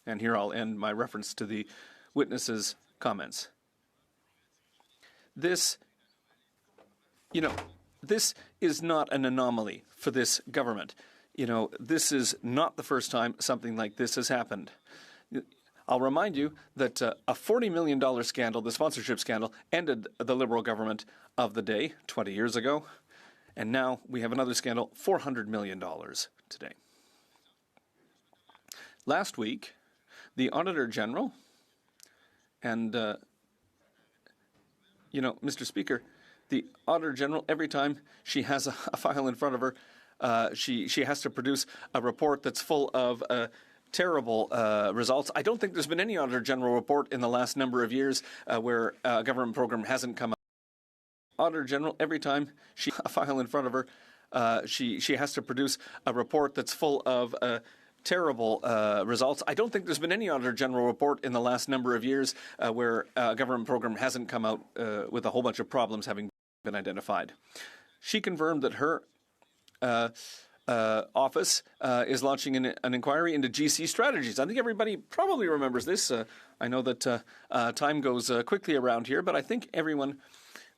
And here I'll end my reference to the witnesses' comments. This is not an anomaly for this government. This is not the first time something like this has happened. I'll remind you that a $40 million scandal, the sponsorship scandal, ended the Liberal government of the day 20 years ago. And now we have another scandal, $400 million today. Last week, the Auditor General and, Mr. Speaker, the Auditor General, every time she has a file in front of her, she has to produce a report that's full of terrible results. I don't think there's been any Auditor General report in the last number of years where a government program hasn't come out. Auditor General, every time she has a file in front of her, she has to produce a report that's full of terrible results. I don't think there's been any Auditor General report in the last number of years where a government program hasn't come out with a whole bunch of problems having been identified. She confirmed that her office is launching an inquiry into GC strategies. I think everybody probably remembers this. I know that time goes quickly around here, but I think everyone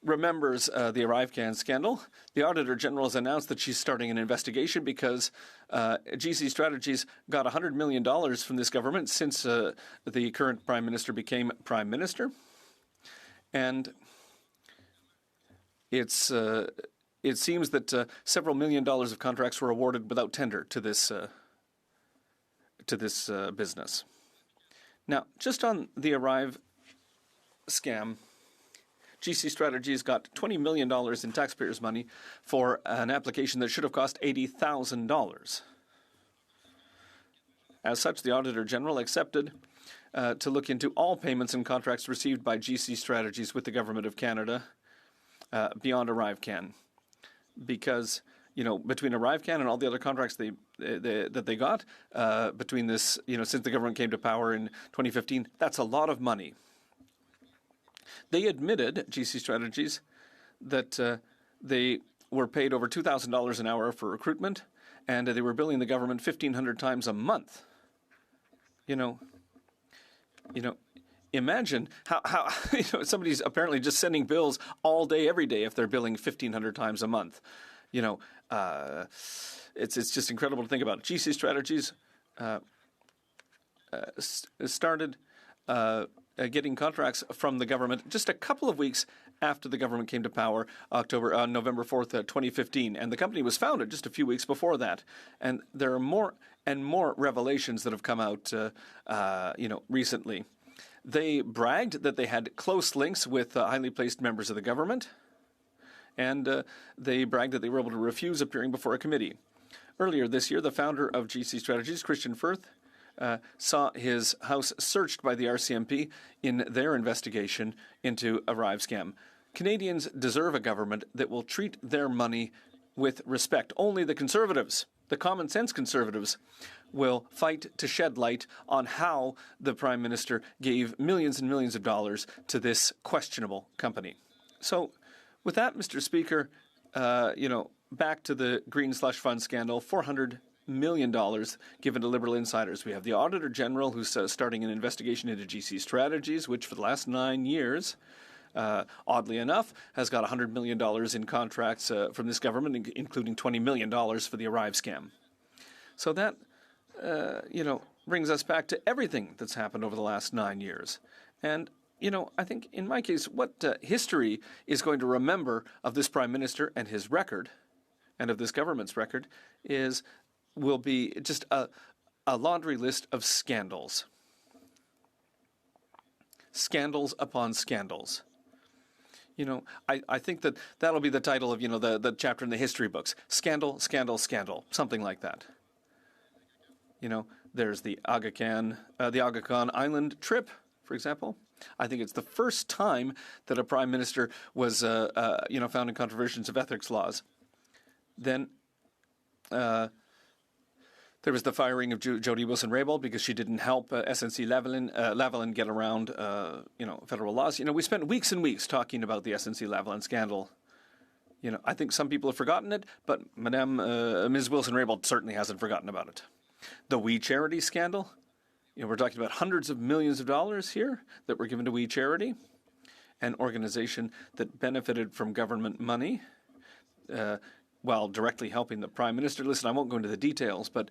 remembers the ArriveCan scandal. The Auditor General has announced that she's starting an investigation because GC Strategies got $100 million from this government since the current Prime Minister became Prime Minister. And it seems that several $1 million of contracts were awarded without tender to this business. Now, just on the Arrive scam, GC Strategies got $20 million in taxpayers' money for an application that should have cost $80,000. As such, the Auditor General accepted to look into all payments and contracts received by GC Strategies with the Government of Canada beyond ArriveCan. Because, between ArriveCan and all the other contracts that they got, between this, since the government came to power in 2015, that's a lot of money. They admitted, GC Strategies, that they were paid over $2,000 an hour for recruitment, and they were billing the government 1,500 times a month. Imagine how somebody's apparently just sending bills all day, every day, if they're billing 1,500 times a month. It's just incredible to think about. GC Strategies started getting contracts from the government just a couple of weeks after the government came to power, November 4th, 2015. And the company was founded just a few weeks before that. And there are more and more revelations that have come out, recently. They bragged that they had close links with highly placed members of the government. And they bragged that they were able to refuse appearing before a committee. Earlier this year, the founder of GC Strategies, Christian Firth, saw his house searched by the RCMP in their investigation into Arrive scam. Canadians deserve a government that will treat their money with respect. Only the Conservatives, the common sense Conservatives, will fight to shed light on how the Prime Minister gave millions and millions of dollars to this questionable company. So with that, Mr. Speaker, back to the Green Slush Fund scandal, $400 million given to Liberal insiders. We have the Auditor General who's starting an investigation into GC Strategies, which for the last 9 years, oddly enough, has got $100 million in contracts from this government, including $20 million for the Arrive scam. So that, brings us back to everything that's happened over the last 9 years. And I think in my case, what history is going to remember of this Prime Minister and his record, and of this government's record, will be just a laundry list of scandals. Scandals upon scandals. I think that'll be the title of, the chapter in the history books. Scandal, scandal, scandal. Something like that. There's the Aga Khan Island trip, for example. I think it's the first time that a prime minister was, found in contraventions of ethics laws. Then there was the firing of Jody Wilson-Raybould because she didn't help SNC Lavalin get around, federal laws. We spent weeks and weeks talking about the SNC Lavalin scandal. I think some people have forgotten it, but Ms. Wilson-Raybould certainly hasn't forgotten about it. The We Charity scandal, we're talking about hundreds of millions of dollars here that were given to We Charity, an organization that benefited from government money while directly helping the Prime Minister. Listen, I won't go into the details, but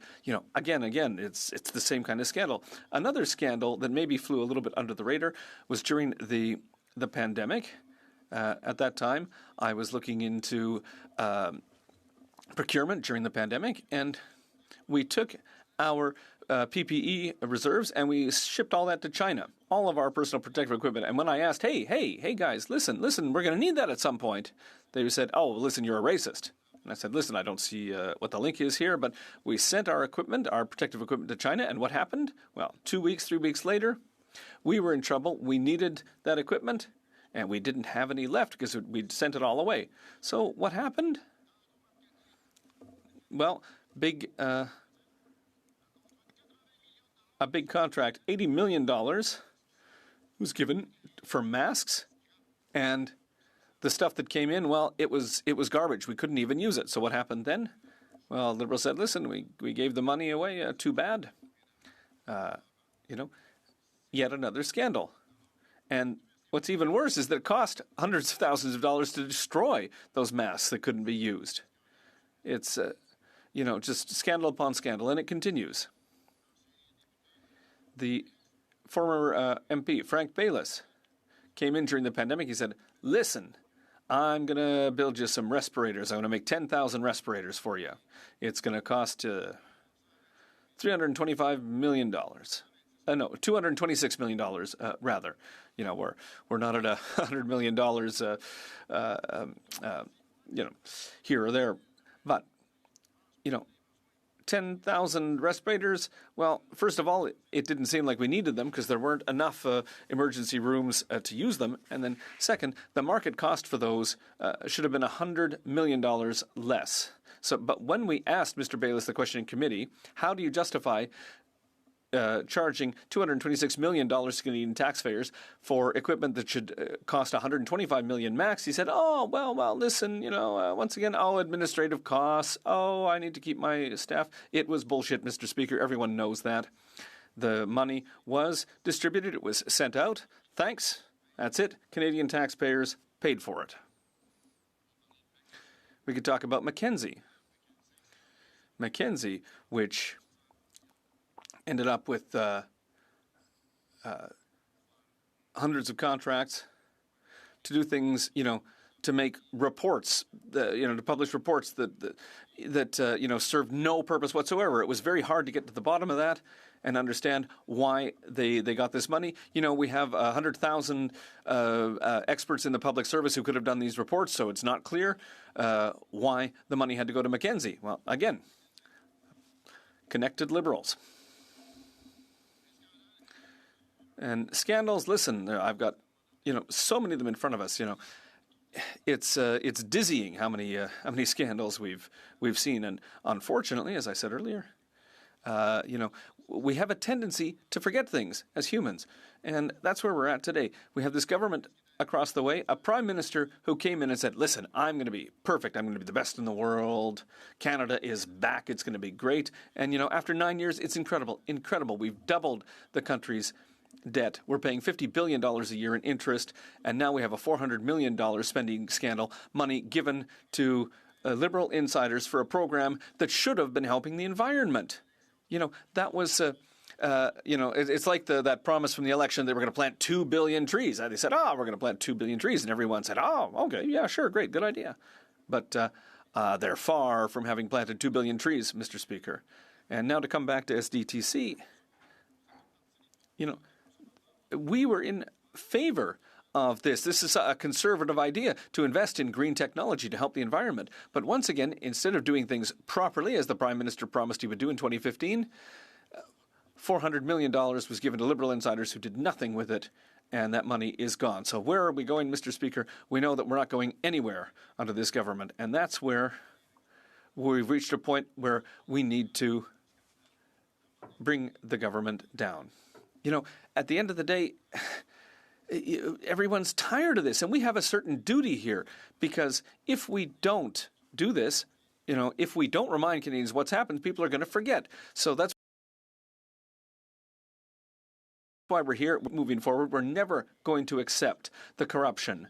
again, it's the same kind of scandal. Another scandal that maybe flew a little bit under the radar was during the pandemic. At that time, I was looking into procurement during the pandemic, and we took our PPE reserves and we shipped all that to China, all of our personal protective equipment. And when I asked, hey guys, listen, we're going to need that at some point, they said, oh, listen, you're a racist. And I said, listen, I don't see what the link is here, but we sent our equipment, our protective equipment to China, and what happened? Well, 2 weeks, 3 weeks later, we were in trouble. We needed that equipment, and we didn't have any left because we'd sent it all away. So what happened? Well, a big contract, $80 million, was given for masks, and the stuff that came in, well, it was garbage. We couldn't even use it. So what happened then? Well, Liberals said, listen, we gave the money away. Too bad. Yet another scandal. And what's even worse is that it cost hundreds of thousands of dollars to destroy those masks that couldn't be used. It's, just scandal upon scandal, and it continues. The former MP, Frank Baylis, came in during the pandemic. He said, listen, I'm going to build you some respirators. I'm going to make 10,000 respirators for you. It's going to cost $325 million. No, $226 million, rather. We're not at $100 million, here or there. But, 10,000 respirators, well, first of all, it didn't seem like we needed them because there weren't enough emergency rooms to use them. And then second, the market cost for those should have been $100 million less. But when we asked Mr. Baylis the question in committee, how do you justify charging $226 million to Canadian taxpayers for equipment that should cost $125 million max? He said, oh, well, listen, once again, administrative costs. Oh, I need to keep my staff. It was bullshit, Mr. Speaker. Everyone knows that. The money was distributed. It was sent out. Thanks. That's it. Canadian taxpayers paid for it. We could talk about Mackenzie. Mackenzie, which ended up with hundreds of contracts to do things, to make reports, to publish reports that served no purpose whatsoever. It was very hard to get to the bottom of that and understand why they got this money. We have 100,000 experts in the public service who could have done these reports, so it's not clear why the money had to go to Mackenzie. Well, again, connected Liberals. And scandals, listen, I've got, so many of them in front of us, It's dizzying how many scandals we've seen. And unfortunately, as I said earlier, we have a tendency to forget things as humans. And that's where we're at today. We have this government across the way, a prime minister who came in and said, listen, I'm going to be perfect. I'm going to be the best in the world. Canada is back. It's going to be great. And, after 9 years, it's incredible. We've doubled the country's debt. We're paying $50 billion a year in interest, and now we have a $400 million spending scandal, money given to Liberal insiders for a program that should have been helping the environment. That was, it's like that promise from the election that we're going to plant 2 billion trees. They said, we're going to plant 2 billion trees, and everyone said, okay, yeah, sure, great, good idea. But they're far from having planted 2 billion trees, Mr. Speaker. And now to come back to SDTC, we were in favor of this. This is a conservative idea to invest in green technology to help the environment. But once again, instead of doing things properly, as the Prime Minister promised he would do in 2015, $400 million was given to Liberal insiders who did nothing with it, and that money is gone. So where are we going, Mr. Speaker? We know that we're not going anywhere under this government, and that's where we've reached a point where we need to bring the government down. At the end of the day, everyone's tired of this, and we have a certain duty here, because if we don't do this, if we don't remind Canadians what's happened, people are going to forget. So that's why we're here moving forward. We're never going to accept the corruption.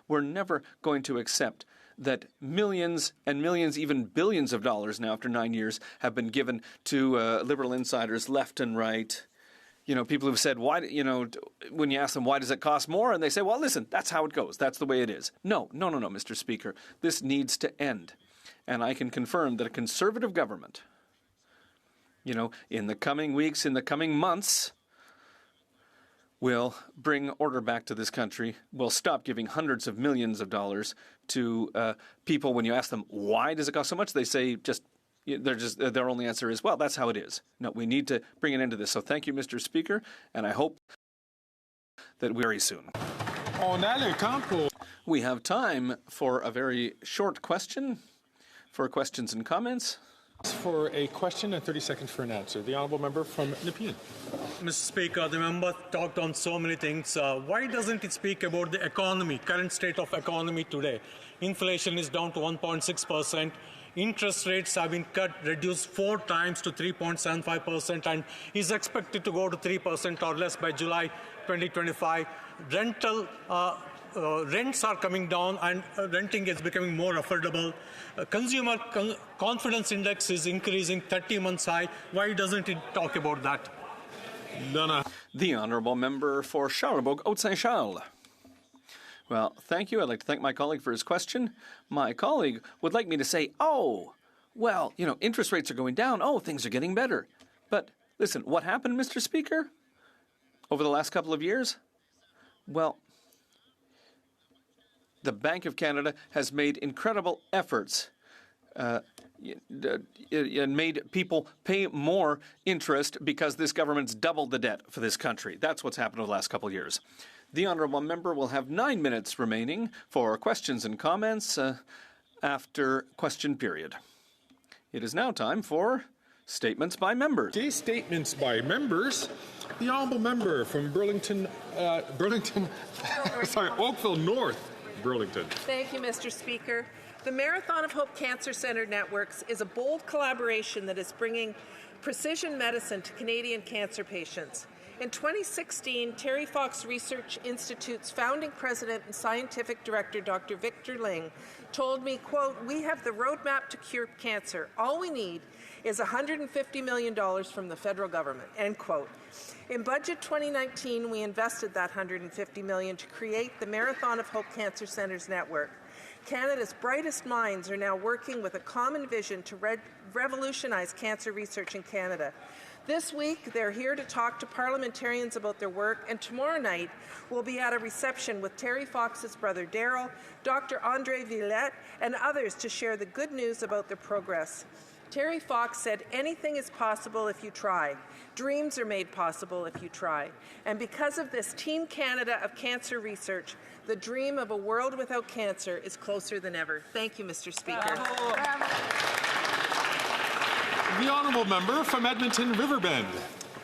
We're never going to accept that millions and millions, even billions of dollars now after 9 years have been given to liberal insiders left and right. You know, people who've said, why, you know, when you ask them, why does it cost more? And they say, well, listen, that's how it goes. That's the way it is. No, Mr. Speaker. This needs to end. And I can confirm that a Conservative government, you know, in the coming weeks, in the coming months, will bring order back to this country, will stop giving hundreds of millions of dollars to people. When you ask them, why does it cost so much? They say their only answer is, well, that's how it is. No, we need to bring an end to this. So thank you, Mr. Speaker, and I hope that very soon. We have time for a very short question, for questions and comments. For a question and 30 seconds for an answer. The honourable member from Nepean. Mr. Speaker, the member talked on so many things. Why doesn't it speak about the economy, current state of economy today? Inflation is down to 1.6%. Interest rates have been reduced 4 times to 3.75% and is expected to go to 3% or less by July 2025. Rents are coming down and renting is becoming more affordable. Consumer confidence index is increasing 30 months high. Why doesn't it talk about that? The honourable member for Charlebourg, Haute-Saint-Charles. Well, thank you. I'd like to thank my colleague for his question. My colleague would like me to say, oh, well, you know, interest rates are going down. Oh, things are getting better. But listen, what happened, Mr. Speaker, over the last couple of years? Well, the Bank of Canada has made incredible efforts and made people pay more interest because this government's doubled the debt for this country. That's what's happened over the last couple of years. The honourable member will have 9 minutes remaining for questions and comments after question period. It is now time for statements by members. Okay, statements by members. The honourable member from Oakville North, Burlington. Thank you, Mr. Speaker. The Marathon of Hope Cancer Centre Networks is a bold collaboration that is bringing precision medicine to Canadian cancer patients. In 2016, Terry Fox Research Institute's founding president and scientific director, Dr. Victor Ling, told me, quote, "We have the roadmap to cure cancer. All we need is $150 million from the federal government," end quote. In Budget 2019, we invested that $150 million to create the Marathon of Hope Cancer Centres Network. Canada's brightest minds are now working with a common vision to revolutionize cancer research in Canada. This week, they're here to talk to parliamentarians about their work, and tomorrow night, we'll be at a reception with Terry Fox's brother Daryl, Dr. Andre Villette, and others to share the good news about their progress. Terry Fox said, "Anything is possible if you try. Dreams are made possible if you try." And because of this, Team Canada of Cancer Research, the dream of a world without cancer is closer than ever. Thank you, Mr. Speaker. Bravo. The honourable member from Edmonton Riverbend.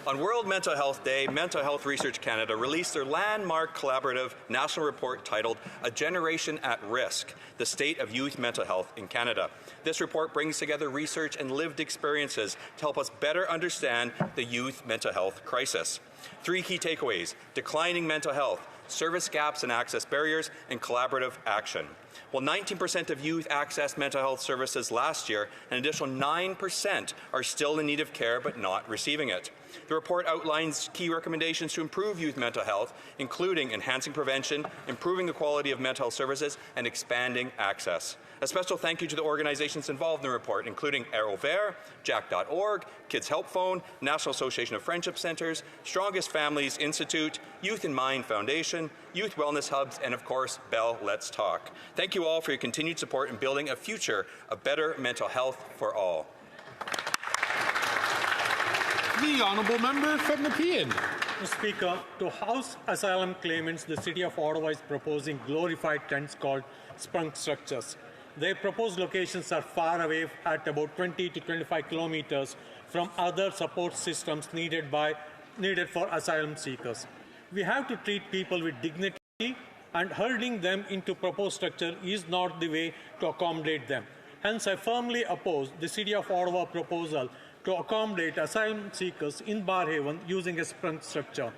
On World Mental Health Day, Mental Health Research Canada released their landmark collaborative national report titled A Generation at Risk, the State of Youth Mental Health in Canada. This report brings together research and lived experiences to help us better understand the youth mental health crisis. 3 key takeaways: declining mental health, service gaps and access barriers, and collaborative action. While 19% of youth accessed mental health services last year, an additional 9% are still in need of care but not receiving it. The report outlines key recommendations to improve youth mental health, including enhancing prevention, improving the quality of mental health services, and expanding access. A special thank you to the organizations involved in the report, including Aerovert, Jack.org, Kids Help Phone, National Association of Friendship Centres, Strongest Families Institute, Youth in Mind Foundation, Youth Wellness Hubs, and of course, Bell Let's Talk. Thank you all for your continued support in building a future of better mental health for all. The honourable member from Nepean. Mr. Speaker, to house asylum claimants, the City of Ottawa is proposing glorified tents called sprung structures. Their proposed locations are far away at about 20 to 25 kilometers from other support systems needed for asylum seekers. We have to treat people with dignity, and herding them into proposed structure is not the way to accommodate them. Hence, I firmly oppose the City of Ottawa proposal to accommodate asylum seekers in Barhaven using a sprung structure.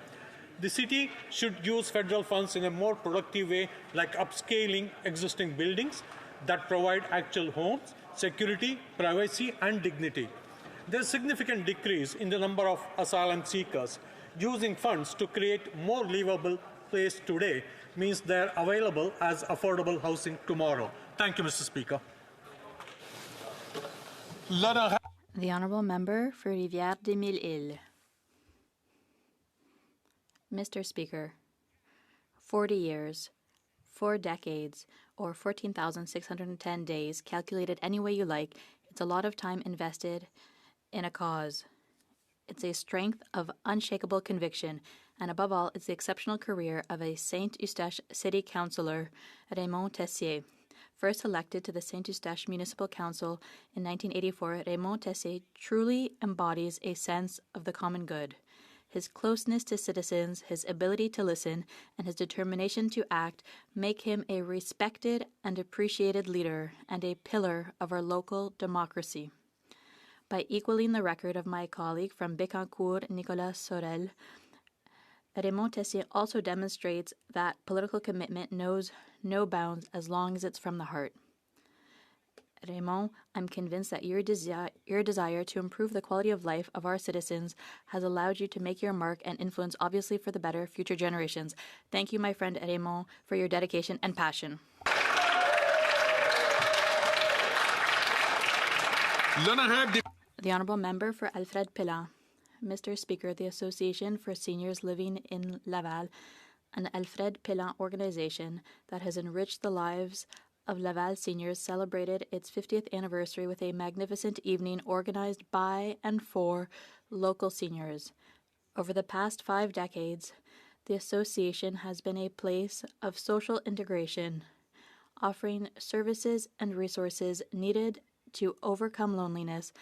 The city should use federal funds in a more productive way, like upscaling existing buildings that provide actual homes, security, privacy, and dignity. There's a significant decrease in the number of asylum seekers. Using funds to create more livable place today means they're available as affordable housing tomorrow. Thank you, Mr. Speaker. The Honourable Member for Rivière-des-Mille-Îles. Mr. Speaker, 40 years, 4 decades, or 14,610 days, calculated any way you like, it's a lot of time invested in a cause. It's a strength of unshakable conviction, and above all, it's the exceptional career of a Saint-Eustache City Councillor, Raymond Tessier. First elected to the Saint-Eustache Municipal Council in 1984, Raymond Tessier truly embodies a sense of the common good. His closeness to citizens, his ability to listen, and his determination to act make him a respected and appreciated leader and a pillar of our local democracy. By equaling the record of my colleague from Bécancour, Nicolas Sorel, Raymond Tessier also demonstrates that political commitment knows no bounds as long as it's from the heart. Raymond, I'm convinced that your desire to improve the quality of life of our citizens has allowed you to make your mark and influence, obviously for the better, future generations. Thank you, my friend Raymond, for your dedication and passion. The Honourable Member for Alfred Pellan. Mr. Speaker, the Association for Seniors Living in Laval, an Alfred Pellan organization that has enriched the lives of Laval seniors, celebrated its 50th anniversary with a magnificent evening organized by and for local seniors. Over the past 5 decades, the association has been a place of social integration, offering services and resources needed to overcome loneliness,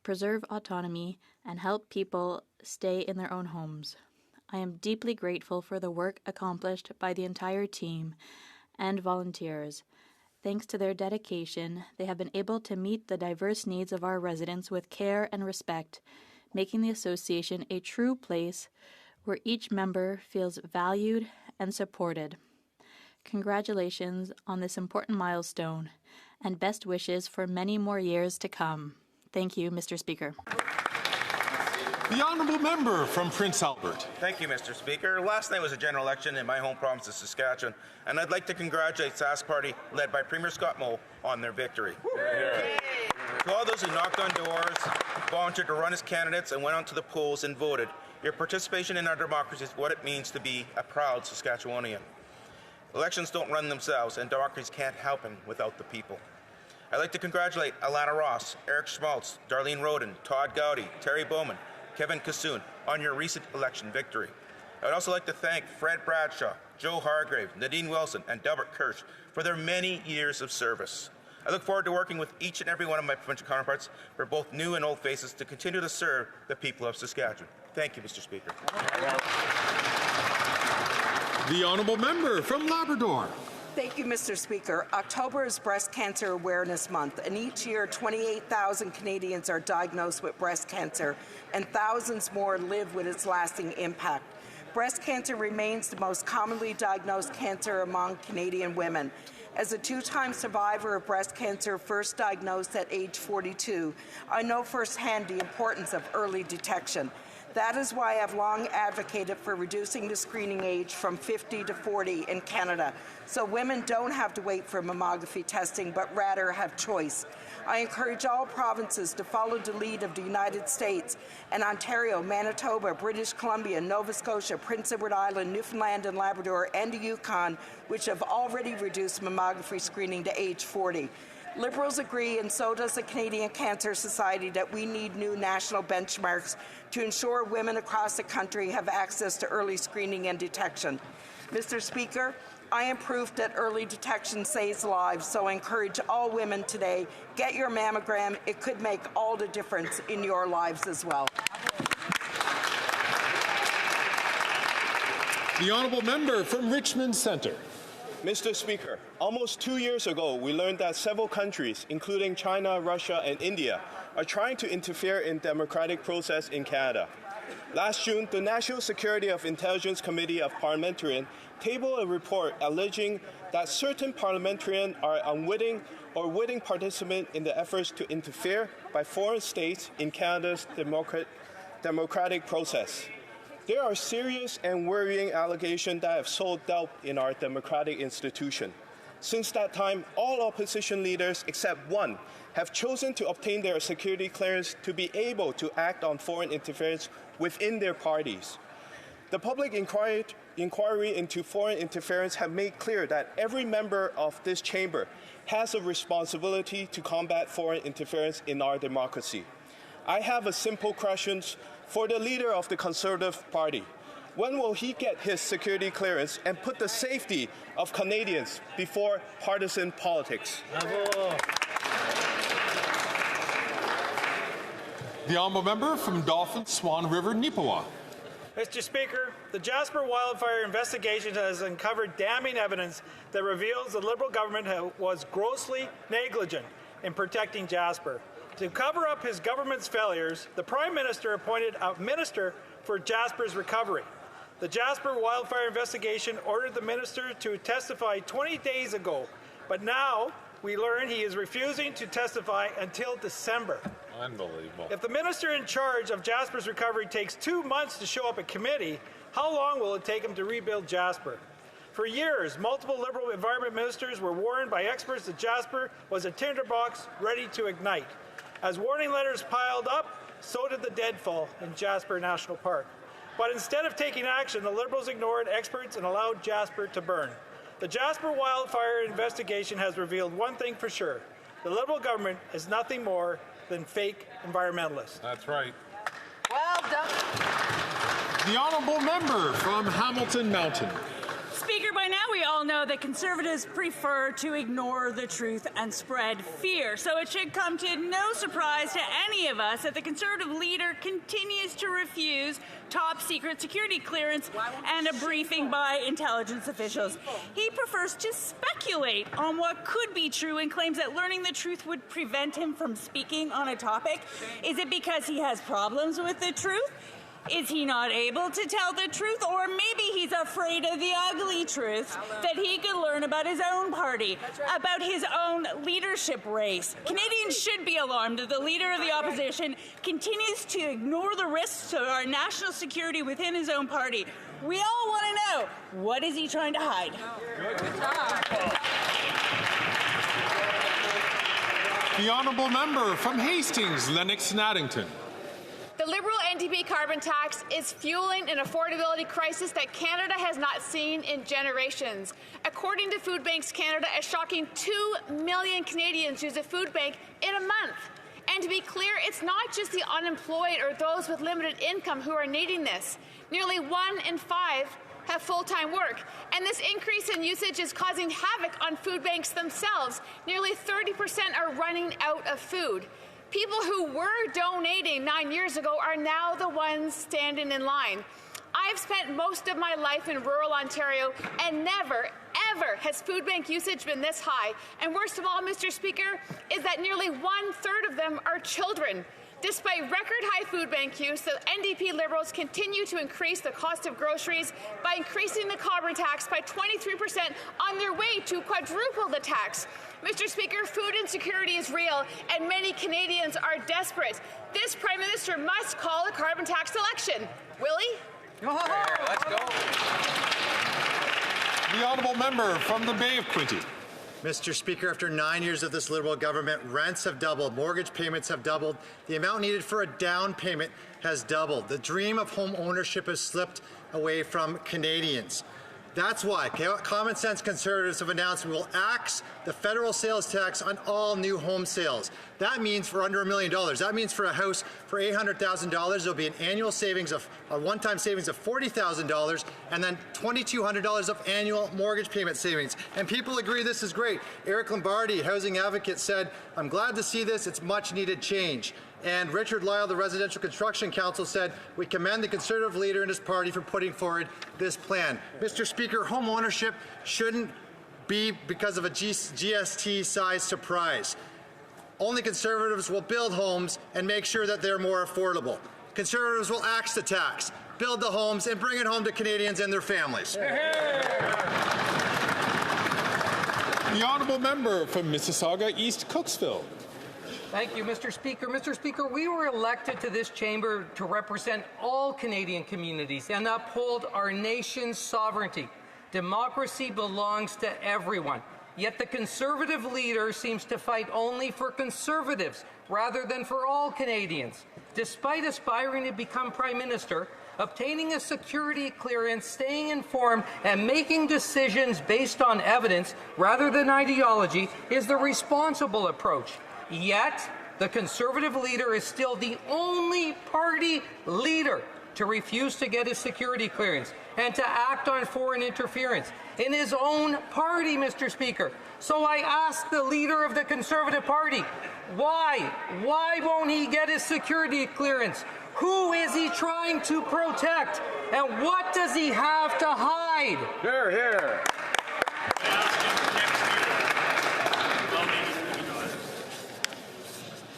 preserve autonomy, and help people stay in their own homes. I am deeply grateful for the work accomplished by the entire team and volunteers. Thanks to their dedication, they have been able to meet the diverse needs of our residents with care and respect, making the association a true place where each member feels valued and supported. Congratulations on this important milestone, and best wishes for many more years to come. Thank you, Mr. Speaker. The Honourable Member from Prince Albert. Thank you, Mr. Speaker. Last night was a general election in my home province of Saskatchewan, and I'd like to congratulate Sask Party, led by Premier Scott Moe, on their victory. To all those who knocked on doors, volunteered to run as candidates, and went out to the polls and voted, your participation in our democracy is what it means to be a proud Saskatchewanian. Elections don't run themselves, and democracies can't happen without the people. I'd like to congratulate Alana Ross, Eric Schmaltz, Darlene Roden, Todd Gowdy, Terry Bowman, Kevin Kassoon on your recent election victory. I would also like to thank Fred Bradshaw, Joe Hargrave, Nadine Wilson, and Delbert Kirsch for their many years of service. I look forward to working with each and every one of my provincial counterparts, for both new and old faces, to continue to serve the people of Saskatchewan. Thank you, Mr. Speaker. The Honourable Member from Labrador. Thank you, Mr. Speaker. October is Breast Cancer Awareness Month, and each year 28,000 Canadians are diagnosed with breast cancer, and thousands more live with its lasting impact. Breast cancer remains the most commonly diagnosed cancer among Canadian women. As a 2-time survivor of breast cancer, first diagnosed at age 42, I know firsthand the importance of early detection. That is why I've long advocated for reducing the screening age from 50 to 40 in Canada, so women don't have to wait for mammography testing, but rather have choice. I encourage all provinces to follow the lead of the United States and Ontario, Manitoba, British Columbia, Nova Scotia, Prince Edward Island, Newfoundland and Labrador, and the Yukon, which have already reduced mammography screening to age 40. Liberals agree, and so does the Canadian Cancer Society, that we need new national benchmarks to ensure women across the country have access to early screening and detection. Mr. Speaker, I am proof that early detection saves lives, so I encourage all women today, get your mammogram. It could make all the difference in your lives as well. The Honourable Member from Richmond Centre. Mr. Speaker, almost 2 years ago, we learned that several countries, including China, Russia, and India, are trying to interfere in the democratic process in Canada. Last June, the National Security of Intelligence Committee of Parliamentarians tabled a report alleging that certain parliamentarians are unwitting or witting participants in the efforts to interfere by foreign states in Canada's democratic process. There are serious and worrying allegations that have sowed doubt in our democratic institution. Since that time, all opposition leaders except one have chosen to obtain their security clearance to be able to act on foreign interference within their parties. The public inquiry into foreign interference have made clear that every member of this chamber has a responsibility to combat foreign interference in our democracy. I have a simple question for the leader of the Conservative Party. When will he get his security clearance and put the safety of Canadians before partisan politics? The honourable member from Dolphin, Swan River, Neepawa. Mr. Speaker, the Jasper wildfire investigation has uncovered damning evidence that reveals the Liberal government was grossly negligent in protecting Jasper. To cover up his government's failures, the Prime Minister appointed a minister for Jasper's recovery. The Jasper wildfire investigation ordered the minister to testify 20 days ago, but now we learn he is refusing to testify until December. Unbelievable. If the minister in charge of Jasper's recovery takes 2 months to show up at committee, how long will it take him to rebuild Jasper? For years, multiple Liberal environment ministers were warned by experts that Jasper was a tinderbox ready to ignite. As warning letters piled up, so did the deadfall in Jasper National Park. But instead of taking action, the Liberals ignored experts and allowed Jasper to burn. The Jasper wildfire investigation has revealed one thing for sure. The Liberal government is nothing more than fake environmentalists. That's right. Well done. The honourable member from Hamilton Mountain. Speaker, by now we all know that Conservatives prefer to ignore the truth and spread fear. So it should come to no surprise to any of us that the Conservative leader continues to refuse top-secret security clearance and a briefing by intelligence officials. He prefers to speculate on what could be true and claims that learning the truth would prevent him from speaking on a topic. Is it because he has problems with the truth? Is he not able to tell the truth? Or maybe he's afraid of the ugly truth that he could learn about his own party, about his own leadership race. Canadians should be alarmed that the leader of the opposition continues to ignore the risks to our national security within his own party. We all want to know, what is he trying to hide? The honourable member from Hastings, Lennox and Addington. The Liberal NDP carbon tax is fueling an affordability crisis that Canada has not seen in generations. According to Food Banks Canada, a shocking 2 million Canadians use a food bank in a month. And to be clear, it's not just the unemployed or those with limited income who are needing this. Nearly 1 in 5 have full-time work, and this increase in usage is causing havoc on food banks themselves. Nearly 30% are running out of food. People who were donating 9 years ago are now the ones standing in line. I've spent most of my life in rural Ontario, and never, ever has food bank usage been this high. And worst of all, Mr. Speaker, is that nearly 1/3 of them are children. Despite record-high food bank use, the NDP Liberals continue to increase the cost of groceries by increasing the carbon tax by 23% on their way to quadruple the tax. Mr. Speaker, food insecurity is real, and many Canadians are desperate. This Prime Minister must call a carbon tax election. Will he? Let's go. The honourable member from the Bay of Quinte. Mr. Speaker, after 9 years of this Liberal government, rents have doubled, mortgage payments have doubled, the amount needed for a down payment has doubled. The dream of home ownership has slipped away from Canadians. That's why Common Sense Conservatives have announced we will axe the federal sales tax on all new home sales. That means for under $1 million. That means for a house for $800,000, there'll be an annual savings of a one-time savings of $40,000 and then $2,200 of annual mortgage payment savings. And people agree this is great. Eric Lombardi, housing advocate, said, "I'm glad to see this. It's much needed change." And Richard Lyle, the Residential Construction Council, said, "We commend the Conservative leader and his party for putting forward this plan." Mr. Speaker, home ownership shouldn't be because of a GST-sized surprise. Only Conservatives will build homes and make sure that they're more affordable. Conservatives will axe the tax, build the homes, and bring it home to Canadians and their families. The honourable member from Mississauga East Cooksville. Thank you, Mr. Speaker. Mr. Speaker, we were elected to this chamber to represent all Canadian communities and uphold our nation's sovereignty. Democracy belongs to everyone. Yet the Conservative leader seems to fight only for Conservatives rather than for all Canadians. Despite aspiring to become Prime Minister, obtaining a security clearance, staying informed, and making decisions based on evidence rather than ideology is the responsible approach. Yet, the Conservative leader is still the only party leader to refuse to get his security clearance and to act on foreign interference in his own party, Mr. Speaker. So I ask the leader of the Conservative Party, why? Why won't he get his security clearance? Who is he trying to protect? And what does he have to hide? Here, here.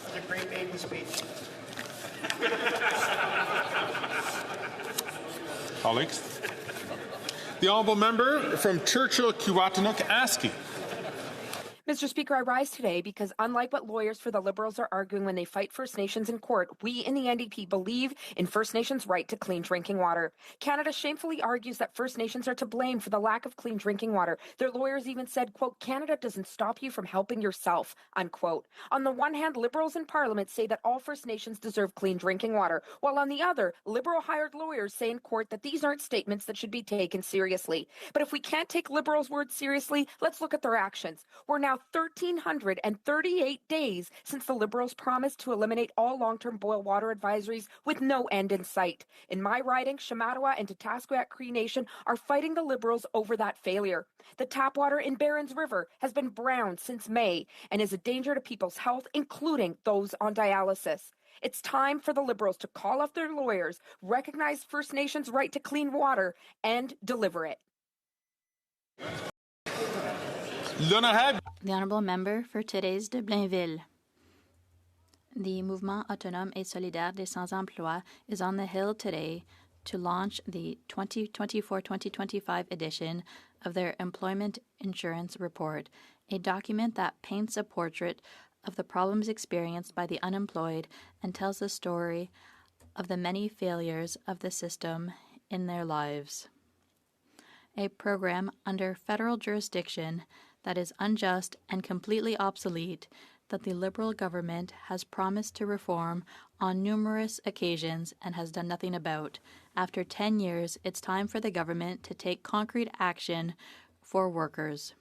What a great maiden speech. Colleagues. The honourable member from Churchill-Kiwatanuk-Askey. Mr. Speaker, I rise today because unlike what lawyers for the Liberals are arguing when they fight First Nations in court, we in the NDP believe in First Nations' right to clean drinking water. Canada shamefully argues that First Nations are to blame for the lack of clean drinking water. Their lawyers even said, quote, Canada doesn't stop you from helping yourself, unquote. On the one hand, Liberals in Parliament say that all First Nations deserve clean drinking water, while on the other, Liberal-hired lawyers say in court that these aren't statements that should be taken seriously. But if we can't take Liberals' words seriously, let's look at their actions. We're now 1,338 days since the Liberals promised to eliminate all long-term boil water advisories with no end in sight. In my riding, Shamattawa and Tatasquat Cree Nation are fighting the Liberals over that failure. The tap water in Barons River has been brown since May and is a danger to people's health, including those on dialysis. It's time for the Liberals to call off their lawyers, recognize First Nations' right to clean water, and deliver it. The honourable member for Thérèse de Blainville. The Mouvement Autonome et Solidaire des Sans-Emploi is on the Hill today to launch the 2024-2025 edition of their Employment Insurance Report, a document that paints a portrait of the problems experienced by the unemployed and tells the story of the many failures of the system in their lives. A program under federal jurisdiction that is unjust and completely obsolete that the Liberal government has promised to reform on numerous occasions and has done nothing about. After 10 years, it's time for the government to take concrete action for workers.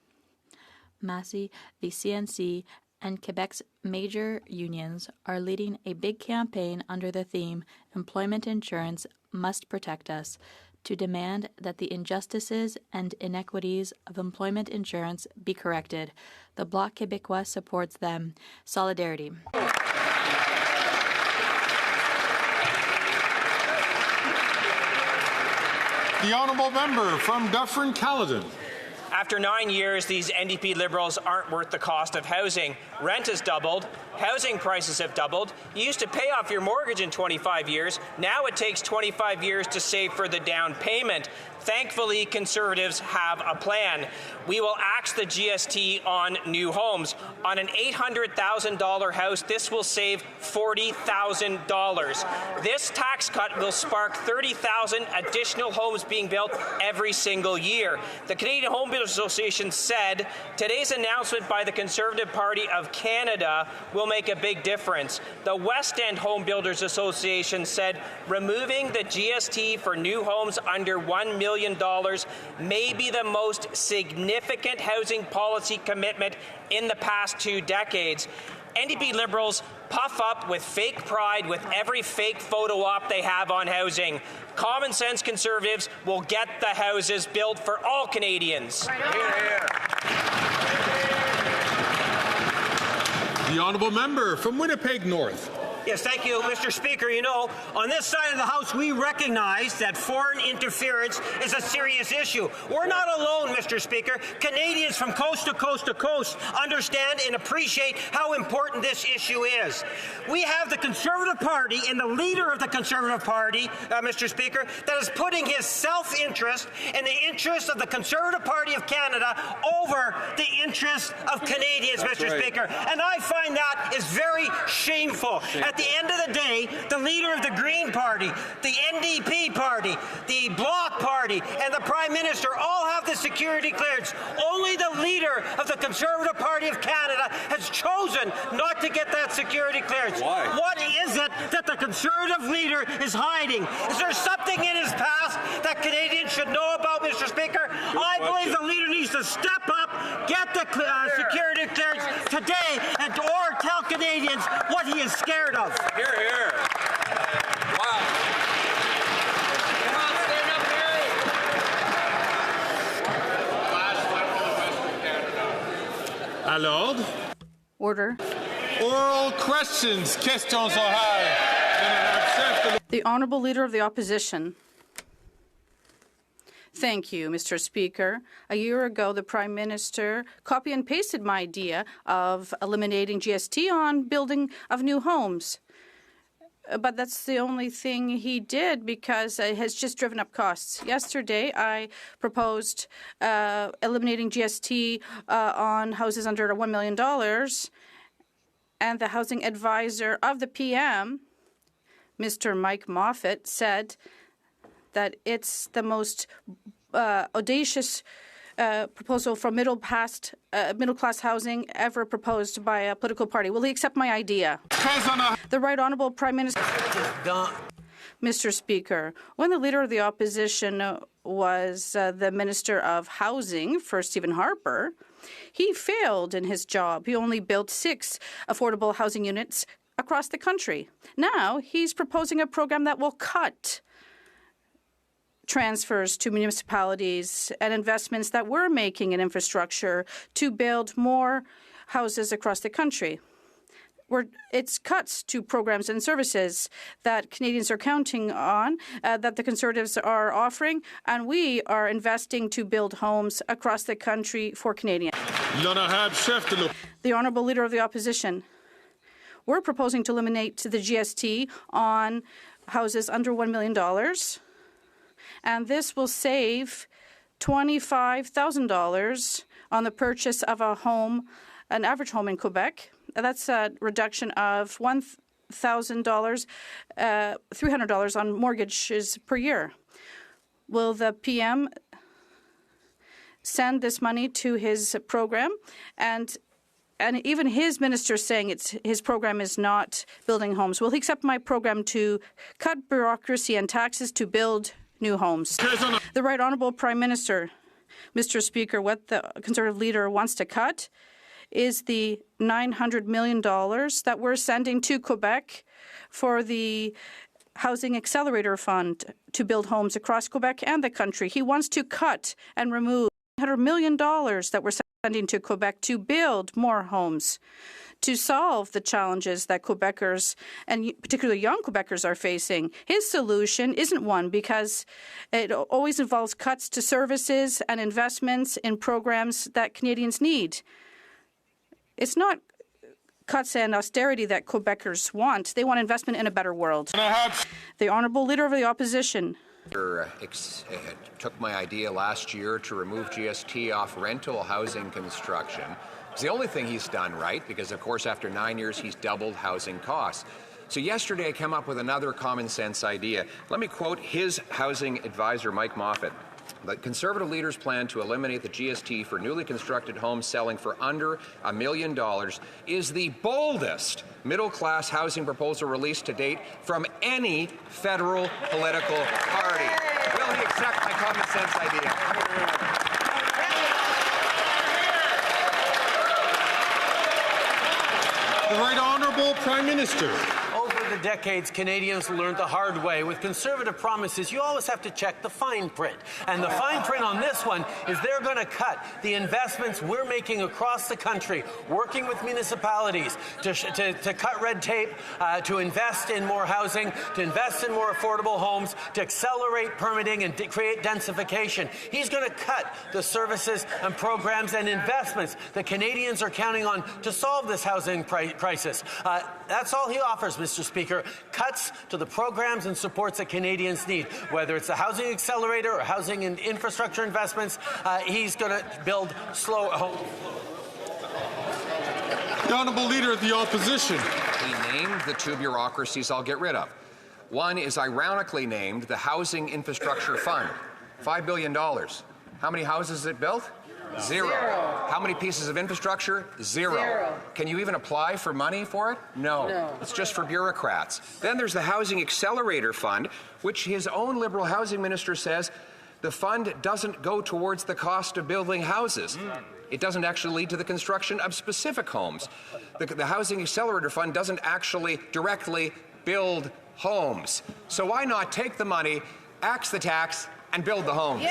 Massey, the CNC, and Quebec's major unions are leading a big campaign under the theme Employment Insurance Must Protect Us, to demand that the injustices and inequities of employment insurance be corrected. The Bloc Québécois supports them. Solidarity. The honourable member from Dufferin-Caledon. After 9 years, these NDP Liberals aren't worth the cost of housing. Rent has doubled. Housing prices have doubled. You used to pay off your mortgage in 25 years. Now it takes 25 years to save for the down payment. Thankfully, Conservatives have a plan. We will axe the GST on new homes. On an $800,000 house, this will save $40,000. This tax cut will spark 30,000 additional homes being built every single year. The Canadian Home Builders Association said today's announcement by the Conservative Party of Canada will make a big difference. The West End Home Builders Association said removing the GST for new homes under $1 million may be the most significant housing policy commitment in the past 2 decades. NDP Liberals puff up with fake pride with every fake photo op they have on housing. Common sense Conservatives will get the houses built for all Canadians. The honourable member from Winnipeg North. Yes, thank you, Mr. Speaker. You know, on this side of the House, we recognize that foreign interference is a serious issue. We're not alone, Mr. Speaker. Canadians from coast to coast to coast understand and appreciate how important this issue is. We have the Conservative Party and the leader of the Conservative Party, Mr. Speaker, that is putting his self-interest and the interest of the Conservative Party of Canada over the interest of Canadians, Mr. Speaker. And I find that is very shameful. At the end of the day, the leader of the Green Party, the NDP Party, the Bloc Party, and the Prime Minister all have the security clearance. Only the leader of the Conservative Party of Canada has chosen not to get that security clearance. Why? What is it that the Conservative leader is hiding? Is there something in his past that Canadians should know about, Mr. Speaker? I believe the leader needs to step up, get the security clearance today, or tell Canadians what he is scared of. Hear, hear. Wow. À l'ordre. Order. Oral questions. Questions orales. The Honourable Leader of the Opposition. Thank you, Mr. Speaker. A year ago, the Prime Minister copy and pasted my idea of eliminating GST on building of new homes. But that's the only thing he did because it has just driven up costs. Yesterday, I proposed eliminating GST on houses under $1 million, and the housing advisor of the PM, Mr. Mike Moffat, said that it's the most audacious proposal for middle class housing ever proposed by a political party. Will he accept my idea? The Right Honourable Prime Minister. Mr. Speaker, when the Leader of the Opposition was the Minister of Housing for Stephen Harper, he failed in his job. He only built 6 affordable housing units across the country. Now he's proposing a program that will cut transfers to municipalities and investments that we're making in infrastructure to build more houses across the country. It's cuts to programs and services that Canadians are counting on, that the Conservatives are offering, and we are investing to build homes across the country for Canadians. The Honourable Leader of the Opposition. We're proposing to eliminate the GST on houses under $1 million. And this will save $25,000 on the purchase of a home, an average home in Quebec. That's a reduction of $1,000, $300 on mortgages per year. Will the PM send this money to his program? And even his minister is saying his program is not building homes. Will he accept my program to cut bureaucracy and taxes to build new homes? The Right Honourable Prime Minister. Mr. Speaker, what the Conservative leader wants to cut is the $900 million that we're sending to Quebec for the Housing Accelerator Fund to build homes across Quebec and the country. He wants to cut and remove $100 million that we're sending to Quebec to build more homes, to solve the challenges that Quebecers, and particularly young Quebecers, are facing. His solution isn't one because it always involves cuts to services and investments in programs that Canadians need. It's not cuts and austerity that Quebecers want. They want investment in a better world. The Honourable Leader of the Opposition. Took my idea last year to remove GST off rental housing construction. It's the only thing he's done right because, of course, after 9 years, he's doubled housing costs. So yesterday, I came up with another common sense idea. Let me quote his housing advisor, Mike Moffat. The Conservative leaders plan to eliminate the GST for newly constructed homes selling for under $1 million is the boldest middle-class housing proposal released to date from any federal political party. Will he accept my common sense idea? The Right Honourable Prime Minister. the decades, Canadians learned the hard way. With Conservative promises, you always have to check the fine print. And the fine print on this one is they're going to cut the investments we're making across the country, working with municipalities to cut red tape, to invest in more housing, to invest in more affordable homes, to accelerate permitting and create densification. He's going to cut the services and programs and investments that Canadians are counting on to solve this housing crisis. That's all he offers, Mr. Speaker. Cuts to the programs and supports that Canadians need, whether it's the housing accelerator or housing and infrastructure investments. He's going to build slow homes. The Honourable Leader of the Opposition. He named the two bureaucracies I'll get rid of. One is ironically named the Housing Infrastructure Fund. $5 billion. How many houses is it built? Zero. How many pieces of infrastructure? Zero. Can you even apply for money for it? No. It's just for bureaucrats. Then there's the Housing Accelerator Fund, which his own Liberal housing minister says the fund doesn't go towards the cost of building houses. It doesn't actually lead to the construction of specific homes. The Housing Accelerator Fund doesn't actually directly build homes. So why not take the money, axe the tax, and build the homes?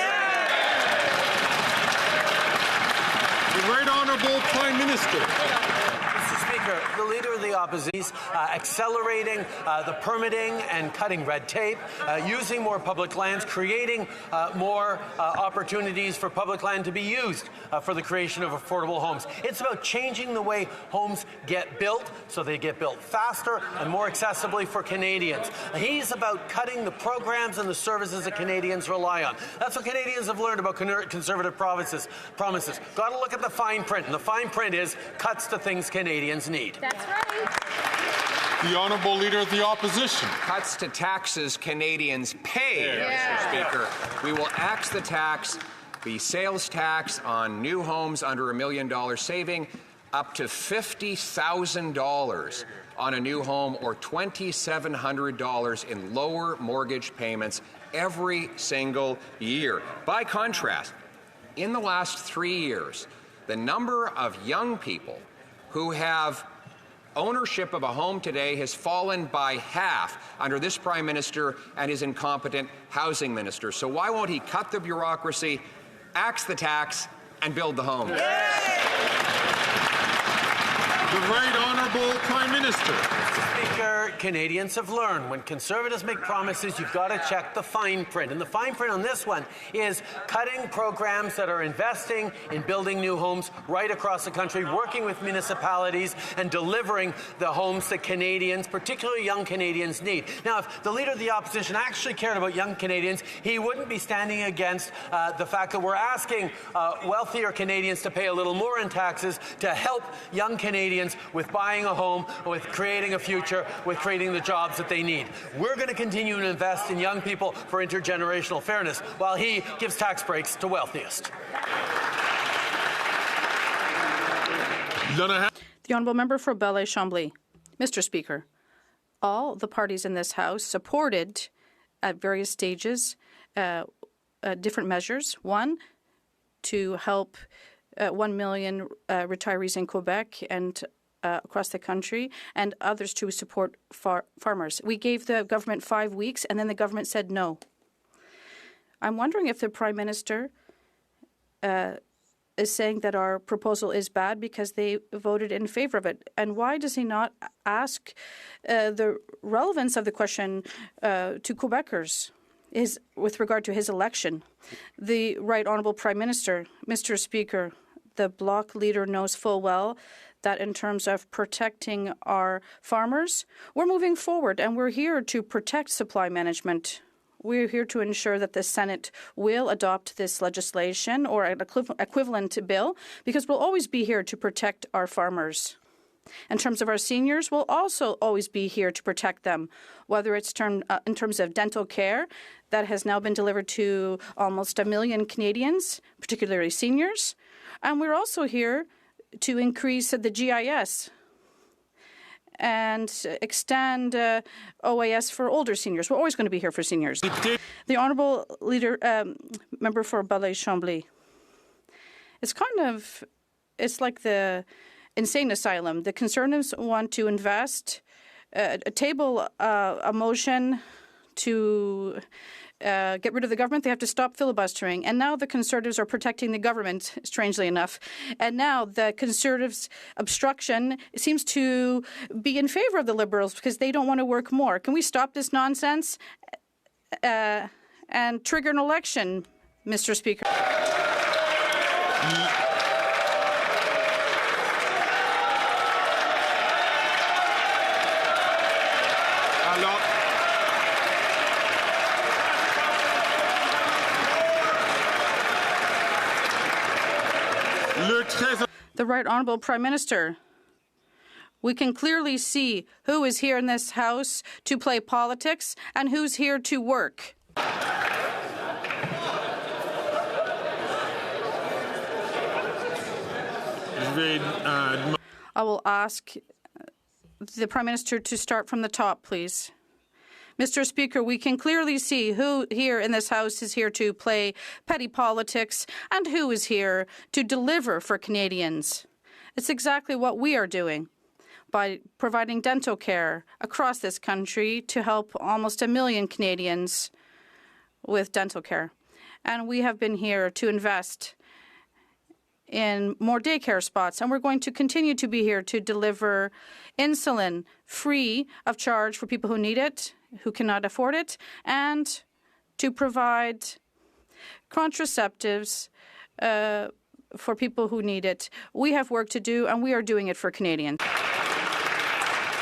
The Right Honourable Prime Minister. Mr. Speaker, the Leader of the Opposition is accelerating the permitting and cutting red tape, using more public lands, creating more opportunities for public land to be used for the creation of affordable homes. It's about changing the way homes get built so they get built faster and more accessibly for Canadians. He's about cutting the programs and the services that Canadians rely on. That's what Canadians have learned about Conservative promises. Got to look at the fine print, and the fine print is cuts to things Canadians need. That's right. The Honourable Leader of the Opposition. Cuts to taxes Canadians pay, Mr. Speaker. We will axe the tax, the sales tax on new homes under $1 million, saving up to $50,000 on a new home or $2,700 in lower mortgage payments every single year. By contrast, in the last 3 years, the number of young people who have ownership of a home today has fallen by half under this Prime Minister and his incompetent housing minister. So why won't he cut the bureaucracy, axe the tax, and build the homes? The Right Honourable Prime Minister. Mr. Speaker, Canadians have learned when Conservatives make promises, you've got to check the fine print. And the fine print on this one is cutting programs that are investing in building new homes right across the country, working with municipalities and delivering the homes that Canadians, particularly young Canadians, need. Now, if the Leader of the Opposition actually cared about young Canadians, he wouldn't be standing against the fact that we're asking wealthier Canadians to pay a little more in taxes to help young Canadians with buying a home, with creating a future, with creating the jobs that they need. We're going to continue to invest in young people for intergenerational fairness while he gives tax breaks to wealthiest. The Honourable Member for Belleuil-Chambly. Mr. Speaker, all the parties in this House supported at various stages different measures. One, to help 1 million retirees in Quebec and across the country, and others to support farmers. We gave the government 5 weeks, and then the government said no. I'm wondering if the Prime Minister is saying that our proposal is bad because they voted in favour of it. And why does he not ask the relevance of the question to Quebecers with regard to his election? The Right Honourable Prime Minister, Mr. Speaker, the Bloc leader knows full well that in terms of protecting our farmers, we're moving forward and we're here to protect supply management. We're here to ensure that the Senate will adopt this legislation or an equivalent bill because we'll always be here to protect our farmers. In terms of our seniors, we'll also always be here to protect them, whether it's in terms of dental care that has now been delivered to almost 1 million Canadians, particularly seniors. And we're also here to increase the GIS and extend OAS for older seniors. We're always going to be here for seniors. The Honourable Leader, Member for Belleuil-Chambly. It's like the insane asylum. The Conservatives want to invest table a motion to get rid of the government, they have to stop filibustering. And now the Conservatives are protecting the government, strangely enough. And now the Conservatives' obstruction seems to be in favor of the Liberals because they don't want to work more. Can we stop this nonsense and trigger an election, Mr. Speaker? The Right Honourable Prime Minister, we can clearly see who is here in this House to play politics and who's here to work. I will ask the Prime Minister to start from the top, please. Mr. Speaker, we can clearly see who here in this House is here to play petty politics and who is here to deliver for Canadians. It's exactly what we are doing by providing dental care across this country to help almost 1 million Canadians with dental care. And we have been here to invest in more daycare spots, and we're going to continue to be here to deliver insulin free of charge for people who need it, who cannot afford it, and to provide contraceptives for people who need it. We have work to do, and we are doing it for Canadians.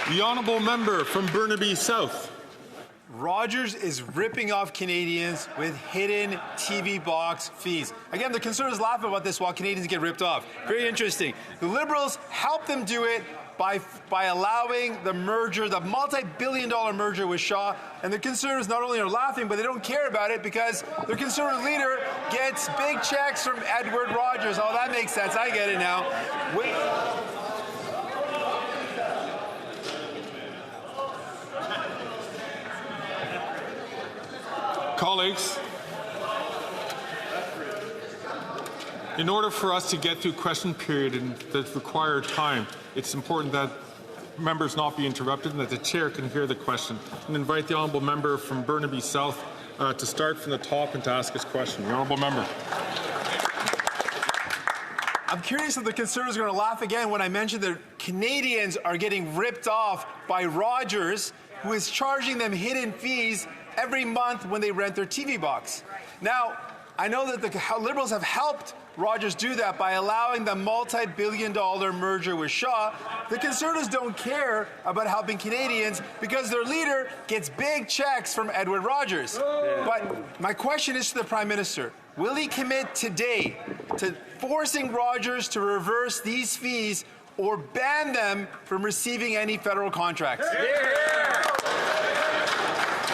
The honourable member from Burnaby South. Rogers is ripping off Canadians with hidden TV box fees. Again, the Conservatives laugh about this while Canadians get ripped off. Very interesting. The Liberals help them do it by allowing the merger, the multi-billion-dollar merger with Shaw. And the Conservatives not only are laughing, but they don't care about it because their Conservative leader gets big checks from Edward Rogers. Oh, that makes sense. I get it now. Wait. Colleagues, in order for us to get through question period in the required time, it's important that members not be interrupted and that the chair can hear the question. And invite the honourable member from Burnaby South to start from the top and to ask his question. The honourable member. I'm curious if the Conservatives are going to laugh again when I mentioned that Canadians are getting ripped off by Rogers, who is charging them hidden fees every month when they rent their TV box. Now, I know that the Liberals have helped Rogers do that by allowing the multi-billion-dollar merger with Shaw. The Conservatives don't care about helping Canadians because their leader gets big checks from Edward Rogers. But my question is to the Prime Minister. Will he commit today to forcing Rogers to reverse these fees or ban them from receiving any federal contracts?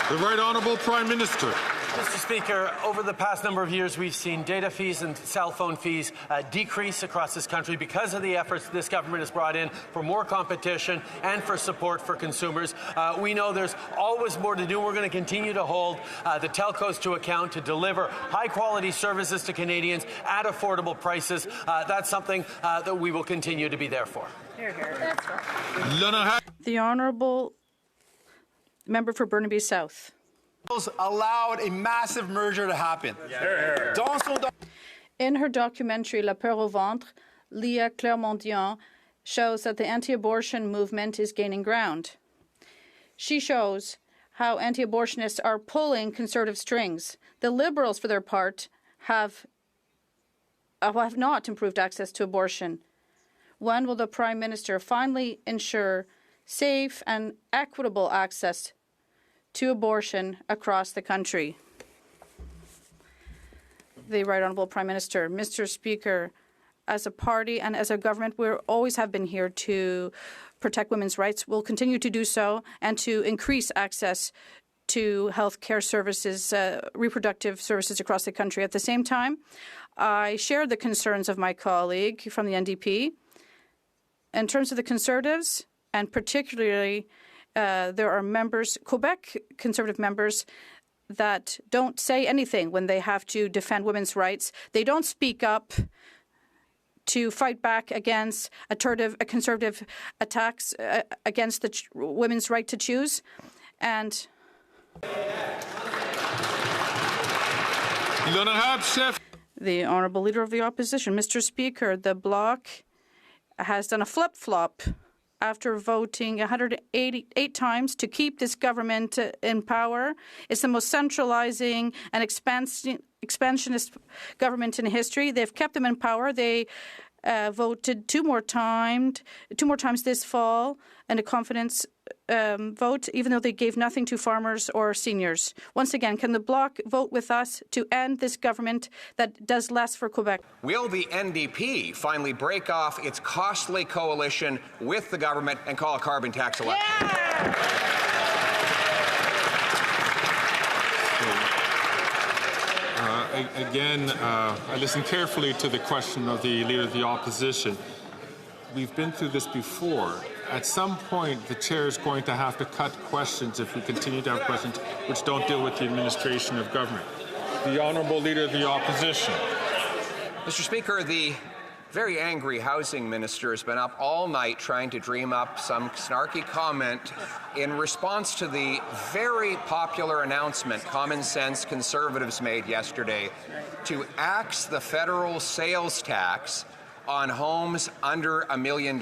The Right Honourable Prime Minister. Mr. Speaker, over the past number of years, we've seen data fees and cell phone fees decrease across this country because of the efforts this government has brought in for more competition and for support for consumers. We know there's always more to do. We're going to continue to hold the telcos to account to deliver high-quality services to Canadians at affordable prices. That's something that we will continue to be there for. That's right. The Honourable Member for Burnaby South. Allowed a massive merger to happen. In her documentary La Peur au Ventre, Leah Clermont-Dion shows that the anti-abortion movement is gaining ground. She shows how anti-abortionists are pulling Conservative strings. The Liberals, for their part, have not improved access to abortion. When will the Prime Minister finally ensure safe and equitable access to abortion across the country? The Right Honourable Prime Minister. Mr. Speaker, as a party and as a government, we always have been here to protect women's rights. We'll continue to do so and to increase access to health care services, reproductive services across the country. At the same time, I share the concerns of my colleague from the NDP. In terms of the Conservatives, and particularly there are members, Quebec Conservative members, that don't say anything when they have to defend women's rights. They don't speak up to fight back against conservative attacks against the women's right to choose. And the Honourable Leader of the Opposition, Mr. Speaker, the Bloc has done a flip-flop after voting 188 times to keep this government in power. It's the most centralizing and expansionist government in history. They've kept them in power. They voted two more times this fall in a confidence vote, even though they gave nothing to farmers or seniors. Once again, can the Bloc vote with us to end this government that does less for Quebec? Will the NDP finally break off its costly coalition with the government and call a carbon tax election? I listened carefully to the question of the Leader of the Opposition. We've been through this before. At some point, the chair is going to have to cut questions if we continue to have questions which don't deal with the administration of government. The Honourable Leader of the Opposition. Mr. Speaker, the very angry housing minister has been up all night trying to dream up some snarky comment in response to the very popular announcement Common Sense Conservatives made yesterday to axe the federal sales tax on homes under $1 million.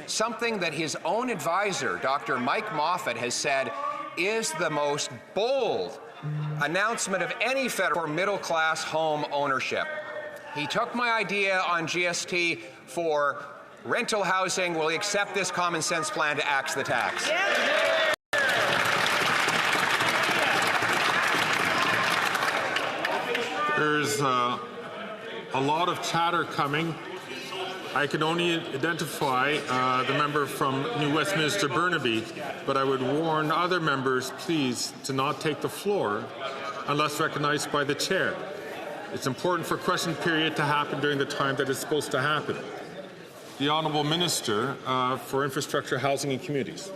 Something that his own advisor, Dr. Mike Moffat, has said is the most bold announcement of any federal for middle-class home ownership. He took my idea on GST for rental housing. Will he accept this common sense plan to axe the tax? There's a lot of chatter coming. I can only identify the member from New Westminster Burnaby, but I would warn other members, please, to not take the floor unless recognized by the chair. It's important for question period to happen during the time that it's supposed to happen. The Honourable Minister for Infrastructure, Housing and Communities.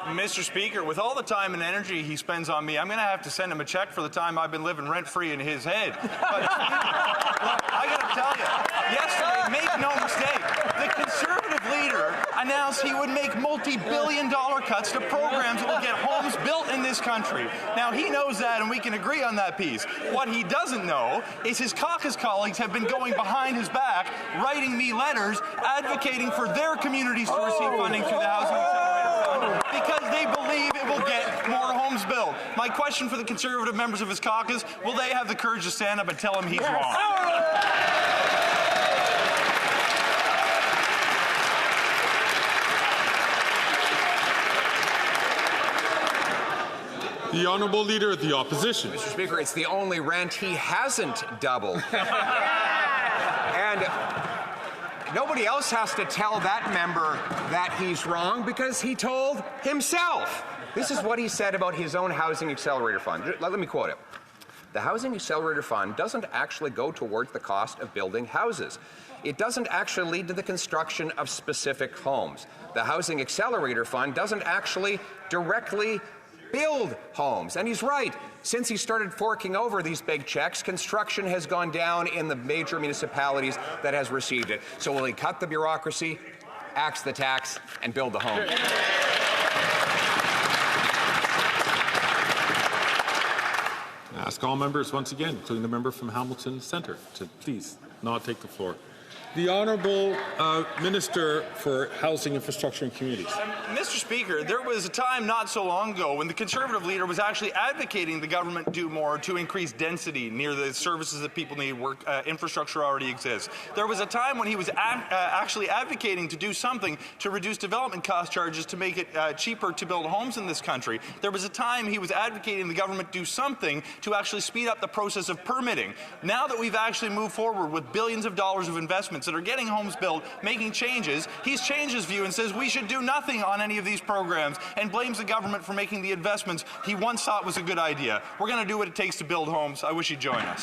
Mr. Speaker, with all the time and energy he spends on me, I'm going to have to send him a check for the time I've been living rent-free in his head. But I got to tell you, yesterday, make no mistake, the Conservative leader announced he would make multi-billion-dollar cuts to programs that will get homes built in this country. Now, he knows that, and we can agree on that piece. What he doesn't know is his caucus colleagues have been going behind his back, writing me letters advocating for their communities to receive funding through the Housing Accelerator Fund because they believe it will get more homes built. My question for the Conservative members of his caucus, will they have the courage to stand up and tell him he's wrong? The Honourable Leader of the Opposition. Mr. Speaker, it's the only rent he hasn't doubled. And nobody else has to tell that member that he's wrong because he told himself. This is what he said about his own Housing Accelerator Fund. Let me quote it. The Housing Accelerator Fund doesn't actually go towards the cost of building houses. It doesn't actually lead to the construction of specific homes. The Housing Accelerator Fund doesn't actually directly build homes. And he's right. Since he started forking over these big checks, construction has gone down in the major municipalities that has received it. So will he cut the bureaucracy, axe the tax, and build the home? I ask all members once again, including the member from Hamilton Centre, to please not take the floor. The Honourable Minister for Housing, Infrastructure and Communities. Mr. Speaker, there was a time not so long ago when the Conservative leader was actually advocating the government do more to increase density near the services that people need. Infrastructure already exists. There was a time when he was actually advocating to do something to reduce development cost charges to make it cheaper to build homes in this country. There was a time he was advocating the government do something to actually speed up the process of permitting. Now that we've actually moved forward with billions of dollars of investments that are getting homes built, making changes, he's changed his view and says we should do nothing on any of these programs and blames the government for making the investments he once thought was a good idea. We're going to do what it takes to build homes. I wish he'd join us.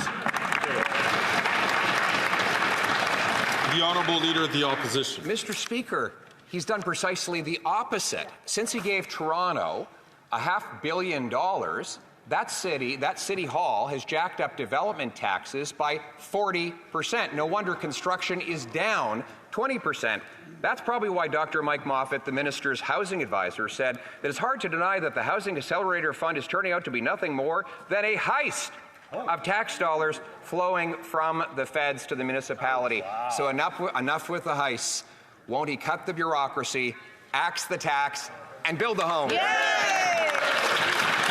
The Honourable Leader of the Opposition. Mr. Speaker, he's done precisely the opposite. Since he gave Toronto $500 million, that city hall has jacked up development taxes by 40%. No wonder construction is down 20%. That's probably why Dr. Mike Moffat, the minister's housing advisor, said that it's hard to deny that the Housing Accelerator Fund is turning out to be nothing more than a heist of tax dollars flowing from the feds to the municipality. Wow. So enough with the heists. Won't he cut the bureaucracy, axe the tax, and build the home?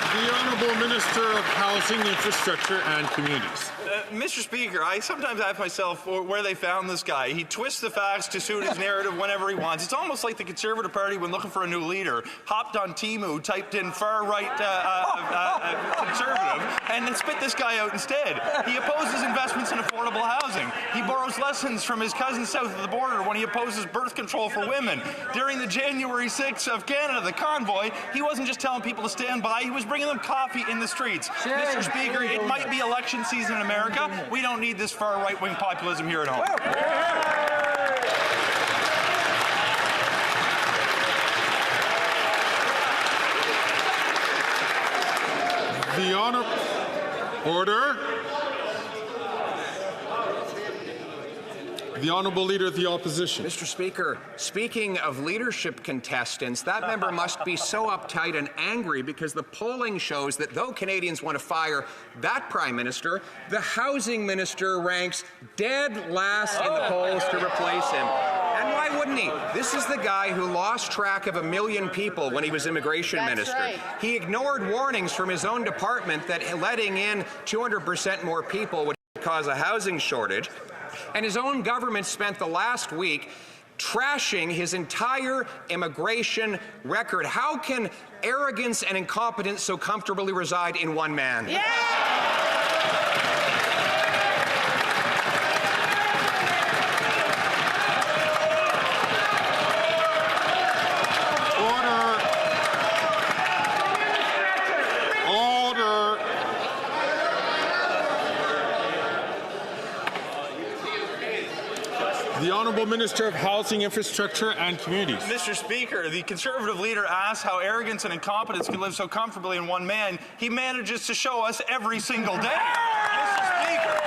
The Honourable Minister of Housing, Infrastructure and Communities. Mr. Speaker, I sometimes ask myself where they found this guy. He twists the facts to suit his narrative whenever he wants. It's almost like the Conservative Party, when looking for a new leader, hopped on Temu, typed in far-right Conservative, and then spit this guy out instead. He opposes investments in affordable housing. He borrows lessons from his cousins south of the border when he opposes birth control for women. During the January 6th of Canada, the convoy, he wasn't just telling people to stand by, he was bringing them coffee in the streets. Mr. Speaker, it might be election season in America. We don't need this far right-wing populism here at home. The Order. The Honourable Leader of the Opposition. Mr. Speaker, speaking of leadership contestants, that member must be so uptight and angry because the polling shows that though Canadians want to fire that Prime Minister, the Housing Minister ranks dead last in the polls to replace him. And why wouldn't he? This is the guy who lost track of 1 million people when he was Immigration Minister. Right. He ignored warnings from his own department that letting in 200% more people would cause a housing shortage. And his own government spent the last week trashing his entire immigration record. How can arrogance and incompetence so comfortably reside in one man? Yeah! The Honourable Minister of Housing, Infrastructure and Communities. Mr. Speaker, the Conservative leader asks how arrogance and incompetence can live so comfortably in one man. He manages to show us every single day. Mr. Speaker,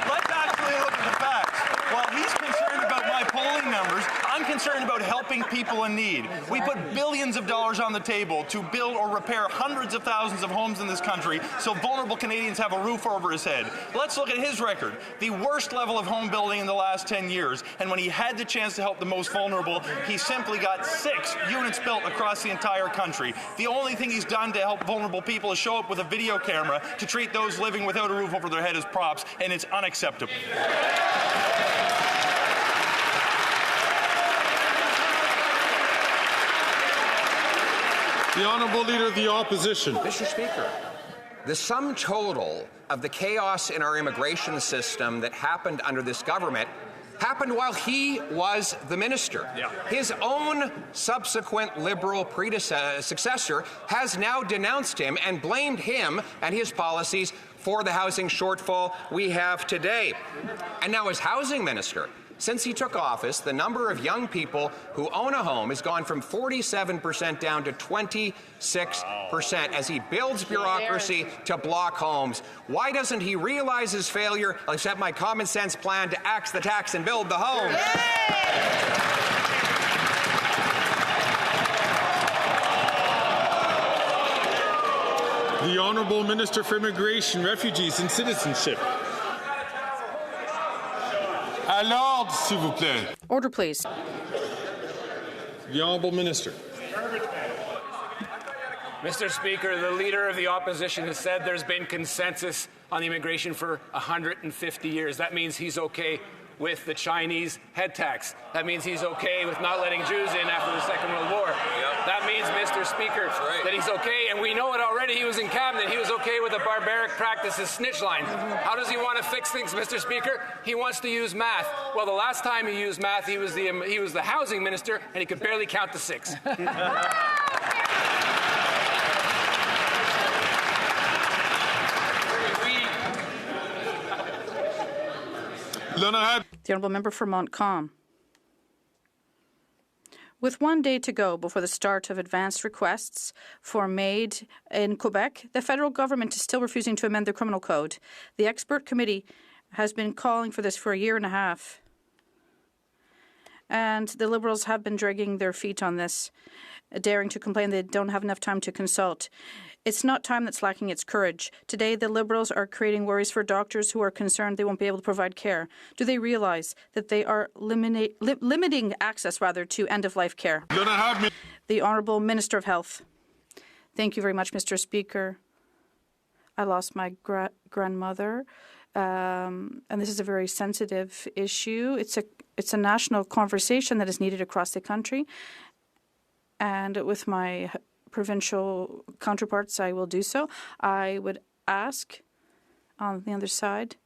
let's actually look at the facts. While he's concerned about my polling numbers, I'm concerned about helping people in need. We put billions of dollars on the table to build or repair hundreds of thousands of homes in this country so vulnerable Canadians have a roof over his head. Let's look at his record. The worst level of home building in the last 10 years. And when he had the chance to help the most vulnerable, he simply got 6 units built across the entire country. The only thing he's done to help vulnerable people is show up with a video camera to treat those living without a roof over their head as props, and it's unacceptable. The Honourable Leader of the Opposition. Mr. Speaker, the sum total of the chaos in our immigration system that happened under this government happened while he was the minister. Yeah. His own subsequent Liberal successor has now denounced him and blamed him and his policies for the housing shortfall we have today. And now as housing minister, since he took office, the number of young people who own a home has gone from 47% down to 26% as he builds bureaucracy to block homes. Why doesn't he realize his failure, accept my common sense plan to axe the tax and build the home? The Honourable Minister for Immigration, Refugees and Citizenship. À l'ordre, s'il vous plaît. Order, please. The Honourable Minister. Mr. Speaker, the Leader of the Opposition has said there's been consensus on immigration for 150 years. That means he's okay with the Chinese head tax. That means he's okay with not letting Jews in after the Second World War. That means, Mr. Speaker, that he's okay, and we know it already. He was in cabinet. He was okay with the barbaric practices snitch line. How does he want to fix things, Mr. Speaker? He wants to use math. Well, the last time he used math, he was the housing minister, and he could barely count to 6. The Honourable Member for Montcalm. With 1 day to go before the start of advanced requests for MAID in Quebec, the federal government is still refusing to amend the criminal code. The expert committee has been calling for this for a year and a half. And the Liberals have been dragging their feet on this, daring to complain they don't have enough time to consult. It's not time that's lacking, it's courage. Today, the Liberals are creating worries for doctors who are concerned they won't be able to provide care. Do they realize that they are limiting access, to end-of-life care? The Honourable Minister of Health. Thank you very much, Mr. Speaker. I lost my grandmother, and this is a very sensitive issue. It's a national conversation that is needed across the country, and with my provincial counterparts, I will do so. I would ask on the other side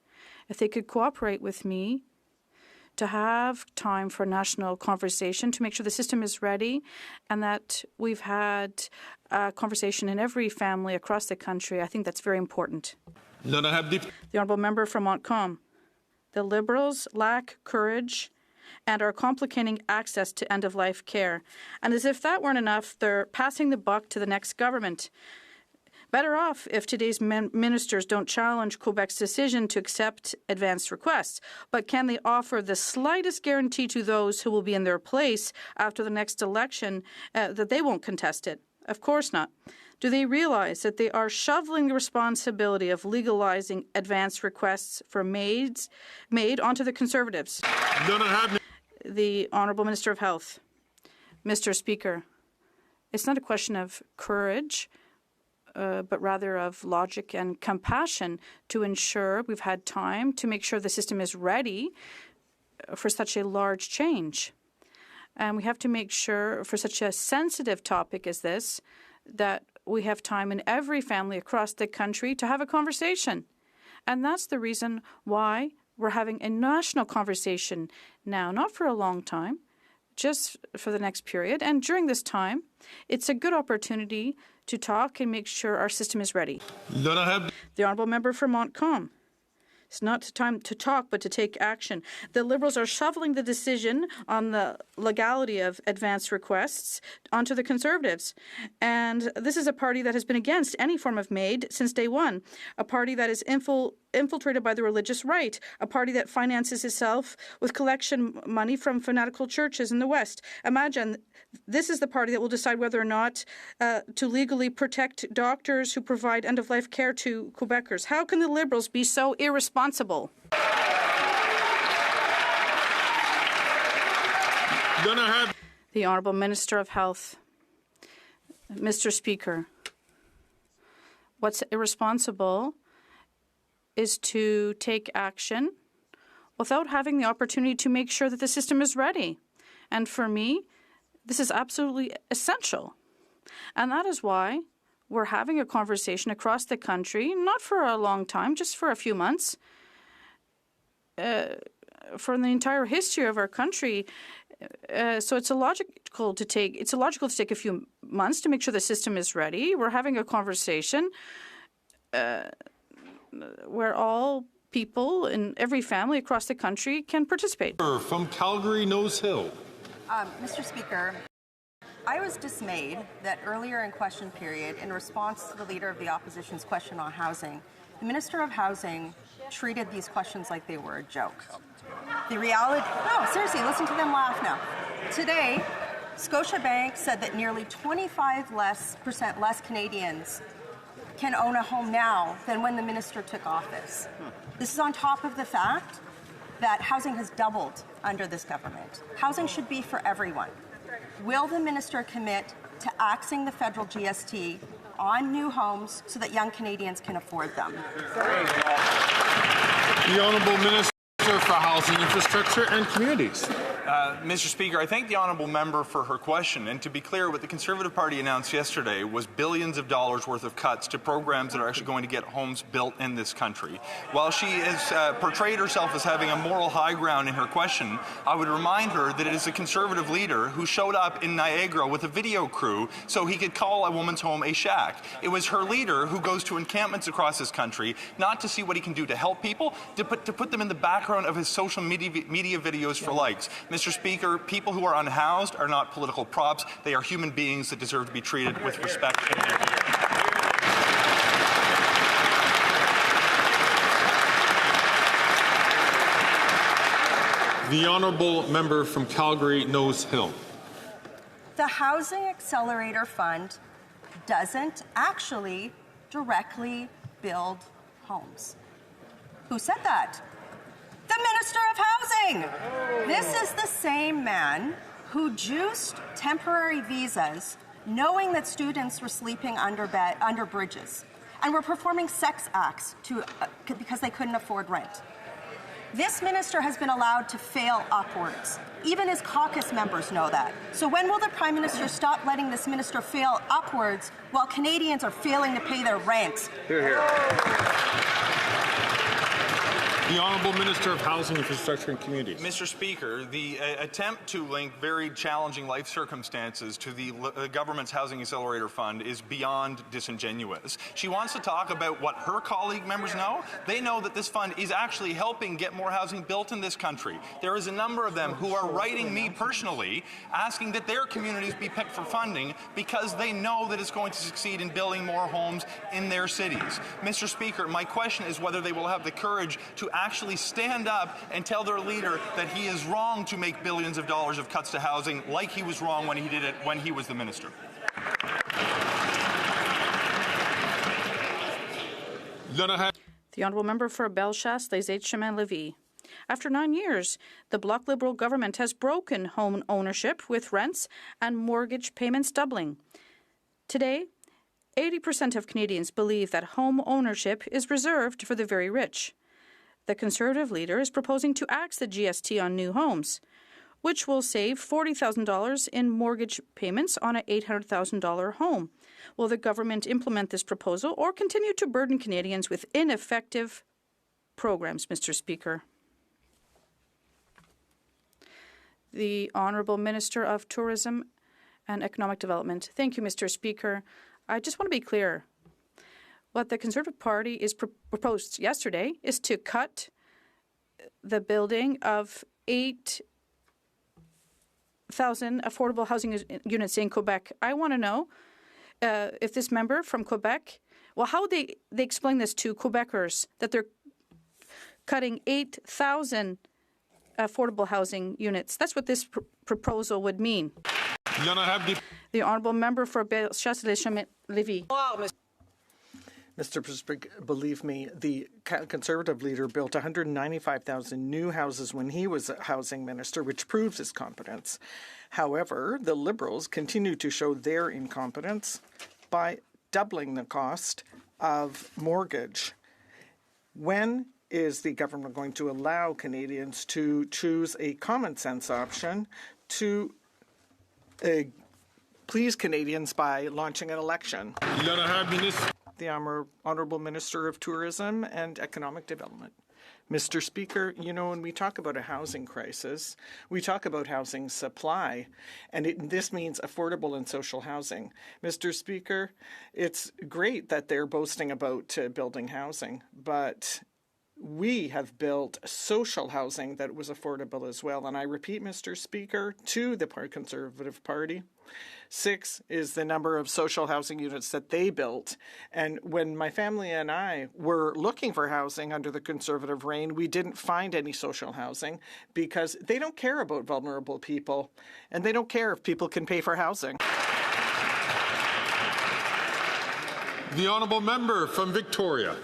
if they could cooperate with me to have time for a national conversation to make sure the system is ready and that we've had a conversation in every family across the country. I think that's very important. The Honourable Member from Montcalm. The Liberals lack courage and are complicating access to end-of-life care. And as if that weren't enough, they're passing the buck to the next government. Better off if today's ministers don't challenge Quebec's decision to accept advanced requests, but can they offer the slightest guarantee to those who will be in their place after the next election that they won't contest it? Of course not. Do they realize that they are shoveling the responsibility of legalizing advanced requests for MAID onto the Conservatives? The Honourable Minister of Health. Mr. Speaker, it's not a question of courage, but rather of logic and compassion to ensure we've had time to make sure the system is ready for such a large change. And we have to make sure for such a sensitive topic as this that we have time in every family across the country to have a conversation. And that's the reason why we're having a national conversation now, not for a long time, just for the next period. And during this time, it's a good opportunity to talk and make sure our system is ready. The Honourable Member for Montcalm. It's not time to talk, but to take action. The Liberals are shoveling the decision on the legality of advanced requests onto the Conservatives. And this is a party that has been against any form of MAID since day one, a party that is infiltrated by the religious right, a party that finances itself with collection money from fanatical churches in the West. Imagine this is the party that will decide whether or not to legally protect doctors who provide end-of-life care to Quebecers. How can the Liberals be so irresponsible? The Honourable Minister of Health. Mr. Speaker, what's irresponsible is to take action without having the opportunity to make sure that the system is ready. And for me, this is absolutely essential. And that is why we're having a conversation across the country, not for a long time, just for a few months. For the entire history of our country, so it's illogical to take a few months to make sure the system is ready. We're having a conversation where all people in every family across the country can participate. From Calgary Nose Hill. Mr. Speaker, I was dismayed that earlier in question period, in response to the Leader of the Opposition's question on housing, the Minister of Housing treated these questions like they were a joke. The reality, no, seriously, listen to them laugh now. Today, Scotiabank said that nearly 25% less Canadians can own a home now than when the minister took office. This is on top of the fact that housing has doubled under this government. Housing should be for everyone. Will the minister commit to axing the federal GST on new homes so that young Canadians can afford them? The Honourable Minister for Housing, Infrastructure and Communities. Mr. Speaker, I thank the honourable member for her question. And to be clear, what the Conservative Party announced yesterday was billions of dollars worth of cuts to programs that are actually going to get homes built in this country. While she has portrayed herself as having a moral high ground in her question, I would remind her that it is a Conservative leader who showed up in Niagara with a video crew so he could call a woman's home a shack. It was her leader who goes to encampments across this country, not to see what he can do to help people, to put them in the background of his social media videos for likes. Mr. Mr. Speaker, people who are unhoused are not political props. They are human beings that deserve to be treated with respect and dignity. The honourable member from Calgary Nose Hill. The Housing Accelerator Fund doesn't actually directly build homes. Who said that? The Minister of Housing! This is the same man who juiced temporary visas knowing that students were sleeping under bridges and were performing sex acts because they couldn't afford rent. This minister has been allowed to fail upwards. Even his caucus members know that. So when will the Prime Minister stop letting this minister fail upwards while Canadians are failing to pay their rent? Hear, hear. The Honourable Minister of Housing, Infrastructure and Communities. Mr. Speaker, the attempt to link very challenging life circumstances to the government's Housing Accelerator Fund is beyond disingenuous. She wants to talk about what her colleague members know. They know that this fund is actually helping get more housing built in this country. There is a number of them who are writing me personally asking that their communities be picked for funding because they know that it's going to succeed in building more homes in their cities. Mr. Speaker, my question is whether they will have the courage to actually stand up and tell their leader that he is wrong to make billions of dollars of cuts to housing like he was wrong when he did it when he was the minister. The honourable member for Bellechasse, Les Chemin-Lévis. After 9 years, the Bloc Liberal government has broken home ownership with rents and mortgage payments doubling. Today, 80% of Canadians believe that home ownership is reserved for the very rich. The Conservative leader is proposing to axe the GST on new homes, which will save $40,000 in mortgage payments on an $800,000 home. Will the government implement this proposal or continue to burden Canadians with ineffective programs, Mr. Speaker? The Honourable Minister of Tourism and Economic Development. Thank you, Mr. Speaker. I just want to be clear. What the Conservative Party is proposed yesterday is to cut the building of 8,000 affordable housing units in Quebec. I want to know if this member from Quebec, well, how they explain this to Quebecers, that they're cutting 8,000 affordable housing units. That's what this proposal would mean. The Honourable Member for Bellechasse-les-Chemin-Lévis. Mr. Speaker, believe me, the Conservative leader built 195,000 new houses when he was a housing minister, which proves his competence. However, the Liberals continue to show their incompetence by doubling the cost of mortgage. When is the government going to allow Canadians to choose a common sense option to please Canadians by launching an election? The Honourable Minister of Tourism and Economic Development. Mr. Speaker, you know, when we talk about a housing crisis, we talk about housing supply, and this means affordable and social housing. Mr. Speaker, it's great that they're boasting about building housing, but we have built social housing that was affordable as well. And I repeat, Mr. Speaker, to the Conservative Party, 6 is the number of social housing units that they built. And when my family and I were looking for housing under the Conservative reign, we didn't find any social housing because they don't care about vulnerable people and they don't care if people can pay for housing. The Honourable Member from Victoria.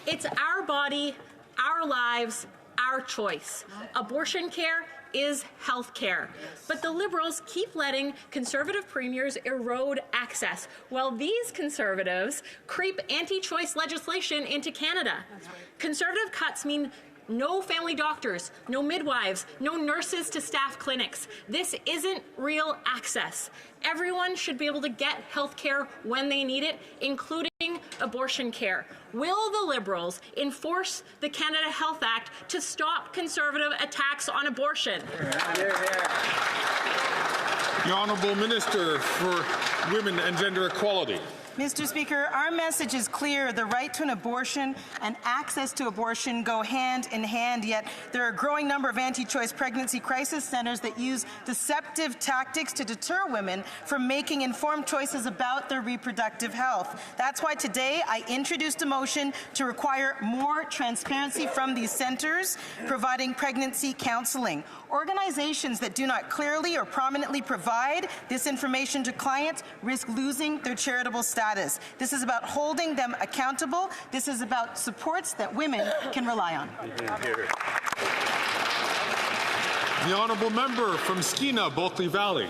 It's our body, our lives, our choice. Abortion care is health care. But the Liberals keep letting Conservative premiers erode access, while these Conservatives creep anti-choice legislation into Canada. Conservative cuts mean no family doctors, no midwives, no nurses to staff clinics. This isn't real access. Everyone should be able to get health care when they need it, including abortion care. Will the Liberals enforce the Canada Health Act to stop Conservative attacks on abortion? The Honourable Minister for Women and Gender Equality. Mr. Speaker, our message is clear. The right to an abortion and access to abortion go hand in hand, yet there are a growing number of anti-choice pregnancy crisis centers that use deceptive tactics to deter women from making informed choices about their reproductive health. That's why today I introduced a motion to require more transparency from these centers providing pregnancy counseling. Organizations that do not clearly or prominently provide this information to clients risk losing their charitable status. This is about holding them accountable. This is about supports that women can rely on. The honourable member from Skeena, Bulkley Valley.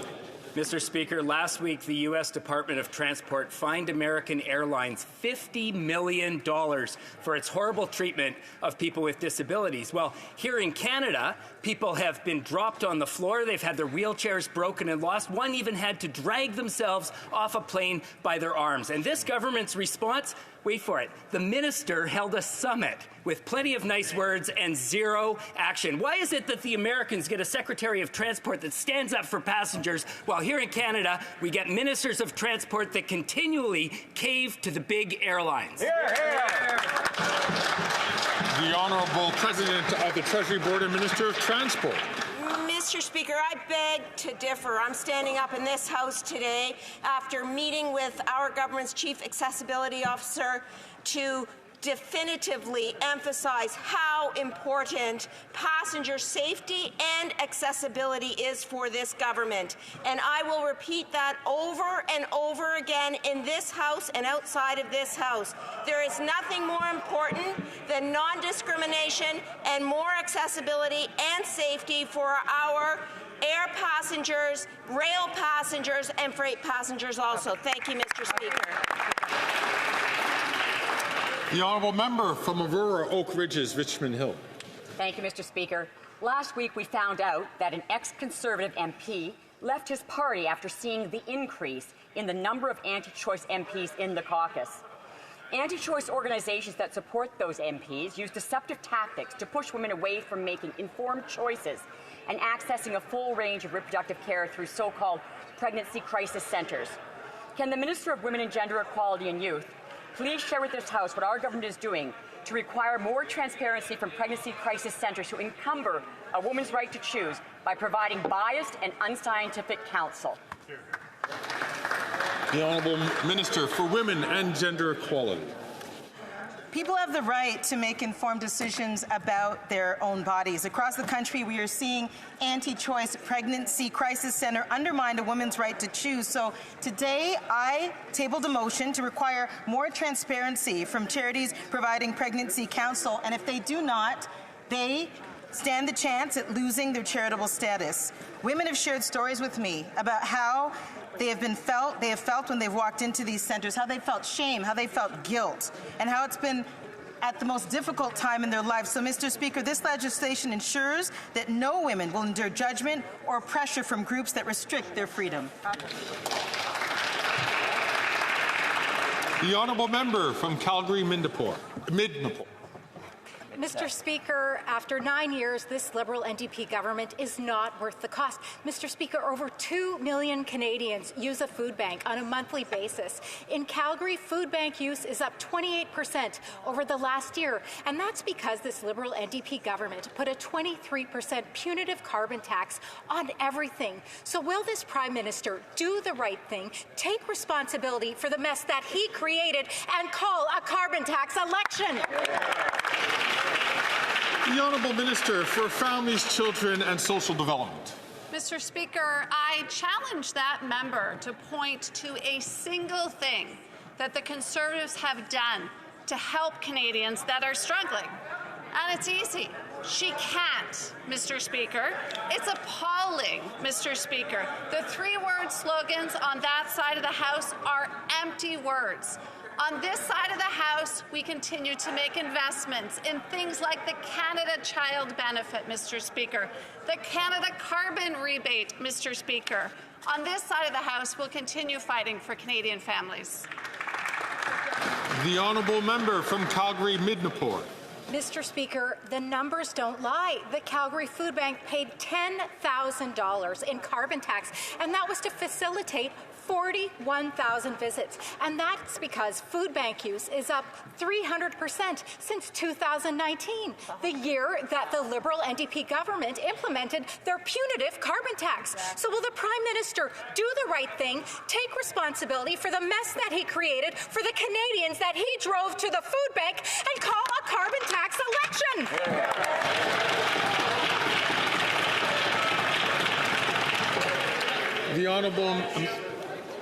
Mr. Speaker, last week the U.S. Department of Transport fined American Airlines $50 million for its horrible treatment of people with disabilities. Well, here in Canada, people have been dropped on the floor, they've had their wheelchairs broken and lost. One even had to drag themselves off a plane by their arms. And this government's response? Wait for it. The minister held a summit with plenty of nice words and zero action. Why is it that the Americans get a Secretary of Transport that stands up for passengers, while here in Canada we get ministers of transport that continually cave to the big airlines? The Honourable President of the Treasury Board and Minister of Transport. Mr. Speaker, I beg to differ. I'm standing up in this House today after meeting with our government's Chief Accessibility Officer to definitively emphasize how important passenger safety and accessibility is for this government. And I will repeat that over and over again in this House and outside of this House. There is nothing more important than non-discrimination and more accessibility and safety for our air passengers, rail passengers, and freight passengers also. Thank you, Mr. Speaker. The honourable member from Aurora, Oak Ridges, Richmond Hill. Thank you, Mr. Speaker. Last week we found out that an ex-Conservative MP left his party after seeing the increase in the number of anti-choice MPs in the caucus. Anti-choice organizations that support those MPs use deceptive tactics to push women away from making informed choices and accessing a full range of reproductive care through so-called pregnancy crisis centers. Can the Minister of Women and Gender Equality and Youth please share with this House what our government is doing to require more transparency from pregnancy crisis centers who encumber a woman's right to choose by providing biased and unscientific counsel? The Honourable Minister for Women and Gender Equality. People have the right to make informed decisions about their own bodies. Across the country, we are seeing anti-choice pregnancy crisis center undermine a woman's right to choose. So today, I tabled a motion to require more transparency from charities providing pregnancy counsel. And if they do not, they stand the chance at losing their charitable status. Women have shared stories with me about how they have felt when they've walked into these centers, how they felt shame, how they felt guilt, and how it's been at the most difficult time in their lives. So, Mr. Speaker, this legislation ensures that no women will endure judgment or pressure from groups that restrict their freedom. The honourable member from Calgary-Midnapore. Mr. Speaker, after 9 years, this Liberal NDP government is not worth the cost. Mr. Speaker, over 2 million Canadians use a food bank on a monthly basis. In Calgary, food bank use is up 28% over the last year, and that's because this Liberal NDP government put a 23% punitive carbon tax on everything. So will this Prime Minister do the right thing, take responsibility for the mess that he created, and call a carbon tax election? The Honourable Minister for Families, Children and Social Development. Mr. Speaker, I challenge that member to point to a single thing that the Conservatives have done to help Canadians that are struggling. And it's easy. She can't, Mr. Speaker. It's appalling, Mr. Speaker. The three-word slogans on that side of the House are empty words. On this side of the House, we continue to make investments in things like the Canada Child Benefit, Mr. Speaker, the Canada Carbon Rebate, Mr. Speaker. On this side of the House, we'll continue fighting for Canadian families. The honourable member from Calgary-Midnapore. Mr. Speaker, the numbers don't lie. The Calgary Food Bank paid $10,000 in carbon tax, and that was to facilitate 41,000 visits. And that's because food bank use is up 300% since 2019, the year that the Liberal NDP government implemented their punitive carbon tax. So will the Prime Minister do the right thing, take responsibility for the mess that he created for the Canadians that he drove to the food bank, and call a carbon tax election?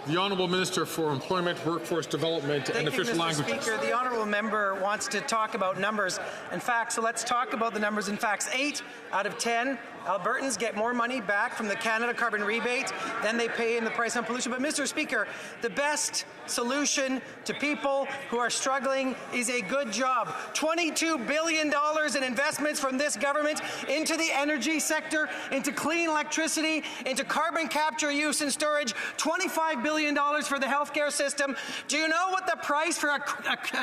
The Honourable Minister for Employment, Workforce Development and Official Languages. Thank you, Mr. Speaker. The Honourable Member wants to talk about numbers and facts, so let's talk about the numbers and facts. 8 out of 10 Albertans get more money back from the Canada Carbon Rebate than they pay in the price on pollution. But, Mr. Speaker, the best solution to people who are struggling is a good job. $22 billion in investments from this government into the energy sector, into clean electricity, into carbon capture, use and storage, $25 billion for the healthcare system. Do you know what the price for a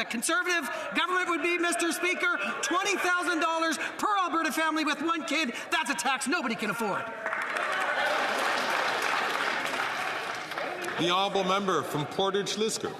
Conservative government would be, Mr. Speaker? $20,000 per Alberta family with one kid. That's a tax nobody can afford. The Honourable Member from Portage Lisgar.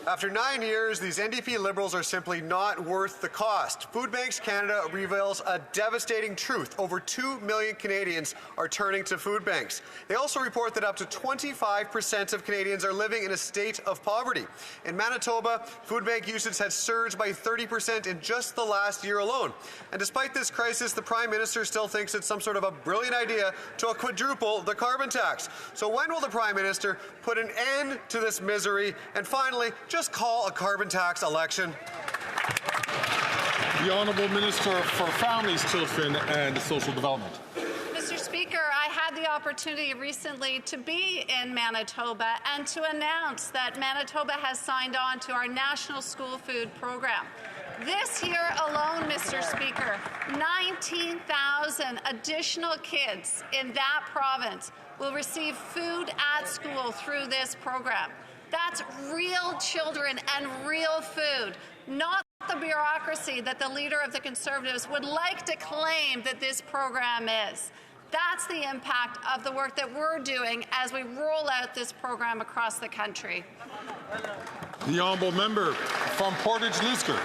After 9 years, these NDP Liberals are simply not worth the cost. Food Banks Canada reveals a devastating truth. Over 2 million Canadians are turning to food banks. They also report that up to 25% of Canadians are living in a state of poverty. In Manitoba, food bank usage has surged by 30% in just the last year alone. And despite this crisis, the Prime Minister still thinks it's some sort of a brilliant idea to quadruple the carbon tax. So when will the Prime Minister put an end to this misery and finally just call a carbon tax election? The Honourable Minister for Families, Children and Social Development. Mr. Speaker, I had the opportunity recently to be in Manitoba and to announce that Manitoba has signed on to our National School Food Program. This year alone, Mr. Speaker, 19,000 additional kids in that province will receive food at school through this program. That's real children and real food, not the bureaucracy that the Leader of the Conservatives would like to claim that this program is. That's the impact of the work that we're doing as we roll out this program across the country. The Honourable Member from Portage Lisgar.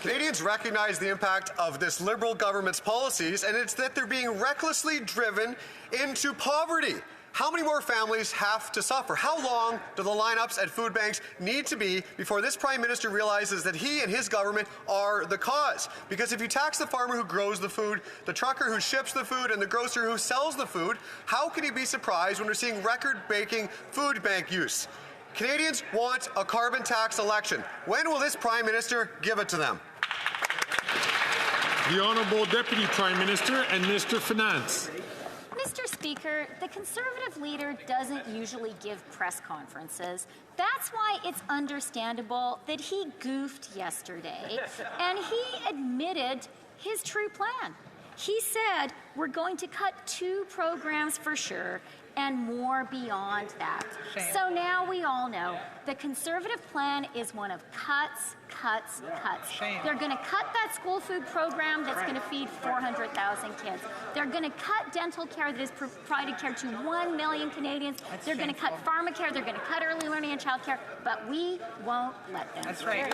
Canadians recognize the impact of this Liberal government's policies, and it's that they're being recklessly driven into poverty. How many more families have to suffer? How long do the lineups at food banks need to be before this Prime Minister realizes that he and his government are the cause? Because if you tax the farmer who grows the food, the trucker who ships the food, and the grocer who sells the food, how can he be surprised when we're seeing record-breaking food bank use? Canadians want a carbon tax election. When will this Prime Minister give it to them? The Honourable Deputy Prime Minister and Minister of Finance. Mr. Speaker, the Conservative leader doesn't usually give press conferences. That's why it's understandable that he goofed yesterday, and he admitted his true plan. He said, we're going to cut 2 programs for sure, and more beyond that. Shame. So now we all know the Conservative plan is one of cuts, cuts, cuts. Shame. They're going to cut that school food program that's going to feed 400,000 kids. They're going to cut dental care that is provided care to 1 million Canadians. They're going to cut pharmacare. They're going to cut early learning and child care. But we won't let them. That's right.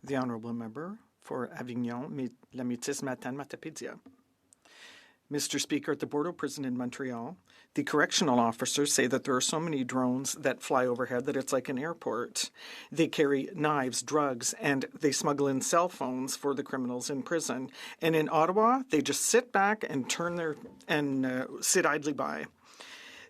The Honourable Member for Avignon, La Métis, Matane, Matapédia. Mr. Speaker, at the Bordeaux prison in Montreal, the correctional officers say that there are so many drones that fly overhead that it's like an airport. They carry knives, drugs, and they smuggle in cell phones for the criminals in prison. And in Ottawa, they just sit back and sit idly by.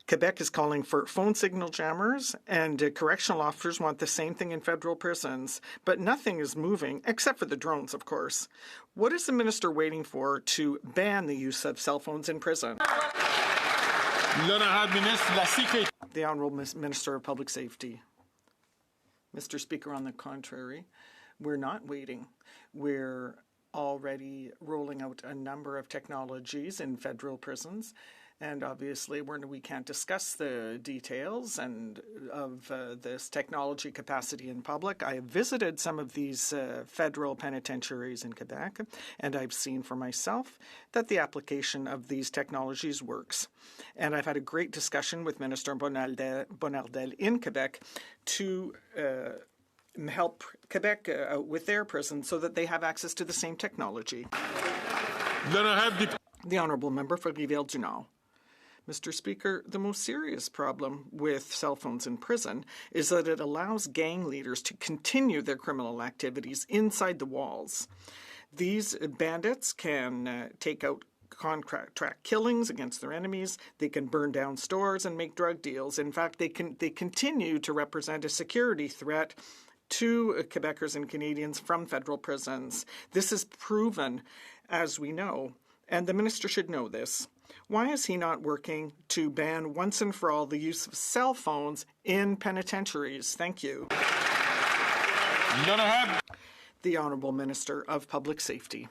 Quebec is calling for phone signal jammers, and correctional officers want the same thing in federal prisons. But nothing is moving, except for the drones, of course. What is the minister waiting for to ban the use of cell phones in prison? The Honourable Minister of Public Safety. Mr. Speaker, on the contrary, we're not waiting. We're already rolling out a number of technologies in federal prisons. And obviously, we can't discuss the details of this technology capacity in public. I have visited some of these federal penitentiaries in Quebec, and I've seen for myself that the application of these technologies works. And I've had a great discussion with Minister Bonnardel in Quebec to help Quebec with their prisons so that they have access to the same technology. The Honourable Member for Rivière-du-Nord. Mr. Speaker, the most serious problem with cell phones in prison is that it allows gang leaders to continue their criminal activities inside the walls. These bandits can take out contract killings against their enemies. They can burn down stores and make drug deals. In fact, they continue to represent a security threat to Quebecers and Canadians from federal prisons. This is proven, as we know, and the minister should know this. Why is he not working to ban once and for all the use of cell phones in penitentiaries? Thank you. The Honourable Minister of Public Safety.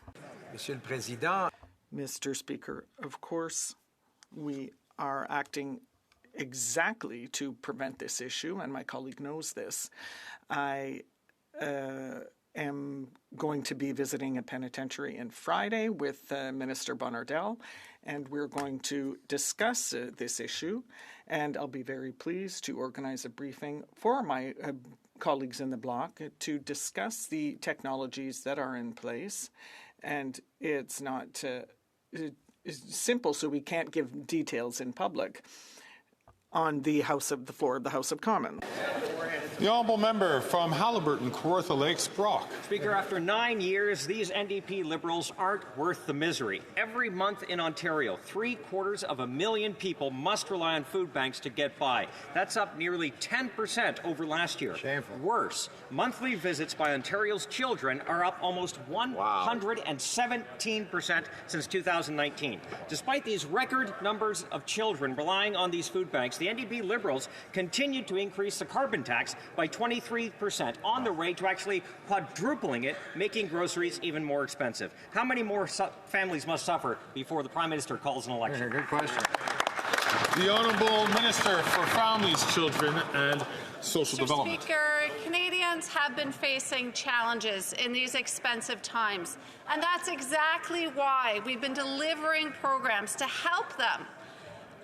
Monsieur le Président. Mr. Speaker, of course, we are acting exactly to prevent this issue, and my colleague knows this. I am going to be visiting a penitentiary on Friday with Minister Bonnardel, and we're going to discuss this issue, and I'll be very pleased to organize a briefing for my colleagues in the bloc to discuss the technologies that are in place. And it's not it's simple, so we can't give details in public on the floor of the House of Commons. The Honourable Member from Haliburton, Kawartha Lakes, Brock. Speaker, after 9 years, these NDP Liberals aren't worth the misery. Every month in Ontario, 750,000 people must rely on food banks to get by. That's up nearly 10% over last year. Shameful. Worse, monthly visits by Ontario's children are up almost 117% since 2019. Despite these record numbers of children relying on these food banks, the NDP Liberals continue to increase the carbon tax by 23%, on the way to actually quadrupling it, making groceries even more expensive. How many more families must suffer before the Prime Minister calls an election? Good question. The Honourable Minister for Families, Children and Social Development. Mr. Speaker, Canadians have been facing challenges in these expensive times, and that's exactly why we've been delivering programs to help them.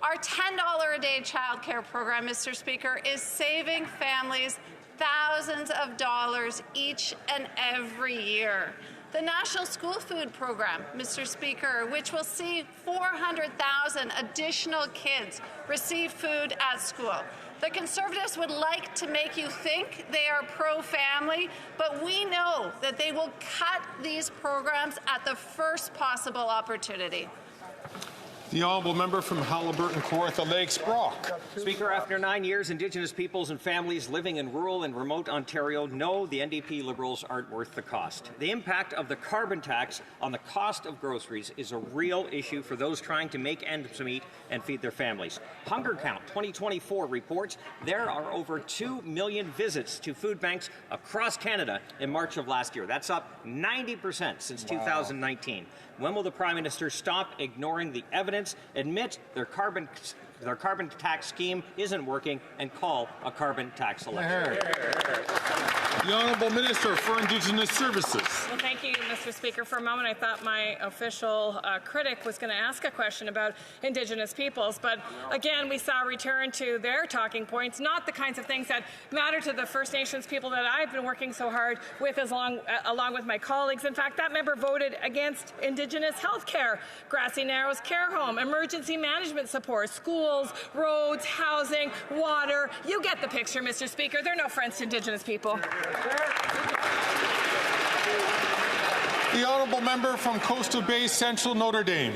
Our $10 a day childcare program, Mr. Speaker, is saving families thousands of dollars each and every year. The National School Food Program, Mr. Speaker, which will see 400,000 additional kids receive food at school. The Conservatives would like to make you think they are pro-family, but we know that they will cut these programs at the first possible opportunity. The Honourable Member from Haliburton, Kawartha Lakes, Brock. Speaker, after 9 years, Indigenous peoples and families living in rural and remote Ontario know the NDP Liberals aren't worth the cost. The impact of the carbon tax on the cost of groceries is a real issue for those trying to make ends meet and feed their families. Hunger Count 2024 reports there are over 2 million visits to food banks across Canada in March of last year. That's up 90% since 2019. When will the Prime Minister stop ignoring the evidence, admit their carbon tax scheme isn't working, and call a carbon tax election? The Honourable Minister for Indigenous Services. Well, thank you, Mr. Speaker. For a moment, I thought my official critic was going to ask a question about Indigenous peoples, but again, we saw a return to their talking points, not the kinds of things that matter to the First Nations people that I've been working so hard with along with my colleagues. In fact, that member voted against Indigenous health care, Grassy Narrows care home, emergency management support, schools, roads, housing, water. You get the picture, Mr. Speaker. They're no friends to Indigenous people. The Honourable Member from Coastal Bay Central, Notre Dame.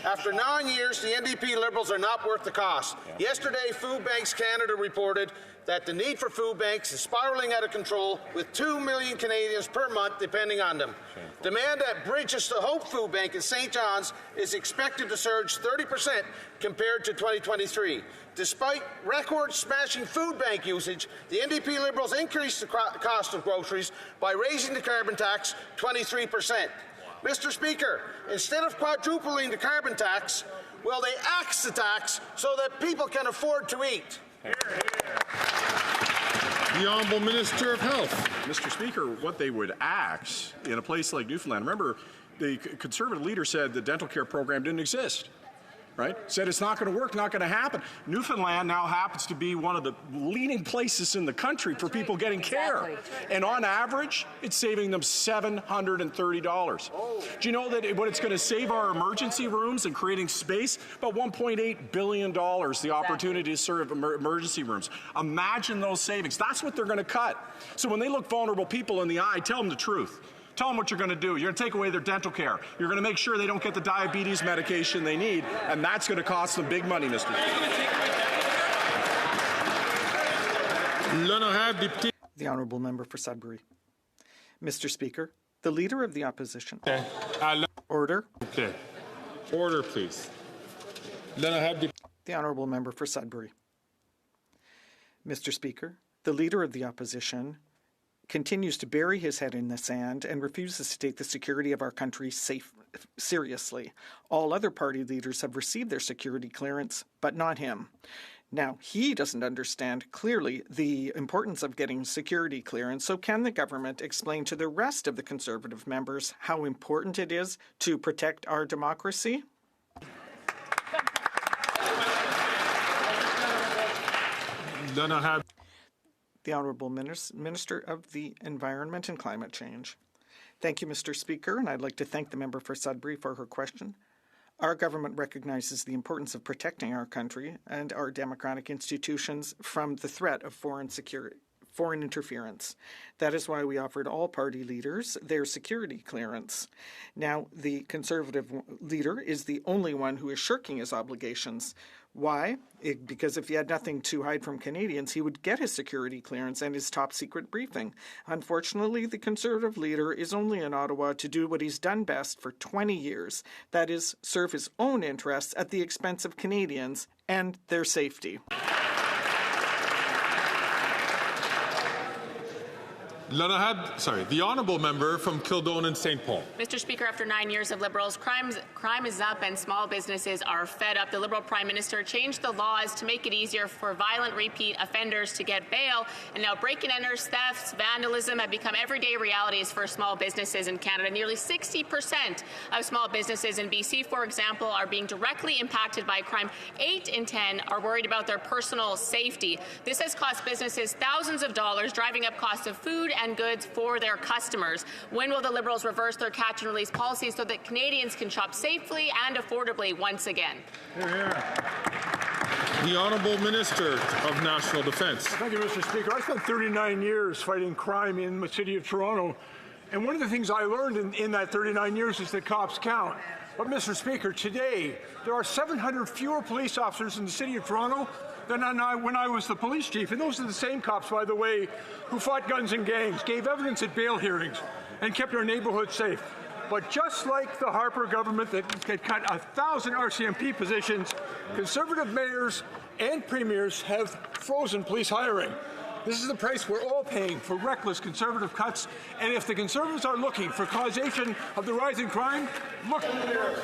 After 9 years, the NDP Liberals are not worth the cost. Yesterday, Food Banks Canada reported that the need for food banks is spiraling out of control, with 2 million Canadians per month depending on them. Demand at Bridges to Hope Food Bank in St. John's is expected to surge 30% compared to 2023. Despite record-smashing food bank usage, the NDP Liberals increased the cost of groceries by raising the carbon tax 23%. Mr. Speaker, instead of quadrupling the carbon tax, Well, they axe the tax so that people can afford to eat. The Honourable Minister of Health. Mr. Speaker, what they would axe in a place like Newfoundland, remember, the Conservative leader said the dental care program didn't exist, right? Said it's not going to work, not going to happen. Newfoundland now happens to be one of the leading places in the country for people getting care. And on average, it's saving them $730. Do you know that what it's going to save our emergency rooms and creating space? About $1.8 billion, the opportunity to serve emergency rooms. Imagine those savings. That's what they're going to cut. So when they look vulnerable people in the eye, tell them the truth. Tell them what you're going to do. You're going to take away their dental care. You're going to make sure they don't get the diabetes medication they need, and that's going to cost them big money, Mr. The Honourable Member for Sudbury. Mr. Speaker, the Leader of the Opposition. Order. Okay. Order, please. The Honourable Member for Sudbury. Mr. Speaker, the Leader of the Opposition continues to bury his head in the sand and refuses to take the security of our country seriously. All other party leaders have received their security clearance, but not him. Now, he doesn't understand clearly the importance of getting security clearance, so can the government explain to the rest of the Conservative members how important it is to protect our democracy? The Honourable Minister of the Environment and Climate Change. Thank you, Mr. Speaker, and I'd like to thank the member for Sudbury for her question. Our government recognizes the importance of protecting our country and our democratic institutions from the threat of foreign interference. That is why we offered all party leaders their security clearance. Now, the Conservative leader is the only one who is shirking his obligations. Why? Because if he had nothing to hide from Canadians, he would get his security clearance and his top secret briefing. Unfortunately, the Conservative leader is only in Ottawa to do what he's done best for 20 years. That is, serve his own interests at the expense of Canadians and their safety. The Honourable Member from Kildone and St. Paul. Mr. Speaker, after 9 years of Liberals, crime is up and small businesses are fed up. The Liberal Prime Minister changed the laws to make it easier for violent repeat offenders to get bail, and now break-and-enters, thefts, vandalism have become everyday realities for small businesses in Canada. Nearly 60% of small businesses in BC, for example, are being directly impacted by crime. 8 in 10 are worried about their personal safety. This has cost businesses thousands of dollars, driving up costs of food and goods for their customers. When will the Liberals reverse their catch and release policy so that Canadians can shop safely and affordably once again? The Honourable Minister of National Defence. Thank you, Mr. Speaker. I spent 39 years fighting crime in the city of Toronto, and one of the things I learned in that 39 years is that cops count. But, Mr. Speaker, today there are 700 fewer police officers in the city of Toronto than when I was the police chief. And those are the same cops, by the way, who fought guns and gangs, gave evidence at bail hearings, and kept our neighborhood safe. But just like the Harper government that cut 1,000 RCMP positions, Conservative mayors and premiers have frozen police hiring. This is the price we're all paying for reckless Conservative cuts. And if the Conservatives are looking for causation of the rising crime, look in the mirror.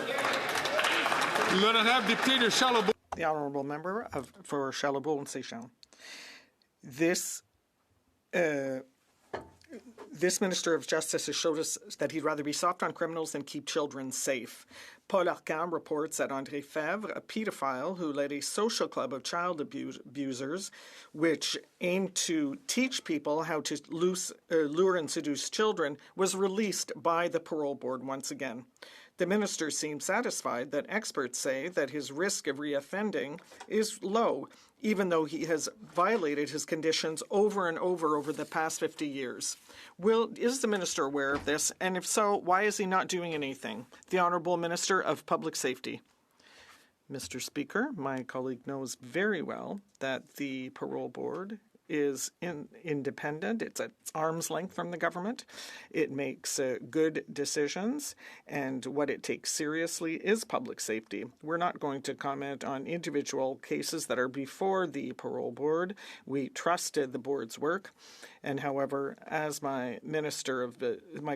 The Honourable Member for Charlebourg and Saint-Jean. This Minister of Justice has showed us that he'd rather be soft on criminals than keep children safe. Paul Arcand reports that André Fèvre, a paedophile who led a social club of child abusers, which aimed to teach people how to lure and seduce children, was released by the parole board once again. The minister seems satisfied that experts say that his risk of reoffending is low, even though he has violated his conditions over and over the past 50 years. Is the minister aware of this? And if so, why is he not doing anything? The Honourable Minister of Public Safety. Mr. Speaker, my colleague knows very well that the parole board is independent. It's at arm's length from the government. It makes good decisions, and what it takes seriously is public safety. We're not going to comment on individual cases that are before the parole board. We trusted the board's work, and however, as my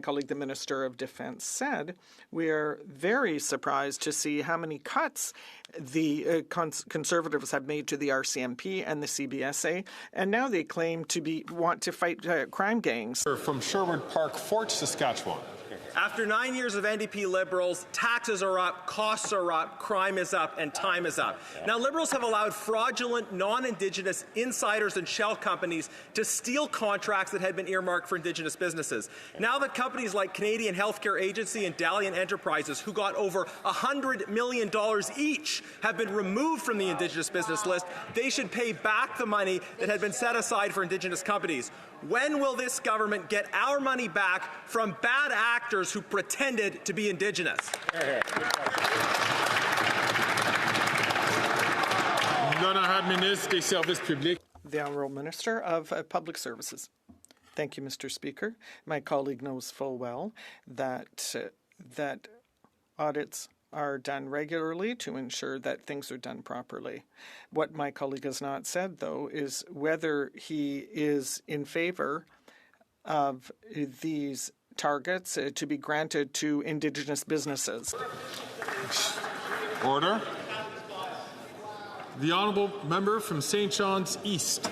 colleague, the Minister of Defence, said, we are very surprised to see how many cuts the Conservatives have made to the RCMP and the CBSA, and now they claim to want to fight crime gangs. From Sherwood Park, Fort Saskatchewan. After 9 years of NDP Liberals, taxes are up, costs are up, crime is up, and time is up. Now, Liberals have allowed fraudulent, non-Indigenous insiders and shell companies to steal contracts that had been earmarked for Indigenous businesses. Now that companies like Canadian Healthcare Agency and Dalian Enterprises, who got over $100 million each, have been removed from the Indigenous business list, they should pay back the money that had been set aside for Indigenous companies. When will this government get our money back from bad actors who pretended to be Indigenous? The Honourable Minister of Public Services. Thank you, Mr. Speaker. My colleague knows full well that audits are done regularly to ensure that things are done properly. What my colleague has not said, though, is whether he is in favour of these targets to be granted to Indigenous businesses. Order. The Honourable Member from St. John's East.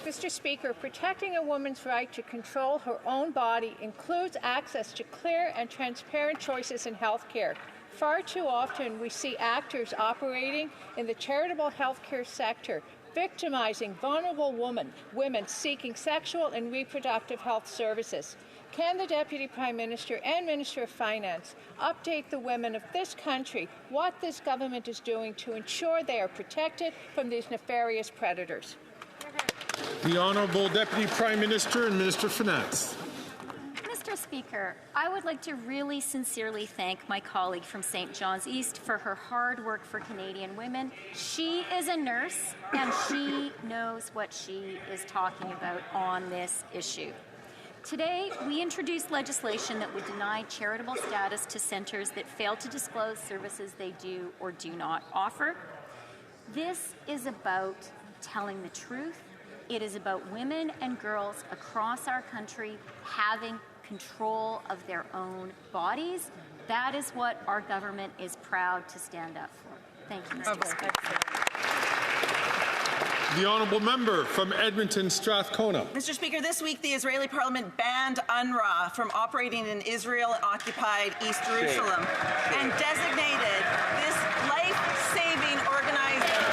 Mr. Speaker, protecting a woman's right to control her own body includes access to clear and transparent choices in health care. Far too often we see actors operating in the charitable healthcare sector, victimizing vulnerable women seeking sexual and reproductive health services. Can the Deputy Prime Minister and Minister of Finance update the women of this country what this government is doing to ensure they are protected from these nefarious predators? The Honourable Deputy Prime Minister and Minister of Finance. Mr. Speaker, I would like to really sincerely thank my colleague from St. John's East for her hard work for Canadian women. She is a nurse and she knows what she is talking about on this issue. Today, we introduced legislation that would deny charitable status to centres that fail to disclose services they do or do not offer. This is about telling the truth. It is about women and girls across our country having control of their own bodies. That is what our government is proud to stand up for. Thank you, Mr. Speaker. The Honourable Member from Edmonton Strathcona. Mr. Speaker, this week the Israeli Parliament banned UNRWA from operating in Israel-occupied East Jerusalem and designated this life-saving organization.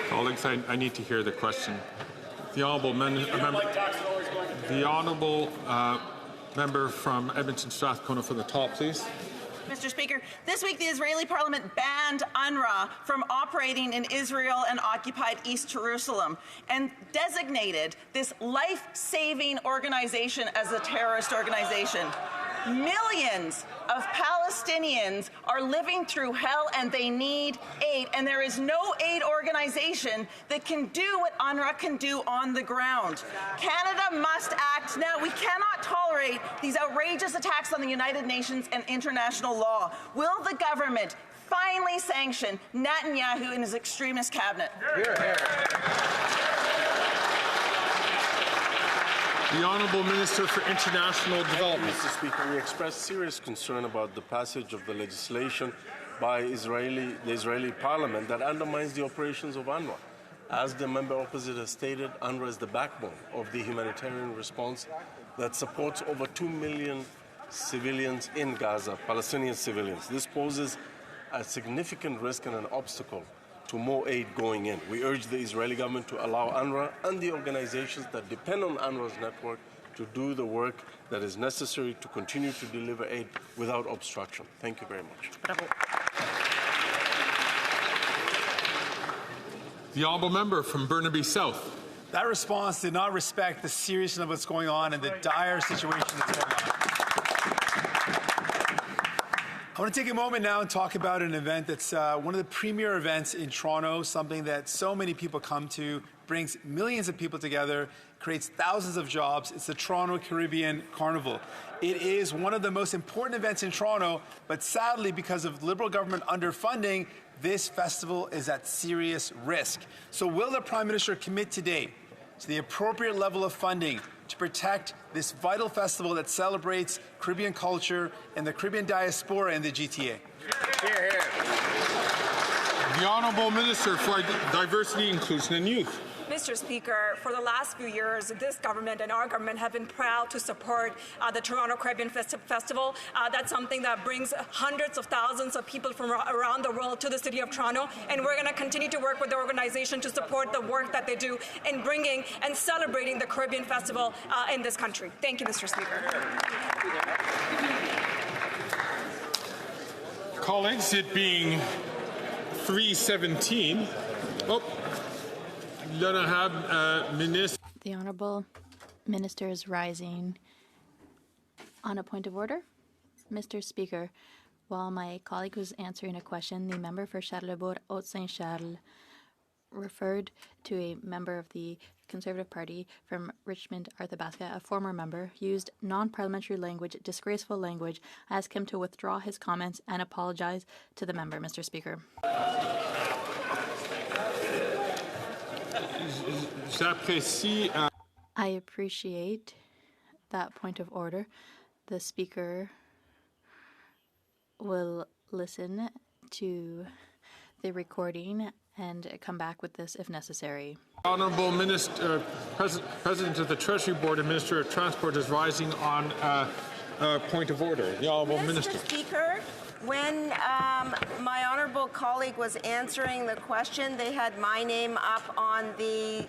Colleagues, I need to hear the question. The Honourable Member from Edmonton Strathcona for the top, please. Mr. Speaker, this week the Israeli Parliament banned UNRWA from operating in Israel and occupied East Jerusalem and designated this life-saving organization as a terrorist organization. Millions of Palestinians are living through hell and they need aid, and there is no aid organization that can do what UNRWA can do on the ground. Canada must act now. We cannot tolerate these outrageous attacks on the United Nations and international law. Will the government finally sanction Netanyahu and his extremist cabinet? Hear, hear. The Honourable Minister for International Development. Mr. Speaker, we express serious concern about the passage of the legislation by the Israeli Parliament that undermines the operations of UNRWA. As the member opposite has stated, UNRWA is the backbone of the humanitarian response that supports over 2 million civilians in Gaza, Palestinian civilians. This poses a significant risk and an obstacle to more aid going in. We urge the Israeli government to allow UNRWA and the organizations that depend on UNRWA's network to do the work that is necessary to continue to deliver aid without obstruction. Thank you very much. The Honourable Member from Burnaby South. That response did not respect the seriousness of what's going on and the dire situation that's going on. I want to take a moment now and talk about an event that's one of the premier events in Toronto, something that so many people come to, brings millions of people together, creates thousands of jobs. It's the Toronto Caribbean Carnival. It is one of the most important events in Toronto, but sadly, because of Liberal government underfunding, this festival is at serious risk. So will the Prime Minister commit today to the appropriate level of funding to protect this vital festival that celebrates Caribbean culture and the Caribbean diaspora in the GTA? Here, here. The Honourable Minister for Diversity, Inclusion and Youth. Mr. Speaker, for the last few years, this government and our government have been proud to support the Toronto Caribbean Festival. That's something that brings hundreds of thousands of people from around the world to the city of Toronto, and we're going to continue to work with the organization to support the work that they do in bringing and celebrating the Caribbean Festival in this country. Thank you, Mr. Speaker. Colleagues, it being 3:17. The Honourable Minister is rising. On a point of order, Mr. Speaker, while my colleague was answering a question, the member for Charlebourg-Haute-Saint-Charles referred to a member of the Conservative Party from Richmond, Arthabaska, a former member, used non-parliamentary language, disgraceful language. I ask him to withdraw his comments and apologize to the member, Mr. Speaker. I appreciate that point of order. The Speaker will listen to the recording and come back with this if necessary. Honourable Minister, President of the Treasury Board and Minister of Transport is rising on a point of order. The Honourable Minister. Mr. Speaker, when my honourable colleague was answering the question, they had my name up on the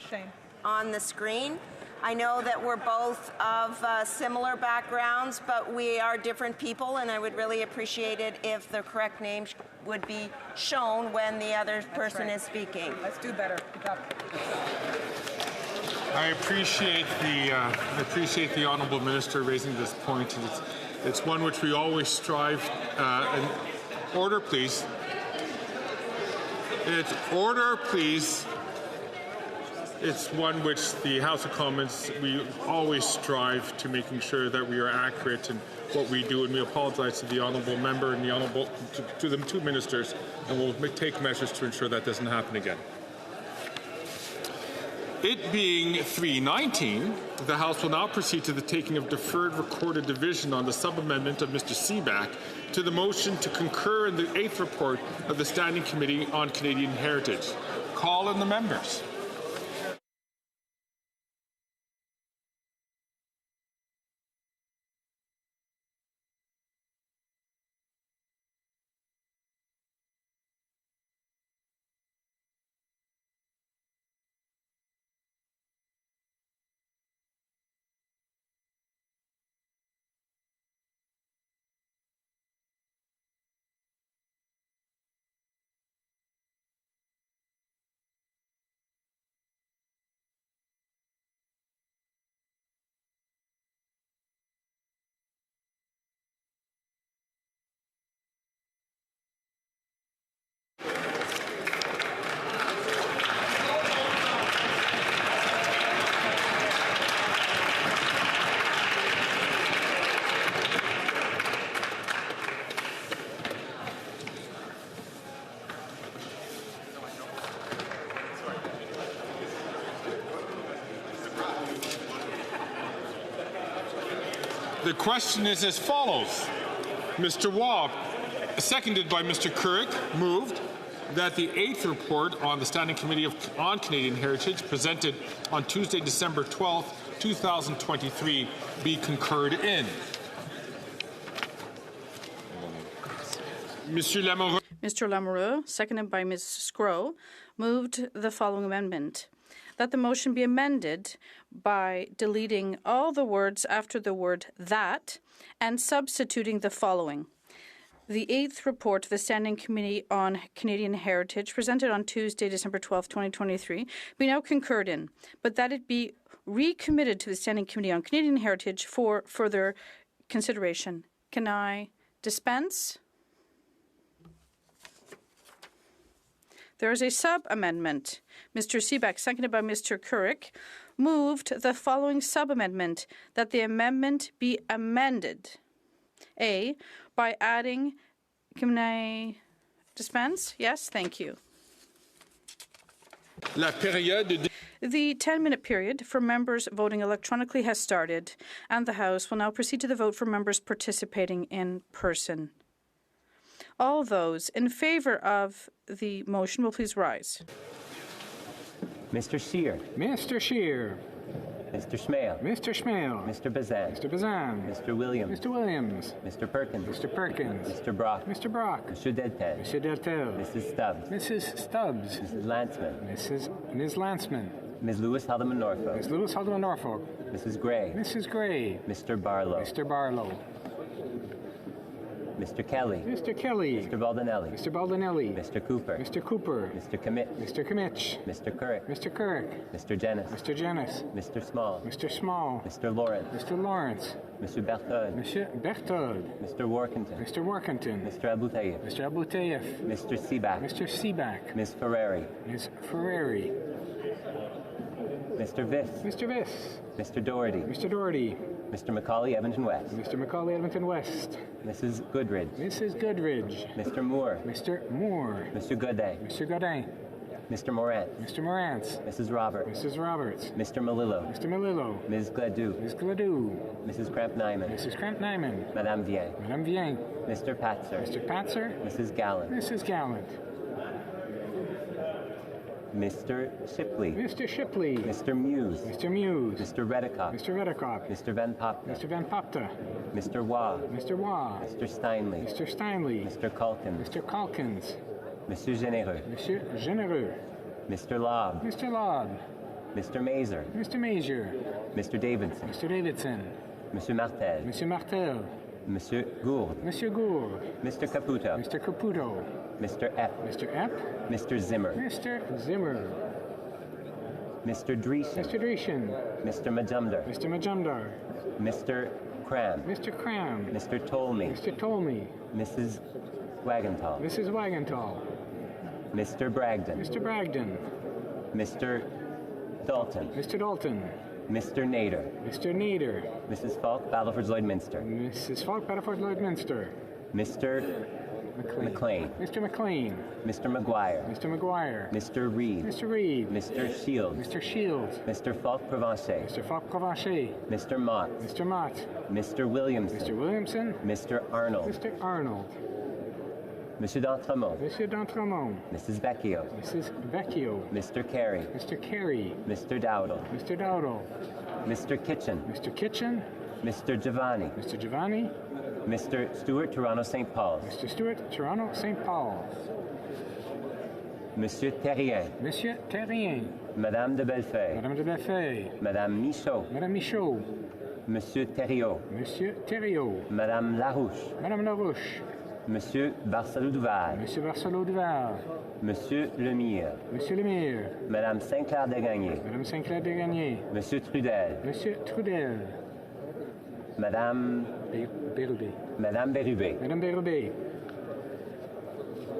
screen. I know that we're both of similar backgrounds, but we are different people, and I would really appreciate it if the correct name would be shown when the other person is speaking. Let's do better. Good job. I appreciate the Honourable Minister raising this point. It's one which we always strive. Order, please. It's order, please. It's one which the House of Commons, we always strive to making sure that we are accurate in what we do, and we apologize to the Honourable Member and to the two ministers, and we'll take measures to ensure that doesn't happen again. It being 3:19, the House will now proceed to the taking of deferred recorded division on the sub-amendment of Mr. Seaback to the motion to concur in the 8th report of the Standing Committee on Canadian Heritage. Call in the members. The question is as follows. Mr. Waugh, seconded by Mr. Couric, moved that the 8th report on the Standing Committee on Canadian Heritage presented on Tuesday, December 12th, 2023 be concurred in. Mr. Lamoureux, seconded by Ms. Scrow, moved the following amendment. That the motion be amended by deleting all the words after the word that and substituting the following. The 8th report of the Standing Committee on Canadian Heritage, presented on Tuesday, December 12, 2023, be now concurred in, but that it be recommitted to the Standing Committee on Canadian Heritage for further consideration. Can I dispense? There is a sub-amendment. Mr. Seebeck, seconded by Mr. Couric, moved the following sub-amendment, that the amendment be amended. A, by adding, can I dispense? Yes, thank you. The 10-minute period for members voting electronically has started, and the House will now proceed to the vote for members participating in person. All those in favour of the motion will please rise. Mr. Scheer. Mr. Scheer. Mr. Schmale. Mr. Schmale. Mr. Bazan. Mr. Bazan. Mr. Williams. Mr. Williams. Mr. Perkins. Mr. Perkins. Mr. Brock. Mr. Brock. Mr. Deltel. Mr. Deltel. Mrs. Stubbs. Mrs. Stubbs. Mrs. Landsman. Ms. Landsman. Ms. Lewis Haldeman Norfolk. Ms. Lewis Haldeman Norfolk. Mrs. Gray. Mrs. Gray. Mr. Barlow. Mr. Barlow. Mr. Kelly. Mr. Kelly. Mr. Baldinelli. Mr. Baldinelli. Mr. Cooper. Mr. Cooper. Mr. Commit. Mr. Commit. Mr. Couric. Mr. Couric. Mr. Jennis. Mr. Jennis. Mr. Small. Mr. Small. Mr. Lawrence. Mr. Lawrence. Mr. Berthold. Monsieur Berthold. Mr. Workington. Mr. Workington. Mr. Aboutayev. Mr. Aboutayev. Mr. Seaback. Mr. Seaback. Ms. Ferrari. Ms. Ferrari. Mr. Viss. Mr. Viss. Mr. Doherty. Mr. Doherty. Mr. Macaulay Edmonton West. Mr. Macaulay Edmonton West. Mrs. Goodridge. Mrs. Goodridge. Mr. Moore. Mr. Moore. Mr. Godin. Mr. Godin. Mr. Morant. Mr. Morant. Mrs. Roberts. Mrs. Roberts. Mr. Malillo. Mr. Malillo. Ms. Gladue. Ms. Gladue. Mrs. Cramp-Nyman. Mrs. Cramp-Nyman. Madame Vien. Madame Vien. Mr. Patzer. Mr. Patzer. Mrs. Gallant. Mrs. Gallant. Mr. Shipley. Mr. Shipley. Mr. Muse. Mr. Muse. Mr. Redicott. Mr. Redicott. Mr. Van Popta. Mr. Van Popta. Mr. Waugh. Mr. Waugh. Mr. Steinley. Mr. Steinley. Mr. Calkins. Mr. Calkins. Monsieur Généreux. Monsieur Généreux. Mr. Lobb. Mr. Lobb. Mr. Mazer. Mr. Mazer. Mr. Davidson. Mr. Davidson. Monsieur Martel. Monsieur Martel. Monsieur Gourde. Monsieur Gourde. Mr. Caputo. Mr. Caputo. Mr. Epp. Mr. Epp. Mr. Zimmer. Mr. Zimmer. Mr. Dreesen. Mr. Dreesen. Mr. Majumdar. Mr. Majumdar. Mr. Cram. Mr. Cram. Mr. Tolmie. Mr. Tolmie. Mrs. Wagenthal. Mrs. Wagenthal. Mr. Bragdon. Mr. Bragdon. Mr. Dalton. Mr. Dalton. Mr. Nader. Mr. Nader. Mrs. Falk, Battleford Lloydminster. Mrs. Falk, Battleford Lloydminster. Mr. McLean. Mr. McLean. Mr. McGuire. Mr. McGuire. Mr. Reed. Mr. Reed. Mr. Shields. Mr. Shields. Mr. Falk Provencher. Mr. Falk Provencher. Mr. Mott. Mr. Mott. Mr. Williamson. Mr. Williamson. Mr. Arnold. Mr. Arnold. Monsieur d'Entremont. Monsieur d'Entremont. Mrs. Vecchio. Mrs. Vecchio. Mr. Carey. Mr. Carey. Mr. Dowdle. Mr. Dowdle. Mr. Kitchen. Mr. Kitchen. Mr. Giovanni. Mr. Giovanni. Mr. Stewart, Toronto St. Paul's. Mr. Stewart, Toronto St. Paul. Monsieur Terrien. Monsieur Terrien. Madame de Bellefeuille. Madame de Bellefeuille. Madame Michaud. Madame Michaud. Monsieur Thériault. Monsieur Thériault. Madame Larouche. Madame Larouche. Monsieur Barcelot-Duval. Monsieur Barcelot-Duval. Monsieur Lemire. Monsieur Lemire. Madame Saint-Clair-Degagné. Madame Saint-Clair-Degagné. Monsieur Trudel. Monsieur Trudel. Madame Bérubé. Madame Bérubé. Madame Bérubé.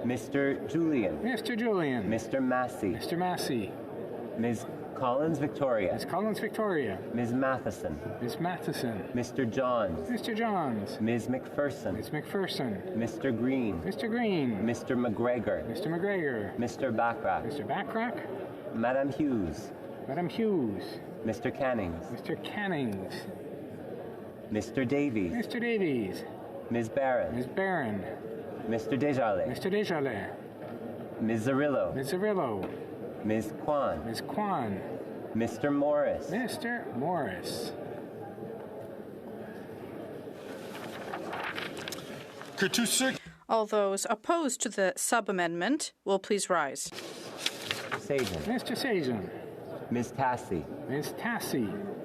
Mr. Julian. Mr. Julian. Mr. Massey. Mr. Massey. Ms. Collins Victoria. Ms. Collins Victoria. Ms. Matheson. Ms. Matheson. Mr. Johns. Mr. Johns. Ms. McPherson. Ms. McPherson. Mr. Green. Mr. Green. Mr. McGregor. Mr. McGregor. Mr. Backrack. Mr. Backrack. Madame Hughes. Madame Hughes. Mr. Cannings. Mr. Cannings. Mr. Davies. Mr. Davies. Ms. Barron. Ms. Barron. Mr. Desjardins. Mr. Desjardins. Ms. Zarillo. Ms. Zarillo. Ms. Kwan. Ms. Kwan. Mr. Morris. Mr. Morris. All those opposed to the sub-amendment will please rise. Sajan. Mr. Sajan. Ms. Tassi. Ms. Tassi.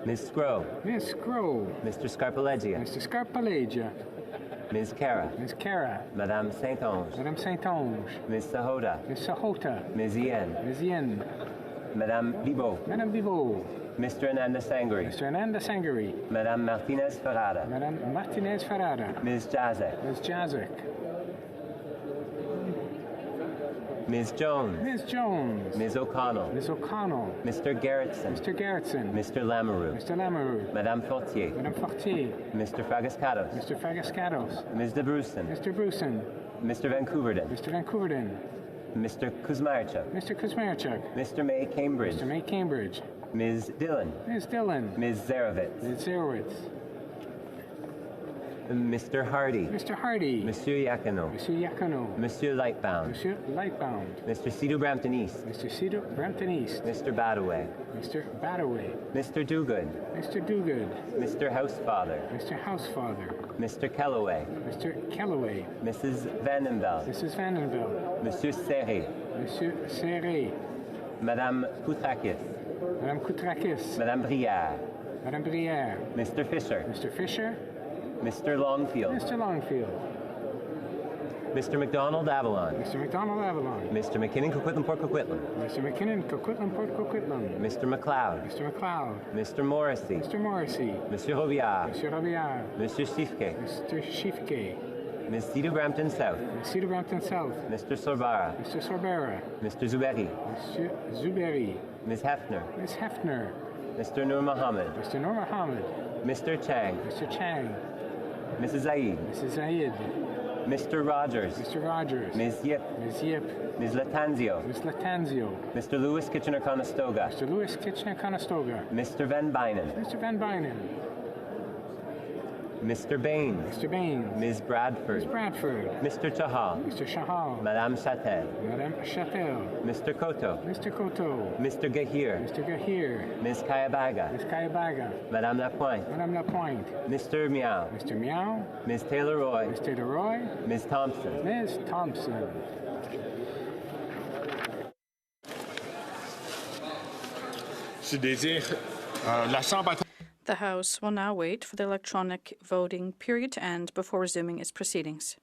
Ms. Scrow. Ms. Scrow. Mr. Scarpaleggia. Mr. Scarpaleggia. Ms. Cara. Ms. Cara. Madame Saint-Onge. Madame Saint-Onge. Ms. Sahota. Ms. Sahota. Ms. Yen. Ms. Yen. Madame Bibot. Madame Bibot. Mr. Ananda Sangari. Mr. Ananda Sangari. Madame Martinez Ferrada. Madame Martinez Ferrada. Ms. Jazek. Ms. Jazek. Ms. Jones. Ms. Jones. Ms. O'Connell. Ms. O'Connell. Mr. Gerritsen. Mr. Gerritsen. Mr. Lamoureux. Mr. Lamoureux. Madame Fortier. Madame Fortier. Mr. Fragascatos. Mr. Fragascatos. Ms. de Brusen. Mr. Brusen. Mr. Vancouverden. Mr. Vancouverden. Mr. Kuzmarchuk. Mr. Kuzmarchuk. Mr. May Cambridge. Mr. May Cambridge. Ms. Dillon. Ms. Dillon. Ms. Zarevitz. Ms. Zerowitz. Mr. Hardy. Mr. Hardy. Monsieur Yakino. Monsieur Yakino. Monsieur Lightbound. Monsieur Lightbound. Mr. Cedar Brampton East. Mr. Cedar Brampton East. Mr. Badaway. Mr. Badaway. Mr. Dogood. Mr. Dogood. Mr. Housefather. Mr. Housefather. Mr. Kellaway. Mr. Kellaway. Mrs. Vandenveld. Mrs. Vandenveld. Monsieur Serré. Monsieur Serré. Madame Koutrakis. Madame Koutrakis. Madame Brière. Madame Brière. Mr. Fisher. Mr. Fisher. Mr. Longfield. Mr. Longfield. Mr. McDonald Avalon. Mr. McDonald Avalon. Mr. McKinnon Coquitlam Port Coquitlam. Mr. McKinnon Coquitlam Port Coquitlam. Mr. McLeod. Mr. McLeod. Mr. Morrissey. Mr. Morrissey. Monsieur Robillard. Monsieur Robillard. Monsieur Sifke. Mr. Shifke. Ms. Cedar Brampton South. Ms. Cedar Brampton South. Mr. Sorbara. Mr. Sorbera. Mr. Zuberi. Monsieur Zuberi. Ms. Hefner. Ms. Hefner. Mr. Nur Mohammed. Mr. Nur Mohammed. Mr. Chang. Mr. Chang. Mrs. Zaid. Mrs. Zaid. Mr. Rogers. Mr. Rogers. Ms. Yip. Ms. Yip. Ms. Latanzio. Ms. Latanzio. Mr. Lewis Kitchener-Conestoga. Mr. Lewis Kitchener-Conestoga. Mr. Van Bynen. Mr. Van Bynen. Mr. Baines. Mr. Baines. Ms. Bradford. Ms. Bradford. Mr. Chahal. Mr. Chahal. Madame Chatel. Madame Chatel. Mr. Koto. Mr. Koto. Mr. Gahir. Mr. Gahir. Ms. Kayabaga. Ms. Kayabaga. Madame Lapointe. Madame Lapointe. Mr. Meow. Mr. Meow. Ms. Taylor-Roy. Ms. Taylor-Roy. Ms. Thompson. Ms. Thompson. The House will now wait for the electronic voting period to end before resuming its proceedings.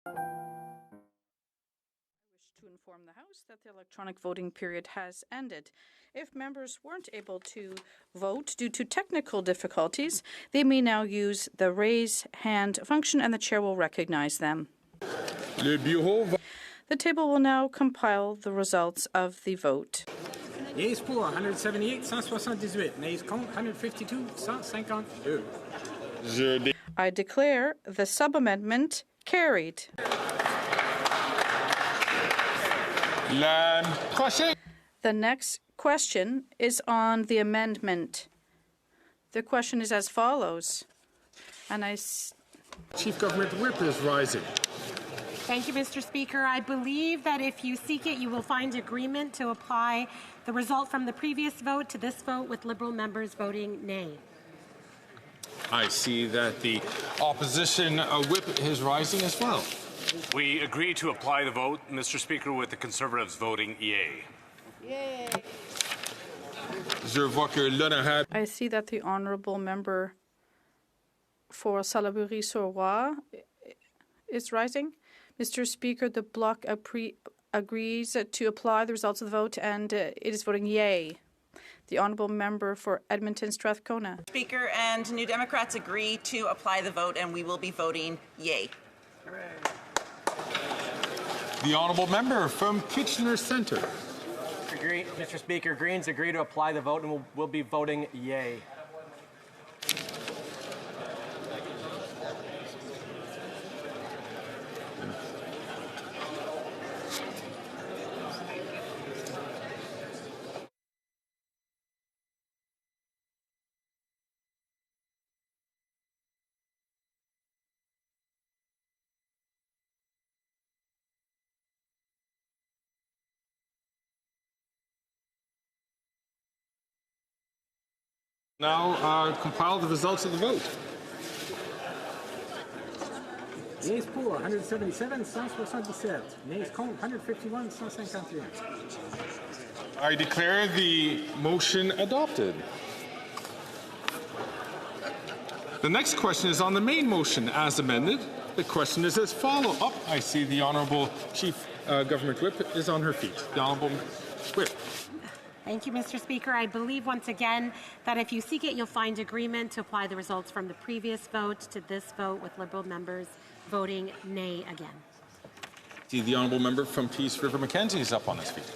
To inform the House that the electronic voting period has ended. If members weren't able to vote due to technical difficulties, they may now use the raise hand function and the chair will recognize them. The table will now compile the results of the vote. Yeas pour 178, 178. Nays contre 152, 152. I declare the sub-amendment carried. The next question is on the amendment. The question is as follows. And Chief Government Whip is rising. Thank you, Mr. Speaker. I believe that if you seek it, you will find agreement to apply the result from the previous vote to this vote with Liberal members voting nay. I see that the opposition whip is rising as well. We agree to apply the vote, Mr. Speaker, with the Conservatives voting yay. Yay. I see that the honourable member for Salaberry-sur-Roi is rising. Mr. Speaker, the bloc agrees to apply the results of the vote and it is voting yay. The honourable member for Edmonton Strathcona. Speaker, and New Democrats agree to apply the vote and we will be voting yay. The honourable member from Kitchener Centre. Mr. Speaker, Greens agree to apply the vote and we'll be voting yay. Now compile the results of the vote. Yeas pour 177, 177. Nays contre 151, 151. I declare the motion adopted. The next question is on the main motion as amended. The question is as follows. Oh, I see the Honourable Chief Government Whip is on her feet. The Honourable Whip. Thank you, Mr. Speaker. I believe once again that if you seek it, you'll find agreement to apply the results from the previous vote to this vote with Liberal members voting nay again. See the Honourable Member from Peace River Mackenzie is up on his feet.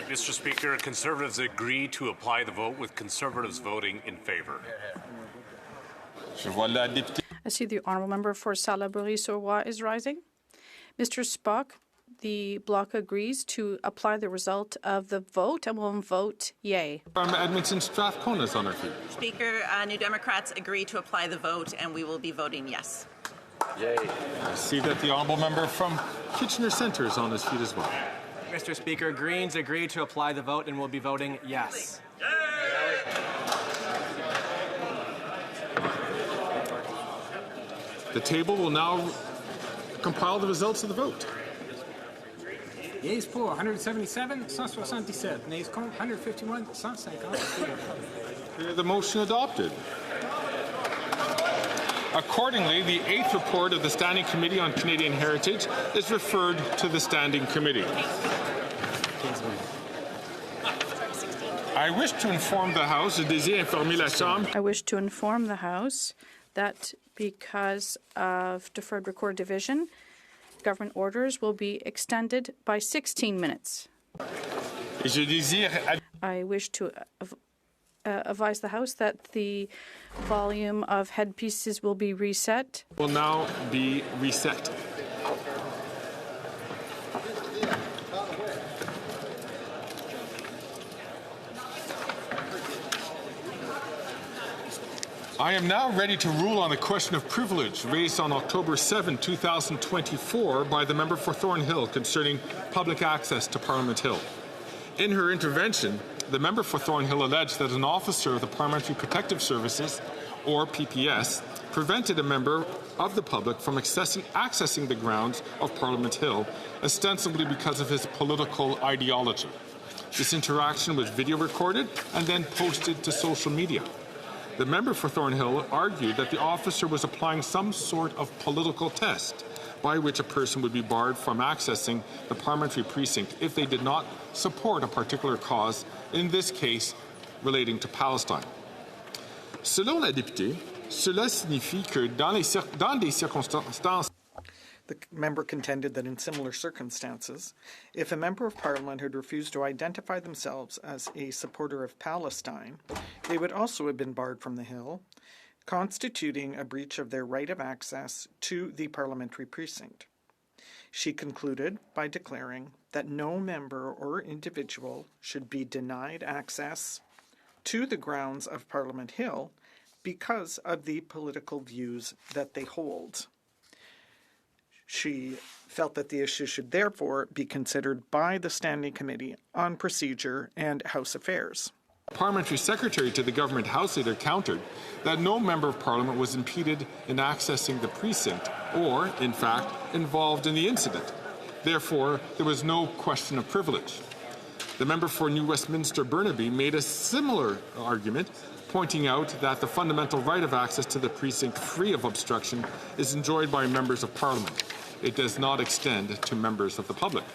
Mr. Speaker, Conservatives agree to apply the vote with Conservatives voting in favour. I see the honourable member for Salaberry-sur-Roi is rising. Mr. Spock, the bloc agrees to apply the result of the vote and will vote yay. From Edmonton Strathcona is on her feet. Speaker, New Democrats agree to apply the vote and we will be voting yes. Yay. I see that the honourable member from Kitchener Centre is on his feet as well. Mr. Speaker, Greens agree to apply the vote and will be voting yes. The table will now compile the results of the vote. Yeas pour 177, 177. Nays contre 151, 150. The motion adopted. Accordingly, the 8th report of the Standing Committee on Canadian Heritage is referred to the Standing Committee. I wish to inform the House, that because of deferred record division, government orders will be extended by 16 minutes. I wish to advise the House that the volume of headpieces will be reset. Will now be reset. I am now ready to rule on the question of privilege raised on October 7, 2024 by the member for Thornhill concerning public access to Parliament Hill. In her intervention, the member for Thornhill alleged that an officer of the Parliamentary Protective Services, or PPS, prevented a member of the public from accessing the grounds of Parliament Hill, ostensibly because of his political ideology. This interaction was video recorded and then posted to social media. The member for Thornhill argued that the officer was applying some sort of political test by which a person would be barred from accessing the parliamentary precinct if they did not support a particular cause, in this case relating to Palestine. Selon la députée, cela signifie que dans des circonstances. The member contended that in similar circumstances, if a member of Parliament had refused to identify themselves as a supporter of Palestine, they would also have been barred from the Hill, constituting a breach of their right of access to the parliamentary precinct. She concluded by declaring that no member or individual should be denied access to the grounds of Parliament Hill because of the political views that they hold. She felt that the issue should therefore be considered by the Standing Committee on Procedure and House Affairs. Parliamentary Secretary to the Government House Leader countered that no member of Parliament was impeded in accessing the precinct or, in fact, involved in the incident. Therefore, there was no question of privilege. The member for New Westminster Burnaby made a similar argument, pointing out that the fundamental right of access to the precinct free of obstruction is enjoyed by members of Parliament. It does not extend to members of the public.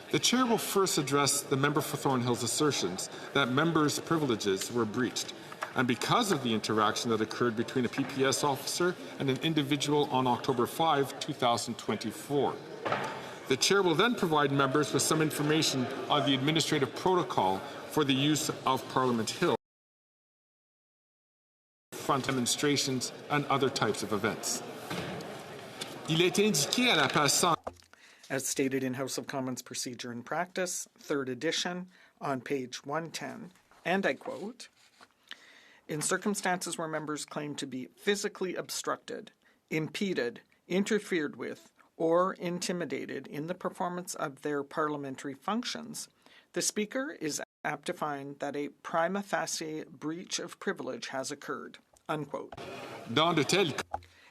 The Chair will first address the member for Thornhill's assertions that members' privileges were breached, and because of the interaction that occurred between a PPS officer and an individual on October 5, 2024. The Chair will then provide members with some information on the administrative protocol for the use of Parliament Hill, front demonstrations, and other types of events. Il est indiqué à la page 100. As stated in House of Commons Procedure and Practice, 3rd edition, on page 110, and I quote, "In circumstances where members claim to be physically obstructed, impeded, interfered with, or intimidated in the performance of their parliamentary functions, the Speaker is apt to find that a prima facie breach of privilege has occurred." Unquote.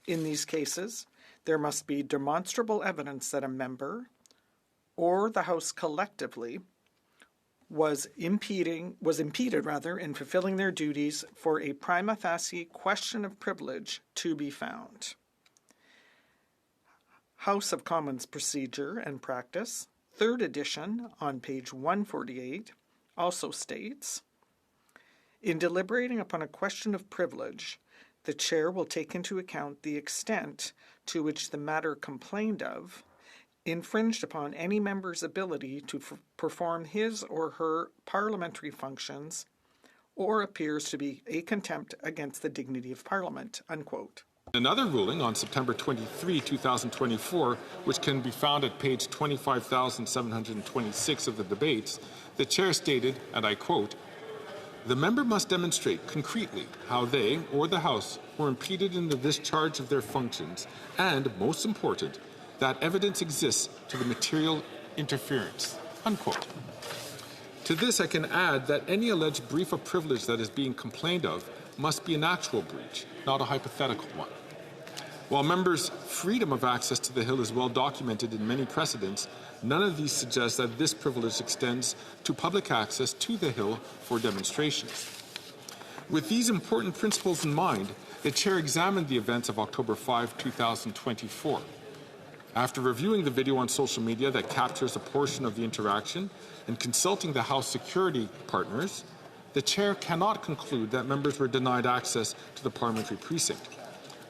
In these cases, there must be demonstrable evidence that a member or the House collectively was impeded in fulfilling their duties for a prima facie question of privilege to be found. House of Commons Procedure and Practice, 3rd edition, on page 148, also states, "In deliberating upon a question of privilege, the Chair will take into account the extent to which the matter complained of infringed upon any member's ability to perform his or her parliamentary functions or appears to be a contempt against the dignity of Parliament." Unquote. Another ruling on September 23, 2024, which can be found at page 25,726 of the debates, the Chair stated, and I quote, "The member must demonstrate concretely how they or the House were impeded in the discharge of their functions and, most important, that evidence exists to the material interference." Unquote. To this, I can add that any alleged breach of privilege that is being complained of must be an actual breach, not a hypothetical one. While members' freedom of access to the Hill is well documented in many precedents, none of these suggest that this privilege extends to public access to the Hill for demonstrations. With these important principles in mind, the Chair examined the events of October 5, 2024. After reviewing the video on social media that captures a portion of the interaction and consulting the House security partners, the Chair cannot conclude that members were denied access to the parliamentary precinct,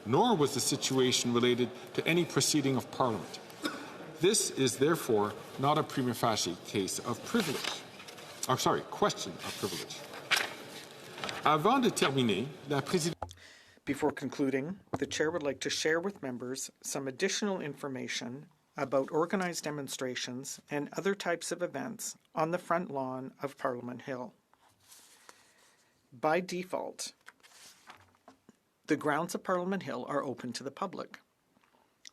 nor was the situation related to any proceeding of Parliament. This is therefore not a prima facie case of privilege. Question of privilege. Avant de terminer, la présidente. Before concluding, the Chair would like to share with members some additional information about organized demonstrations and other types of events on the front lawn of Parliament Hill. By default, the grounds of Parliament Hill are open to the public.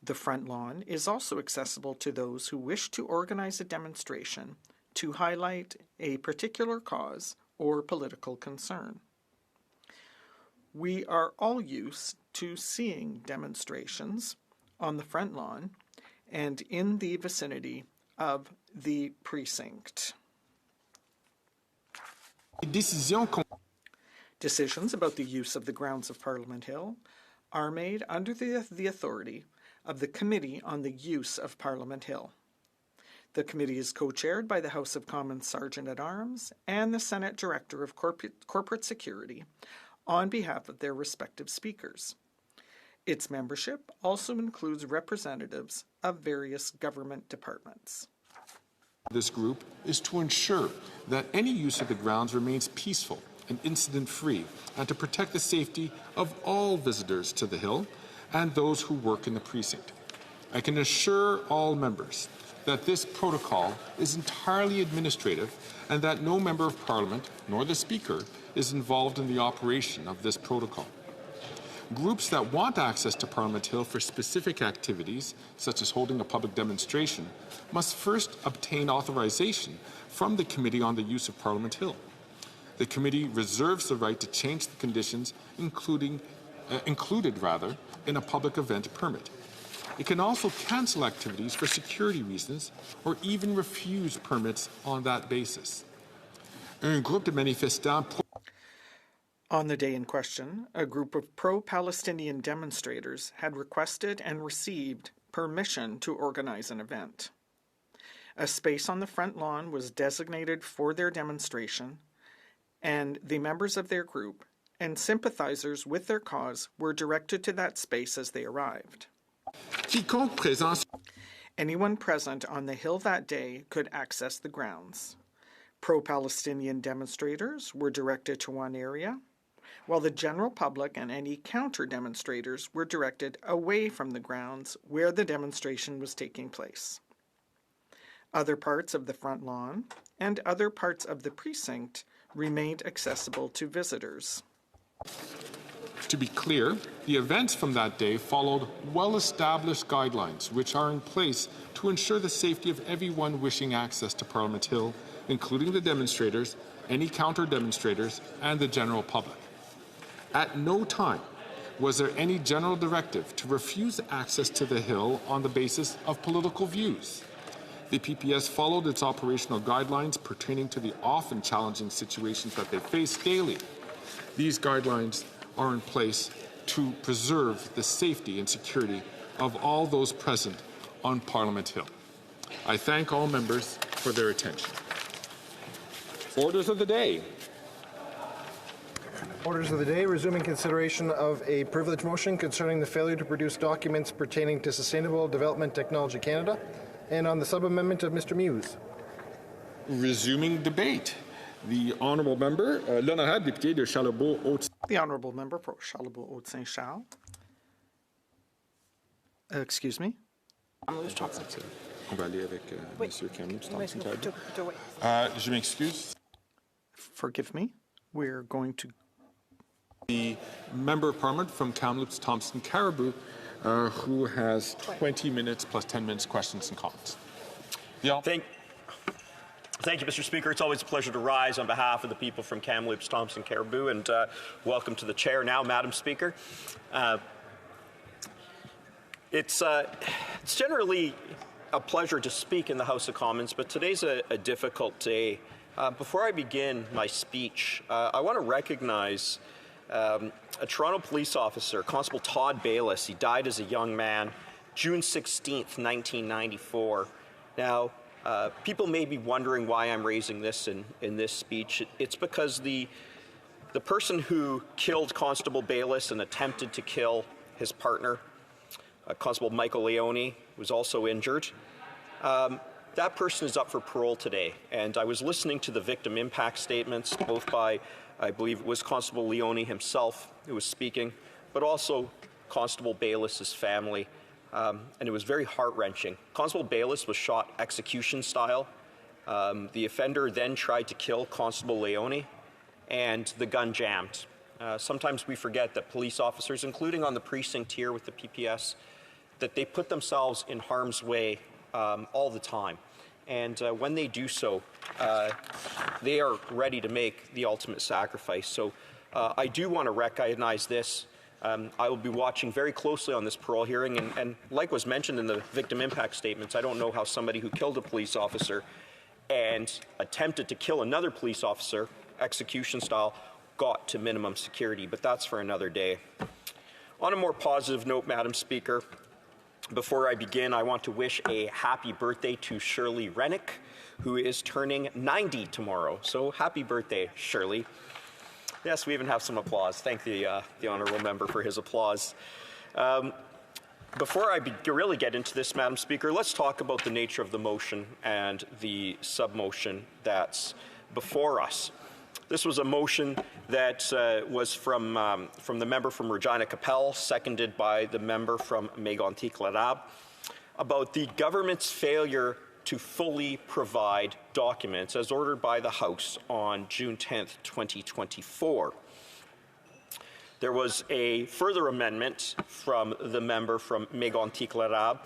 The front lawn is also accessible to those who wish to organize a demonstration to highlight a particular cause or political concern. We are all used to seeing demonstrations on the front lawn and in the vicinity of the precinct. Decisions about the use of the grounds of Parliament Hill are made under the authority of the Committee on the Use of Parliament Hill. The committee is co-chaired by the House of Commons Sergeant-at-Arms and the Senate Director of Corporate Security on behalf of their respective speakers. Its membership also includes representatives of various government departments. This group is to ensure that any use of the grounds remains peaceful and incident-free, and to protect the safety of all visitors to the Hill and those who work in the precinct. I can assure all members that this protocol is entirely administrative and that no member of Parliament, nor the Speaker, is involved in the operation of this protocol. Groups that want access to Parliament Hill for specific activities, such as holding a public demonstration, must first obtain authorization from the Committee on the Use of Parliament Hill. The committee reserves the right to change the conditions included in a public event permit. It can also cancel activities for security reasons or even refuse permits on that basis. Un groupe de manifestants On the day in question, a group of pro-Palestinian demonstrators had requested and received permission to organize an event. A space on the front lawn was designated for their demonstration, and the members of their group and sympathizers with their cause were directed to that space as they arrived. Anyone present on the Hill that day could access the grounds. Pro-Palestinian demonstrators were directed to one area, while the general public and any counter-demonstrators were directed away from the grounds where the demonstration was taking place. Other parts of the front lawn and other parts of the precinct remained accessible to visitors. To be clear, the events from that day followed well-established guidelines which are in place to ensure the safety of everyone wishing access to Parliament Hill, including the demonstrators, any counter-demonstrators, and the general public. At no time was there any general directive to refuse access to the Hill on the basis of political views. The PPS followed its operational guidelines pertaining to the often challenging situations that they face daily. These guidelines are in place to preserve the safety and security of all those present on Parliament Hill. I thank all members for their attention. Orders of the day. Orders of the day, resuming consideration of a privilege motion concerning the failure to produce documents pertaining to Sustainable Development Technology Canada, and on the sub-amendment of Mr. Muse. Resuming debate. The Honourable Member, l'Honorable Député de Charlebourg-Haute. The Honourable Member for Charlebourg-Haute-Saint-Charles. Excuse me? On va aller avec Monsieur Kamloops Thompson. Je m'excuse. Forgive me. We're going to... The Member of Parliament from Kamloops Thompson Caribou, who has 20 minutes plus 10 minutes questions and comments. Yeah. Thank you, Mr. Speaker. It's always a pleasure to rise on behalf of the people from Kamloops Thompson Caribou, and welcome to the chair now, Madam Speaker. It's generally a pleasure to speak in the House of Commons, but today's a difficult day. Before I begin my speech, I want to recognize a Toronto police officer, Constable Todd Bayless. He died as a young man, June 16th, 1994. Now, people may be wondering why I'm raising this in this speech. It's because the person who killed Constable Bayless and attempted to kill his partner, Constable Michael Leone, was also injured. That person is up for parole today, and I was listening to the victim impact statements, both by, I believe it was Constable Leone himself who was speaking, but also Constable Bayless's family, and it was very heart-wrenching. Constable Bayless was shot execution style. The offender then tried to kill Constable Leone, and the gun jammed. Sometimes we forget that police officers, including on the precinct here with the PPS, that they put themselves in harm's way all the time. And when they do so, they are ready to make the ultimate sacrifice. So I do want to recognize this. I will be watching very closely on this parole hearing, and like was mentioned in the victim impact statements, I don't know how somebody who killed a police officer and attempted to kill another police officer, execution style, got to minimum security, but that's for another day. On a more positive note, Madam Speaker, Before I begin, I want to wish a happy birthday to Shirley Rennick, who is turning 90 tomorrow. So happy birthday, Shirley. Yes, we even have some applause. Thank the honourable member for his applause. Before I really get into this, Madam Speaker, let's talk about the nature of the motion and the sub-motion that's before us. This was a motion that was from the member from Regina Capel, seconded by the member from Mégantic-Larabe, about the government's failure to fully provide documents as ordered by the House on June 10th, 2024. There was a further amendment from the member from Mégantic-Larabe,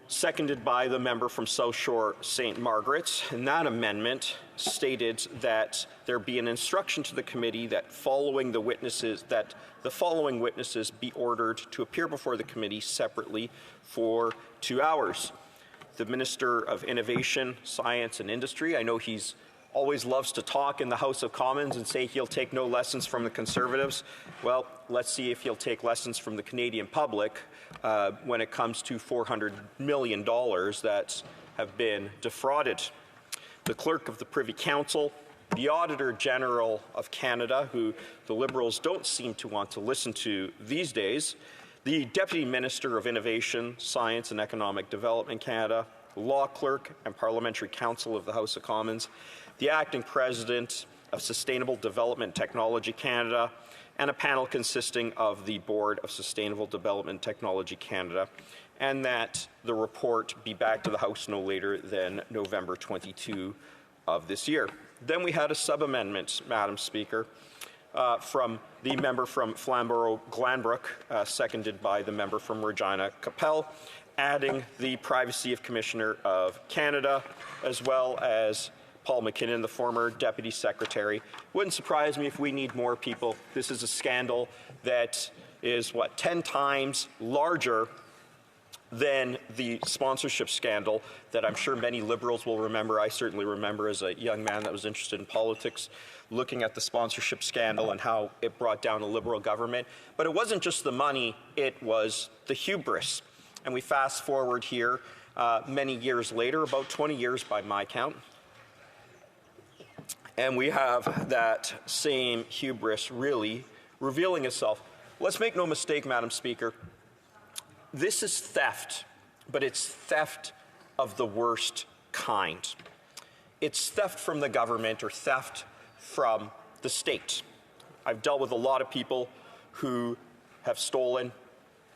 seconded by the member from South Shore St. Margaret's, and that amendment stated that there be an instruction to the committee that the following witnesses be ordered to appear before the committee separately for 2 hours. The Minister of Innovation, Science and Industry, I know he's always loves to talk in the House of Commons and say he'll take no lessons from the Conservatives. Well, let's see if he'll take lessons from the Canadian public when it comes to $400 million that have been defrauded. The Clerk of the Privy Council, the Auditor General of Canada, who the Liberals don't seem to want to listen to these days, the Deputy Minister of Innovation, Science and Economic Development Canada, Law Clerk and Parliamentary Counsel of the House of Commons, the Acting President of Sustainable Development Technology Canada, and a panel consisting of the Board of Sustainable Development Technology Canada, and that the report be back to the House no later than November 22 of this year. Then we had a sub-amendment, Madam Speaker, from the member from Flamborough-Glanbrook, seconded by the member from Regina Capel, adding the Privacy of Commissioner of Canada, as well as Paul McKinnon, the former Deputy Secretary. Wouldn't surprise me if we need more people. This is a scandal that is, 10 times larger than the sponsorship scandal that I'm sure many Liberals will remember. I certainly remember as a young man that was interested in politics, looking at the sponsorship scandal and how it brought down a Liberal government. But it wasn't just the money, it was the hubris. And we fast forward here many years later, about 20 years by my count, and we have that same hubris really revealing itself. Let's make no mistake, Madam Speaker, this is theft, but it's theft of the worst kind. It's theft from the government or theft from the state. I've dealt with a lot of people who have stolen.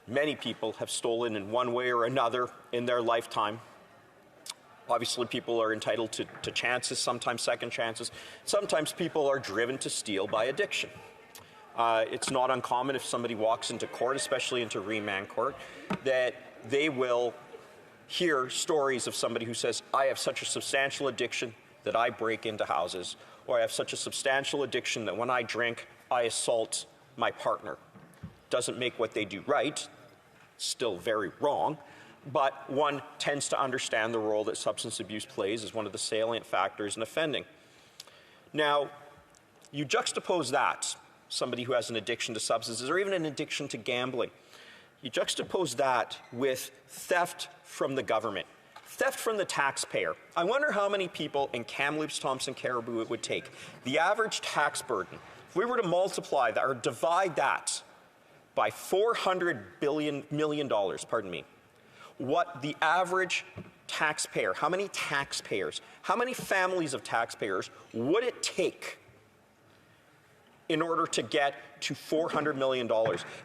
Many people have stolen in one way or another in their lifetime. Obviously, people are entitled to chances, sometimes second chances. Sometimes people are driven to steal by addiction. It's not uncommon if somebody walks into court, especially into remand court, that they will hear stories of somebody who says, I have such a substantial addiction that I break into houses, or I have such a substantial addiction that when I drink, I assault my partner. Doesn't make what they do right, still very wrong, but one tends to understand the role that substance abuse plays as one of the salient factors in offending. Now, you juxtapose that, somebody who has an addiction to substances or even an addiction to gambling, you juxtapose that with theft from the government, theft from the taxpayer. I wonder how many people in Kamloops, Thompson, Caribou it would take. The average tax burden, if we were to multiply that or divide that by $400 million, what the average taxpayer, how many taxpayers, how many families of taxpayers would it take in order to get to $400 million?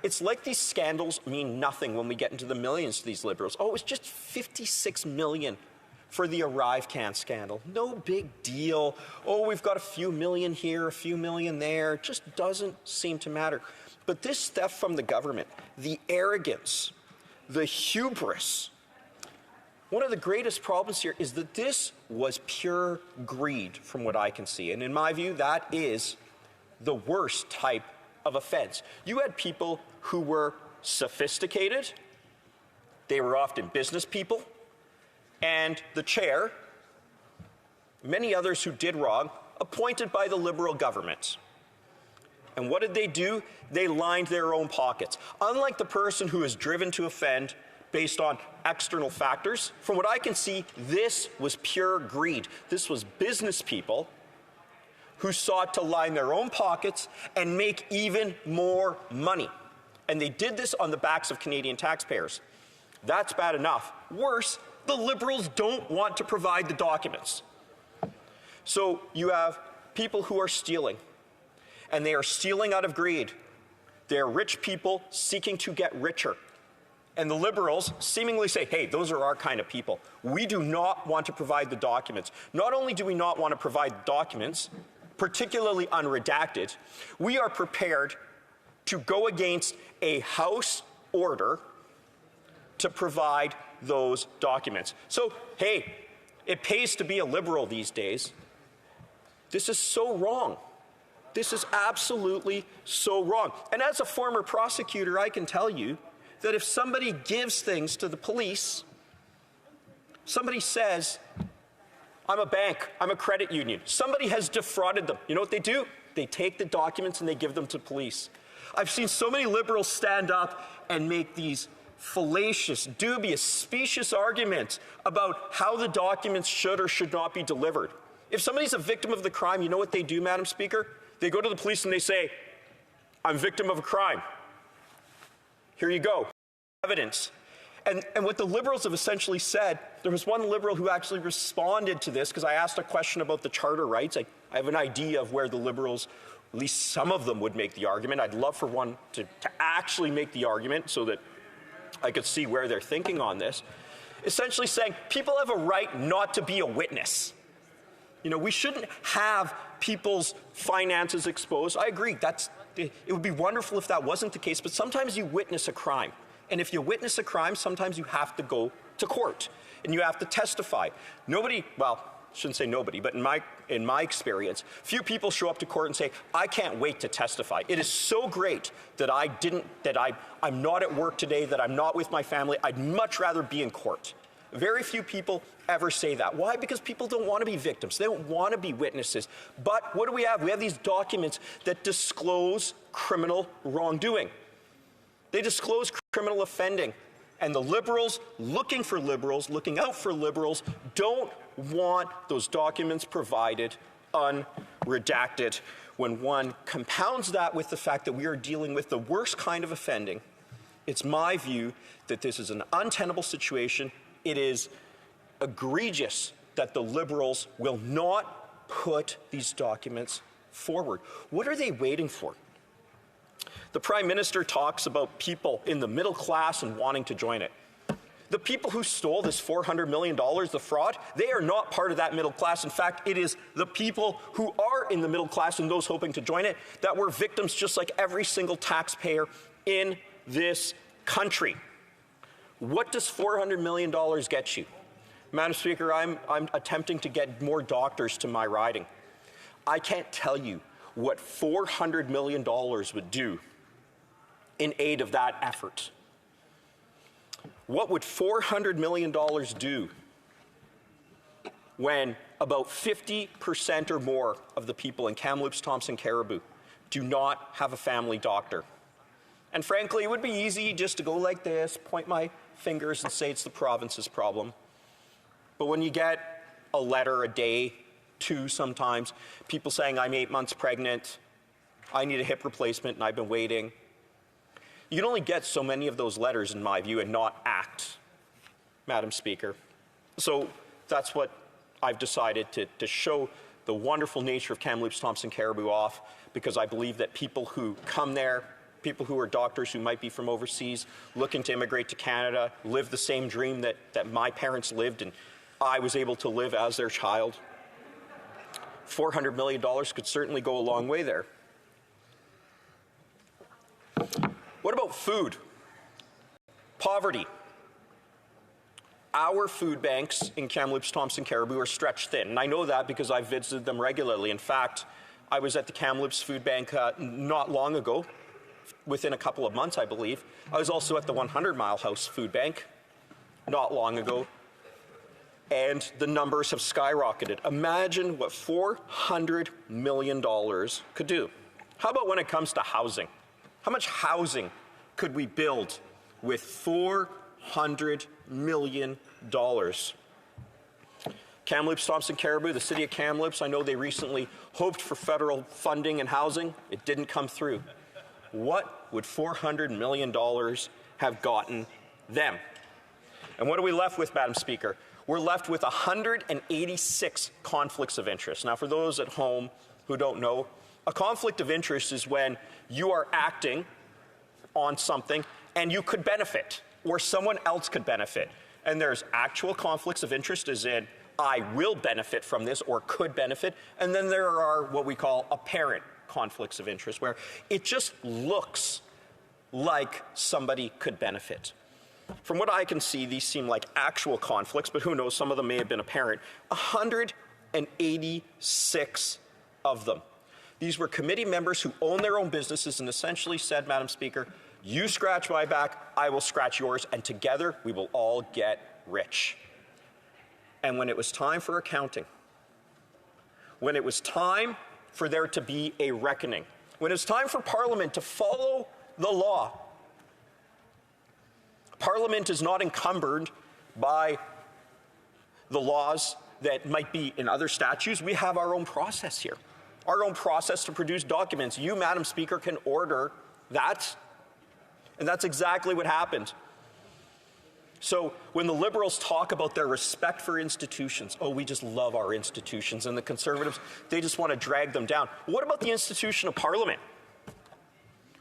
It's like these scandals mean nothing when we get into the millions to these Liberals. Oh, it was just $56 million for the ArriveCan scandal. No big deal. Oh, we've got a few million here, a few million there. It just doesn't seem to matter. But this theft from the government, the arrogance, the hubris, one of the greatest problems here is that this was pure greed from what I can see. And in my view, that is the worst type of offense. You had people who were sophisticated, they were often business people, and the chair, many others who did wrong, appointed by the Liberal government. And what did they do? They lined their own pockets. Unlike the person who is driven to offend based on external factors. From what I can see, this was pure greed. This was business people who sought to line their own pockets and make even more money. And they did this on the backs of Canadian taxpayers. That's bad enough. Worse, the Liberals don't want to provide the documents. So you have people who are stealing, and they are stealing out of greed. They are rich people seeking to get richer. And the Liberals seemingly say, hey, those are our kind of people. We do not want to provide the documents. Not only do we not want to provide the documents, particularly unredacted, we are prepared to go against a House order to provide those documents. So, hey, it pays to be a Liberal these days. This is so wrong. This is absolutely so wrong. And as a former prosecutor, I can tell you that if somebody gives things to the police, somebody says, I'm a bank, I'm a credit union, somebody has defrauded them. You know what they do? They take the documents and they give them to police. I've seen so many Liberals stand up and make these fallacious, dubious, specious arguments about how the documents should or should not be delivered. If somebody's a victim of the crime, you know what they do, Madam Speaker? They go to the police and they say, I'm victim of a crime. Here you go, evidence. And what the Liberals have essentially said, there was one Liberal who actually responded to this because I asked a question about the charter rights. I have an idea of where the Liberals, at least some of them, would make the argument. I'd love for one to actually make the argument so that I could see where they're thinking on this. Essentially saying people have a right not to be a witness. You know, we shouldn't have people's finances exposed. I agree, it would be wonderful if that wasn't the case, but sometimes you witness a crime. And if you witness a crime, sometimes you have to go to court and you have to testify. Nobody, well, I shouldn't say nobody, but in my experience, few people show up to court and say, I can't wait to testify. It is so great that I'm not at work today, that I'm not with my family. I'd much rather be in court. Very few people ever say that. Why? Because people don't want to be victims. They don't want to be witnesses. But what do we have? We have these documents that disclose criminal wrongdoing. They disclose criminal offending. And the Liberals, looking out for Liberals, don't want those documents provided unredacted. When one compounds that with the fact that we are dealing with the worst kind of offending, it's my view that this is an untenable situation. It is egregious that the Liberals will not put these documents forward. What are they waiting for? The Prime Minister talks about people in the middle class and wanting to join it. The people who stole this $400 million, the fraud, they are not part of that middle class. In fact, it is the people who are in the middle class and those hoping to join it that were victims just like every single taxpayer in this country. What does $400 million get you? Madam Speaker, I'm attempting to get more doctors to my riding. I can't tell you what $400 million would do in aid of that effort. What would $400 million do when about 50% or more of the people in Kamloops, Thompson, Caribou do not have a family doctor? And frankly, it would be easy just to go like this, point my fingers and say it's the province's problem. But when you get a letter a day, two sometimes, people saying I'm 8 months pregnant, I need a hip replacement and I've been waiting. You can only get so many of those letters, in my view, and not act, Madam Speaker. So that's what I've decided to show the wonderful nature of Kamloops, Thompson, Caribou off, because I believe that people who come there, people who are doctors who might be from overseas, looking to immigrate to Canada, live the same dream that my parents lived and I was able to live as their child. $400 million could certainly go a long way there. What about food? Poverty. Our food banks in Kamloops, Thompson, Caribou are stretched thin, and I know that because I've visited them regularly. In fact, I was at the Kamloops Food Bank not long ago, within a couple of months, I believe. I was also at the 100 Mile House Food Bank not long ago, and the numbers have skyrocketed. Imagine what $400 million could do. How about when it comes to housing? How much housing could we build with $400 $200 million. Kamloops, Thompson Caribou, the city of Kamloops, I know they recently hoped for federal funding and housing. It didn't come through. What would $400 million have gotten them? And what are we left with, Madam Speaker? We're left with 186 conflicts of interest. Now, for those at home who don't know, a conflict of interest is when you are acting on something and you could benefit, or someone else could benefit. And there's actual conflicts of interest, as in, I will benefit from this or could benefit. And then there are what we call apparent conflicts of interest, where it just looks like somebody could benefit. From what I can see, these seem like actual conflicts, but who knows, some of them may have been apparent. 186 of them. These were committee members who own their own businesses and essentially said, Madam Speaker, you scratch my back, I will scratch yours, and together we will all get rich. And when it was time for accounting, when it was time for there to be a reckoning, when it was time for Parliament to follow the law, Parliament is not encumbered by the laws that might be in other statutes. We have our own process here, our own process to produce documents. You, Madam Speaker, can order that, and that's exactly what happened. So when the Liberals talk about their respect for institutions, oh, we just love our institutions, and the Conservatives, they just want to drag them down. What about the institution of Parliament?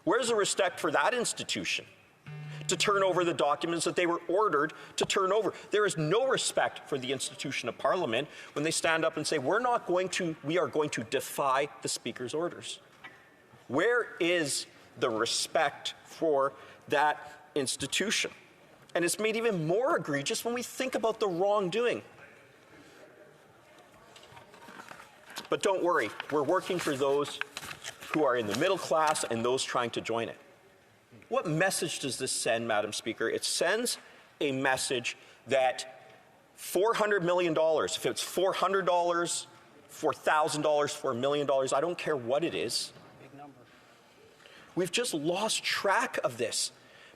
Where's the respect for that institution to turn over the documents that they were ordered to turn over? There is no respect for the institution of Parliament when they stand up and say, we are going to defy the Speaker's orders. Where is the respect for that institution? And it's made even more egregious when we think about the wrongdoing. But don't worry, we're working for those who are in the middle class and those trying to join it. What message does this send, Madam Speaker? It sends a message that $400 million, if it's $400, $4,000, $4 million, I don't care what it is. Big number. We've just lost track of this.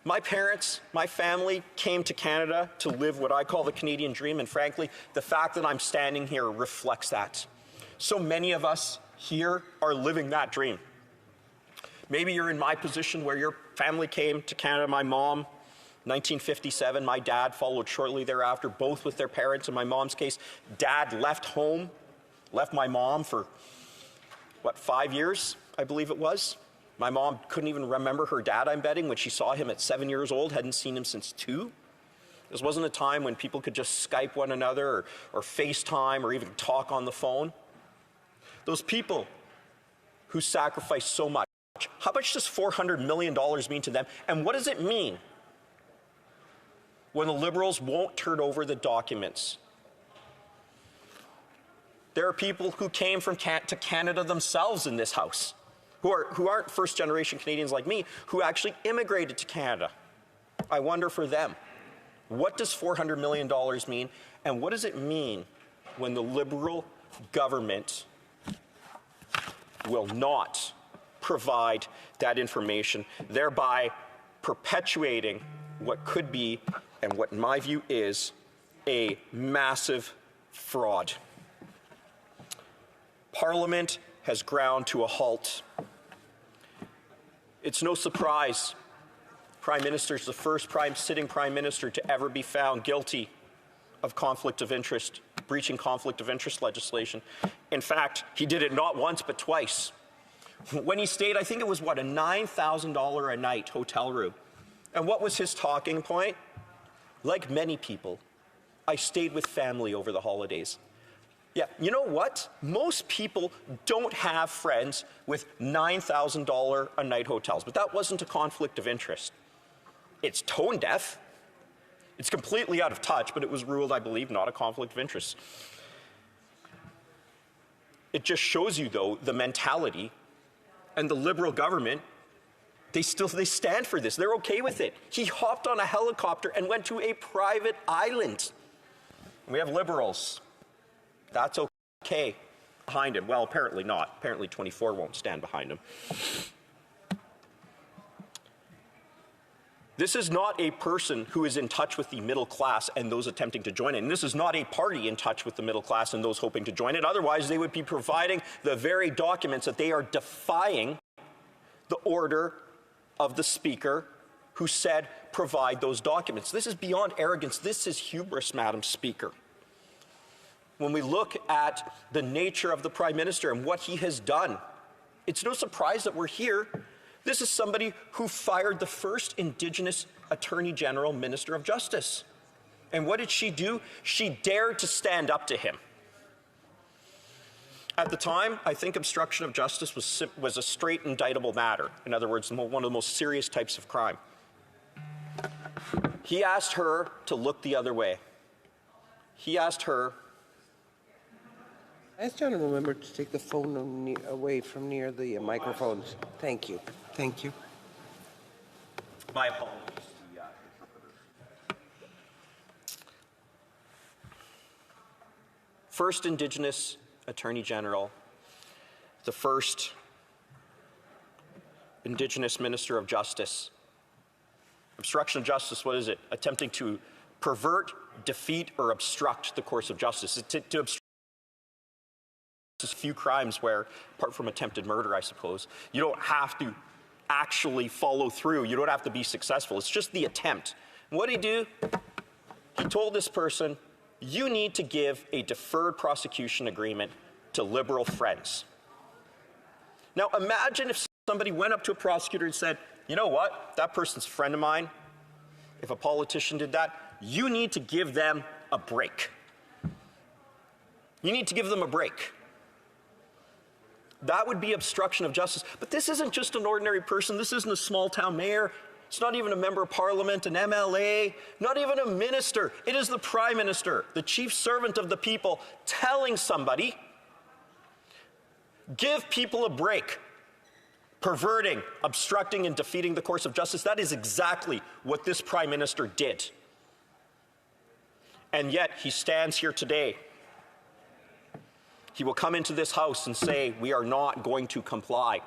My parents, my family came to Canada to live what I call the Canadian dream, and frankly, the fact that I'm standing here reflects that. So many of us here are living that dream. Maybe you're in my position where your family came to Canada. My mom, 1957, my dad followed shortly thereafter, both with their parents. In my mom's case, Dad left home, left my mom for, 5 years, I believe it was. My mom couldn't even remember her dad, I'm betting, when she saw him at 7 years old, hadn't seen him since 2. This wasn't a time when people could just Skype one another or FaceTime or even talk on the phone. Those people who sacrificed so much, how much does $400 million mean to them? And what does it mean when the Liberals won't turn over the documents? There are people who came to Canada themselves in this House, who aren't first-generation Canadians like me, who actually immigrated to Canada. I wonder for them, what does $400 million mean, and what does it mean when the Liberal government will not provide that information, thereby perpetuating what could be, and what in my view is, a massive fraud. Parliament has ground to a halt. It's no surprise Prime Minister is the first sitting Prime Minister to ever be found guilty of conflict of interest, breaching conflict of interest legislation. In fact, he did it not once but twice. When he stayed, I think it was, a $9,000 a night hotel room. And what was his talking point? Like many people, I stayed with family over the holidays. Yeah, you know what? Most people don't have friends with $9,000 a night hotels, but that wasn't a conflict of interest. It's tone deaf. It's completely out of touch, but it was ruled, I believe, not a conflict of interest. It just shows you, though, the mentality, and the Liberal government, they stand for this. They're okay with it. He hopped on a helicopter and went to a private island. We have Liberals. That's okay behind him. Well, apparently not. Apparently 24 won't stand behind him. This is not a person who is in touch with the middle class and those attempting to join it. And this is not a party in touch with the middle class and those hoping to join it. Otherwise, they would be providing the very documents that they are defying the order of the Speaker who said provide those documents. This is beyond arrogance. This is hubris, Madam Speaker. When we look at the nature of the Prime Minister and what he has done, it's no surprise that we're here. This is somebody who fired the first Indigenous Attorney General, Minister of Justice. And what did she do? She dared to stand up to him. At the time, I think obstruction of justice was a straight indictable matter. In other words, one of the most serious types of crime. He asked her to look the other way. He asked her. I ask the honourable member to take the phone away from near the microphones. Thank you. Thank you. My apologies. First Indigenous Attorney General, the first Indigenous Minister of Justice. Obstruction of justice, what is it? Attempting to pervert, defeat, or obstruct the course of justice. To obstruct a few crimes where, apart from attempted murder, I suppose, you don't have to actually follow through. You don't have to be successful. It's just the attempt. And what did he do? He told this person, you need to give a deferred prosecution agreement to Liberal friends. Now imagine if somebody went up to a prosecutor and said, you know what, that person's a friend of mine. If a politician did that, you need to give them a break. You need to give them a break. That would be obstruction of justice. But this isn't just an ordinary person. This isn't a small town mayor. It's not even a member of parliament, an MLA, not even a minister. It is the Prime Minister, the chief servant of the people, telling somebody, give people a break. Perverting, obstructing, and defeating the course of justice. That is exactly what this Prime Minister did. And yet, he stands here today. He will come into this House and say, we are not going to comply.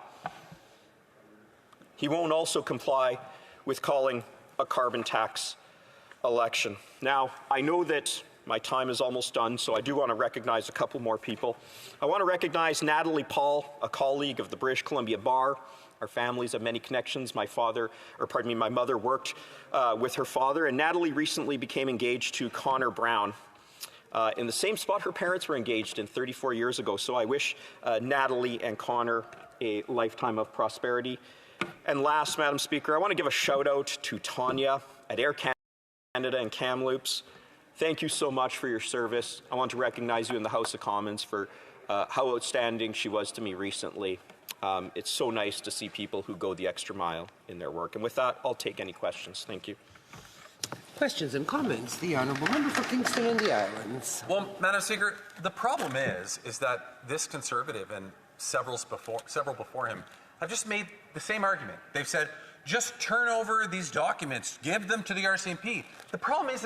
He won't also comply with calling a carbon tax election. Now, I know that my time is almost done, so I do want to recognize a couple more people. I want to recognize Natalie Paul, a colleague of the British Columbia Bar. Our families have many connections. My mother worked with her father, and Natalie recently became engaged to Connor Brown in the same spot her parents were engaged in 34 years ago. So I wish Natalie and Connor a lifetime of prosperity. And last, Madam Speaker, I want to give a shout out to Tanya at Air Canada and Kamloops. Thank you so much for your service. I want to recognize you in the House of Commons for how outstanding she was to me recently. It's so nice to see people who go the extra mile in their work. And with that, I'll take any questions. Thank you. Questions and comments? The honourable member for Kingston and the Islands. Well, Madam Speaker, the problem is that this Conservative and several before him have just made the same argument. They've said, just turn over these documents, give them to the RCMP. The problem is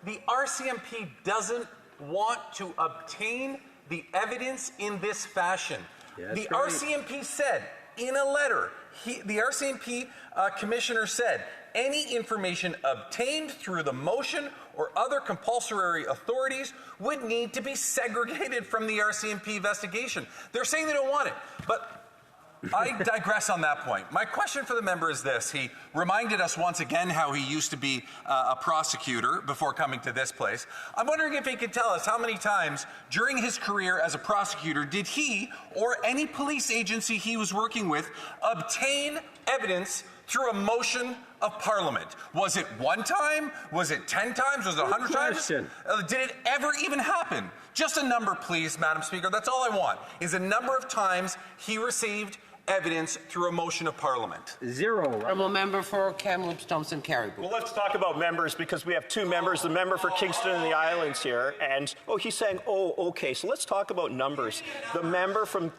the RCMP doesn't want to obtain the evidence in this fashion. Yeah, the right. RCMP said in a letter, the RCMP commissioner said, any information obtained through the motion or other compulsory authorities would need to be segregated from the RCMP investigation. They're saying they don't want it, but I digress on that point. My question for the member is this. He reminded us once again how he used to be a prosecutor before coming to this place. I'm wondering if he could tell us how many times during his career as a prosecutor did he or any police agency he was working with obtain evidence through a motion of Parliament? Was it one time? Was it 10 times? Was it 100 times? Did it ever even happen? Just a number, please, Madam Speaker. That's all I want, is a number of times he received evidence through a motion of Parliament. Zero. Honourable member for Kamloops, Thompson, Caribou. Well, let's talk about members, because we have two members, the member for Kingston and the Islands here, and he's saying, okay, so let's talk about numbers. The member from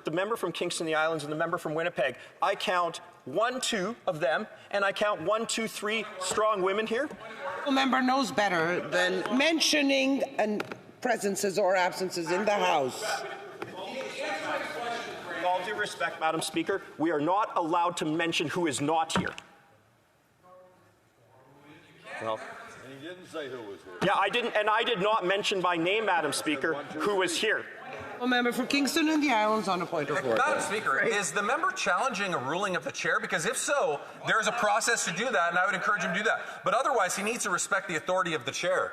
Kingston and the Islands and the member from Winnipeg, I count 1, 2 of them, and I count 1, 2, 3 strong women here. The member knows better than mentioning presences or absences in the House. With all due respect, Madam Speaker, we are not allowed to mention who is not here. Well, And you didn't say who was here. yeah, I didn't, and I did not mention by name, Madam Speaker, who was here. A member for Kingston and the Islands on a point of order. Madam Speaker, is the member challenging a ruling of the chair? Because if so, there's a process to do that, and I would encourage him to do that. But otherwise, he needs to respect the authority of the chair.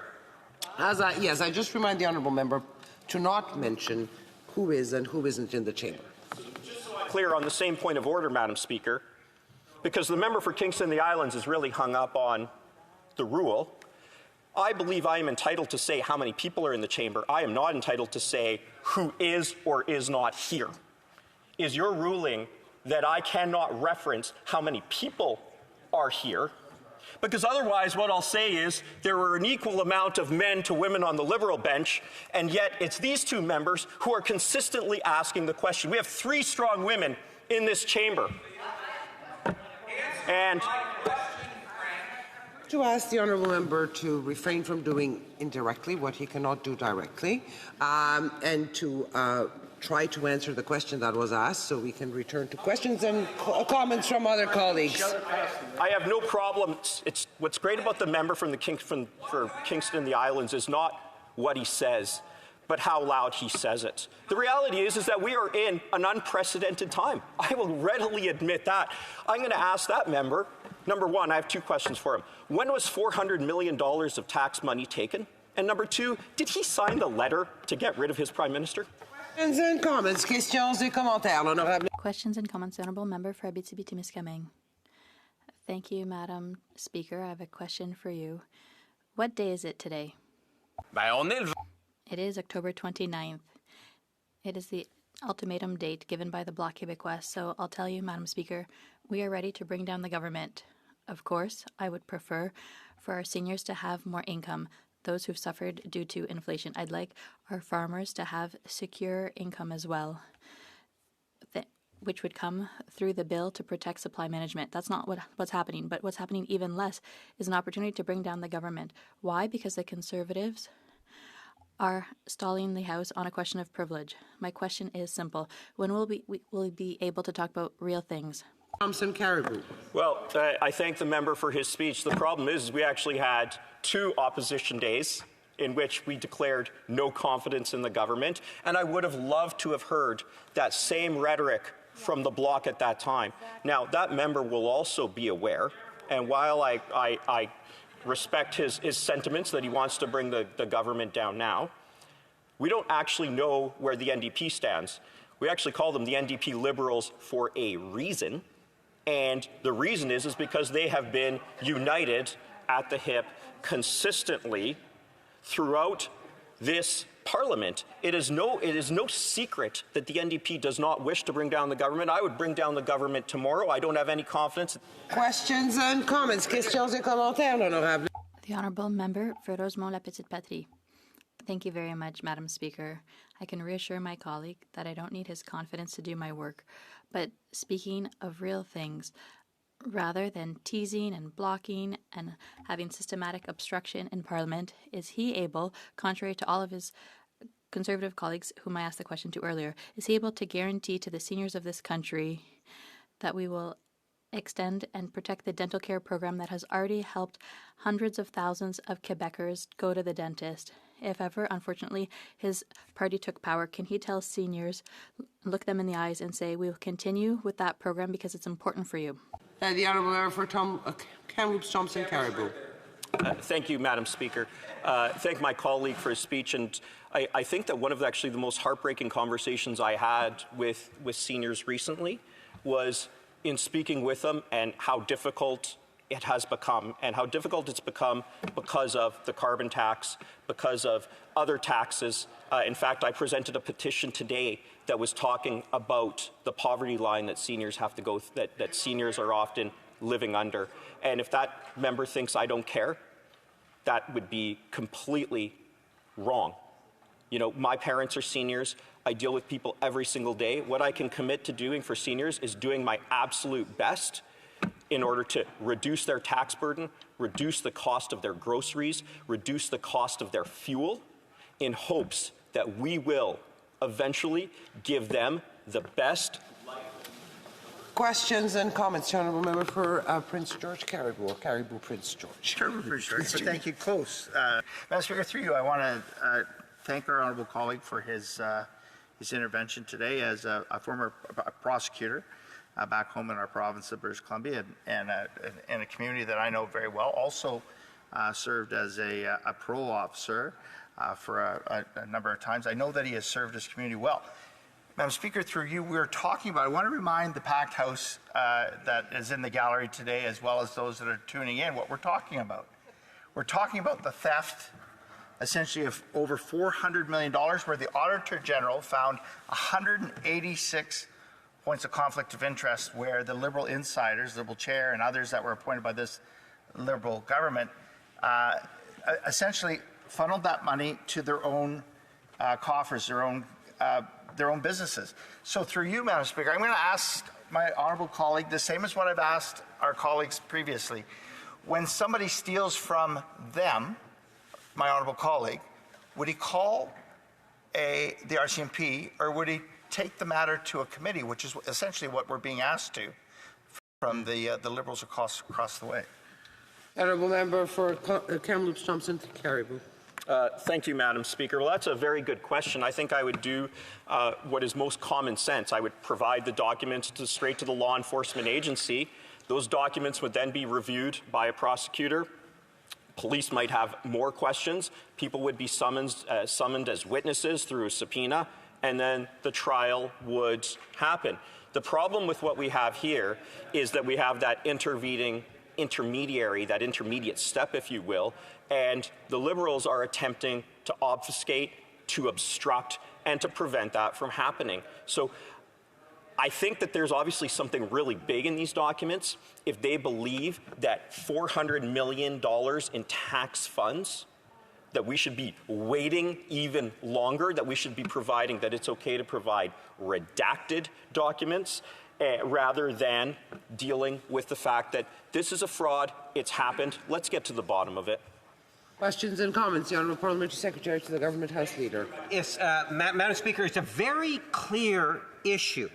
Yes, I just remind the honourable member to not mention who is and who isn't in the chamber. Clear on the same point of order, Madam Speaker, because the member for Kingston and the Islands is really hung up on the rule. I believe I am entitled to say how many people are in the chamber. I am not entitled to say who is or is not here. Is your ruling that I cannot reference how many people are here? Because otherwise what I'll say is there were an equal amount of men to women on the Liberal bench, and yet it's these two members who are consistently asking the question. We have 3 strong women in this chamber. And to ask the honourable member to refrain from doing indirectly what he cannot do directly, and to try to answer the question that was asked, so we can return to questions and comments from other colleagues. I have no problem. It's what's great about the member from for Kingston and the Islands is not what he says, but how loud he says it. The reality is that we are in an unprecedented time. I will readily admit that. I'm going to ask that member, number one, I have 2 questions for him. When was $400 million of tax money taken? And number 2, did he sign the letter to get rid of his Prime Minister? Questions and comments. Questions et commentaires, l'honorable. Questions and comments, Honourable Member for Abitibi-Témiscamingue. Thank you, Madam Speaker. I have a question for you. What day is it today? It is October 29th. It is the ultimatum date given by the Bloc Québécois, so I'll tell you, Madam Speaker, we are ready to bring down the government. Of course, I would prefer for our seniors to have more income, those who've suffered due to inflation. I'd like our farmers to have secure income as well, which would come through the bill to protect supply management. That's not what's happening, but what's happening even less is an opportunity to bring down the government. Why? Because the Conservatives are stalling the House on a question of privilege. My question is simple. When will we be able to talk about real things? Thompson Caribou. Well, I thank the member for his speech. The problem is we actually had 2 opposition days in which we declared no confidence in the government, and I would have loved to have heard that same rhetoric from the Bloc at that time. Now, that member will also be aware, and while I respect his sentiments that he wants to bring the government down now, we don't actually know where the NDP stands. We actually call them the NDP Liberals for a reason. And the reason is because they have been united at the hip consistently throughout this Parliament. It is no secret that the NDP does not wish to bring down the government. I would bring down the government tomorrow. I don't have any confidence. Questions and comments. Questions et commentaires, l'honorable. The Honourable Member for Rosemont-la-Petite-Patrie. Thank you very much, Madam Speaker. I can reassure my colleague that I don't need his confidence to do my work. But speaking of real things, rather than teasing and blocking and having systematic obstruction in Parliament, is he able, contrary to all of his Conservative colleagues whom I asked the question to earlier, is he able to guarantee to the seniors of this country that we will extend and protect the dental care program that has already helped hundreds of thousands of Quebecers go to the dentist? If ever, unfortunately, his party took power, can he tell seniors, look them in the eyes and say, we will continue with that program because it's important for you? The Honourable Member for Kamloops Thompson Caribou. Thank you, Madam Speaker. Thank my colleague for his speech. And I think that one of the most heartbreaking conversations I had with seniors recently was in speaking with them and how difficult it has become and how difficult it's become because of the carbon tax, because of other taxes. In fact, I presented a petition today that was talking about the poverty line that seniors have to go, that seniors are often living under. And if that member thinks I don't care, that would be completely wrong. You know, my parents are seniors. I deal with people every single day. What I can commit to doing for seniors is doing my absolute best in order to reduce their tax burden, reduce the cost of their groceries, reduce the cost of their fuel, in hopes that we will eventually give them the best life. Questions and comments. The Honourable Member for Prince George Caribou, or Caribou Prince George. Caribou Prince George, but thank you, close. Madam Speaker, through you, I want to thank our honourable colleague for his intervention today as a former prosecutor back home in our province of British Columbia, and a community that I know very well. Also served as a parole officer for a number of times. I know that he has served his community well. Madam Speaker, through you, we're talking about, I want to remind the packed house that is in the gallery today, as well as those that are tuning in, what we're talking about. We're talking about the theft, essentially, of over $400 million, where the Auditor General found 186 points of conflict of interest, where the Liberal insiders, Liberal chair, and others that were appointed by this Liberal government essentially funneled that money to their own coffers, their own businesses. So through you, Madam Speaker, I'm going to ask my honourable colleague the same as what I've asked our colleagues previously. When somebody steals from them, my honourable colleague, would he call the RCMP, or would he take the matter to a committee, which is essentially what we're being asked to from the Liberals across the way? Honourable Member for Kamloops Thompson Caribou. Thank you, Madam Speaker. Well, that's a very good question. I think I would do what is most common sense. I would provide the documents straight to the law enforcement agency. Those documents would then be reviewed by a prosecutor. Police might have more questions. People would be summoned as witnesses through a subpoena, and then the trial would happen. The problem with what we have here is that we have that intermediary, that intermediate step, if you will, and the Liberals are attempting to obfuscate, to obstruct, and to prevent that from happening. So I think that there's obviously something really big in these documents if they believe that $400 million in tax funds, that we should be waiting even longer, that we should be providing, that it's okay to provide redacted documents, rather than dealing with the fact that this is a fraud, it's happened, let's get to the bottom of it. Questions and comments. The Honourable Parliamentary Secretary to the Government House Leader. Yes, Madam Speaker, it's a very clear issue.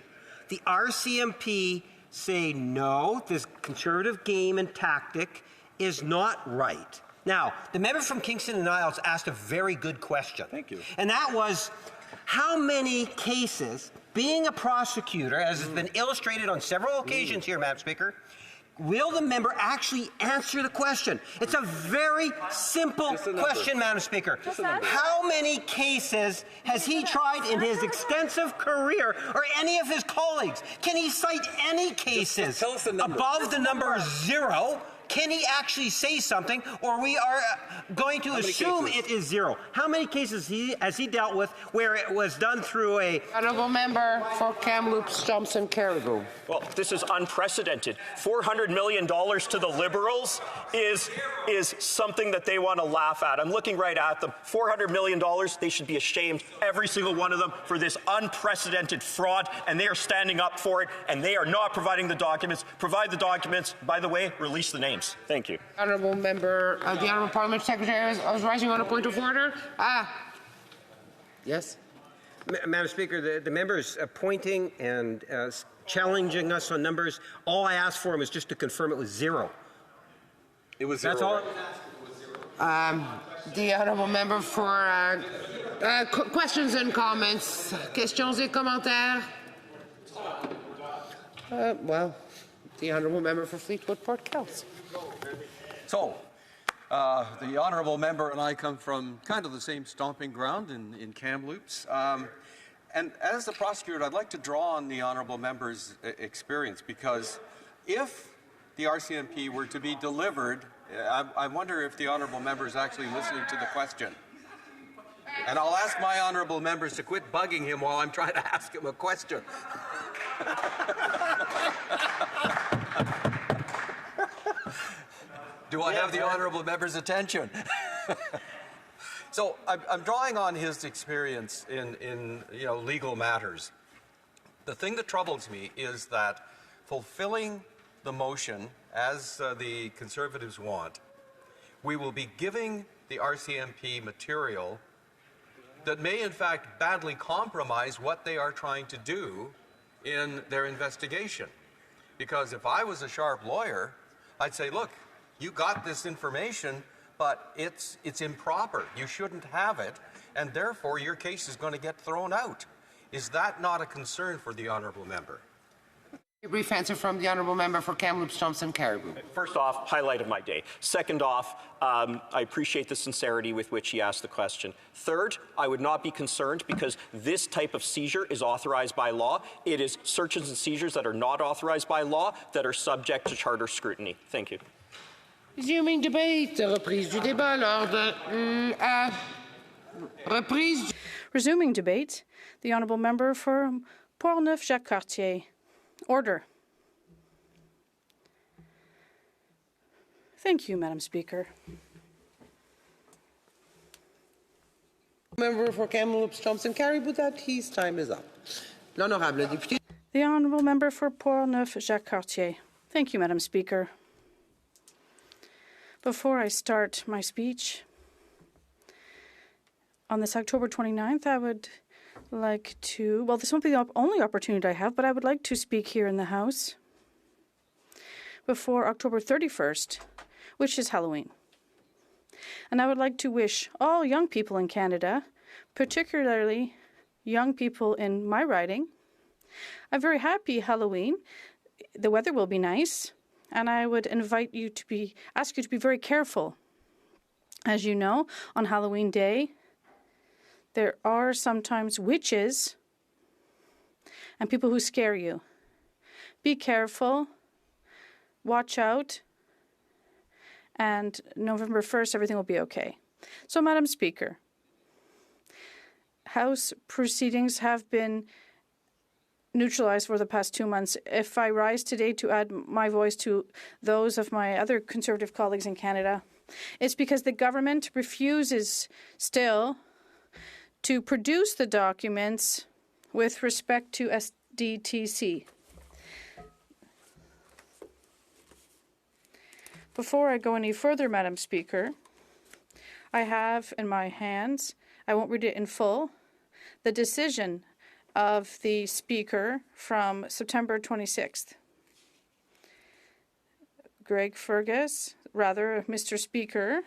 The RCMP say no, this Conservative game and tactic is not right. Now, the member from Kingston and Niles asked a very good question. Thank you. And that was, how many cases, being a prosecutor, as has been illustrated on several occasions here, Madam Speaker, will the member actually answer the question? It's a very simple question, Madam Speaker. How many cases has he tried in his extensive career, or any of his colleagues? Can he cite any cases tell us the number. above the number 0? Can he actually say something, or we are going to assume it is 0? How many cases has he dealt with where it was done through a... Honourable Member for Kamloops Thompson Caribou. Well, this is unprecedented. $400 million to the Liberals is something that they want to laugh at. I'm looking right at them. $400 million, they should be ashamed, every single one of them, for this unprecedented fraud, and they are standing up for it, and they are not providing the documents. Provide the documents. By the way, release the names. Thank you. Honourable Member, the Honourable Parliamentary Secretary, I was rising on a point of order. Yes. Madam Speaker, the members pointing and challenging us on numbers, all I asked for him was just to confirm it was 0. It was 0. That's all. The Honourable Member for questions and comments. Questions et commentaires? Well, the Honourable Member for Fleetwood Port Kells. So, the Honourable Member and I come from kind of the same stomping ground in Kamloops. And as the prosecutor, I'd like to draw on the Honourable Member's experience, because if the RCMP were to be delivered, I wonder if the Honourable Member is actually listening to the question. And I'll ask my Honourable Members to quit bugging him while I'm trying to ask him a question. Do I have the Honourable Member's attention? So I'm drawing on his experience in legal matters. The thing that troubles me is that fulfilling the motion, as the Conservatives want, we will be giving the RCMP material that may in fact badly compromise what they are trying to do in their investigation. Because if I was a sharp lawyer, I'd say, look, you got this information, but it's improper. You shouldn't have it, and therefore your case is going to get thrown out. Is that not a concern for the honourable member? A brief answer from the honourable member for Kamloops Thompson Caribou. First off, highlight of my day. Second off, I appreciate the sincerity with which he asked the question. Third, I would not be concerned because this type of seizure is authorized by law. It is searches and seizures that are not authorized by law that are subject to charter scrutiny. Thank you. Resuming debate. Reprise du débat. L'ordre reprise. Resuming debate. The honourable member for Portneuf-Jacques-Cartier. Order. Thank you, Madam Speaker. Member for Kamloops Thompson Caribou, that his time is up. L'honorable député. The honourable member for Portneuf-Jacques-Cartier. Thank you, Madam Speaker. Before I start my speech, on this October 29th, I would like to, well, this won't be the only opportunity I have, but I would like to speak here in the House before October 31st, which is Halloween. And I would like to wish all young people in Canada, particularly young people in my riding, a very happy Halloween. The weather will be nice, and I would ask you to be very careful. As you know, on Halloween Day, there are sometimes witches and people who scare you. Be careful, watch out, and November 1st, everything will be okay. So, Madam Speaker, House proceedings have been neutralized for the past 2 months. If I rise today to add my voice to those of my other Conservative colleagues in Canada, it's because the government refuses still to produce the documents with respect to SDTC. Before I go any further, Madam Speaker, I have in my hands, I won't read it in full, the decision of the Speaker from September 26th. Mr. Speaker,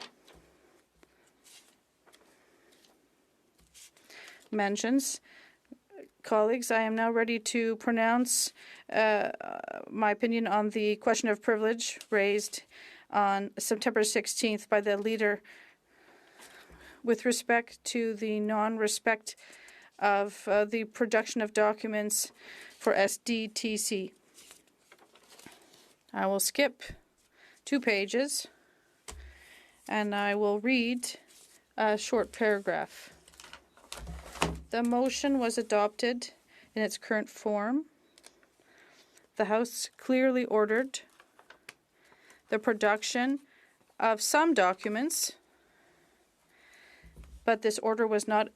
mentions, colleagues, I am now ready to pronounce my opinion on the question of privilege raised on September 16th by the leader with respect to the non-respect of the production of documents for SDTC. I will skip 2 pages and I will read a short paragraph. The motion was adopted in its current form. The House clearly ordered the production of some documents, but this order was not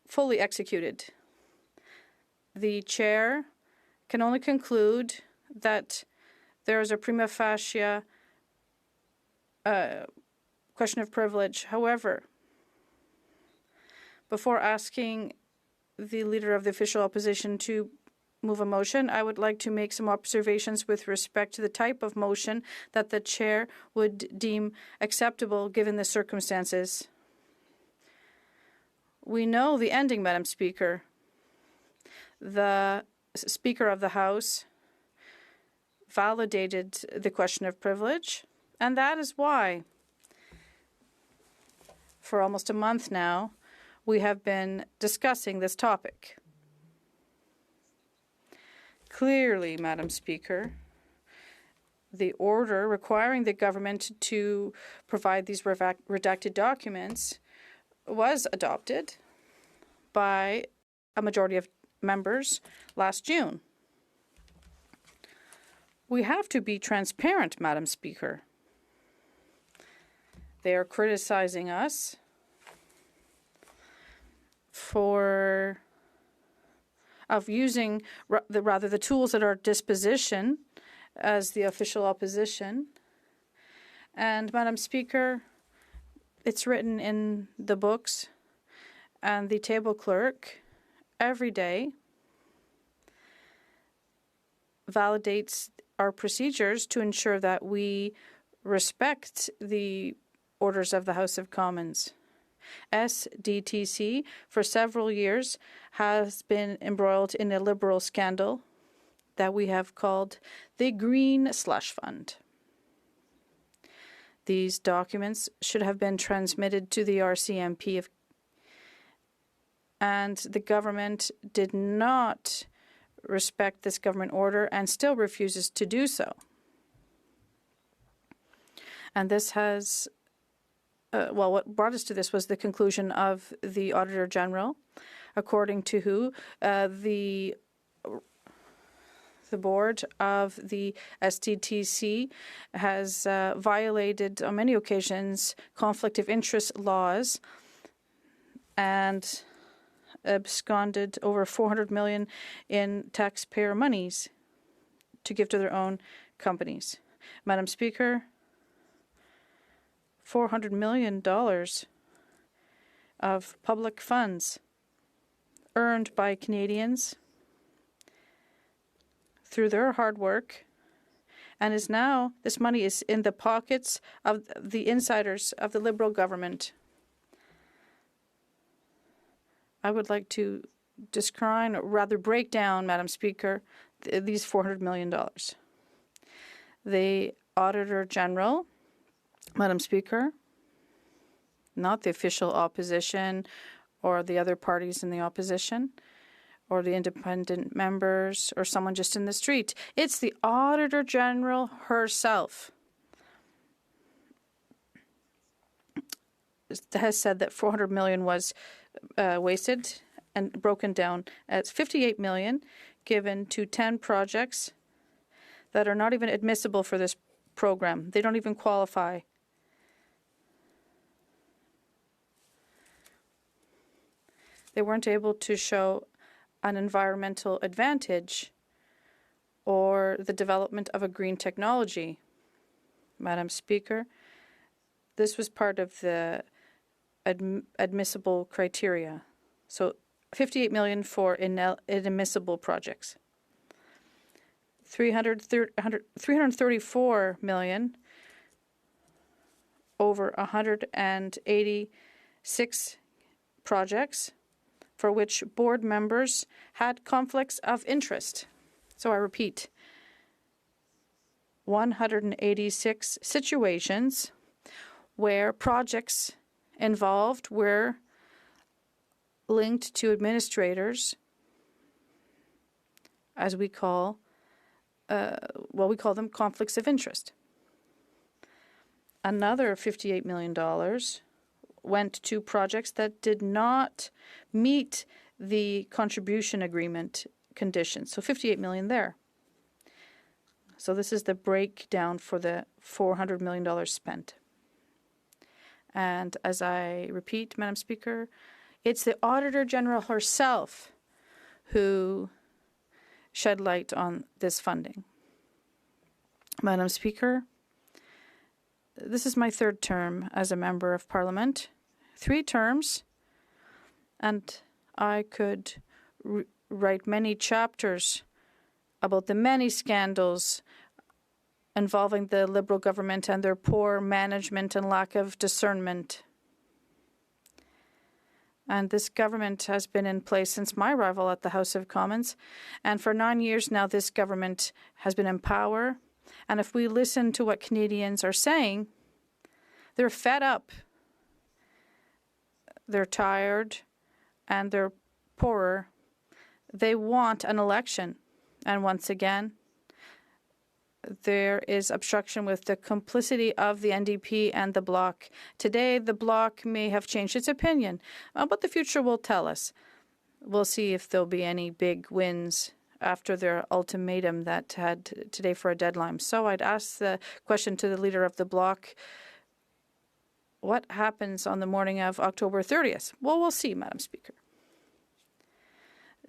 fully executed. The Chair can only conclude that there is a prima facie question of privilege. However, before asking the Leader of the Official Opposition to move a motion, I would like to make some observations with respect to the type of motion that the Chair would deem acceptable given the circumstances. We know the ending, Madam Speaker. The Speaker of the House validated the question of privilege, and that is why, for almost a month now, we have been discussing this topic. Clearly, Madam Speaker, the order requiring the government to provide these redacted documents was adopted by a majority of members last June. We have to be transparent, Madam Speaker. They are criticizing us of using the tools at our disposition as the official opposition. And Madam Speaker, it's written in the books and the table clerk every day validates our procedures to ensure that we respect the orders of the House of Commons. SDTC, for several years, has been embroiled in a Liberal scandal that we have called the Green Slush Fund. These documents should have been transmitted to the RCMP, and the government did not respect this government order and still refuses to do so. And this has, what brought us to this was the conclusion of the Auditor General, according to who the board of the SDTC has violated on many occasions conflict of interest laws and absconded over $400 million in taxpayer monies to give to their own companies. Madam Speaker, $400 million of public funds earned by Canadians through their hard work, and is now, this money is in the pockets of the insiders of the Liberal government. I would like to describe, or rather break down, Madam Speaker, these $400 million. The Auditor General, Madam Speaker, not the official opposition or the other parties in the opposition, or the independent members, or someone just in the street. It's the Auditor General herself has said that $400 million was wasted and broken down as $58 million given to 10 projects that are not even admissible for this program. They don't even qualify. They weren't able to show an environmental advantage or the development of a green technology. Madam Speaker, this was part of the admissible criteria. So $58 million for inadmissible projects. $334 million over 186 projects for which board members had conflicts of interest. So I repeat, 186 situations where projects involved were linked to administrators, as we call, we call them conflicts of interest. Another $58 million went to projects that did not meet the contribution agreement conditions. So $58 million there. So this is the breakdown for the $400 million spent. And as I repeat, Madam Speaker, it's the Auditor General herself who shed light on this funding. Madam Speaker, this is my third term as a Member of Parliament. 3 terms, and I could write many chapters about the many scandals involving the Liberal government and their poor management and lack of discernment. And this government has been in place since my arrival at the House of Commons, and for 9 years now this government has been in power. And if we listen to what Canadians are saying, they're fed up. They're tired and they're poorer. They want an election. And once again, there is obstruction with the complicity of the NDP and the Bloc. Today, the Bloc may have changed its opinion, but the future will tell us. We'll see if there'll be any big wins after their ultimatum that had today for a deadline. So I'd ask the question to the leader of the Bloc, what happens on the morning of October 30th? Well, we'll see, Madam Speaker.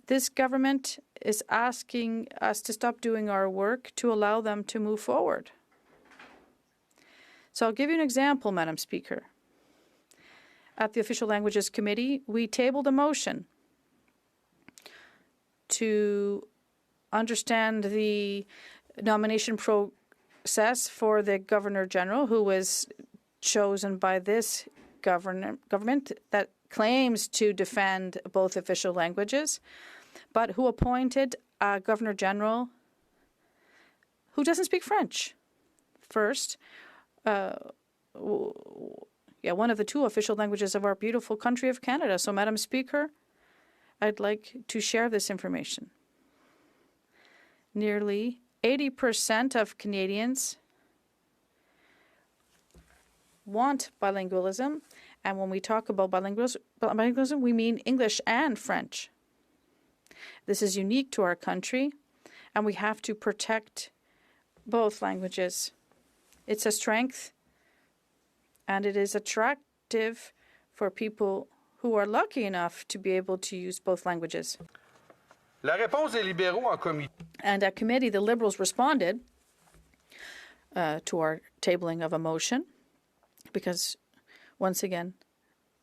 This government is asking us to stop doing our work to allow them to move forward. So I'll give you an example, Madam Speaker. At the Official Languages Committee, we tabled a motion to understand the nomination process for the Governor General, who was chosen by this government that claims to defend both official languages, but who appointed a Governor General who doesn't speak French. First, one of the two official languages of our beautiful country of Canada. So, Madam Speaker, I'd like to share this information. Nearly 80% of Canadians want bilingualism, and when we talk about bilingualism, we mean English and French. This is unique to our country, and we have to protect both languages. It's a strength, and it is attractive for people who are lucky enough to be able to use both languages. La réponse des libéraux en comité. And at committee, the Liberals responded to our tabling of a motion because, once again,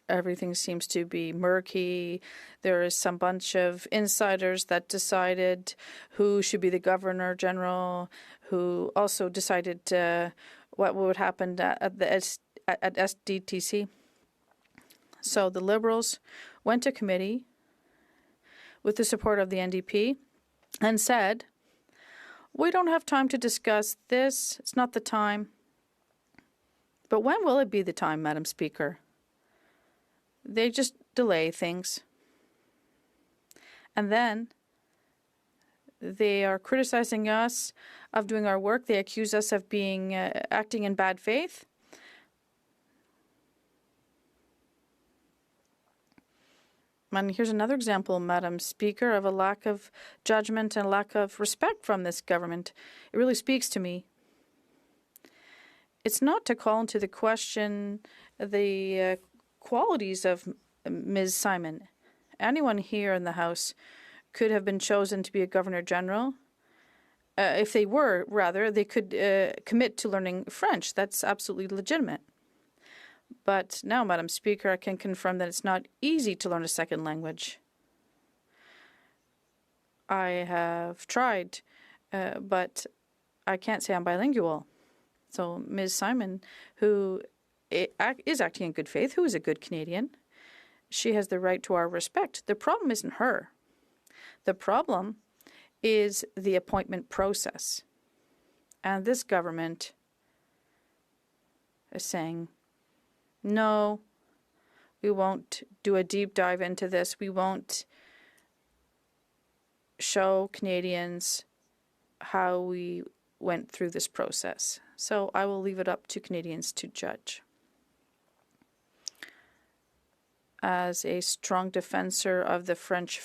everything seems to be murky. There is some bunch of insiders that decided who should be the Governor General, who also decided what would happen at SDTC. So the Liberals went to committee with the support of the NDP and said, we don't have time to discuss this. It's not the time. But when will it be the time, Madam Speaker? They just delay things. And then they are criticizing us of doing our work. They accuse us of being acting in bad faith. And here's another example, Madam Speaker, of a lack of judgment and lack of respect from this government. It really speaks to me. It's not to call into the question the qualities of Ms. Simon. Anyone here in the House could have been chosen to be a Governor General. If they were, rather, they could commit to learning French. That's absolutely legitimate. But now, Madam Speaker, I can confirm that it's not easy to learn a second language. I have tried, but I can't say I'm bilingual. So Ms. Simon, who is acting in good faith, who is a good Canadian, she has the right to our respect. The problem isn't her. The problem is the appointment process. And this government is saying, no, we won't do a deep dive into this. We won't show Canadians how we went through this process. So I will leave it up to Canadians to judge. As a strong defender of the French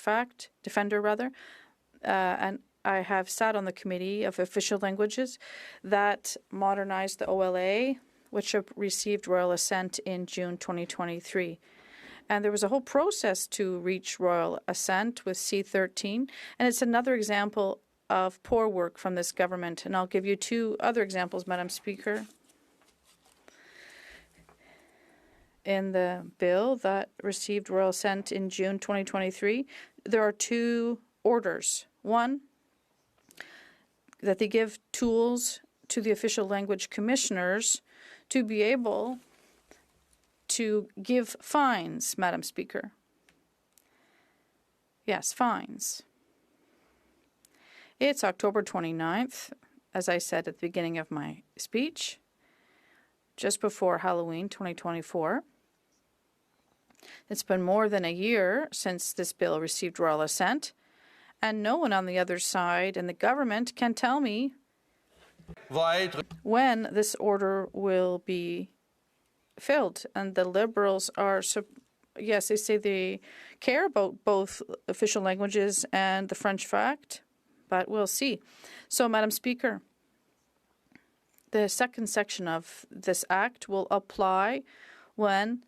and I have sat on the Committee of Official Languages that modernized the OLA, which received royal assent in June 2023. And there was a whole process to reach royal assent with C13, and it's another example of poor work from this government. And I'll give you two other examples, Madam Speaker. In the bill that received royal assent in June 2023, there are two orders. One, that they give tools to the official language commissioners to be able to give fines, Madam Speaker. Yes, fines. It's October 29th, as I said at the beginning of my speech, just before Halloween 2024. It's been more than a year since this bill received royal assent, and no one on the other side in the government can tell me when this order will be filled. And the Liberals are, yes, they say they care about both official languages and the French fact, but we'll see. So, Madam Speaker, the second section of this act will apply when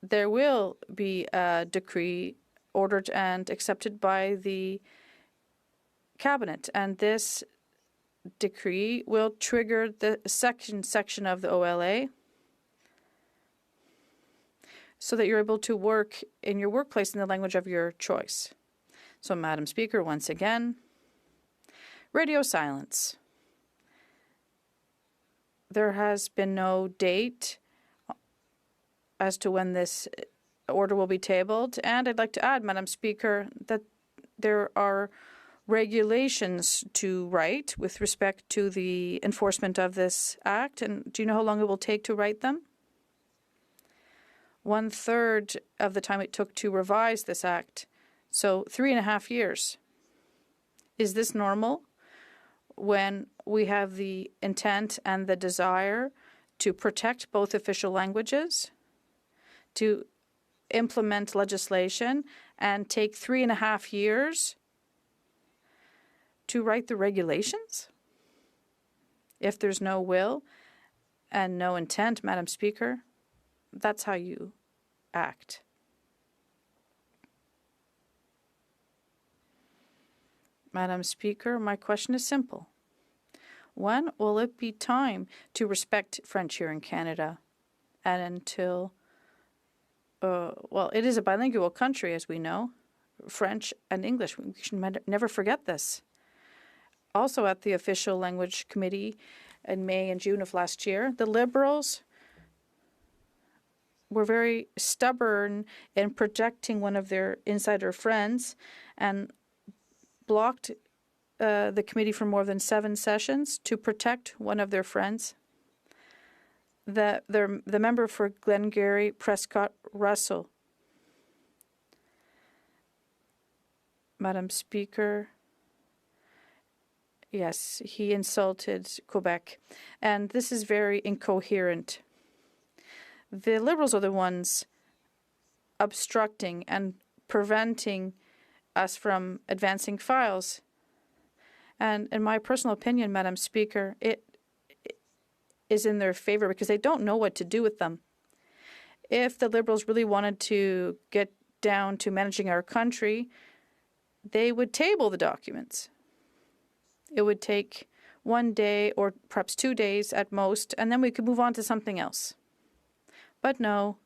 there will be a decree ordered and accepted by the Cabinet, and this decree will trigger the section of the OLA so that you're able to work in your workplace in the language of your choice. So, Madam Speaker, once again, Radio silence. There has been no date as to when this order will be tabled. And I'd like to add, Madam Speaker, that there are regulations to write with respect to the enforcement of this act. And do you know how long it will take to write them? 1/3 of the time it took to revise this act. So 3.5 years. Is this normal when we have the intent and the desire to protect both official languages, to implement legislation, and take 3.5 years to write the regulations? If there's no will and no intent, Madam Speaker, that's how you act. Madam Speaker, my question is simple. When will it be time to respect French here in Canada? And until, well, it is a bilingual country, as we know, French and English. We should never forget this. Also at the Official Language Committee in May and June of last year, the Liberals were very stubborn in protecting one of their insider friends and blocked the committee for more than 7 sessions to protect one of their friends, the member for Glengarry Prescott Russell. Madam Speaker, yes, he insulted Quebec, and this is very incoherent. The Liberals are the ones obstructing and preventing us from advancing files. And in my personal opinion, Madam Speaker, it is in their favor because they don't know what to do with them. If the Liberals really wanted to get down to managing our country, they would table the documents. It would take 1 day or perhaps 2 days at most, and then we could move on to something else. But no,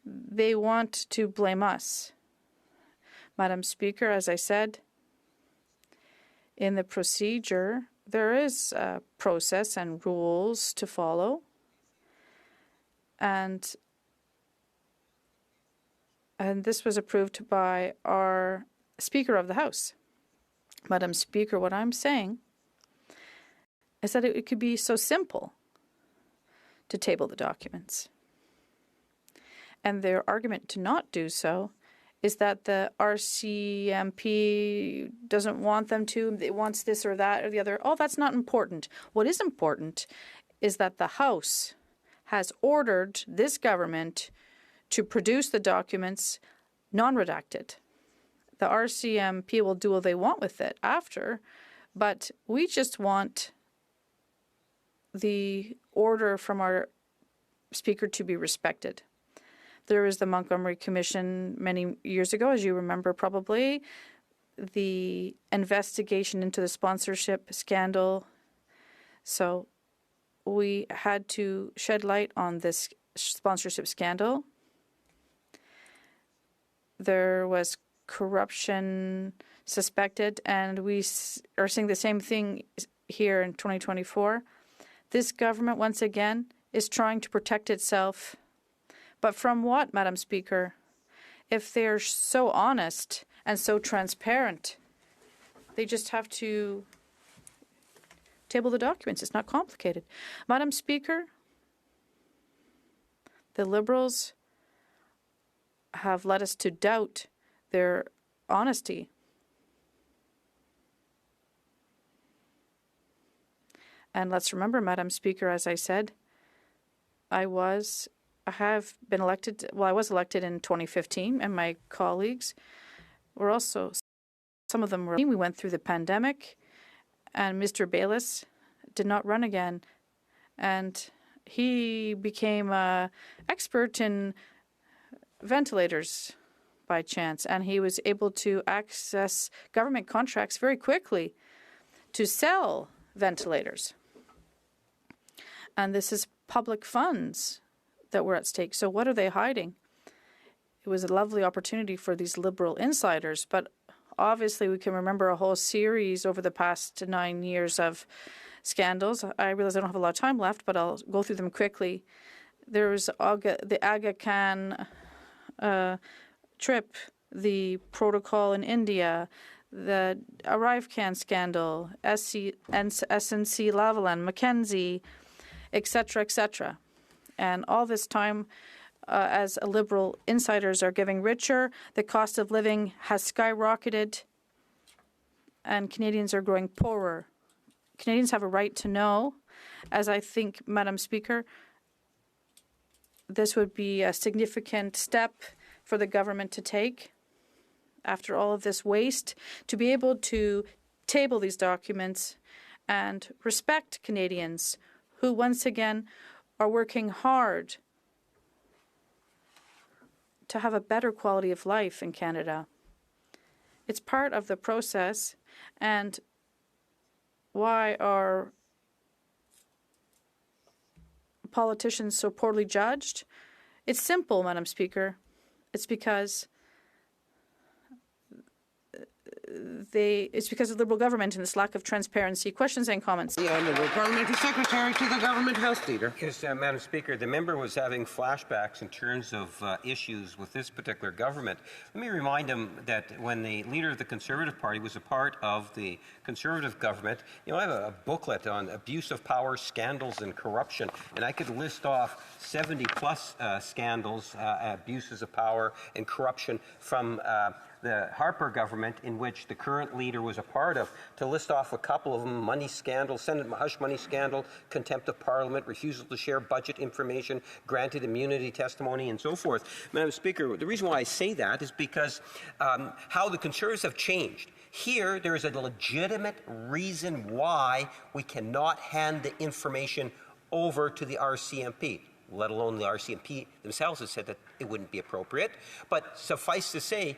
they want to blame us. Madam Speaker, as I said, in the procedure, there is a process and rules to follow. And this was approved by our Speaker of the House. Madam Speaker, what I'm saying is that it could be so simple to table the documents. And their argument to not do so is that the RCMP doesn't want them to, it wants this or that or the other. Oh, that's not important. What is important is that the House has ordered this government to produce the documents non-redacted. The RCMP will do what they want with it after, but we just want the order from our Speaker to be respected. There was the Montgomery Commission many years ago, as you remember probably, the investigation into the sponsorship scandal. So we had to shed light on this sponsorship scandal. There was corruption suspected, and we are seeing the same thing here in 2024. This government, once again, is trying to protect itself. But from what, Madam Speaker? If they're so honest and so transparent, they just have to table the documents. It's not complicated. Madam Speaker, the Liberals have led us to doubt their honesty. And let's remember, Madam Speaker, as I said, I have been elected, well, I was elected in 2015, and my colleagues were also, some of them were, we went through the pandemic, and Mr. Bayless did not run again. And he became an expert in ventilators by chance, and he was able to access government contracts very quickly to sell ventilators. And this is public funds that were at stake. So what are they hiding? It was a lovely opportunity for these Liberal insiders, but Obviously, we can remember a whole series over the past 9 years of scandals. I realize I don't have a lot of time left, but I'll go through them quickly. There was the Aga Khan trip, the protocol in India, the ArriveCan scandal, SNC Lavalin, Mackenzie, etc., etc. And all this time, as a Liberal, insiders are getting richer, the cost of living has skyrocketed, and Canadians are growing poorer. Canadians have a right to know, as I think, Madam Speaker, this would be a significant step for the government to take after all of this waste, to be able to table these documents and respect Canadians who, once again, are working hard to have a better quality of life in Canada. It's part of the process, and why are politicians so poorly judged? It's simple, Madam Speaker. It's because of the Liberal government and this lack of transparency. Questions and comments. The Honourable Parliamentary Secretary to the Government House Leader. Yes, Madam Speaker, the member was having flashbacks in terms of issues with this particular government. Let me remind him that when the leader of the Conservative Party was a part of the Conservative government, I have a booklet on abuse of power, scandals, and corruption, and I could list off 70-plus scandals, abuses of power, and corruption from the Harper government, in which the current leader was a part of, to list off a couple of them: money scandal, Senate hush money scandal, contempt of Parliament, refusal to share budget information, granted immunity testimony, and so forth. Madam Speaker, the reason why I say that is because how the Conservatives have changed. Here, there is a legitimate reason why we cannot hand the information over to the RCMP, let alone the RCMP themselves have said that it wouldn't be appropriate. But suffice to say,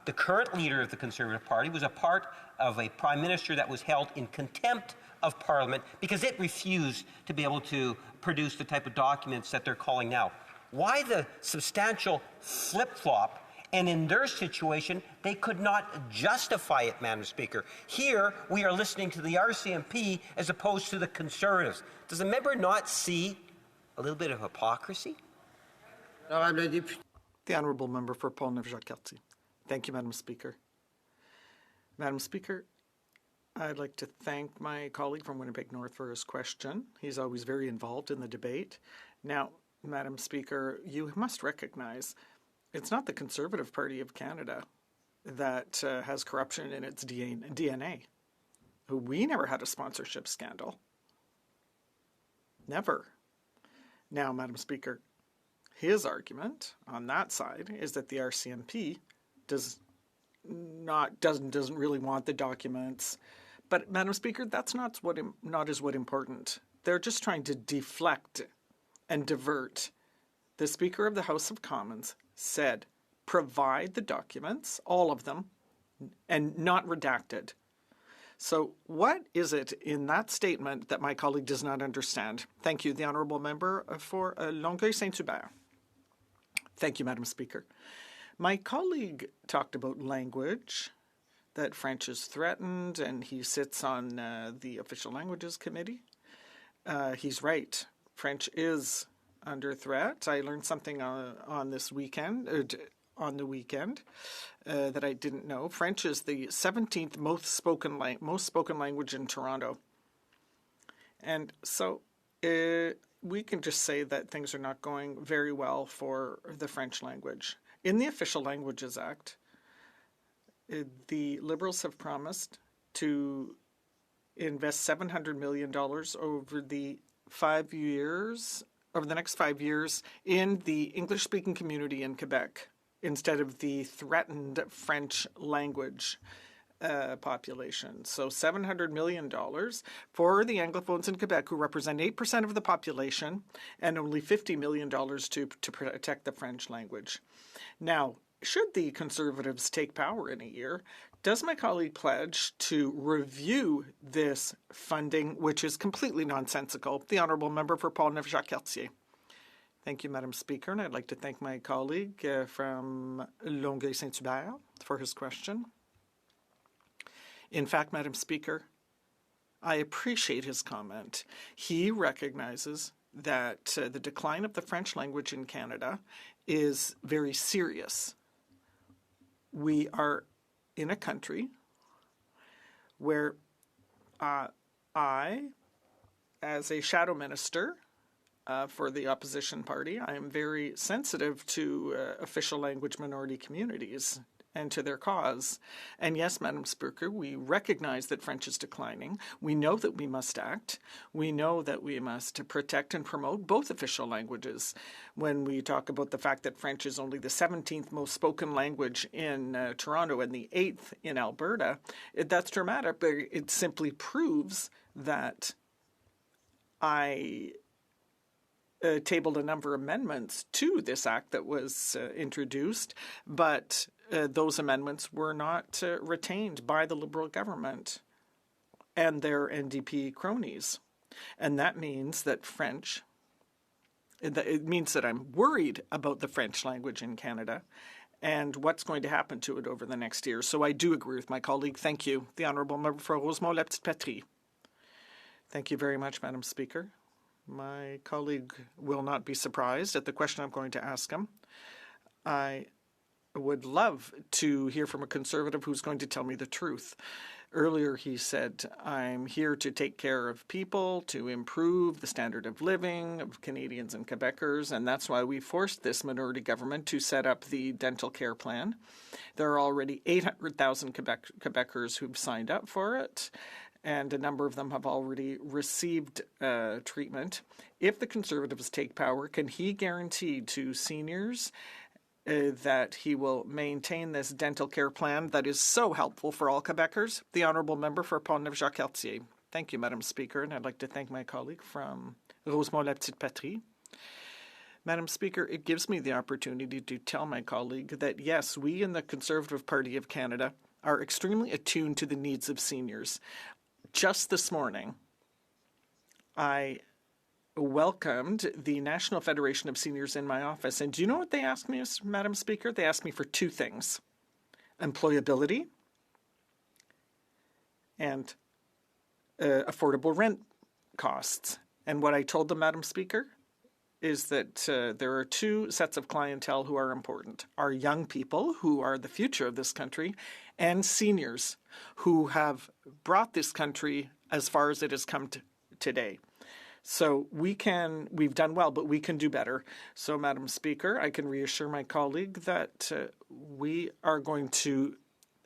the current leader of the Conservative Party was a part of a Prime Minister that was held in contempt of Parliament because it refused to be able to produce the type of documents that they're calling now. Why the substantial flip-flop? And in their situation, they could not justify it, Madam Speaker. Here, we are listening to the RCMP as opposed to the Conservatives. Does the member not see a little bit of hypocrisy? The Honourable Member for Paul-Neuf-Jacques-Cartier. Thank you, Madam Speaker. Madam Speaker, I'd like to thank my colleague from Winnipeg North for his question. He's always very involved in the debate. Now, Madam Speaker, you must recognize it's not the Conservative Party of Canada that has corruption in its DNA. We never had a sponsorship scandal. Never. Now, Madam Speaker, his argument on that side is that the RCMP doesn't really want the documents. But, Madam Speaker, that's not what important. They're just trying to deflect and divert. The Speaker of the House of Commons said, provide the documents, all of them, and not redacted. So what is it in that statement that my colleague does not understand? Thank you. The Honourable Member for Longueuil-Saint-Hubert. Thank you, Madam Speaker. My colleague talked about language, that French is threatened, and he sits on the Official Languages Committee. He's right. French is under threat. I learned something on the weekend that I didn't know. French is the 17th most spoken language in Toronto. And so we can just say that things are not going very well for the French language. In the Official Languages Act, the Liberals have promised to invest $700 million over the next 5 years in the English-speaking community in Quebec instead of the threatened French language population. So $700 million for the Anglophones in Quebec, who represent 8% of the population, and only $50 million to protect the French language. Now, should the Conservatives take power in a year, does my colleague pledge to review this funding, which is completely nonsensical? The Honourable Member for Paul-Neuf-Jacques-Cartier. Thank you, Madam Speaker, and I'd like to thank my colleague from Longueuil-Saint-Hubert for his question. In fact, Madam Speaker, I appreciate his comment. He recognizes that the decline of the French language in Canada is very serious. We are in a country where I, as a shadow minister for the opposition party, I am very sensitive to official language minority communities and to their cause. And yes, Madam Speaker, we recognize that French is declining. We know that we must act. We know that we must protect and promote both official languages. When we talk about the fact that French is only the 17th most spoken language in Toronto and the 8th in Alberta, that's dramatic, but it simply proves that I tabled a number of amendments to this act that was introduced, but those amendments were not retained by the Liberal government and their NDP cronies. And that means that it means that I'm worried about the French language in Canada and what's going to happen to it over the next year. So I do agree with my colleague. Thank you. The Honourable Member for Rosemont-la-Petite-Patrie. Thank you very much, Madam Speaker. My colleague will not be surprised at the question I'm going to ask him. I would love to hear from a Conservative who's going to tell me the truth. Earlier he said, I'm here to take care of people, to improve the standard of living of Canadians and Quebecers, and that's why we forced this minority government to set up the dental care plan. There are already 800,000 Quebecers who've signed up for it, and a number of them have already received treatment. If the Conservatives take power, can he guarantee to seniors that he will maintain this dental care plan that is so helpful for all Quebecers? The Honourable Member for Pont-Neuf-Jacques-Cartier. Thank you, Madam Speaker, and I'd like to thank my colleague from Rosemont-la-Petite-Patrie. Madam Speaker, it gives me the opportunity to tell my colleague that, yes, we in the Conservative Party of Canada are extremely attuned to the needs of seniors. Just this morning, I welcomed the National Federation of Seniors in my office. And do you know what they asked me, Madam Speaker? They asked me for two things: employability and affordable rent costs. And what I told them, Madam Speaker, is that there are two sets of clientele who are important: our young people, who are the future of this country, and seniors, who have brought this country as far as it has come today. So we've done well, but we can do better. So, Madam Speaker, I can reassure my colleague that we are going to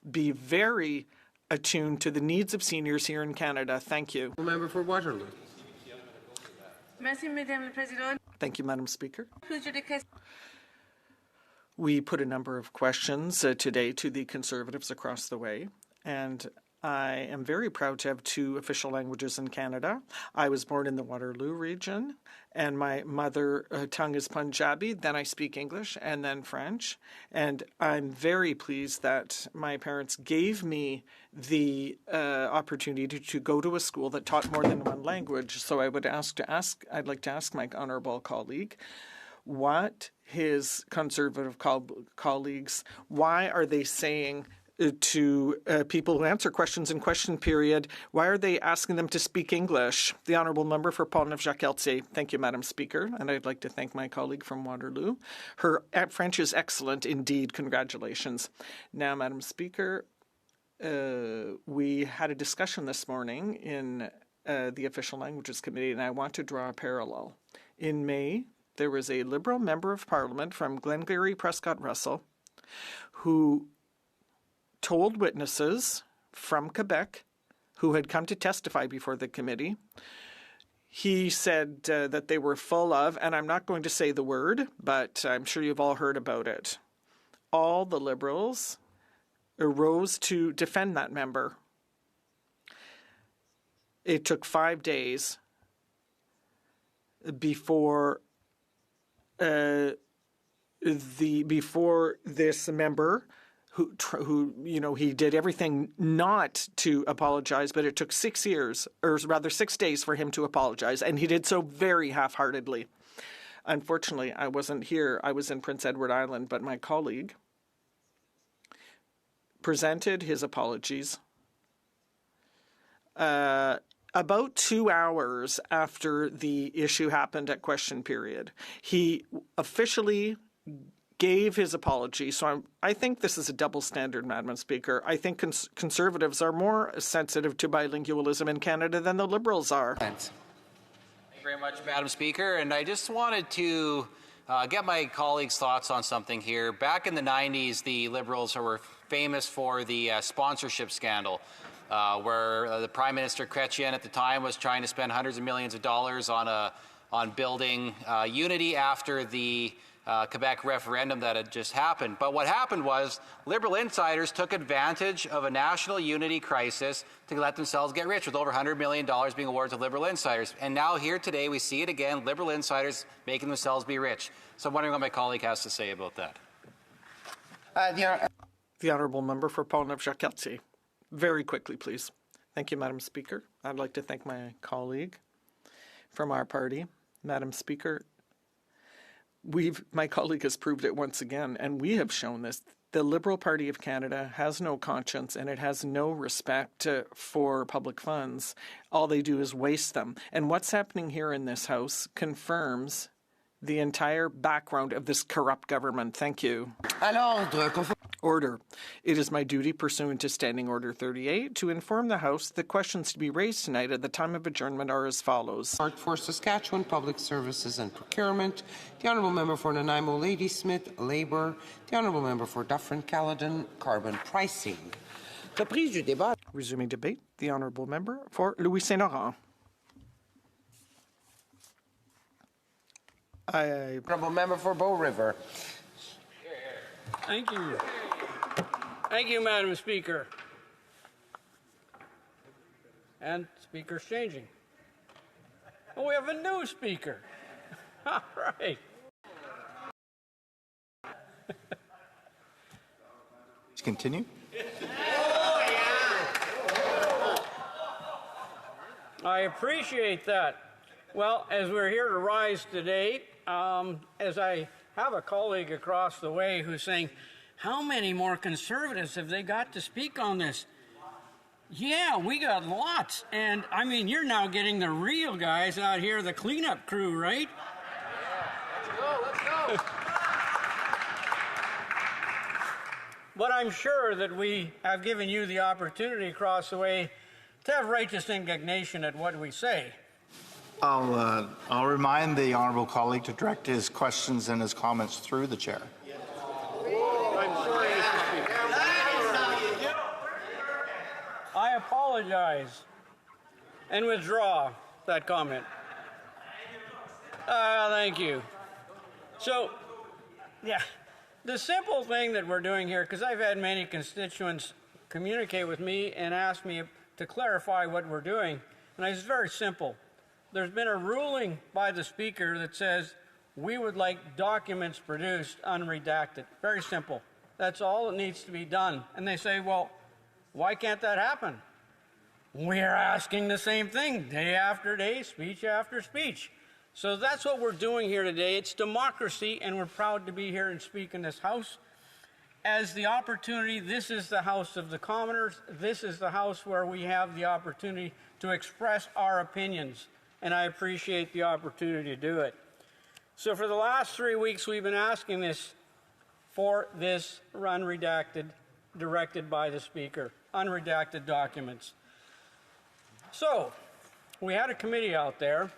be very attuned to the needs of seniors here in Canada. Thank you. Member for Waterloo. Thank you, Madam Speaker. We put a number of questions today to the Conservatives across the way, and I am very proud to have two official languages in Canada. I was born in the Waterloo region, and my mother tongue is Punjabi. Then I speak English and then French. And I'm very pleased that my parents gave me the opportunity to go to a school that taught more than one language. So I'd like to ask my honourable colleague, what his Conservative colleagues, why are they saying to people who answer questions in question period, why are they asking them to speak English? The Honourable Member for Pont-Neuf-Jacques-Cartier. Thank you, Madam Speaker. And I'd like to thank my colleague from Waterloo. Her French is excellent indeed. Congratulations. Now, Madam Speaker, we had a discussion this morning in the Official Languages Committee, and I want to draw a parallel. In May, there was a Liberal Member of Parliament from Glengarry Prescott Russell who told witnesses from Quebec who had come to testify before the committee. He said that they were full of, and I'm not going to say the word, but I'm sure you've all heard about it. All the Liberals arose to defend that member. It took 5 days before this member who he did everything not to apologize, but it took 6 years, or rather 6 days, for him to apologize, and he did so very half-heartedly. Unfortunately, I wasn't here. I was in Prince Edward Island, but my colleague presented his apologies about 2 hours after the issue happened at question period. He officially gave his apology. So I think this is a double standard, Madam Speaker. I think Conservatives are more sensitive to bilingualism in Canada than the Liberals are. Thank you very much, Madam Speaker. And I just wanted to get my colleagues' thoughts on something here. Back in the 90s, the Liberals were famous for the sponsorship scandal, where the Prime Minister Chrétien at the time was trying to spend hundreds of millions of dollars on building unity after the Quebec referendum that had just happened. But what happened was Liberal insiders took advantage of a national unity crisis to let themselves get rich, with over $100 million being awarded to Liberal insiders. And now here today we see it again, Liberal insiders making themselves be rich. So I'm wondering what my colleague has to say about that. The Honourable Member for Pont-Neuf-Jacques-Cartier. Very quickly, please. Thank you, Madam Speaker. I'd like to thank my colleague from our party. Madam Speaker, my colleague has proved it once again, and we have shown this. The Liberal Party of Canada has no conscience and it has no respect for public funds. All they do is waste them. And what's happening here in this House confirms the entire background of this corrupt government. Thank you. Order. It is my duty pursuant to Standing Order 38 to inform the House the questions to be raised tonight at the time of adjournment are as follows. For Saskatchewan Public Services and Procurement, the Honourable Member for Nanaimo Ladysmith, Labour, the Honourable Member for Dufferin-Caledon, Carbon Pricing. Resuming debate, the Honourable Member for Louis Saint Laurent. Honourable Member for Bow River. Thank you. Thank you, Madam Speaker. And Speaker's changing. Oh, we have a new Speaker. All right. Continue. I appreciate that. Well, as we're here to rise today, as I have a colleague across the way who's saying, how many more Conservatives have they got to speak on this? Yeah, we got lots. And I mean, you're now getting the real guys out here, the cleanup crew, right? Let's go. But I'm sure that we have given you the opportunity across the way to have righteous indignation at what we say. I'll remind the honourable colleague to direct his questions and his comments through the chair. I'm sorry, Mr. Speaker. I apologize and withdraw that comment. Thank you. So, yeah, the simple thing that we're doing here, because I've had many constituents communicate with me and ask me to clarify what we're doing, and it's very simple. There's been a ruling by the Speaker that says we would like documents produced unredacted. Very simple. That's all that needs to be done. And they say, well, why can't that happen? We're asking the same thing day after day, speech after speech. So that's what we're doing here today. It's democracy, and we're proud to be here and speak in this House. As the opportunity, this is the House of the Commoners. This is the House where we have the opportunity to express our opinions. And I appreciate the opportunity to do it. So for the last 3 weeks, we've been asking this for this unredacted, directed by the Speaker, unredacted documents. So we had a committee out there,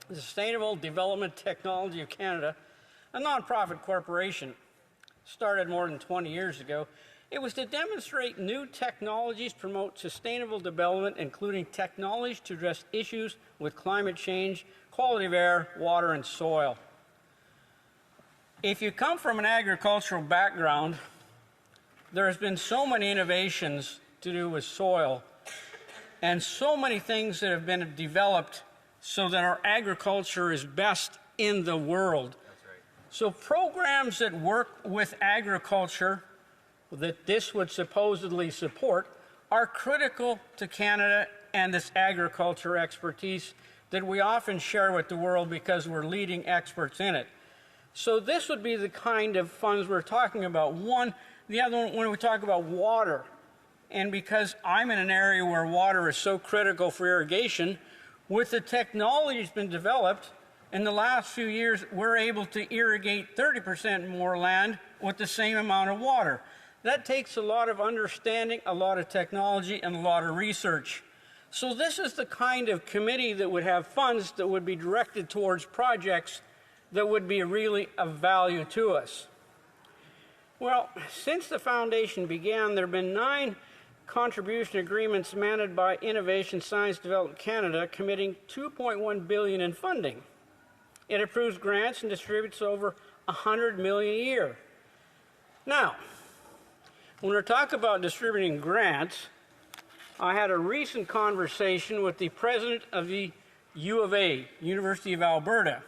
the Sustainable Development Technology of Canada, a nonprofit corporation, started more than 20 years ago. It was to demonstrate new technologies, promote sustainable development, including technologies to address issues with climate change, quality of air, water, and soil. If you come from an agricultural background, there has been so many innovations to do with soil and so many things that have been developed so that our agriculture is best in the world. So programs that work with agriculture that this would supposedly support are critical to Canada and this agriculture expertise, that we often share with the world because we're leading experts in it. So this would be the kind of funds we're talking about. The other one, when we talk about water, and because I'm in an area where water is so critical for irrigation, with the technology that's been developed, in the last few years, we're able to irrigate 30% more land with the same amount of water. That takes a lot of understanding, a lot of technology, and a lot of research. So this is the kind of committee that would have funds that would be directed towards projects that would be really of value to us. Well, since the foundation began, there have been 9 contribution agreements mandated by Innovation Science Development Canada, committing $2.1 billion in funding. It approves grants and distributes over $100 million a year. Now, when we're talking about distributing grants, I had a recent conversation with the president of the U of A, University of Alberta.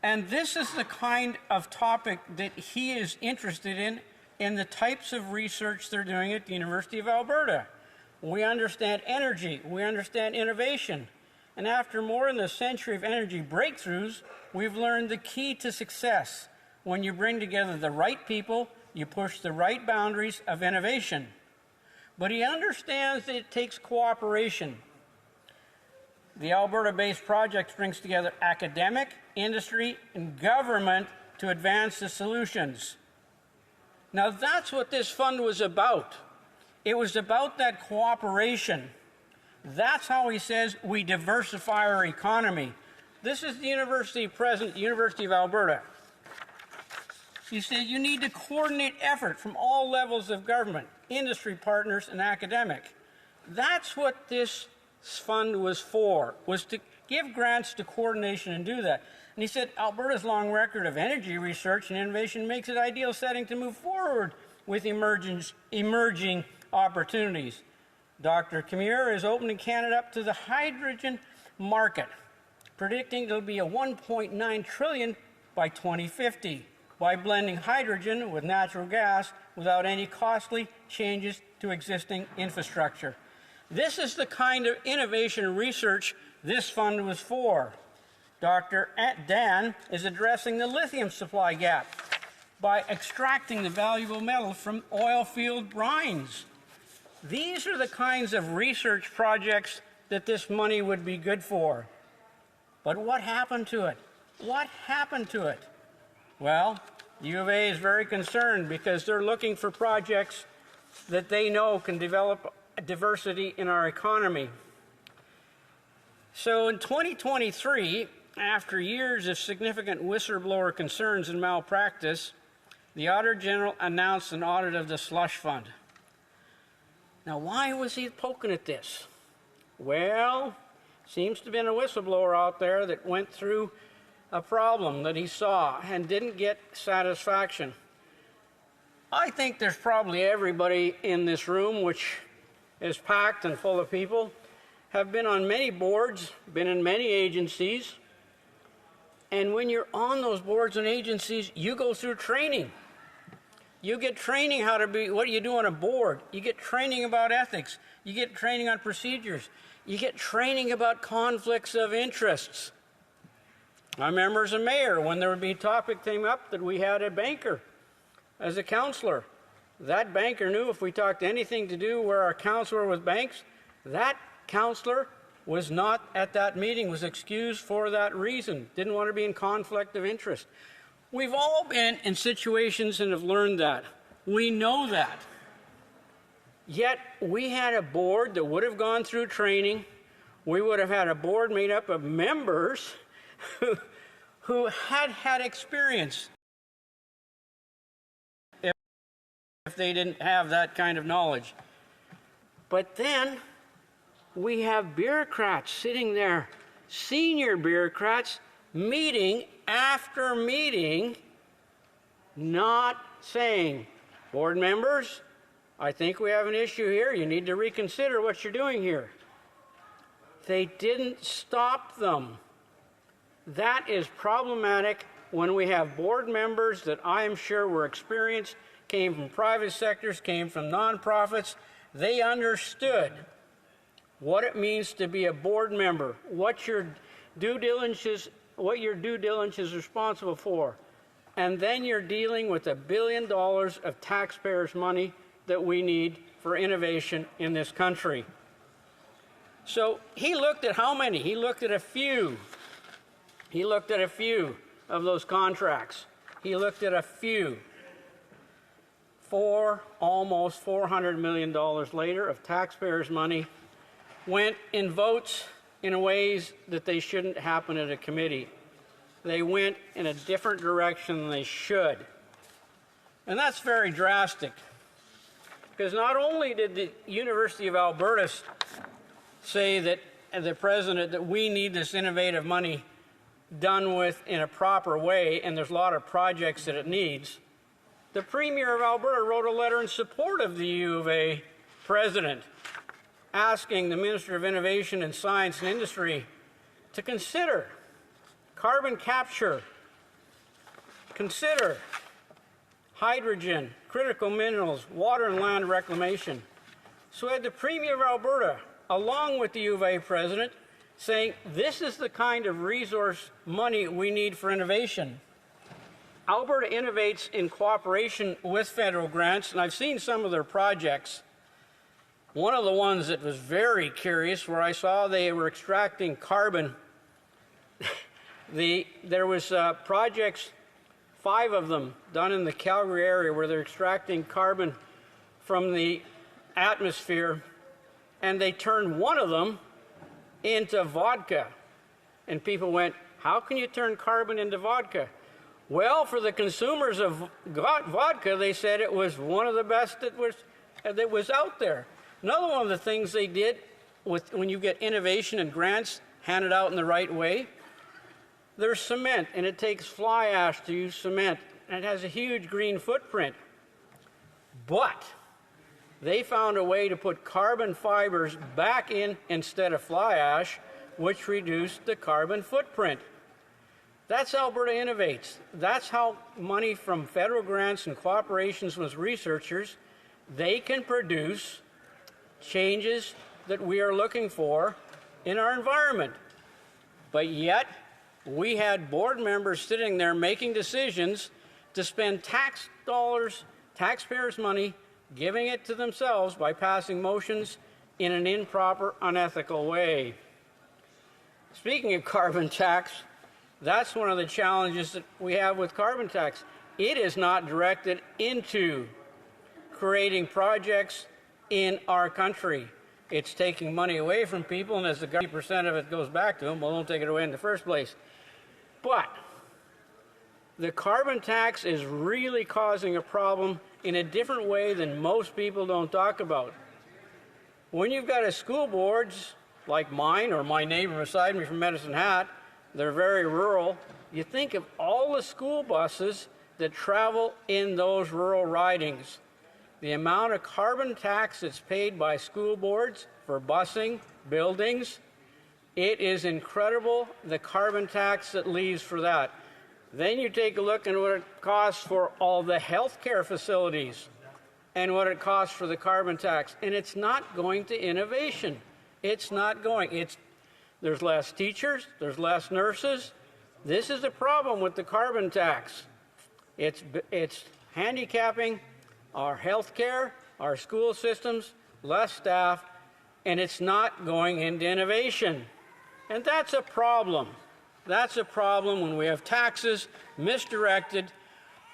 And this is the kind of topic that he is interested in the types of research they're doing at the University of Alberta. We understand energy, we understand innovation. And after more than a century of energy breakthroughs, we've learned the key to success. When you bring together the right people, you push the right boundaries of innovation. But he understands that it takes cooperation. The Alberta-based project brings together academic, industry, and government to advance the solutions. Now that's what this fund was about. It was about that cooperation. That's how he says we diversify our economy. This is the university president, University of Alberta. He said you need to coordinate effort from all levels of government, industry partners, and academic. That's what this fund was for, was to give grants to coordination and do that. And he said Alberta's long record of energy research and innovation makes it an ideal setting to move forward with emerging opportunities. Dr. Camure is opening Canada up to the hydrogen market, predicting it'll be a $1.9 trillion by 2050 by blending hydrogen with natural gas without any costly changes to existing infrastructure. This is the kind of innovation and research this fund was for. Dr. Dan is addressing the lithium supply gap by extracting the valuable metal from oil field brines. These are the kinds of research projects that this money would be good for. But what happened to it? What happened to it? Well, U of A is very concerned because they're looking for projects that they know can develop diversity in our economy. So in 2023, after years of significant whistleblower concerns and malpractice, the Auditor General announced an audit of the slush fund. Now, why was he poking at this? Well, seems to have been a whistleblower out there that went through a problem that he saw and didn't get satisfaction. I think there's probably everybody in this room, which is packed and full of people, have been on many boards, been in many agencies, and when you're on those boards and agencies, you go through training. You get training how to be, what do you do on a board? You get training about ethics. You get training on procedures. You get training about conflicts of interests. I remember as a mayor, when there would be a topic came up that we had a banker as a counselor. That banker knew if we talked anything to do where our counselor with banks, that counselor was not at that meeting, was excused for that reason, didn't want to be in conflict of interest. We've all been in situations and have learned that. We know that. Yet we had a board that would have gone through training. We would have had a board made up of members who had had experience if they didn't have that kind of knowledge. But then we have bureaucrats sitting there, senior bureaucrats, meeting after meeting, not saying, board members, I think we have an issue here. You need to reconsider what you're doing here. They didn't stop them. That is problematic when we have board members that I am sure were experienced, came from private sectors, came from nonprofits. They understood what it means to be a board member, what your due diligence is responsible for. And then you're dealing with $1 billion of taxpayers' money that we need for innovation in this country. So he looked at how many? He looked at a few. He looked at a few of those contracts. He looked at a few. Almost $400 million later of taxpayers' money went in votes in ways that they shouldn't happen at a committee. They went in a different direction than they should. And that's very drastic. Because not only did the University of Alberta say that the president that we need this innovative money done with in a proper way, and there's a lot of projects that it needs, the Premier of Alberta wrote a letter in support of the U of A president, asking the Minister of Innovation and Science and Industry to consider carbon capture, consider hydrogen, critical minerals, water and land reclamation. So we had the Premier of Alberta, along with the U of A president, saying this is the kind of resource money we need for innovation. Alberta innovates in cooperation with federal grants, and I've seen some of their projects. One of the ones that was very curious, where I saw they were extracting carbon, there was projects, 5 of them, done in the Calgary area where they're extracting carbon from the atmosphere, and they turned one of them into vodka. And people went, how can you turn carbon into vodka? Well, for the consumers of vodka, they said it was one of the best that was out there. Another one of the things they did when you get innovation and grants handed out in the right way, there's cement, and it takes fly ash to use cement, and it has a huge green footprint. But they found a way to put carbon fibers back in instead of fly ash, which reduced the carbon footprint. That's Alberta Innovates. That's how money from federal grants and cooperations with researchers, they can produce changes that we are looking for in our environment. But yet, we had board members sitting there making decisions to spend tax dollars, taxpayers' money, giving it to themselves by passing motions in an improper, unethical way. Speaking of carbon tax, that's one of the challenges that we have with carbon tax. It is not directed into creating projects in our country. It's taking money away from people, and as the 90% of it goes back to them, well, don't take it away in the first place. But the carbon tax is really causing a problem in a different way than most people don't talk about. When you've got a school boards like mine or my neighbor beside me from Medicine Hat, they're very rural, you think of all the school buses that travel in those rural ridings. The amount of carbon tax that's paid by school boards for busing, buildings, it is incredible, the carbon tax that leaves for that. Then you take a look at what it costs for all the healthcare facilities and what it costs for the carbon tax. And it's not going to innovation. It's not going. There's less teachers, there's less nurses. This is the problem with the carbon tax. It's handicapping our healthcare, our school systems, less staff, and it's not going into innovation. And that's a problem. That's a problem when we have taxes misdirected,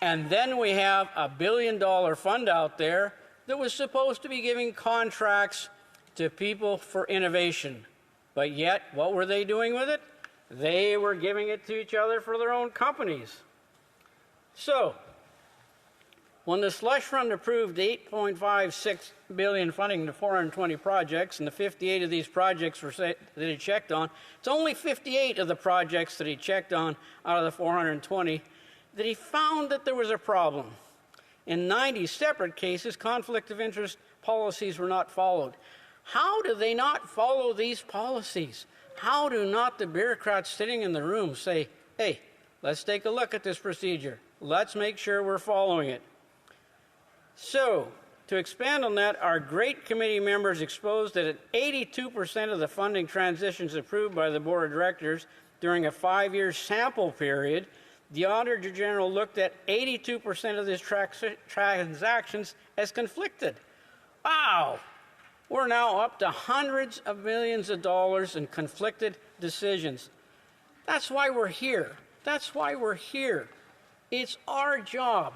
and then we have a $1 billion fund out there that was supposed to be giving contracts to people for innovation. But yet, what were they doing with it? They were giving it to each other for their own companies. So, when the slush fund approved $8.56 billion funding to 420 projects, and the 58 of these projects that he checked on, it's only 58 of the projects that he checked on out of the 420 that he found that there was a problem. In 90 separate cases, conflict of interest policies were not followed. How do they not follow these policies? How do not the bureaucrats sitting in the room say, hey, let's take a look at this procedure. Let's make sure we're following it. So, To expand on that, our great committee members exposed that at 82% of the funding transitions approved by the Board of Directors during a 5-year sample period, the Auditor General looked at 82% of these transactions as conflicted. Wow! We're now up to hundreds of millions of dollars in conflicted decisions. That's why we're here. That's why we're here. It's our job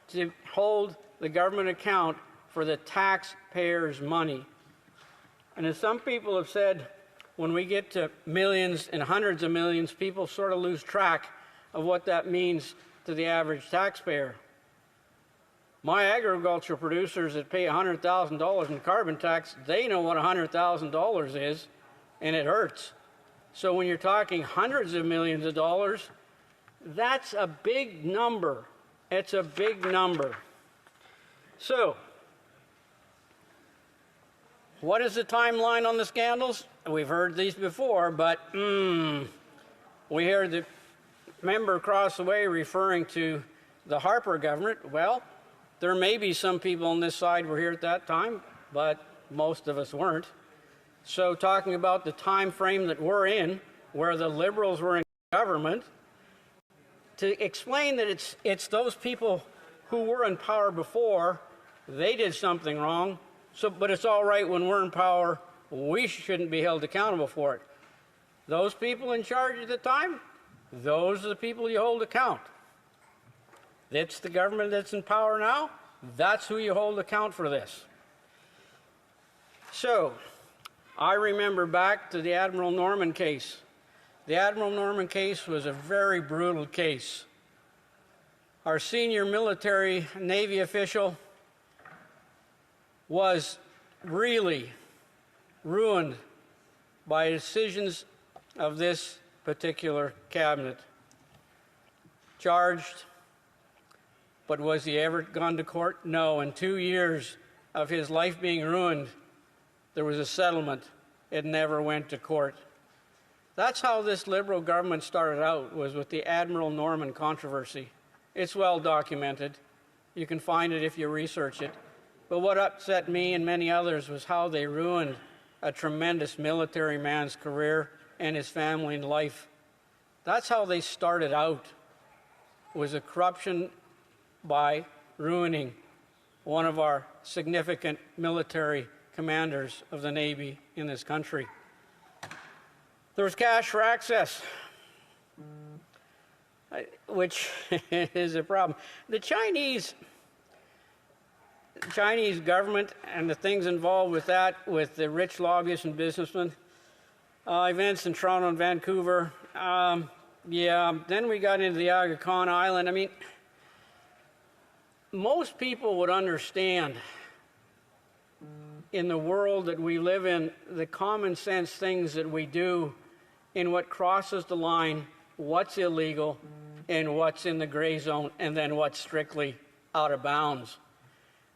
to hold the government account for the taxpayers' money. And as some people have said, when we get to millions and hundreds of millions, people sort of lose track of what that means to the average taxpayer. My agricultural producers that pay $100,000 in carbon tax, they know what $100,000 is, and it hurts. So when you're talking hundreds of millions of dollars, that's a big number. It's a big number. So, what is the timeline on the scandals? We've heard these before, but we hear the member across the way referring to the Harper government. Well, there may be some people on this side were here at that time, but most of us weren't. So talking about the time frame that we're in, where the Liberals were in government, to explain that it's those people who were in power before, they did something wrong, but it's all right when we're in power, we shouldn't be held accountable for it. Those people in charge at the time, those are the people you hold account. It's the government that's in power now, that's who you hold account for this. So, I remember back to the Admiral Norman case. The Admiral Norman case was a very brutal case. Our senior military Navy official was really ruined by decisions of this particular cabinet. Charged, but was he ever gone to court? No. In 2 years of his life being ruined, there was a settlement. It never went to court. That's how this Liberal government started out, was with the Admiral Norman controversy. It's well documented. You can find it if you research it. But what upset me and many others was how they ruined a tremendous military man's career and his family and life. That's how they started out, was a corruption by ruining one of our significant military commanders of the Navy in this country. There was cash for access, which is a problem. The Chinese government and the things involved with that, with the rich lobbyists and businessmen, events in Toronto and Vancouver. Then we got into the Aga Khan Island. I mean, most people would understand in the world that we live in, the common sense things that we do in what crosses the line, what's illegal, and what's in the gray zone, and then what's strictly out of bounds.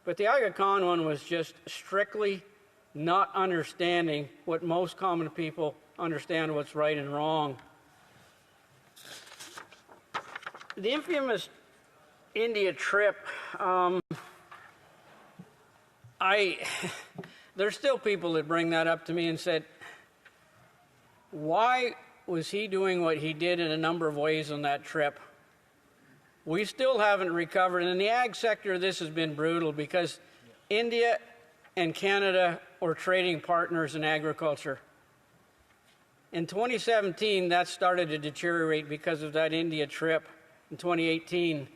But the Aga Khan one was just strictly not understanding what most common people understand, what's right and wrong. The infamous India trip, there's still people that bring that up to me and said, why was he doing what he did in a number of ways on that trip? We still haven't recovered. And in the ag sector, this has been brutal because India and Canada were trading partners in agriculture. In 2017, that started to deteriorate because of that India trip. In 2018,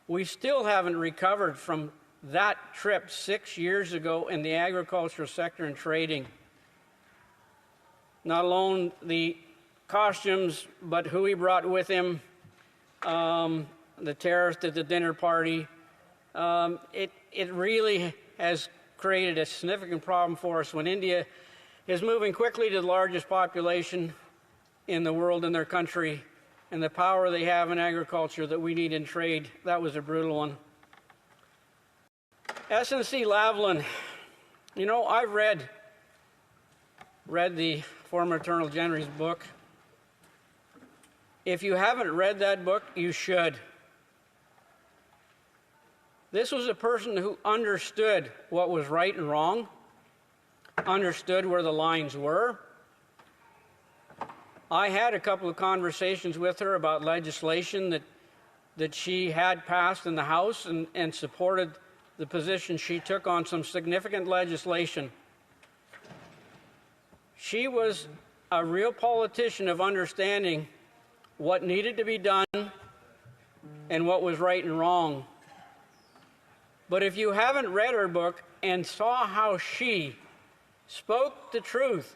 we still haven't recovered from that trip 6 years ago in the agricultural sector and trading. Not alone the costumes, but who he brought with him, the terrorist at the dinner party. It really has created a significant problem for us when India is moving quickly to the largest population in the world in their country, and the power they have in agriculture that we need in trade. That was a brutal one. SNC Lavalin, you know, I've read the former Attorney General's book. If you haven't read that book, you should. This was a person who understood what was right and wrong, understood where the lines were. I had a couple of conversations with her about legislation that she had passed in the House and supported the position she took on some significant legislation. She was a real politician of understanding what needed to be done and what was right and wrong. But if you haven't read her book and saw how she spoke the truth,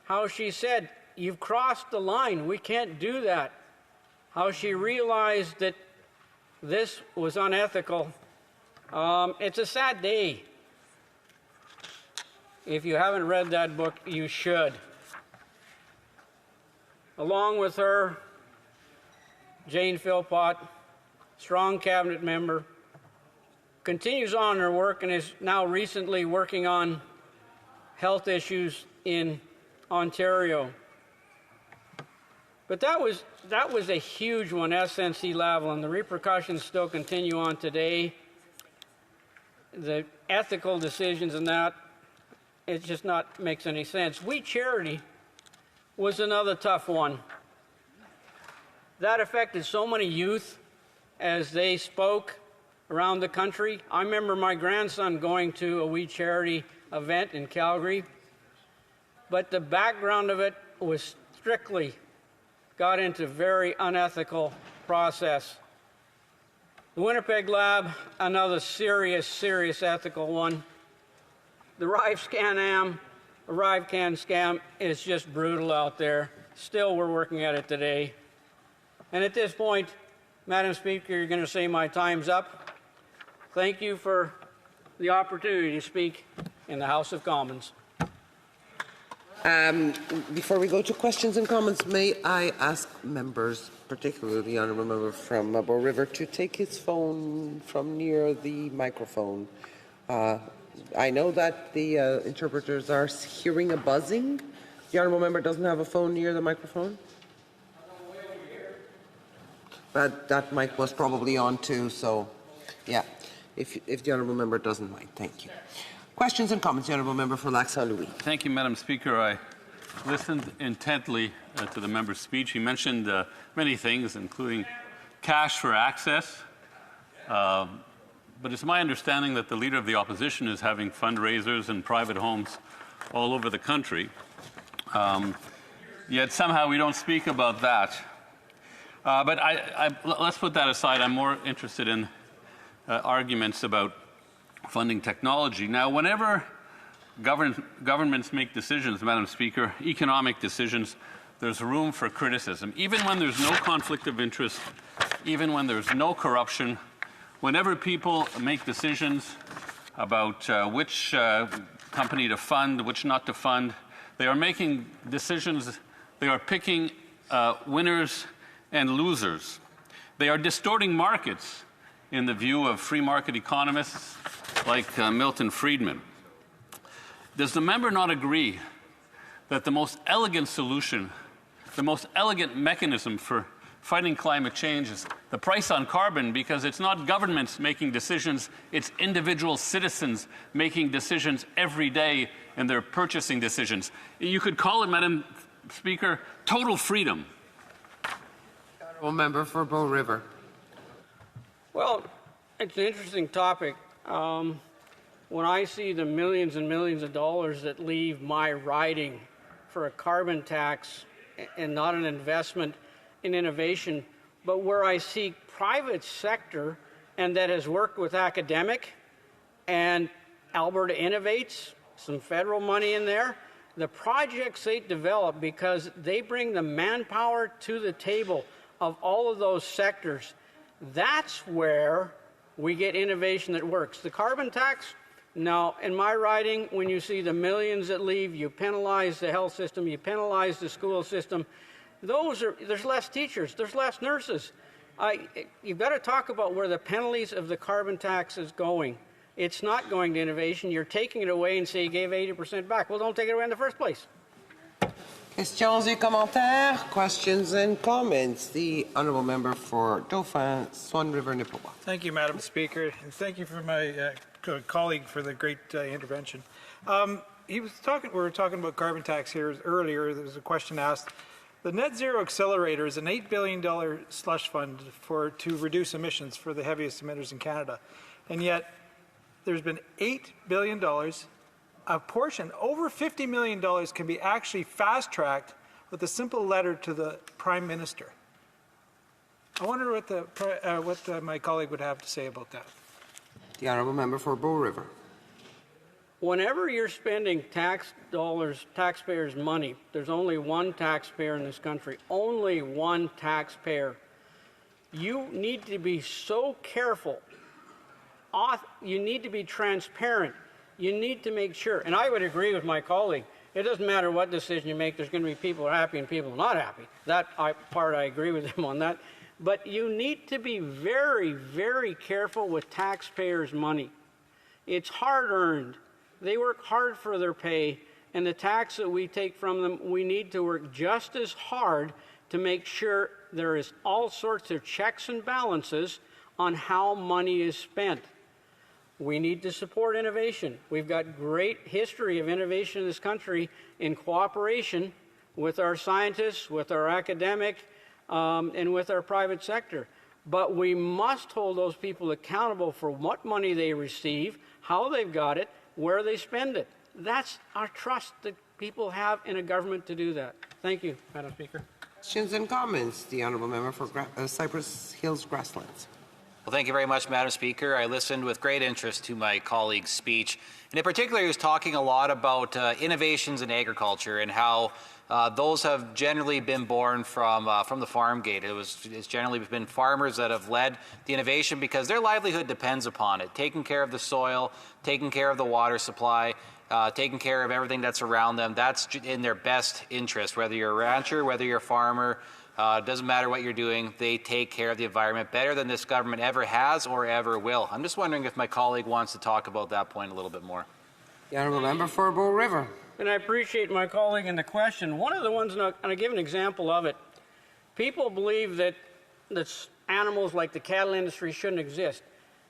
how she said, "You've crossed the line, we can't do that," how she realized that this was unethical, it's a sad day. If you haven't read that book, you should. Along with her, Jane Philpott, strong cabinet member, continues on her work and is now recently working on health issues in Ontario. But that was a huge one, SNC Lavalin. The repercussions still continue on today. The ethical decisions in that, it just not makes any sense. We Charity was another tough one. That affected so many youth as they spoke around the country. I remember my grandson going to a We Charity event in Calgary, but the background of it was strictly got into very unethical process. The Winnipeg Lab, another serious ethical one. The ArriveCan scam is just brutal out there. Still, we're working at it today. And at this point, Madam Speaker, you're going to say my time's up. Thank you for the opportunity to speak in the House of Commons. Before we go to questions and comments, may I ask members, particularly the honourable member from Bow River, to take his phone from near the microphone. I know that the interpreters are hearing a buzzing. The honourable member doesn't have a phone near the microphone? But that mic was probably on too, so yeah, if the honourable member doesn't mind, thank you. Questions and comments, the honourable member for Lac Saint-Louis. Thank you, Madam Speaker. I listened intently to the member's speech. He mentioned many things, including cash for access. But it's my understanding that the Leader of the Opposition is having fundraisers in private homes all over the country. Yet somehow we don't speak about that. But let's put that aside. I'm more interested in arguments about funding technology. Now, whenever governments make decisions, Madam Speaker, economic decisions, there's room for criticism. Even when there's no conflict of interest, even when there's no corruption, whenever people make decisions about which company to fund, which not to fund, they are making decisions, they are picking winners and losers. They are distorting markets in the view of free market economists like Milton Friedman. Does the member not agree that the most elegant solution, the most elegant mechanism for fighting climate change is the price on carbon, because it's not governments making decisions, it's individual citizens making decisions every day in their purchasing decisions? You could call it, Madam Speaker, total freedom. Honourable member for Bow River. Well, it's an interesting topic. When I see the millions and millions of dollars that leave my riding for a carbon tax and not an investment in innovation, but where I see private sector and that has worked with academic and Alberta Innovates, some federal money in there, the projects they develop because they bring the manpower to the table of all of those sectors. That's where we get innovation that works. The carbon tax, no. In my riding, when you see the millions that leave, you penalize the health system, you penalize the school system. There's less teachers, there's less nurses. You've got to talk about where the penalties of the carbon tax is going. It's not going to innovation. You're taking it away and say you gave 80% back. Well, don't take it away in the first place. Questions et commentaires, questions and comments. The honourable member for Dauphin, Swan River, Nipawin. Thank you, Madam Speaker, and thank you for my colleague for the great intervention. We were talking about carbon tax here earlier. There was a question asked. The Net Zero Accelerator is an $8 billion slush fund to reduce emissions for the heaviest emitters in Canada, and yet there's been $8 billion. A portion, over $50 million, can be actually fast-tracked with a simple letter to the Prime Minister. I wonder what my colleague would have to say about that. The honourable member for Bow River. Whenever you're spending tax dollars, taxpayers' money, there's only one taxpayer in this country, only one taxpayer. You need to be so careful. You need to be transparent. You need to make sure, and I would agree with my colleague, it doesn't matter what decision you make, there's going to be people who are happy and people who are not happy. I agree with him on that. But you need to be very, very careful with taxpayers' money. It's hard-earned. They work hard for their pay, and the tax that we take from them, we need to work just as hard to make sure there is all sorts of checks and balances on how money is spent. We need to support innovation. We've got great history of innovation in this country in cooperation with our scientists, with our academic, and with our private sector. But we must hold those people accountable for what money they receive, how they've got it, where they spend it. That's our trust that people have in a government to do that. Thank you, Madam Speaker. Questions and comments. The honourable member for Cypress Hills Grasslands. Well, thank you very much, Madam Speaker. I listened with great interest to my colleague's speech. And in particular, he was talking a lot about innovations in agriculture and how those have generally been born from the farm gate. It's generally been farmers that have led the innovation because their livelihood depends upon it. Taking care of the soil, taking care of the water supply, taking care of everything that's around them, that's in their best interest. Whether you're a rancher, whether you're a farmer, doesn't matter what you're doing, they take care of the environment better than this government ever has or ever will. I'm just wondering if my colleague wants to talk about that point a little bit more. The honourable member for Bow River. And I appreciate my colleague in the question. One of the ones, and I give an example of it, people believe that animals like the cattle industry shouldn't exist.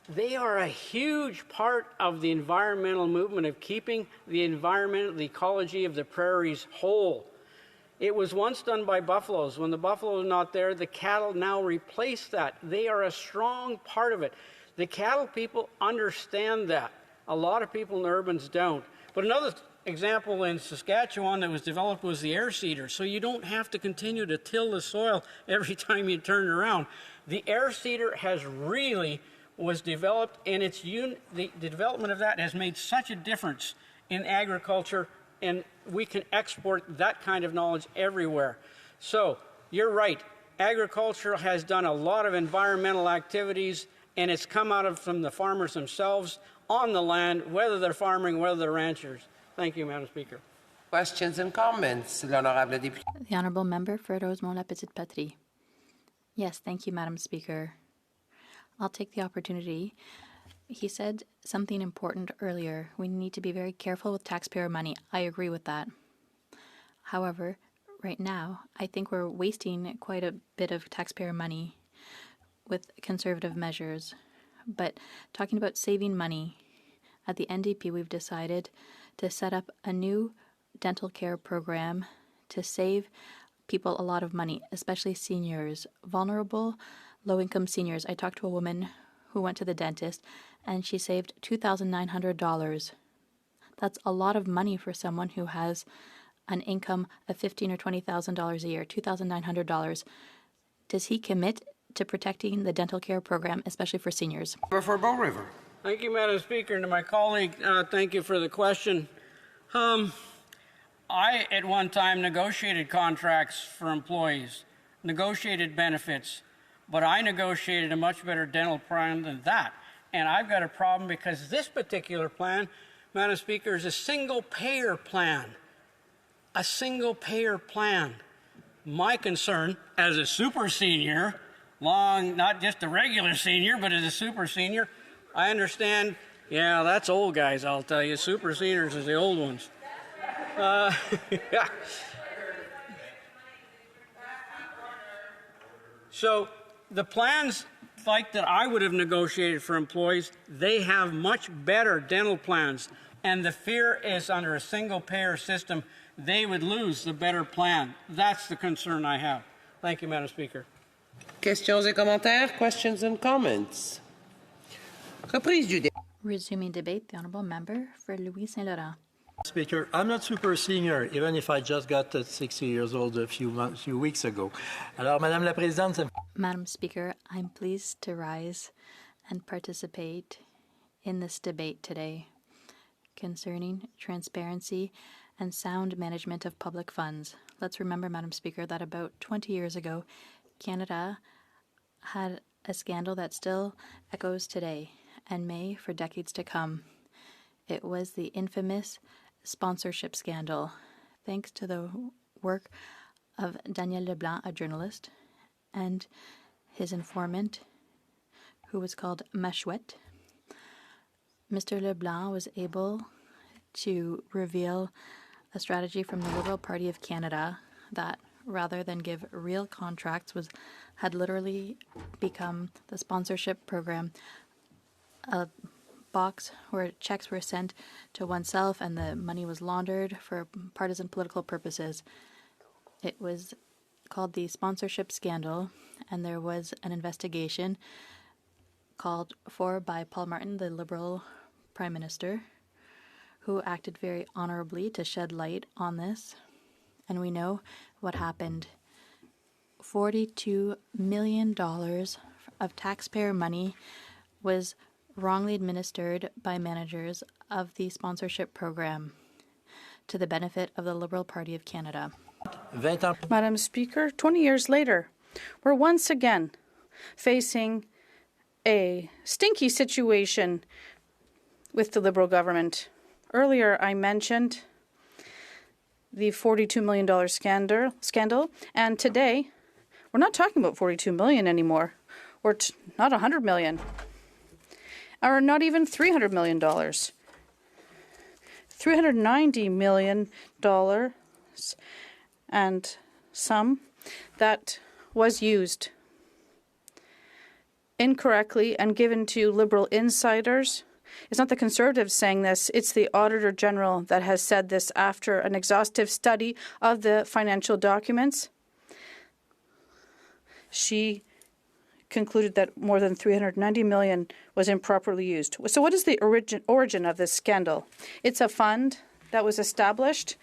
They are a huge part of the environmental movement of keeping the environment, the ecology of the prairies whole. It was once done by buffaloes. When the buffalo is not there, the cattle now replace that. They are a strong part of it. The cattle people understand that. A lot of people in the urbans don't. But another example in Saskatchewan that was developed was the air seeder. So you don't have to continue to till the soil every time you turn around. The air seeder was developed, and the development of that has made such a difference in agriculture, and we can export that kind of knowledge everywhere. So you're right. Agriculture has done a lot of environmental activities, and it's come from the farmers themselves on the land, whether they're farming, whether they're ranchers. Thank you, Madam Speaker. Questions and comments. L'honorable député. The honourable member for Rosemont-La Petite Patrie. Yes, thank you, Madam Speaker. I'll take the opportunity. He said something important earlier. We need to be very careful with taxpayer money. I agree with that. However, right now, I think we're wasting quite a bit of taxpayer money with conservative measures. But talking about saving money, at the NDP, we've decided to set up a new dental care program to save people a lot of money, especially seniors, vulnerable, low-income seniors. I talked to a woman who went to the dentist, and she saved $2,900. That's a lot of money for someone who has an income of $15,000 or $20,000 a year, $2,900. Does he commit to protecting the dental care program, especially for seniors? For Bow River. Thank you, Madam Speaker, and to my colleague, thank you for the question. I, at one time, negotiated contracts for employees, negotiated benefits, but I negotiated a much better dental plan than that. And I've got a problem because this particular plan, Madam Speaker, is a single-payer plan. A single-payer plan. My concern, as a super senior, not just a regular senior, but as a super senior, I understand, yeah, that's old guys, I'll tell you. Super seniors is the old ones. So the plans like that I would have negotiated for employees, they have much better dental plans. And the fear is under a single payer system, they would lose the better plan. That's the concern I have. Thank you, Madam Speaker. Questions et commentaires? Questions and comments? Reprise du débat. Resuming debate, the honourable member for Louis Saint Laurent. Speaker, I'm not super senior, even if I just got 60 years old a few weeks ago. Alors, Madame la Présidente, Madam Speaker, I'm pleased to rise and participate in this debate today concerning transparency and sound management of public funds. Let's remember, Madam Speaker, that about 20 years ago, Canada had a scandal that still echoes today and may for decades to come. It was the infamous sponsorship scandal. Thanks to the work of Daniel Leblanc, a journalist, and his informant, who was called Machouette, Mr. Leblanc was able to reveal a strategy from the Liberal Party of Canada that, rather than give real contracts, had literally become the sponsorship program, a box where checks were sent to oneself and the money was laundered for partisan political purposes. It was called the sponsorship scandal, and there was an investigation called for by Paul Martin, the Liberal Prime Minister, who acted very honorably to shed light on this. And we know what happened. $42 million of taxpayer money was wrongly administered by managers of the sponsorship program to the benefit of the Liberal Party of Canada. Madam Speaker, 20 years later, we're once again facing a stinky situation with the Liberal government. Earlier, I mentioned the $42 million scandal, and today, we're not talking about $42 million anymore, or not $100 million. Or not even $300 million. $390 million and some that was used incorrectly and given to Liberal insiders. It's not the Conservatives saying this, it's the Auditor General that has said this after an exhaustive study of the financial documents. She concluded that more than $390 million was improperly used. So what is the origin of this scandal? It's a fund that was established.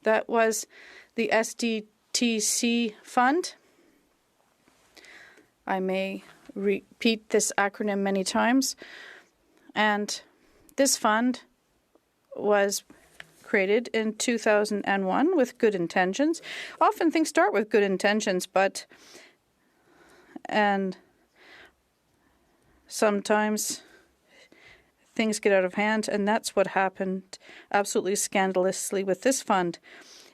That was the SDTC fund. I may repeat this acronym many times. And this fund was created in 2001 with good intentions. Often things start with good intentions, and sometimes things get out of hand, and that's what happened absolutely scandalously with this fund.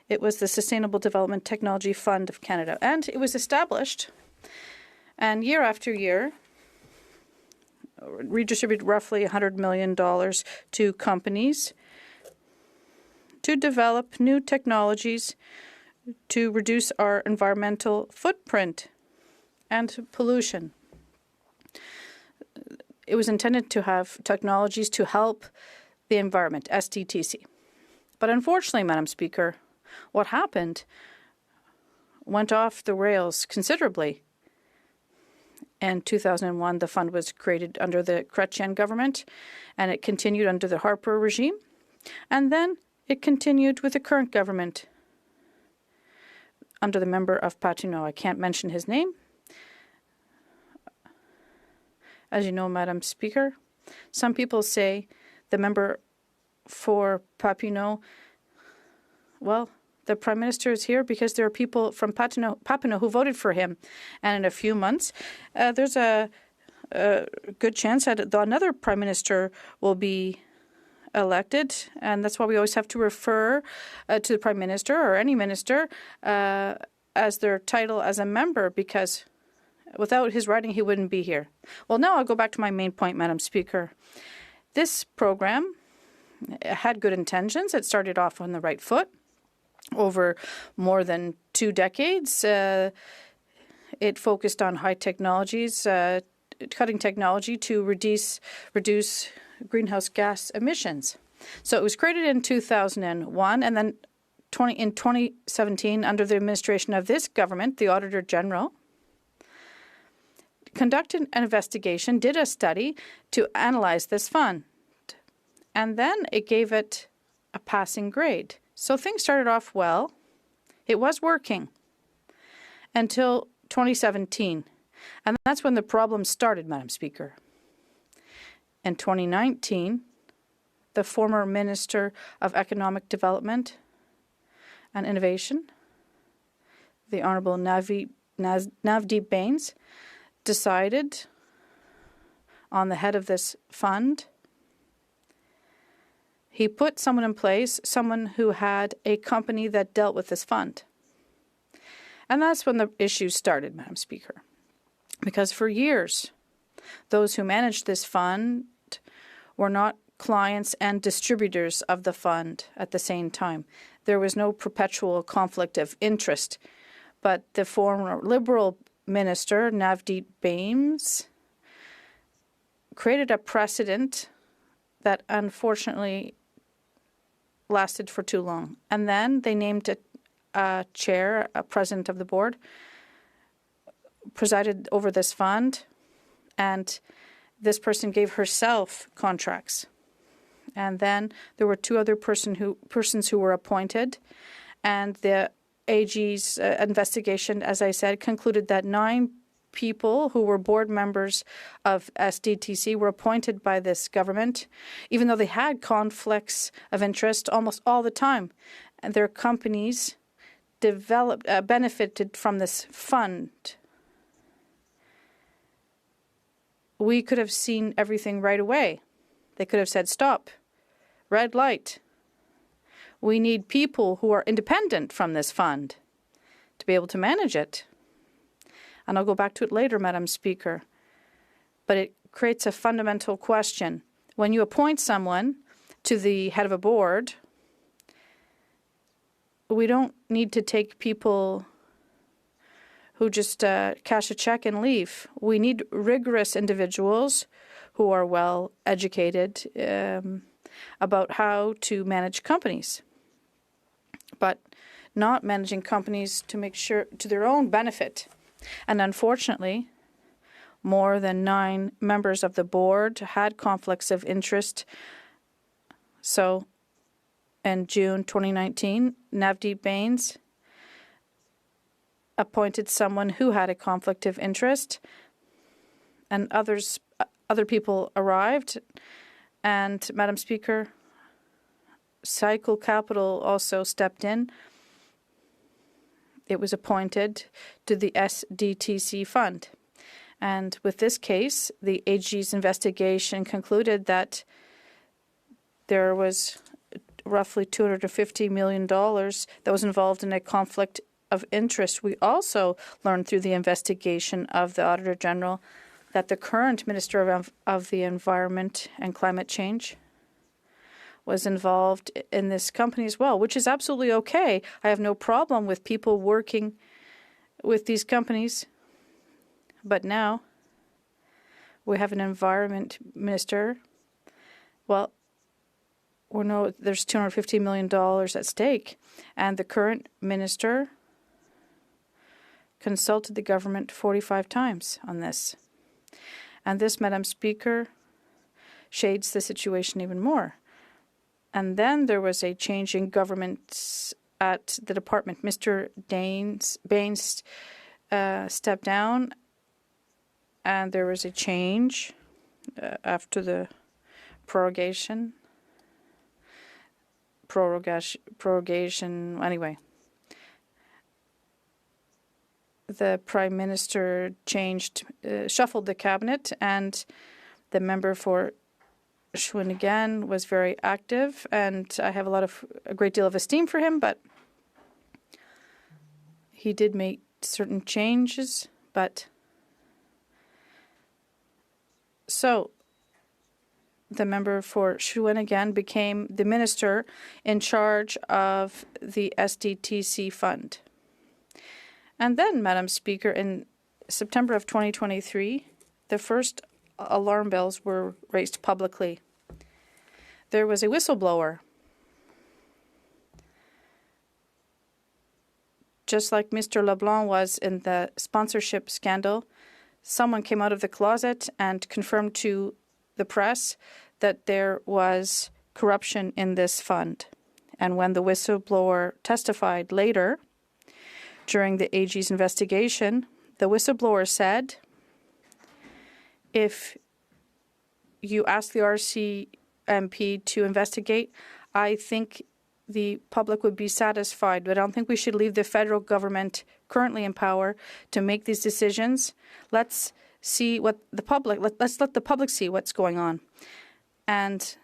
It was the Sustainable Development Technology Fund of Canada, and it was established, and year after year redistributed roughly $100 million to companies to develop new technologies to reduce our environmental footprint and pollution. It was intended to have technologies to help the environment, SDTC. But unfortunately, Madam Speaker, what happened went off the rails considerably. In 2001, the fund was created under the Chrétien government, and it continued under the Harper regime. And then it continued with the current government under the member of Papineau. I can't mention his name. As you know, Madam Speaker, some people say the member for Papineau, well, the Prime Minister is here because there are people from Papineau who voted for him. And in a few months, there's a good chance that another Prime Minister will be elected. And that's why we always have to refer to the Prime Minister or any minister as their title as a member, because without his writing, he wouldn't be here. Well, now I'll go back to my main point, Madam Speaker. This program had good intentions. It started off on the right foot. Over more than 2 decades, it focused on high technologies, cutting technology to reduce greenhouse gas emissions. So it was created in 2001, and then in 2017, under the administration of this government, the Auditor General conducted an investigation, did a study to analyze this fund, and then it gave it a passing grade. So things started off well. It was working until 2017, and that's when the problem started, Madam Speaker. In 2019, the former Minister of Economic Development and Innovation, the Honourable Navdeep Bains, decided on the head of this fund. He put someone in place, someone who had a company that dealt with this fund. And that's when the issues started, Madam Speaker. Because for years, those who managed this fund were not clients and distributors of the fund at the same time. There was no perpetual conflict of interest. But the former Liberal Minister, Navdeep Bains, created a precedent that unfortunately lasted for too long. And then they named a chair, a president of the board, presided over this fund, and this person gave herself contracts. And then there were two other persons who were appointed, and the AG's investigation, as I said, concluded that 9 people who were board members of SDTC were appointed by this government, even though they had conflicts of interest almost all the time. And their companies benefited from this fund. We could have seen everything right away. They could have said, stop, red light. We need people who are independent from this fund to be able to manage it. And I'll go back to it later, Madam Speaker. But it creates a fundamental question. When you appoint someone to the head of a board, we don't need to take people who just cash a check and leave. We need rigorous individuals who are well educated about how to manage companies, but not managing companies to make sure to their own benefit. And unfortunately, more than 9 members of the board had conflicts of interest. So in June 2019, Navdeep Bains appointed someone who had a conflict of interest, and other people arrived. And Madam Speaker, Cycle Capital also stepped in. It was appointed to the SDTC fund. And with this case, the AG's investigation concluded that there was roughly $250 million that was involved in a conflict of interest. We also learned through the investigation of the Auditor General that the current Minister of the Environment and Climate Change was involved in this company as well, which is absolutely okay. I have no problem with people working with these companies. But now we have an environment minister. Well, we know there's $250 million at stake, and the current minister consulted the government 45 times on this. And this, Madam Speaker, shades the situation even more. And then there was a change in government at the department. Mr. Bains stepped down, and there was a change after the prorogation, anyway. The Prime Minister shuffled the cabinet, and the member for Shawinigan was very active, and I have a great deal of esteem for him, but he did make certain changes. So the member for Shawinigan became the minister in charge of the SDTC fund. And then, Madam Speaker, in September of 2023, the first alarm bells were raised publicly. There was a whistleblower. Just like Mr. LeBlanc was in the sponsorship scandal, someone came out of the closet and confirmed to the press that there was corruption in this fund. And when the whistleblower testified later, during the AG's investigation, the whistleblower said, if you ask the RCMP to investigate, I think the public would be satisfied, but I don't think we should leave the federal government currently in power to make these decisions. Let's see what the public, let's let the public see what's going on. And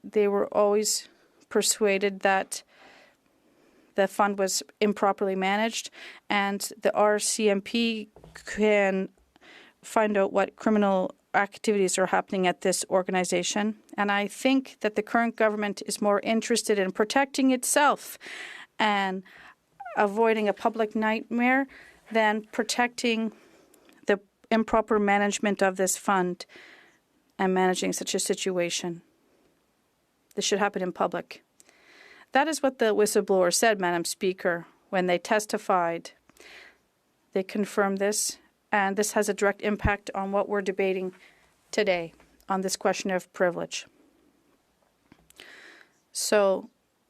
they were always persuaded that the fund was improperly managed, and the RCMP can find out what criminal activities are happening at this organization. And I think that the current government is more interested in protecting itself and avoiding a public nightmare than protecting the improper management of this fund and managing such a situation. This should happen in public. That is what the whistleblower said, Madam Speaker, when they testified. They confirmed this, and this has a direct impact on what we're debating today on this question of privilege. So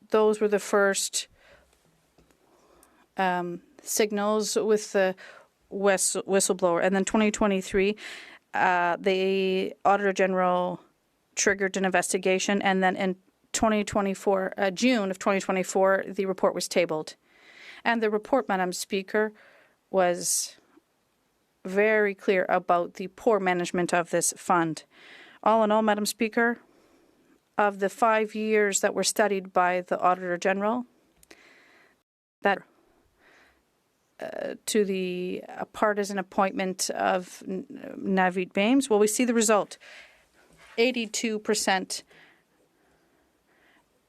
those were the first signals with the whistleblower. And then 2023, the Auditor General triggered an investigation, and then in 2024, June of 2024, the report was tabled. And the report, Madam Speaker, was very clear about the poor management of this fund. All in all, Madam Speaker, of the 5 years that were studied by the Auditor General, that to the partisan appointment of Naveed Bames, well, we see the result. 82%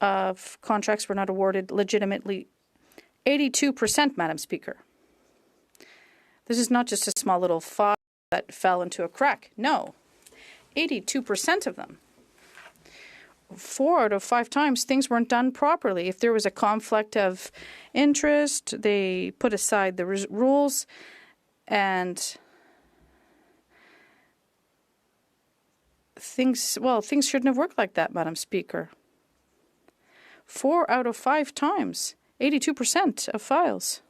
of contracts were not awarded legitimately. 82%, Madam Speaker. This is not just a small little file that fell into a crack. No, 82% of them. 4 out of 5 times things weren't done properly. If there was a conflict of interest, they put aside the rules, and things shouldn't have worked like that, Madam Speaker. 4 out of 5 times, 82% of files.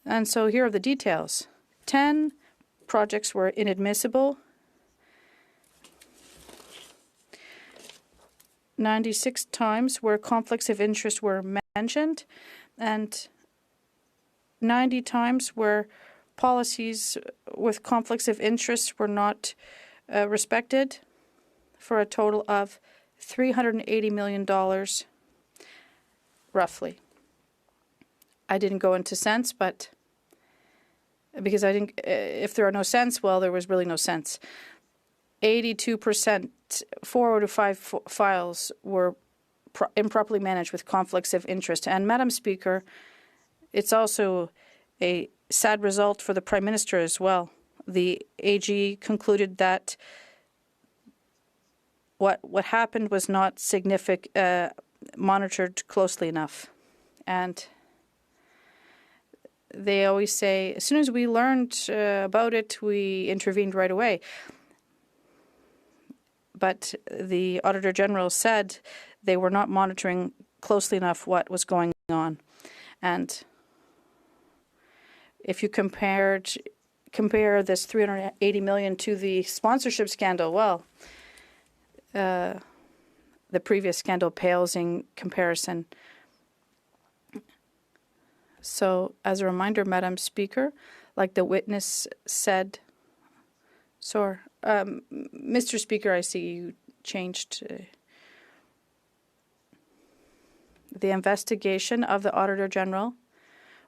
And so here are the details. 10 projects were inadmissible. 96 times where conflicts of interest were mentioned, and 90 times where policies with conflicts of interest were not respected, for a total of $380 million, roughly. I didn't go into cents, but because I didn't, if there are no cents, well, there was really no sense. 82%, 4 out of 5 files were improperly managed with conflicts of interest. And Madam Speaker, it's also a sad result for the Prime Minister as well. The AG concluded that what happened was not significant, monitored closely enough. And they always say, as soon as we learned about it, we intervened right away. But the Auditor General said they were not monitoring closely enough what was going on. And if you compare this $380 million to the sponsorship scandal, well, the previous scandal pales in comparison. So, as a reminder, Madam Speaker, like the witness said, Mr. Speaker, I see you changed. The investigation of the Auditor General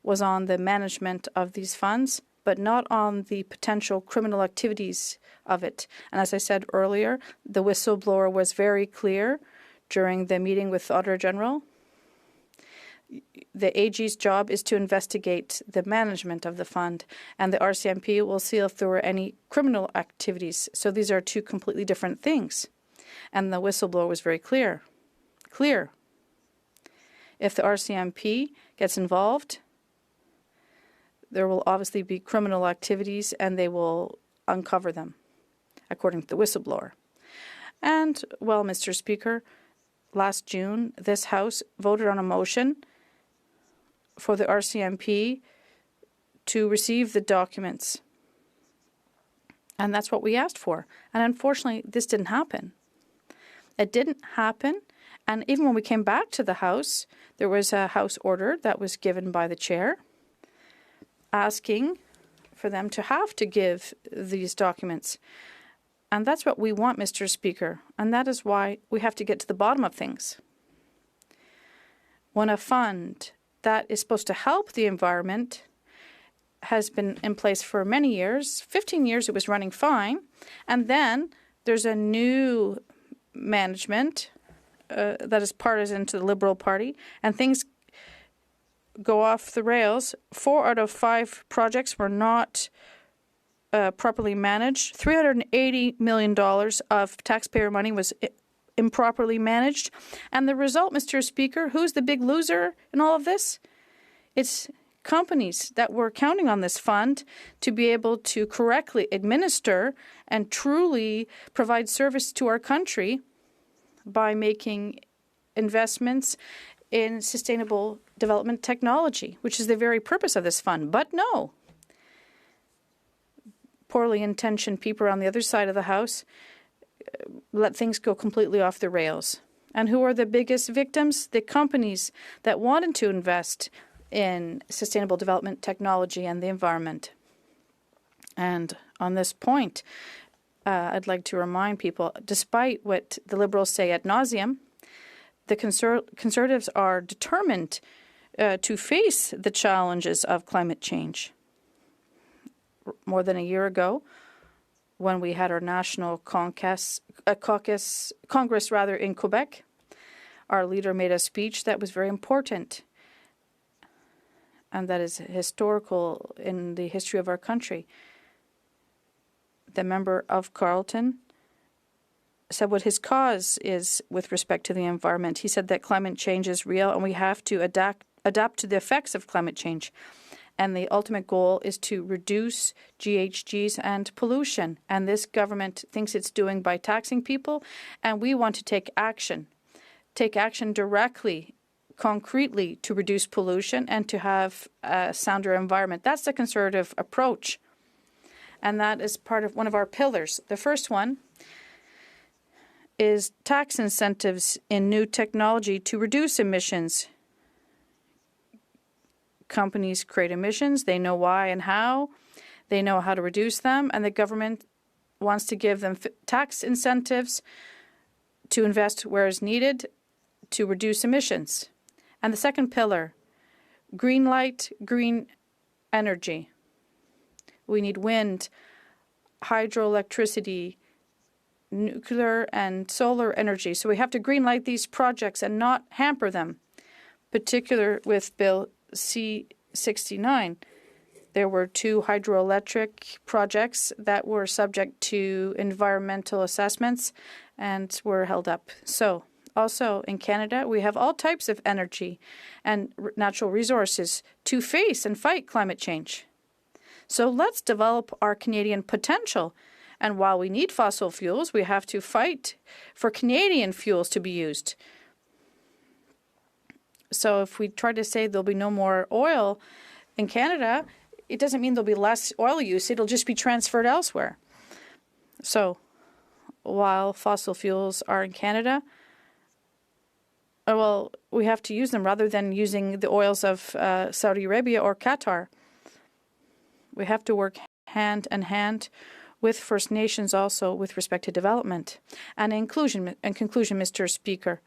was on the management of these funds, but not on the potential criminal activities of it. And as I said earlier, the whistleblower was very clear during the meeting with the Auditor General. The AG's job is to investigate the management of the fund, and the RCMP will see if there were any criminal activities. So these are two completely different things. And the whistleblower was very clear. If the RCMP gets involved, there will obviously be criminal activities, and they will uncover them, according to the whistleblower. And, well, Mr. Speaker, last June, this House voted on a motion for the RCMP to receive the documents. And that's what we asked for. And unfortunately, this didn't happen. It didn't happen. And even when we came back to the House, there was a House order that was given by the chair asking for them to have to give these documents. And that's what we want, Mr. Speaker. And that is why we have to get to the bottom of things. When a fund that is supposed to help the environment has been in place for many years, 15 years it was running fine, and then there's a new management that is partisan to the Liberal Party, and things go off the rails. 4 out of 5 projects were not properly managed. $380 million of taxpayer money was improperly managed. And the result, Mr. Speaker, who's the big loser in all of this? It's companies that were counting on this fund to be able to correctly administer and truly provide service to our country by making investments in sustainable development technology, which is the very purpose of this fund. But no. Poorly intentioned people on the other side of the House let things go completely off the rails. And who are the biggest victims? The companies that wanted to invest in sustainable development technology and the environment. And on this point, I'd like to remind people, despite what the Liberals say ad nauseum, the Conservatives are determined to face the challenges of climate change. More than a year ago, when we had our national Congress in Quebec, our leader made a speech that was very important, and that is historical in the history of our country. The member of Carleton said what his cause is with respect to the environment. He said that climate change is real and we have to adapt to the effects of climate change. And the ultimate goal is to reduce GHGs and pollution. And this government thinks it's doing by taxing people. And we want to take action directly, concretely, to reduce pollution and to have a sounder environment. That's the Conservative approach. And that is part of one of our pillars. The first one is tax incentives in new technology to reduce emissions. Companies create emissions. They know why and how. They know how to reduce them. And the government wants to give them tax incentives to invest where is needed to reduce emissions. And the second pillar, green light, green energy. We need wind, hydroelectricity, nuclear and solar energy. So we have to green light these projects and not hamper them, particularly with Bill C-69. There were 2 hydroelectric projects that were subject to environmental assessments and were held up. So also in Canada, we have all types of energy and natural resources to face and fight climate change. So let's develop our Canadian potential. And while we need fossil fuels, we have to fight for Canadian fuels to be used. So if we try to say there'll be no more oil in Canada, it doesn't mean there'll be less oil use. It'll just be transferred elsewhere. So while fossil fuels are in Canada, well, we have to use them rather than using the oils of Saudi Arabia or Qatar. We have to work hand in hand with First Nations also with respect to development. And in conclusion, Mr. Speaker,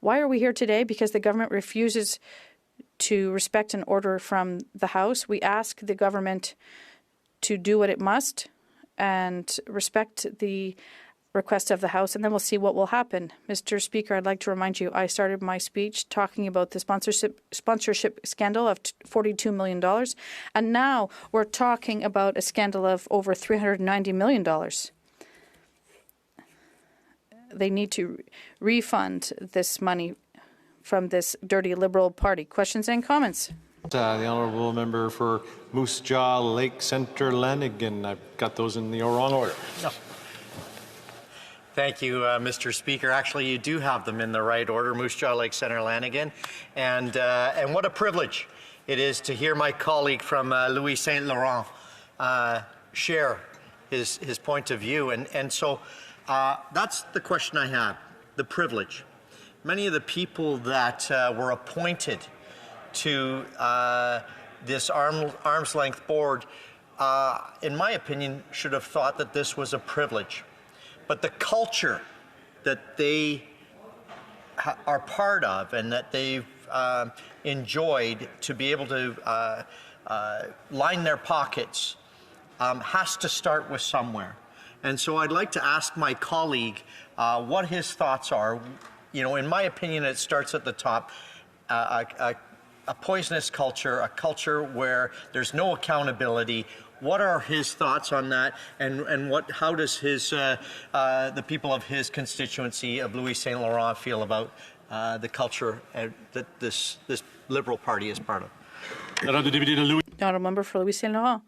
why are we here today? Because the government refuses to respect an order from the House. We ask the government to do what it must and respect the request of the House, and then we'll see what will happen. Mr. Speaker, I'd like to remind you, I started my speech talking about the sponsorship scandal of $42 million, and now we're talking about a scandal of over $390 million. They need to refund this money from this dirty Liberal Party. Questions and comments? The honourable member for Moose Jaw, Lake Centre, Lanigan. I've got those in the wrong order. No. Thank you, Mr. Speaker. Actually, you do have them in the right order, Moose Jaw, Lake Centre, Lanigan. And what a privilege it is to hear my colleague from Louis Saint Laurent share his point of view. And so that's the question I have, the privilege. Many of the people that were appointed to this arm's length board, in my opinion, should have thought that this was a privilege. But the culture that they are part of and that they've enjoyed to be able to line their pockets has to start with somewhere. And so I'd like to ask my colleague what his thoughts are. You know, in my opinion, it starts at the top. A poisonous culture, a culture where there's no accountability. What are his thoughts on that, and how does the people of his constituency of Louis Saint Laurent feel about the culture that this Liberal Party is part of? The honourable member for Louis Saint Laurent.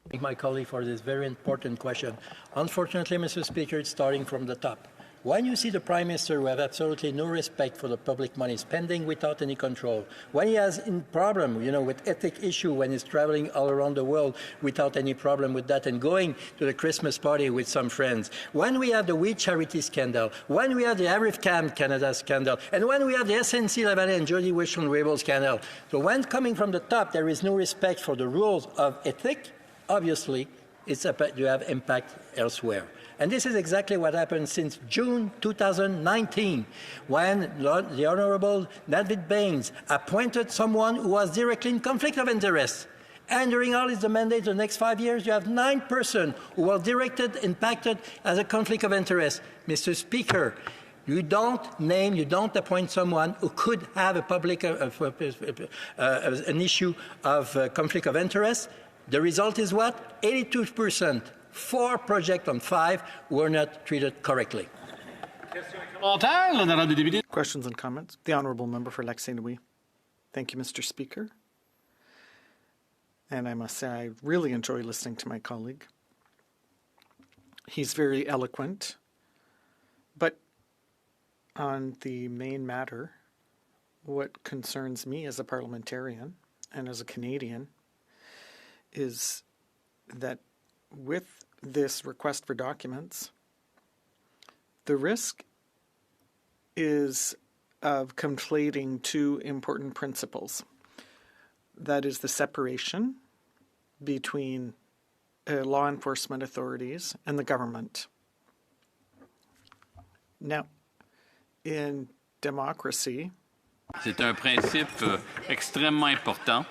Thank my colleague for this very important question. Unfortunately, Mr. Speaker, it's starting from the top. When you see the Prime Minister who have absolutely no respect for the public money, spending without any control, when he has a problem, with ethic issue, when he's traveling all around the world without any problem with that and going to the Christmas party with some friends, when we have the We Charity scandal, when we have the Arifcam Canada scandal, and when we have the SNC Lavalin and Jody Wishon-Rabel scandal. So when coming from the top, there is no respect for the rules of ethic, obviously, you have impact elsewhere. And this is exactly what happened since June 2019, when the Honourable David Baines appointed someone who was directly in conflict of interest. And during all his mandate, the next 5 years, you have 9 persons who were impacted as a conflict of interest. Mr. Speaker, you don't appoint someone who could have an issue of conflict of interest. The result is what? 82%. 4 projects on 5 were not treated correctly. Questions and comments? The honourable member for Lac Saint Louis. Thank you, Mr. Speaker. And I must say, I really enjoy listening to my colleague. He's very eloquent. But on the main matter, what concerns me as a parliamentarian and as a Canadian is that with this request for documents, the risk is of conflating 2 important principles. That is the separation between law enforcement authorities and the government. Now, in democracy, c'est un principe extrêmement important.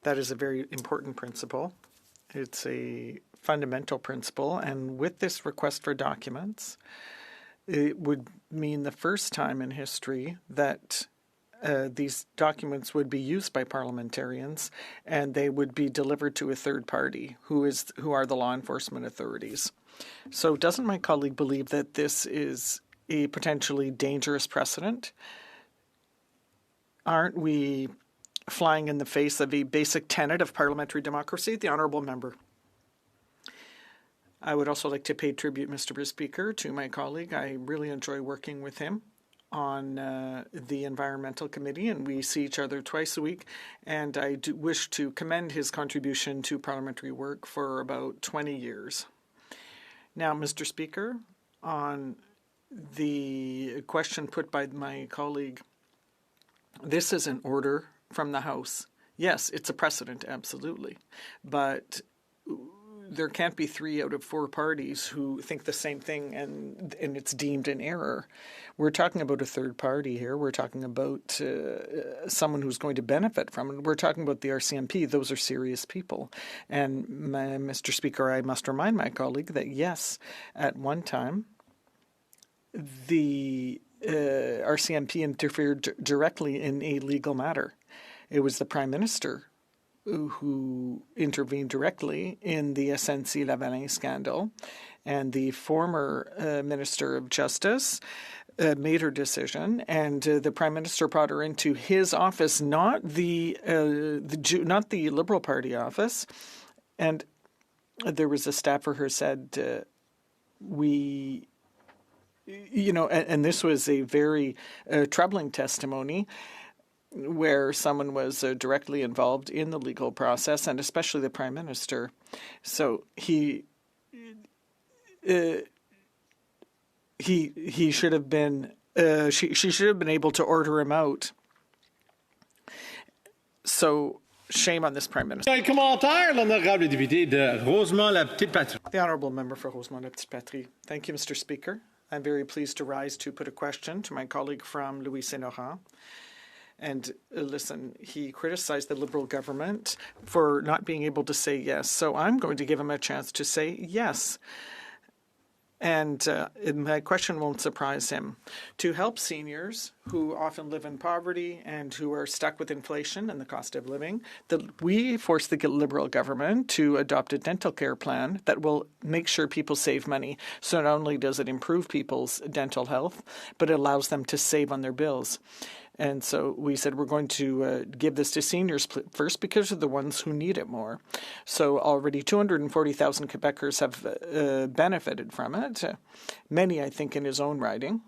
That is a very important principle. It's a fundamental principle, and with this request for documents, it would mean the first time in history that these documents would be used by parliamentarians, and they would be delivered to a third party, who are the law enforcement authorities. So doesn't my colleague believe that this is a potentially dangerous precedent? Aren't we flying in the face of a basic tenet of parliamentary democracy? The honourable member. I would also like to pay tribute, Mr. Speaker, to my colleague. I really enjoy working with him on the Environmental Committee, and we see each other twice a week. And I do wish to commend his contribution to parliamentary work for about 20 years. Now, Mr. Speaker, on the question put by my colleague, this is an order from the House. Yes, it's a precedent, absolutely. But there can't be 3 out of 4 parties who think the same thing and it's deemed an error. We're talking about a third party here. We're talking about someone who's going to benefit from it. We're talking about the RCMP. Those are serious people. And Mr. Speaker, I must remind my colleague that yes, at one time, the RCMP interfered directly in a legal matter. It was the Prime Minister who intervened directly in the SNC-Lavalin scandal, and the former Minister of Justice made her decision, and the Prime Minister brought her into his office, not the Liberal Party office, and there was a staffer who said, and this was a very troubling testimony, where someone was directly involved in the legal process, and especially the Prime Minister. So he should have been, she should have been able to order him out. So shame on this Prime Minister. Un commentaire, l'honorable député de Rosemont-la-Petite-Patrie. The Honourable Member for Rosemont-la-Petite-Patrie. Thank you, Mr. Speaker. I'm very pleased to rise to put a question to my colleague from Louis Saint Laurent. And listen, he criticized the Liberal government for not being able to say yes. So I'm going to give him a chance to say yes. And my question won't surprise him. To help seniors who often live in poverty and who are stuck with inflation and the cost of living, we forced the Liberal government to adopt a dental care plan that will make sure people save money. So not only does it improve people's dental health, but it allows them to save on their bills. And so we said we're going to give this to seniors first because they're the ones who need it more. So already 240,000 Quebecers have benefited from it, many, I think, in his own riding.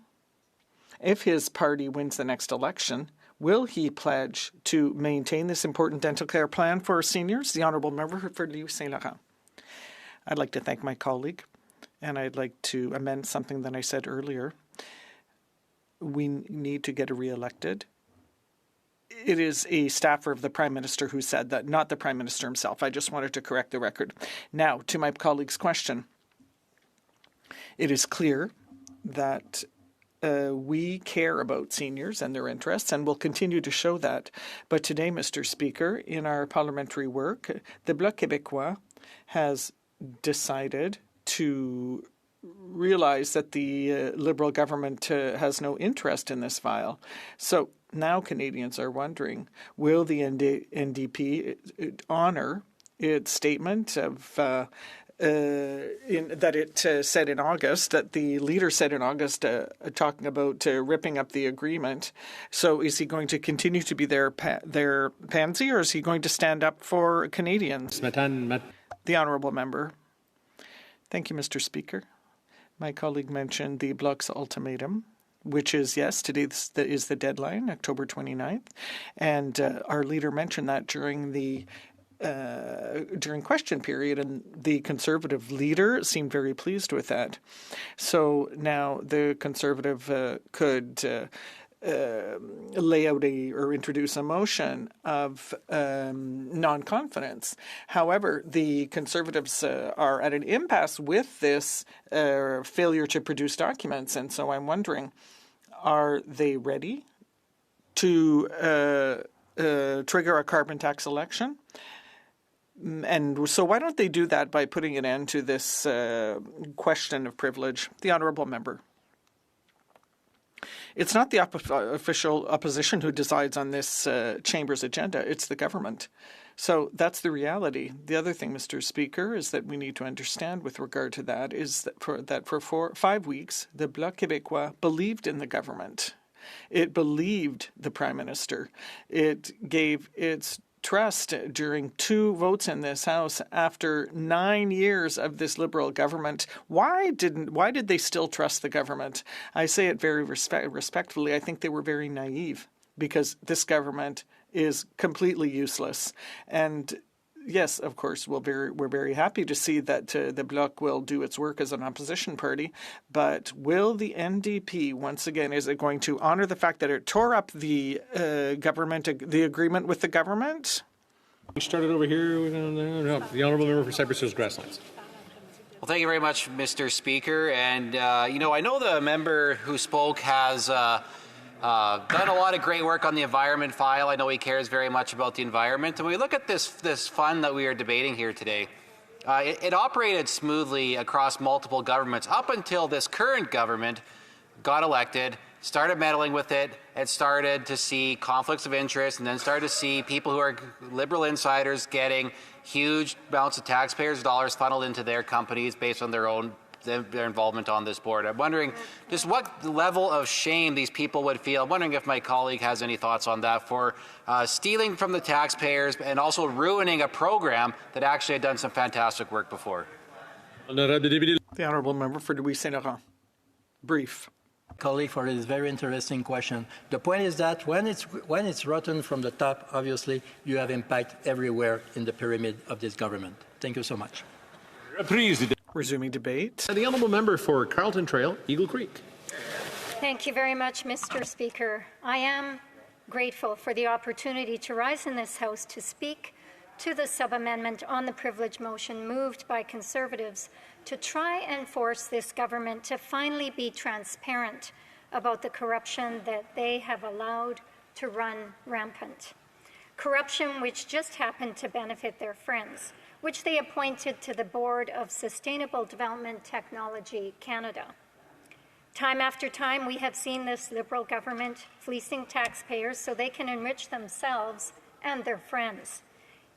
If his party wins the next election, will he pledge to maintain this important dental care plan for seniors? The Honourable Member for Louis Saint Laurent. I'd like to thank my colleague, and I'd like to amend something that I said earlier. We need to get re-elected. It is a staffer of the Prime Minister who said that, not the Prime Minister himself. I just wanted to correct the record. Now, to my colleague's question. It is clear that we care about seniors and their interests, and will continue to show that. But today, Mr. Speaker, in our parliamentary work, the Bloc Québécois has decided to realize that the Liberal government has no interest in this file. So now Canadians are wondering, will the NDP honor its statement of that it said in August, that the leader said in August, talking about ripping up the agreement? So is he going to continue to be their pansy, or is he going to stand up for Canadians? The Honourable Member. Thank you, Mr. Speaker. My colleague mentioned the Bloc's ultimatum, which is, yes, today is the deadline, October 29th. And our leader mentioned that during the question period, and the Conservative leader seemed very pleased with that. So now the Conservative could lay out or introduce a motion of non-confidence. However, the Conservatives are at an impasse with this failure to produce documents, and so I'm wondering, are they ready to trigger a carbon tax election? And so why don't they do that by putting an end to this question of privilege? The Honourable Member. It's not the official opposition who decides on this chamber's agenda. It's the government. So that's the reality. The other thing, Mr. Speaker, is that we need to understand with regard to that is that for 5 weeks, the Bloc Québécois believed in the government. It believed the Prime Minister. It gave its trust during 2 votes in this House after 9 years of this Liberal government. Why did they still trust the government? I say it very respectfully. I think they were very naive, because this government is completely useless. And yes, of course, we're very happy to see that the Bloc will do its work as an opposition party. But will the NDP, once again, is it going to honor the fact that it tore up the government, the agreement with the government? We started over here. No, the honourable member for Cypress Hills Grasslands. Well, thank you very much, Mr. Speaker. And, you know, I know the member who spoke has done a lot of great work on the environment file. I know he cares very much about the environment. And when we look at this fund that we are debating here today, it operated smoothly across multiple governments up until this current government got elected, started meddling with it, and started to see conflicts of interest, and then started to see people who are liberal insiders getting huge amounts of taxpayers' dollars funneled into their companies based on their involvement on this board. I'm wondering just what level of shame these people would feel. I'm wondering if my colleague has any thoughts on that for stealing from the taxpayers and also ruining a program that actually had done some fantastic work before. The honourable member for Louis Saint Laurent. Brief. Colleague, for this very interesting question. The point is that when it's rotten from the top, obviously you have impact everywhere in the pyramid of this government. Thank you so much. Resuming debate. The honourable member for Carlton Trail, Eagle Creek. Thank you very much, Mr. Speaker. I am grateful for the opportunity to rise in this House to speak to the sub-amendment on the privilege motion moved by Conservatives to try and force this government to finally be transparent about the corruption that they have allowed to run rampant. Corruption which just happened to benefit their friends, which they appointed to the Board of Sustainable Development Technology Canada. Time after time, we have seen this Liberal government fleecing taxpayers so they can enrich themselves and their friends.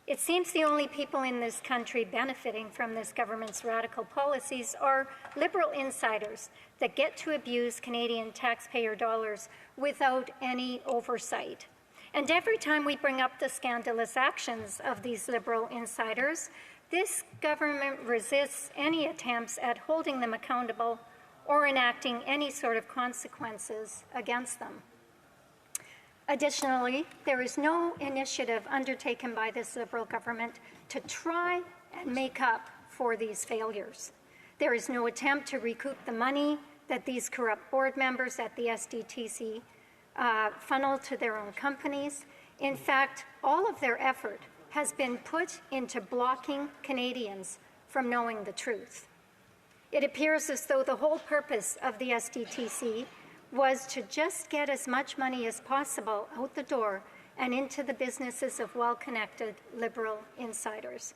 It seems the only people in this country benefiting from this government's radical policies are Liberal insiders that get to abuse Canadian taxpayer dollars without any oversight. And every time we bring up the scandalous actions of these Liberal insiders, this government resists any attempts at holding them accountable or enacting any sort of consequences against them. Additionally, there is no initiative undertaken by this Liberal government to try and make up for these failures. There is no attempt to recoup the money that these corrupt board members at the SDTC funnel to their own companies. In fact, all of their effort has been put into blocking Canadians from knowing the truth. It appears as though the whole purpose of the SDTC was to just get as much money as possible out the door and into the businesses of well-connected Liberal insiders.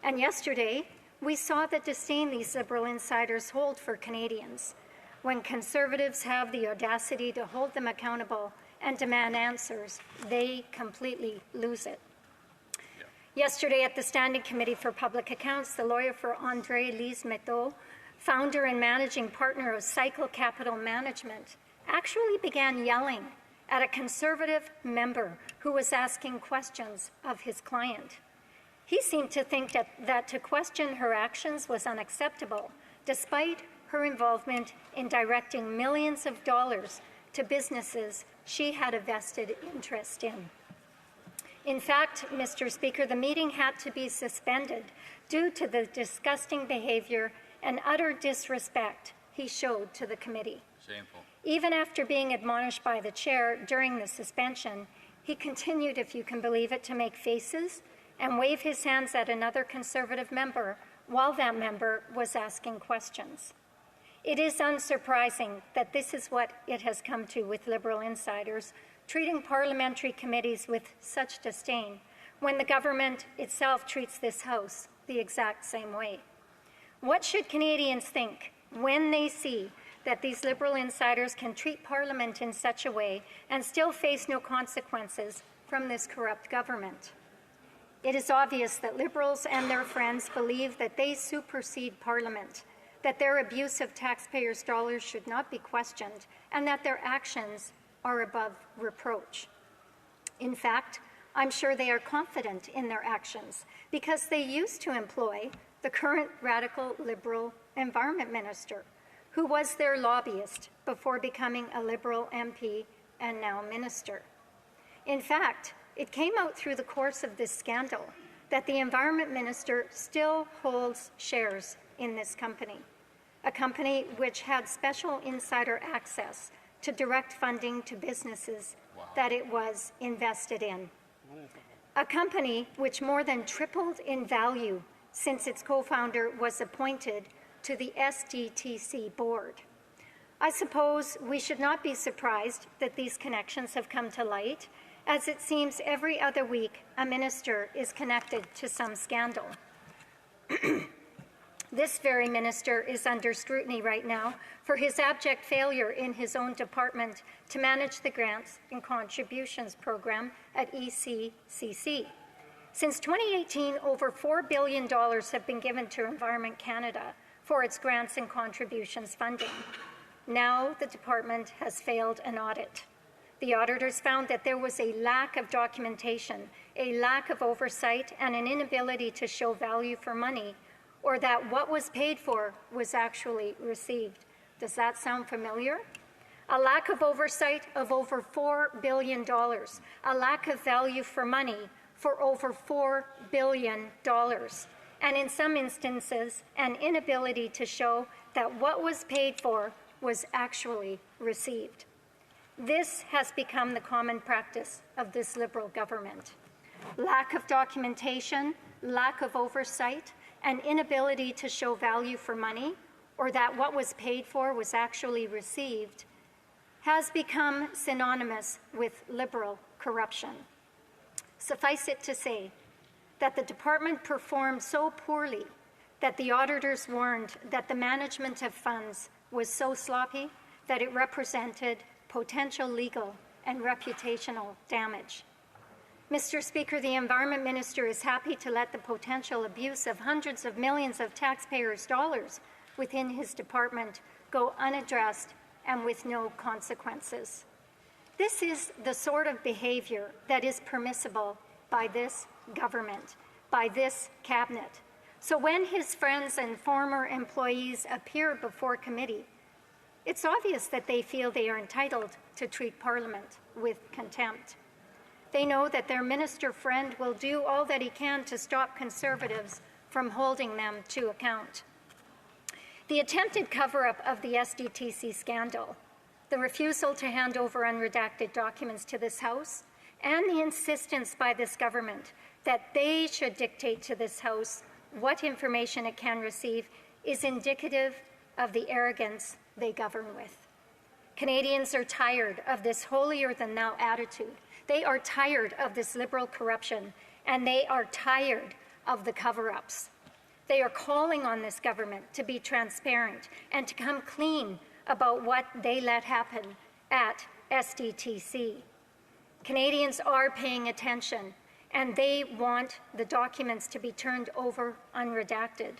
And yesterday, we saw the disdain these Liberal insiders hold for Canadians. When Conservatives have the audacity to hold them accountable and demand answers, they completely lose it. Yesterday at the Standing Committee for Public Accounts, the lawyer for André Lise-Metteau, founder and managing partner of Cycle Capital Management, actually began yelling at a Conservative member who was asking questions of his client. He seemed to think that to question her actions was unacceptable, despite her involvement in directing millions of dollars to businesses she had a vested interest in. In fact, Mr. Speaker, the meeting had to be suspended due to the disgusting behavior and utter disrespect he showed to the committee. Shameful. Even after being admonished by the chair during the suspension, he continued, if you can believe it, to make faces and wave his hands at another Conservative member while that member was asking questions. It is unsurprising that this is what it has come to with Liberal insiders, treating parliamentary committees with such disdain when the government itself treats this House the exact same way. What should Canadians think when they see that these Liberal insiders can treat Parliament in such a way and still face no consequences from this corrupt government? It is obvious that Liberals and their friends believe that they supersede Parliament, that their abuse of taxpayers' dollars should not be questioned, and that their actions are above reproach. In fact, I'm sure they are confident in their actions because they used to employ the current radical Liberal Environment Minister, who was their lobbyist before becoming a Liberal MP and now Minister. In fact, it came out through the course of this scandal that the Environment Minister still holds shares in this company, a company which had special insider access to direct funding to businesses that it was invested in. a company which more than tripled in value since its co-founder was appointed to the SDTC board. I suppose we should not be surprised that these connections have come to light, as it seems every other week a minister is connected to some scandal. This very minister is under scrutiny right now for his abject failure in his own department to manage the grants and contributions program at ECCC. Since 2018, over $4 billion have been given to Environment Canada for its grants and contributions funding. Now the department has failed an audit. The auditors found that there was a lack of documentation, a lack of oversight, and an inability to show value for money, or that what was paid for was actually received. Does that sound familiar? A lack of oversight of over $4 billion, a lack of value for money for over $4 billion, and in some instances, an inability to show that what was paid for was actually received. This has become the common practice of this Liberal government. Lack of documentation, lack of oversight, and inability to show value for money, or that what was paid for was actually received, has become synonymous with Liberal corruption. Suffice it to say that the department performed so poorly that the auditors warned that the management of funds was so sloppy that it represented potential legal and reputational damage. Mr. Speaker, the Environment Minister is happy to let the potential abuse of hundreds of millions of taxpayers' dollars within his department go unaddressed and with no consequences. This is the sort of behavior that is permissible by this government, by this cabinet. So when his friends and former employees appear before committee, it's obvious that they feel they are entitled to treat Parliament with contempt. They know that their minister friend will do all that he can to stop Conservatives from holding them to account. The attempted cover-up of the SDTC scandal, the refusal to hand over unredacted documents to this House, and the insistence by this government that they should dictate to this House what information it can receive is indicative of the arrogance they govern with. Canadians are tired of this holier-than-thou attitude. They are tired of this Liberal corruption, and they are tired of the cover-ups. They are calling on this government to be transparent and to come clean about what they let happen at SDTC. Canadians are paying attention, and they want the documents to be turned over unredacted.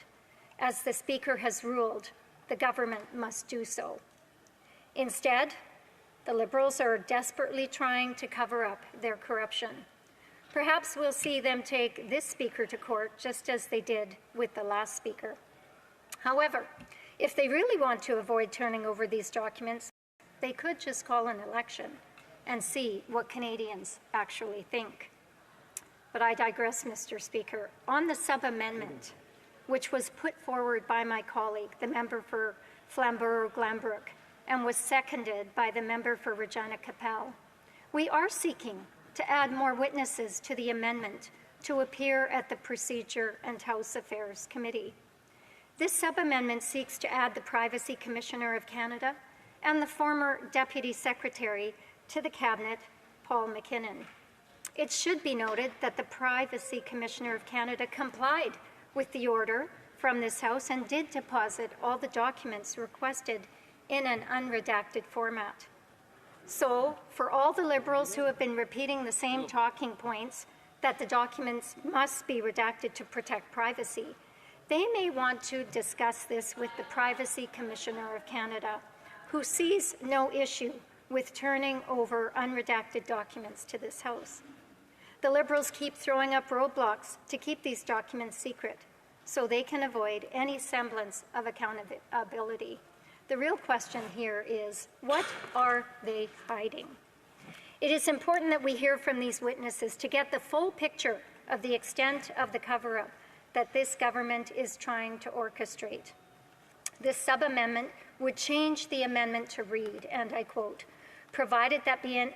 As the Speaker has ruled, the government must do so. Instead, the Liberals are desperately trying to cover up their corruption. Perhaps we'll see them take this Speaker to court, just as they did with the last Speaker. However, if they really want to avoid turning over these documents, they could just call an election and see what Canadians actually think. But I digress, Mr. Speaker. On the sub-amendment, which was put forward by my colleague, the member for Flamborough-Glanbrook, and was seconded by the member for Regina-Capel, we are seeking to add more witnesses to the amendment to appear at the Procedure and House Affairs Committee. This sub-amendment seeks to add the Privacy Commissioner of Canada and the former Deputy Secretary to the Cabinet, Paul McKinnon. It should be noted that the Privacy Commissioner of Canada complied with the order from this House and did deposit all the documents requested in an unredacted format. So, for all the Liberals who have been repeating the same talking points that the documents must be redacted to protect privacy, they may want to discuss this with the Privacy Commissioner of Canada, who sees no issue with turning over unredacted documents to this House. The Liberals keep throwing up roadblocks to keep these documents secret, so they can avoid any semblance of accountability. The real question here is, what are they hiding? It is important that we hear from these witnesses to get the full picture of the extent of the cover-up that this government is trying to orchestrate. This sub-amendment would change the amendment to read, and I quote, provided that be an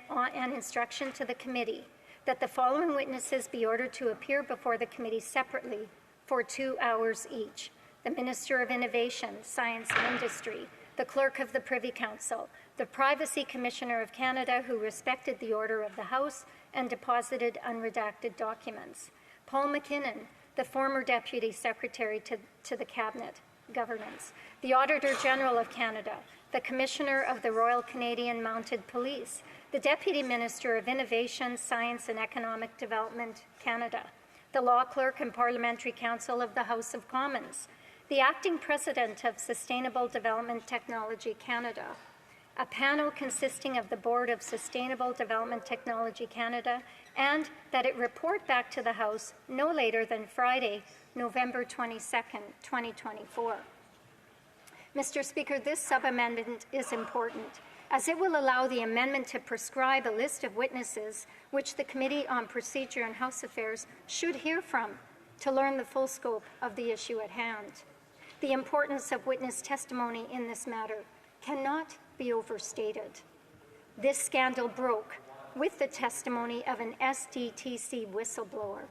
instruction to the committee that the following witnesses be ordered to appear before the committee separately for 2 hours each: the Minister of Innovation, Science and Industry, the Clerk of the Privy Council, the Privacy Commissioner of Canada, who respected the order of the House and deposited unredacted documents, Paul McKinnon, the former Deputy Secretary to the Cabinet Governance, the Auditor General of Canada, the Commissioner of the Royal Canadian Mounted Police, the Deputy Minister of Innovation, Science and Economic Development, Canada, the Law Clerk and Parliamentary Counsel of the House of Commons, the Acting President of Sustainable Development Technology Canada, a panel consisting of the Board of Sustainable Development Technology Canada, and that it report back to the House no later than Friday, November 22nd, 2024. Mr. Speaker, this sub-amendment is important, as it will allow the amendment to prescribe a list of witnesses which the Committee on Procedure and House Affairs should hear from to learn the full scope of the issue at hand. The importance of witness testimony in this matter cannot be overstated. This scandal broke with the testimony of an SDTC whistleblower.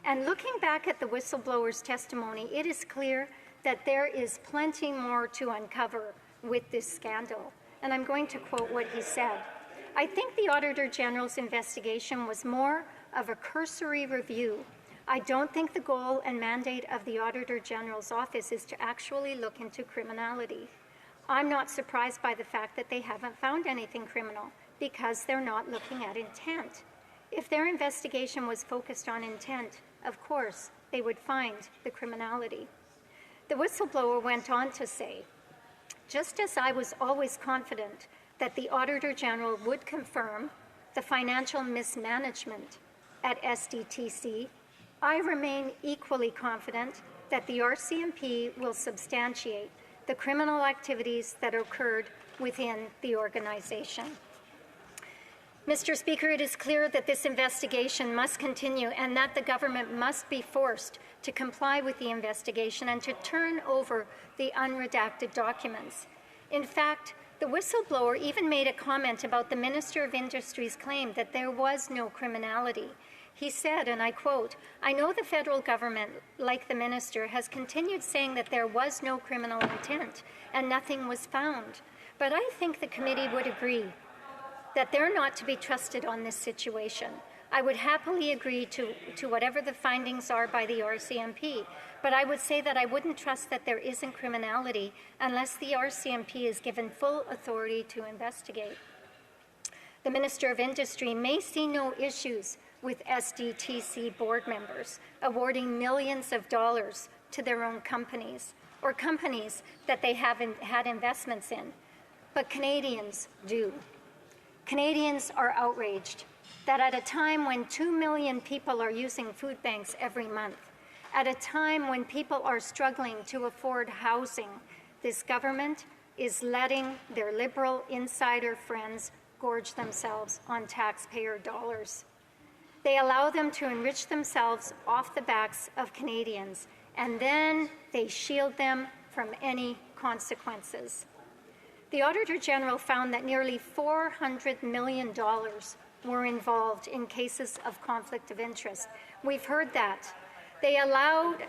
And looking back at the whistleblower's testimony, it is clear that there is plenty more to uncover with this scandal. And I'm going to quote what he said. "I think the Auditor General's investigation was more of a cursory review. I don't think the goal and mandate of the Auditor General's office is to actually look into criminality. I'm not surprised by the fact that they haven't found anything criminal, because they're not looking at intent. If their investigation was focused on intent, of course, they would find the criminality." The whistleblower went on to say, "Just as I was always confident that the Auditor General would confirm the financial mismanagement at SDTC, I remain equally confident that the RCMP will substantiate the criminal activities that occurred within the organization." Mr. Speaker, it is clear that this investigation must continue and that the government must be forced to comply with the investigation and to turn over the unredacted documents. In fact, the whistleblower even made a comment about the Minister of Industry's claim that there was no criminality. He said, and I quote, "I know the federal government, like the minister, has continued saying that there was no criminal intent and nothing was found. But I think the committee would agree that they're not to be trusted on this situation. I would happily agree to whatever the findings are by the RCMP, but I would say that I wouldn't trust that there isn't criminality unless the RCMP is given full authority to investigate." The Minister of Industry may see no issues with SDTC board members awarding millions of dollars to their own companies or companies that they haven't had investments in, but Canadians do. Canadians are outraged that at a time when 2 million people are using food banks every month, at a time when people are struggling to afford housing, this government is letting their Liberal insider friends gorge themselves on taxpayer dollars. They allow them to enrich themselves off the backs of Canadians, and then they shield them from any consequences. The Auditor General found that nearly $400 million were involved in cases of conflict of interest. We've heard that. They allowed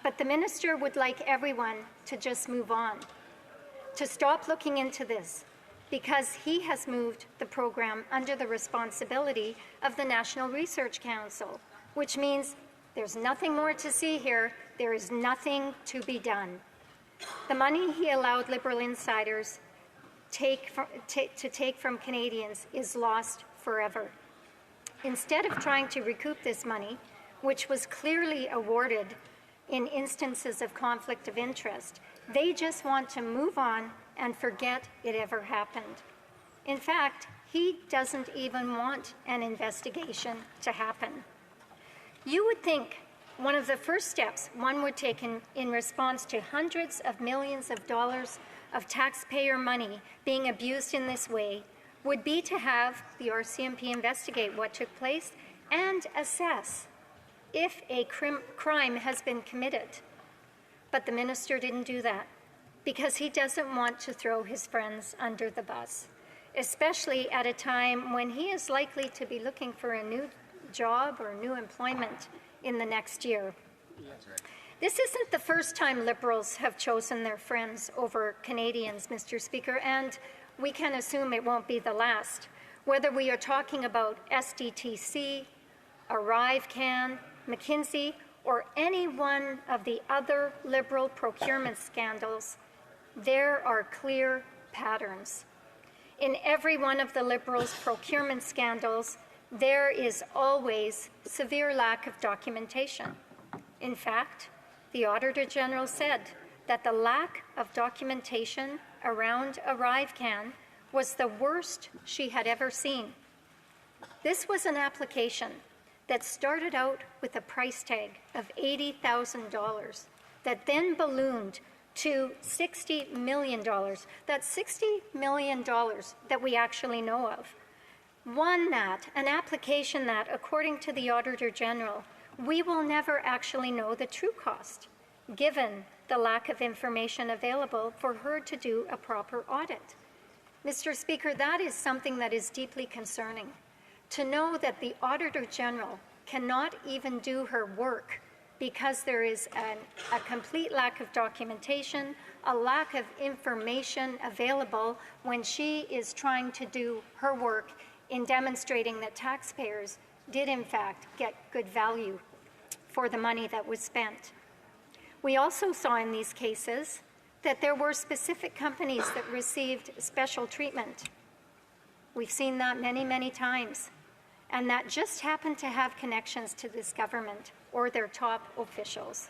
but the minister would like everyone to just move on, to stop looking into this, because he has moved the program under the responsibility of the National Research Council, which means there's nothing more to see here, there is nothing to be done. The money he allowed Liberal insiders to take from Canadians is lost forever. Instead of trying to recoup this money, which was clearly awarded in instances of conflict of interest, they just want to move on and forget it ever happened. In fact, he doesn't even want an investigation to happen. You would think one of the first steps one would take in response to hundreds of millions of dollars of taxpayer money being abused in this way would be to have the RCMP investigate what took place and assess if a crime has been committed. But the minister didn't do that because he doesn't want to throw his friends under the bus. especially at a time when he is likely to be looking for a new job or new employment in the next year. This isn't the first time Liberals have chosen their friends over Canadians, Mr. Speaker, and we can assume it won't be the last. Whether we are talking about SDTC, ArriveCan, McKinsey, or any one of the other Liberal procurement scandals, there are clear patterns. In every one of the Liberals' procurement scandals, there is always severe lack of documentation. In fact, the Auditor General said that the lack of documentation around ArriveCan was the worst she had ever seen. This was an application that started out with a price tag of $80,000 that then ballooned to $60 million. That's $60 million that we actually know of. An application that, according to the Auditor General, we will never actually know the true cost, given the lack of information available for her to do a proper audit. Mr. Speaker, that is something that is deeply concerning. To know that the Auditor General cannot even do her work because there is a complete lack of documentation, a lack of information available when she is trying to do her work in demonstrating that taxpayers did in fact get good value for the money that was spent. We also saw in these cases that there were specific companies that received special treatment. We've seen that many, many times. And that just happened to have connections to this government or their top officials.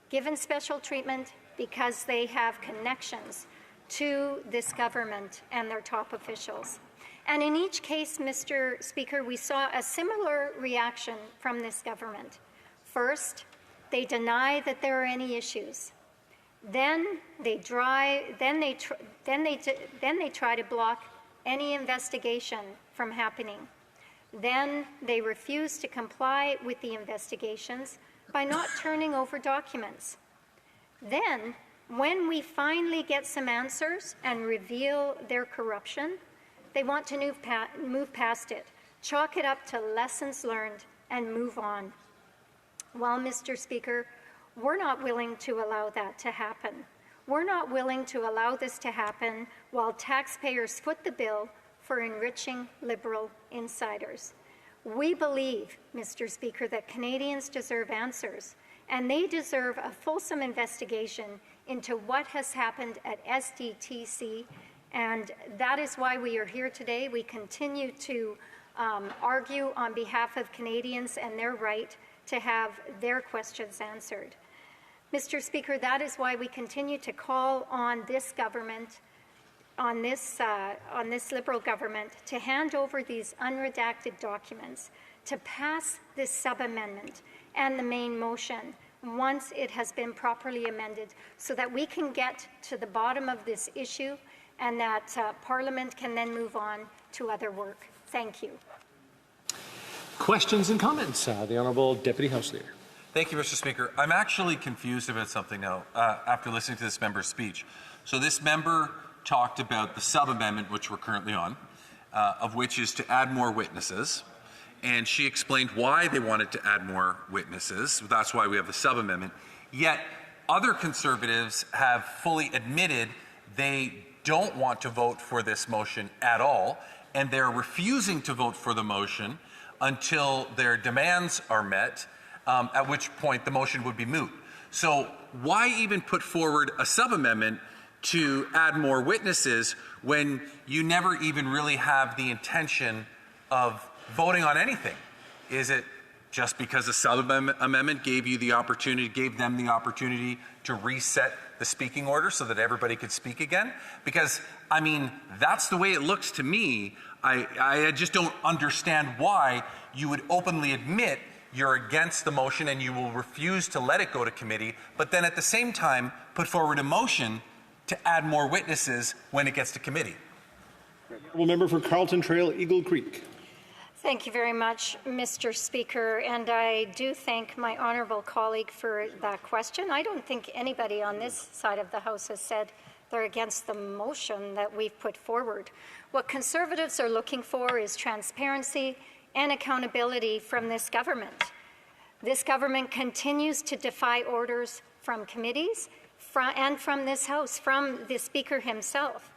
Given special treatment because they have connections to this government and their top officials. And in each case, Mr. Speaker, we saw a similar reaction from this government. First, they deny that there are any issues. Then they try to block any investigation from happening. Then they refuse to comply with the investigations by not turning over documents. Then, when we finally get some answers and reveal their corruption, they want to move past it, chalk it up to lessons learned, and move on. Well, Mr. Speaker, we're not willing to allow that to happen. We're not willing to allow this to happen while taxpayers foot the bill for enriching Liberal insiders. We believe, Mr. Speaker, that Canadians deserve answers, and they deserve a fulsome investigation into what has happened at SDTC, and that is why we are here today. We continue to argue on behalf of Canadians and their right to have their questions answered. Mr. Speaker, that is why we continue to call on this government, on this Liberal government, to hand over these unredacted documents, to pass this sub-amendment and the main motion once it has been properly amended, so that we can get to the bottom of this issue and that Parliament can then move on to other work. Thank you. Questions and comments? The Honourable Deputy House Leader. Thank you, Mr. Speaker. I'm actually confused about something now after listening to this member's speech. So this member talked about the sub-amendment, which we're currently on, of which is to add more witnesses. And she explained why they wanted to add more witnesses. That's why we have the sub-amendment. Yet other Conservatives have fully admitted they don't want to vote for this motion at all, and they're refusing to vote for the motion until their demands are met, at which point the motion would be moot. So why even put forward a sub-amendment to add more witnesses when you never even really have the intention of voting on anything? Is it just because the sub-amendment gave them the opportunity to reset the speaking order so that everybody could speak again? Because, I mean, that's the way it looks to me. I just don't understand why you would openly admit you're against the motion and you will refuse to let it go to committee, but then at the same time put forward a motion to add more witnesses when it gets to committee. Honourable Member for Carlton Trail, Eagle Creek. Thank you very much, Mr. Speaker, and I do thank my honourable colleague for that question. I don't think anybody on this side of the House has said They're against the motion that we've put forward. What Conservatives are looking for is transparency and accountability from this government. This government continues to defy orders from committees and from this House, from the Speaker himself.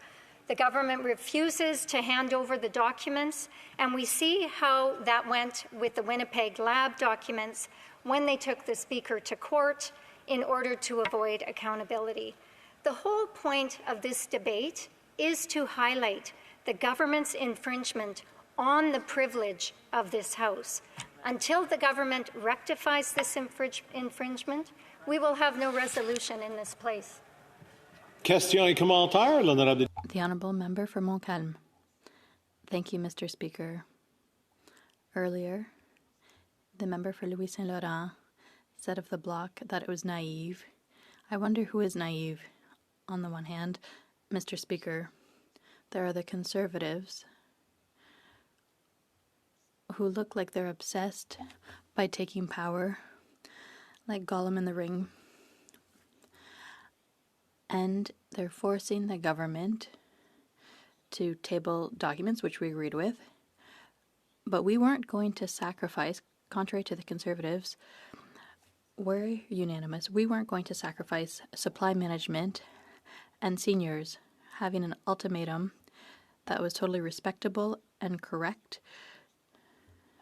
The government refuses to hand over the documents, and we see how that went with the Winnipeg lab documents when they took the Speaker to court in order to avoid accountability. The whole point of this debate is to highlight the government's infringement on the privilege of this House. Until the government rectifies this infringement, we will have no resolution in this place. Question et commentaire, l'honorable. The Honourable Member for Montcalm. Thank you, Mr. Speaker. Earlier, the member for Louis Saint Laurent said of the Bloc that it was naive. I wonder who is naive. On the one hand, Mr. Speaker, there are the Conservatives who look like they're obsessed by taking power, like Gollum in the Ring, and they're forcing the government to table documents which we agreed with, but we weren't going to sacrifice, contrary to the Conservatives, we're unanimous, we weren't going to sacrifice supply management and seniors having an ultimatum that was totally respectable and correct.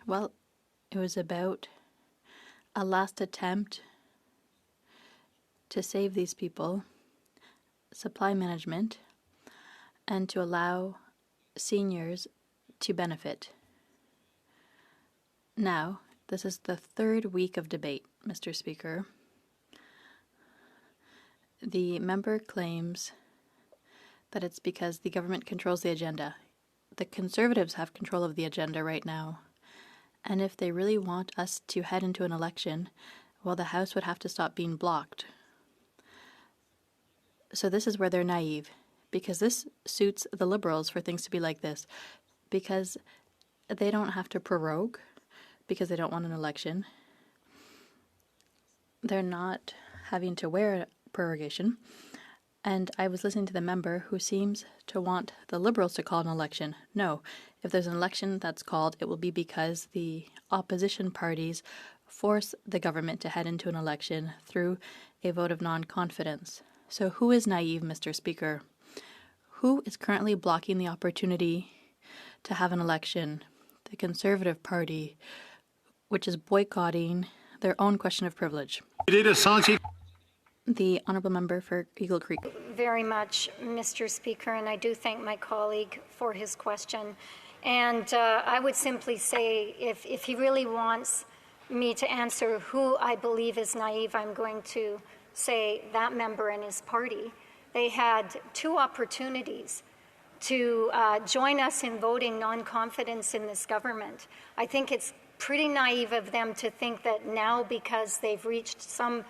Well, it was about a last attempt to save these people, supply management, and to allow seniors to benefit. Now, this is the third week of debate, Mr. Speaker. The member claims that it's because the government controls the agenda. The Conservatives have control of the agenda right now. And if they really want us to head into an election, well, the House would have to stop being blocked. So this is where they're naive, because this suits the Liberals for things to be like this, because they don't have to prorogue, because they don't want an election. They're not having to wear prorogation. And I was listening to the member who seems to want the Liberals to call an election. No, if there's an election that's called, it will be because the opposition parties force the government to head into an election through a vote of non-confidence. So who is naive, Mr. Speaker? Who is currently blocking the opportunity to have an election? The Conservative Party, which is boycotting their own question of privilege. The Honourable Member for Eagle Creek. Very much, Mr. Speaker, and I do thank my colleague for his question. And I would simply say, if he really wants me to answer who I believe is naive, I'm going to say that member and his party. They had two opportunities to join us in voting non-confidence in this government. I think it's pretty naive of them to think that now, because they've reached some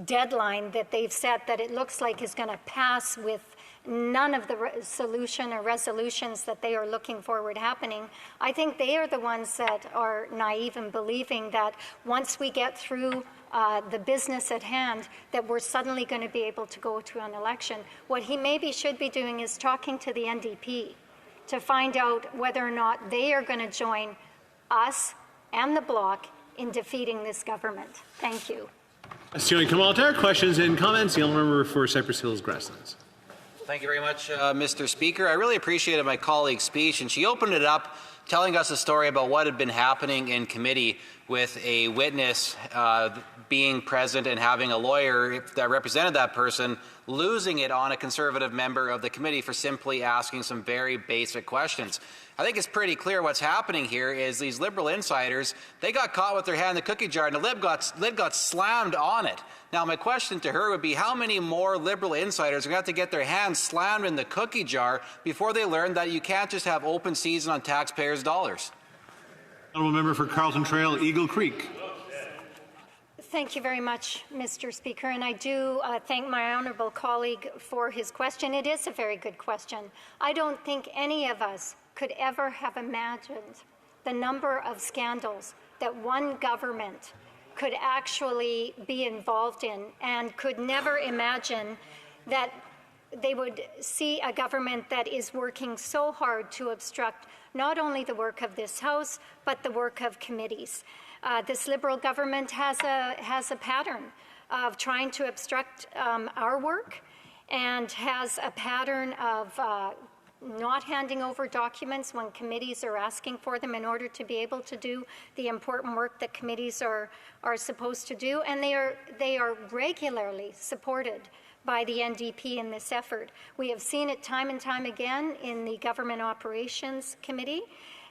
deadline that they've set that it looks like is going to pass with none of the solution or resolutions that they are looking forward happening. I think they are the ones that are naive in believing that once we get through the business at hand, that we're suddenly going to be able to go to an election. What he maybe should be doing is talking to the NDP to find out whether or not they are going to join us and the Bloc in defeating this government. Thank you. Questions and comments. The member for Cypress Hills Grasslands. Thank you very much, Mr. Speaker. I really appreciated my colleague's speech, and she opened it up telling us a story about what had been happening in committee with a witness being present and having a lawyer that represented that person losing it on a Conservative member of the committee for simply asking some very basic questions. I think it's pretty clear what's happening here is these Liberal insiders, they got caught with their hand in the cookie jar and the lid got slammed on it. Now, my question to her would be, how many more Liberal insiders are going to have to get their hands slammed in the cookie jar before they learn that you can't just have open season on taxpayers' dollars? Honourable Member for Carlton Trail, Eagle Creek. Thank you very much, Mr. Speaker, and I do thank my honourable colleague for his question. It is a very good question. I don't think any of us could ever have imagined the number of scandals that one government could actually be involved in, and could never imagine that see a government that is working so hard to obstruct not only the work of this House, but the work of committees. This Liberal government has a pattern of trying to obstruct our work, and has a pattern of not handing over documents when committees are asking for them in order to be able to do the important work that committees are supposed to do. And they are regularly supported by the NDP in this effort. We have seen it time and time again in the Government Operations Committee.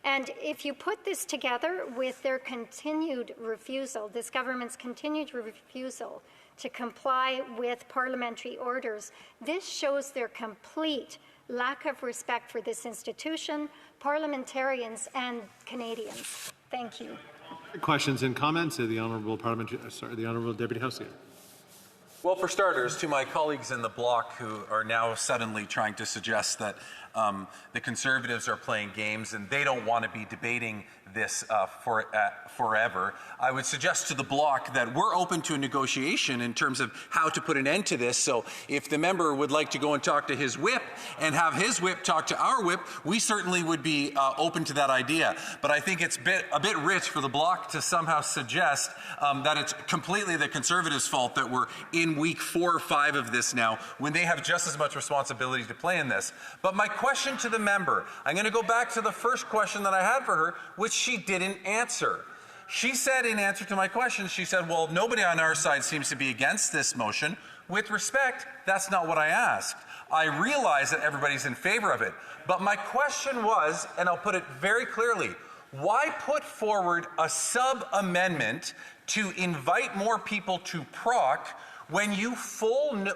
And if you put this together with their continued refusal, this government's continued refusal to comply with parliamentary orders, this shows their complete lack of respect for this institution, parliamentarians, and Canadians. Thank you. Questions and comments? The Honourable the Honourable Deputy House Leader. Well, for starters, to my colleagues in the bloc who are now suddenly trying to suggest that the Conservatives are playing games and they don't want to be debating this forever, I would suggest to the bloc that we're open to a negotiation in terms of how to put an end to this. So if the member would like to go and talk to his whip and have his whip talk to our whip, we certainly would be open to that idea. But I think it's a bit rich for the bloc to somehow suggest that it's completely the Conservatives' fault that we're in week 4 or 5 of this now, when they have just as much responsibility to play in this. But my question to the member, I'm going to go back to the first question that I had for her, which she didn't answer. She said in answer to my question, she said, well, nobody on our side seems to be against this motion. With respect, that's not what I asked. I realize that everybody's in favor of it. But my question was, and I'll put it very clearly, why put forward a sub-amendment to invite more people to proc when you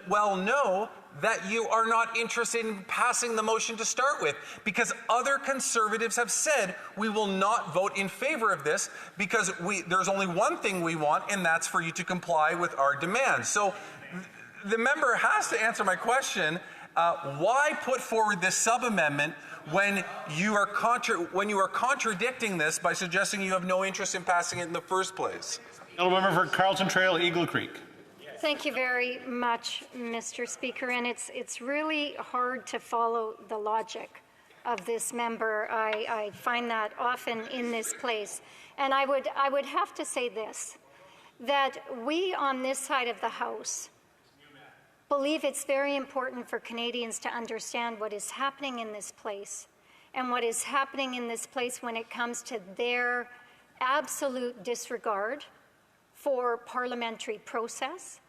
well know that you are not interested in passing the motion to start with? Because other Conservatives have said we will not vote in favor of this because there's only one thing we want, and that's for you to comply with our demands. So the member has to answer my question. Why put forward this sub-amendment when you are contradicting this by suggesting you have no interest in passing it in the first place? Honourable Member for Carleton Trail, Eagle Creek. Thank you very much, Mr. Speaker. And it's really hard to follow the logic of this member. I find that often in this place. And I would have to say this, that we on this side of the House believe it's very important for Canadians to understand what is happening in this place, and what is happening in this place when it comes to their absolute disregard for parliamentary process,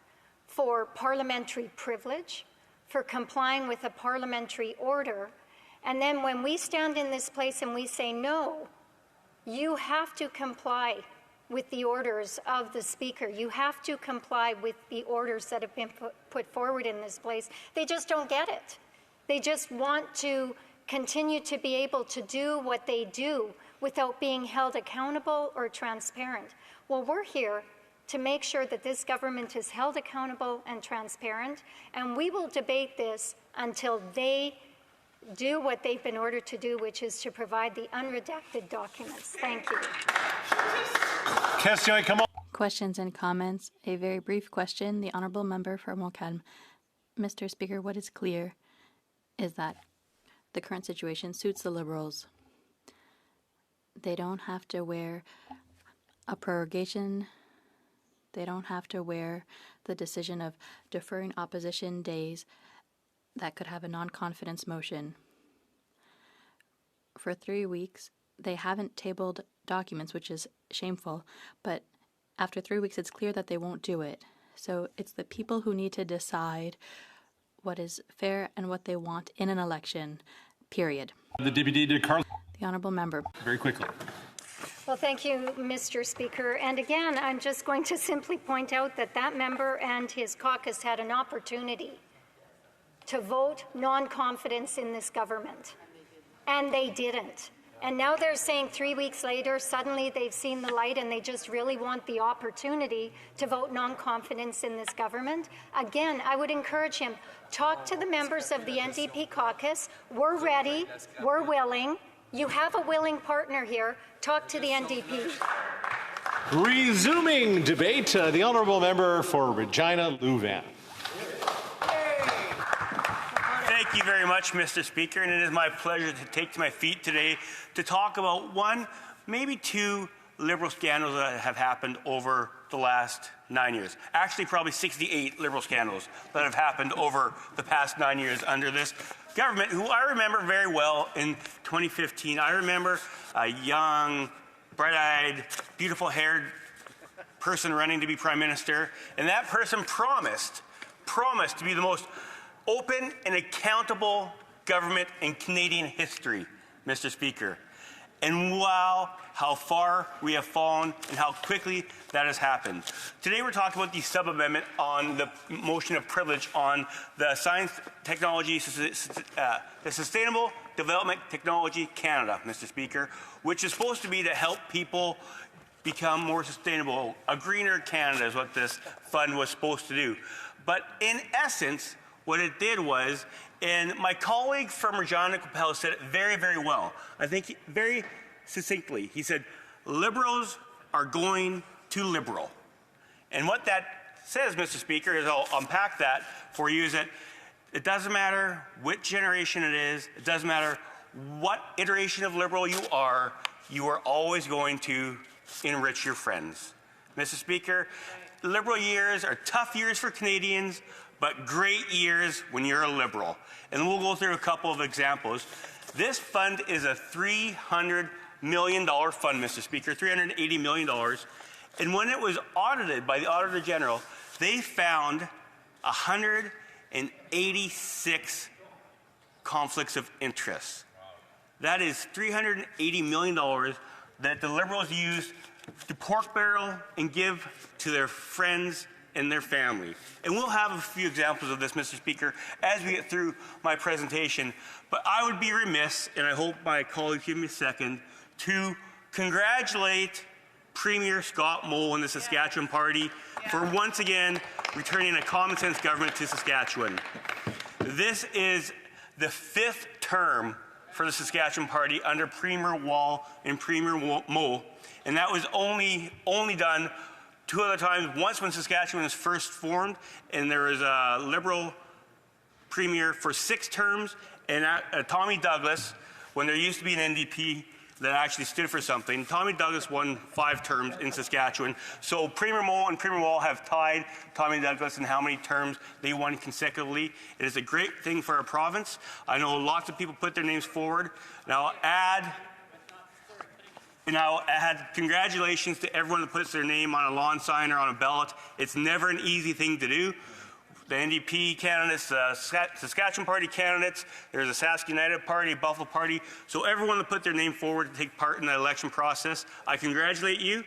for parliamentary privilege, for complying with a parliamentary order. And then when we stand in this place and we say, no, you have to comply with the orders of the Speaker, you have to comply with the orders that have been put forward in this place, they just don't get it. They just want to continue to be able to do what they do without being held accountable or transparent. Well, we're here to make sure that this government is held accountable and transparent, and we will debate this until they do what they've been ordered to do, which is to provide the unredacted documents. Thank you. Questions and comments. A very brief question. The Honourable Member for Montcalm. Mr. Speaker, what is clear is that the current situation suits the Liberals. They don't have to wear a prorogation. They don't have to wear the decision of deferring opposition days that could have a non-confidence motion. For 3 weeks, they haven't tabled documents, which is shameful, but after 3 weeks, it's clear that they won't do it. So it's the people who need to decide what is fair and what they want in an election, period. The Deputy to Carleton. The Honourable Member. Very quickly. Well, thank you, Mr. Speaker. And again, I'm just going to simply point out that that member and his caucus had an opportunity to vote non-confidence in this government, and they didn't. And now they're saying 3 weeks later, suddenly they've seen the light and they just really want the opportunity to vote non-confidence in this government. Again, I would encourage him, talk to the members of the NDP caucus. We're ready. We're willing. You have a willing partner here. Talk to the NDP. Resuming debate, the Honourable Member for Regina Louvain. Thank you very much, Mr. Speaker, and it is my pleasure to take to my feet today to talk about one, maybe two Liberal scandals that have happened over the last 9 years. Actually, probably 68 Liberal scandals that have happened over the past 9 years under this government, who I remember very well in 2015. I remember a young, bright-eyed, beautiful-haired person running to be Prime Minister, and that person promised to be the most open and accountable government in Canadian history, Mr. Speaker. And wow, how far we have fallen and how quickly that has happened. Today we're talking about the sub-amendment on the motion of privilege on the Science, Technology, the Sustainable Development Technology Canada, Mr. Speaker, which is supposed to be to help people become more sustainable. A greener Canada is what this fund was supposed to do. But in essence, what it did was, and my colleague from Regina Capel said it very, very well. I think very succinctly. He said, liberals are going to liberal. And what that says, Mr. Speaker, is I'll unpack that for you, is that it doesn't matter which generation it is, it doesn't matter what iteration of liberal you are always going to enrich your friends. Mr. Speaker, liberal years are tough years for Canadians, but great years when you're a liberal. And we'll go through a couple of examples. This fund is a $300 million fund, Mr. Speaker, $380 million. And when it was audited by the Auditor General, they found 186 conflicts of interest. That is $380 million that the Liberals used to pork barrel and give to their friends and their family. And we'll have a few examples of this, Mr. Speaker, as we get through my presentation. But I would be remiss, and I hope my colleagues give me a second, to congratulate Premier Scott Moe and the Saskatchewan Party for once again returning a common sense government to Saskatchewan. This is the 5th term for the Saskatchewan Party under Premier Wall and Premier Moe, and that was only done 2 other times. Once when Saskatchewan was first formed, and there was a Liberal Premier for 6 terms, and Tommy Douglas, when there used to be an NDP that actually stood for something. Tommy Douglas won 5 terms in Saskatchewan. So Premier Moe and Premier Wall have tied Tommy Douglas in how many terms they won consecutively. It is a great thing for our province. I know lots of people put their names forward. And I'll add congratulations to everyone that puts their name on a lawn sign or on a ballot. It's never an easy thing to do. The NDP candidates, Saskatchewan Party candidates, there's a Sask United Party, Buffalo Party. So everyone that put their name forward to take part in the election process, I congratulate you.